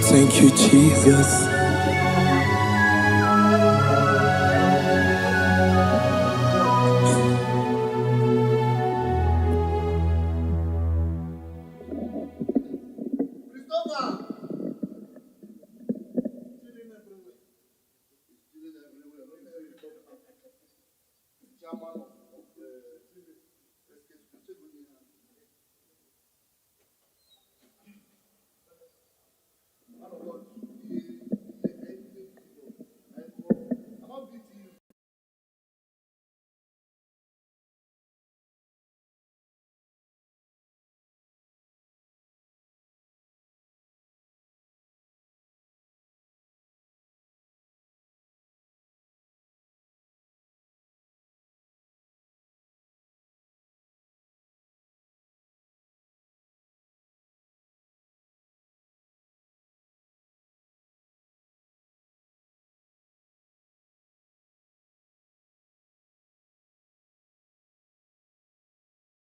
Thank you, Jesus. Chairman of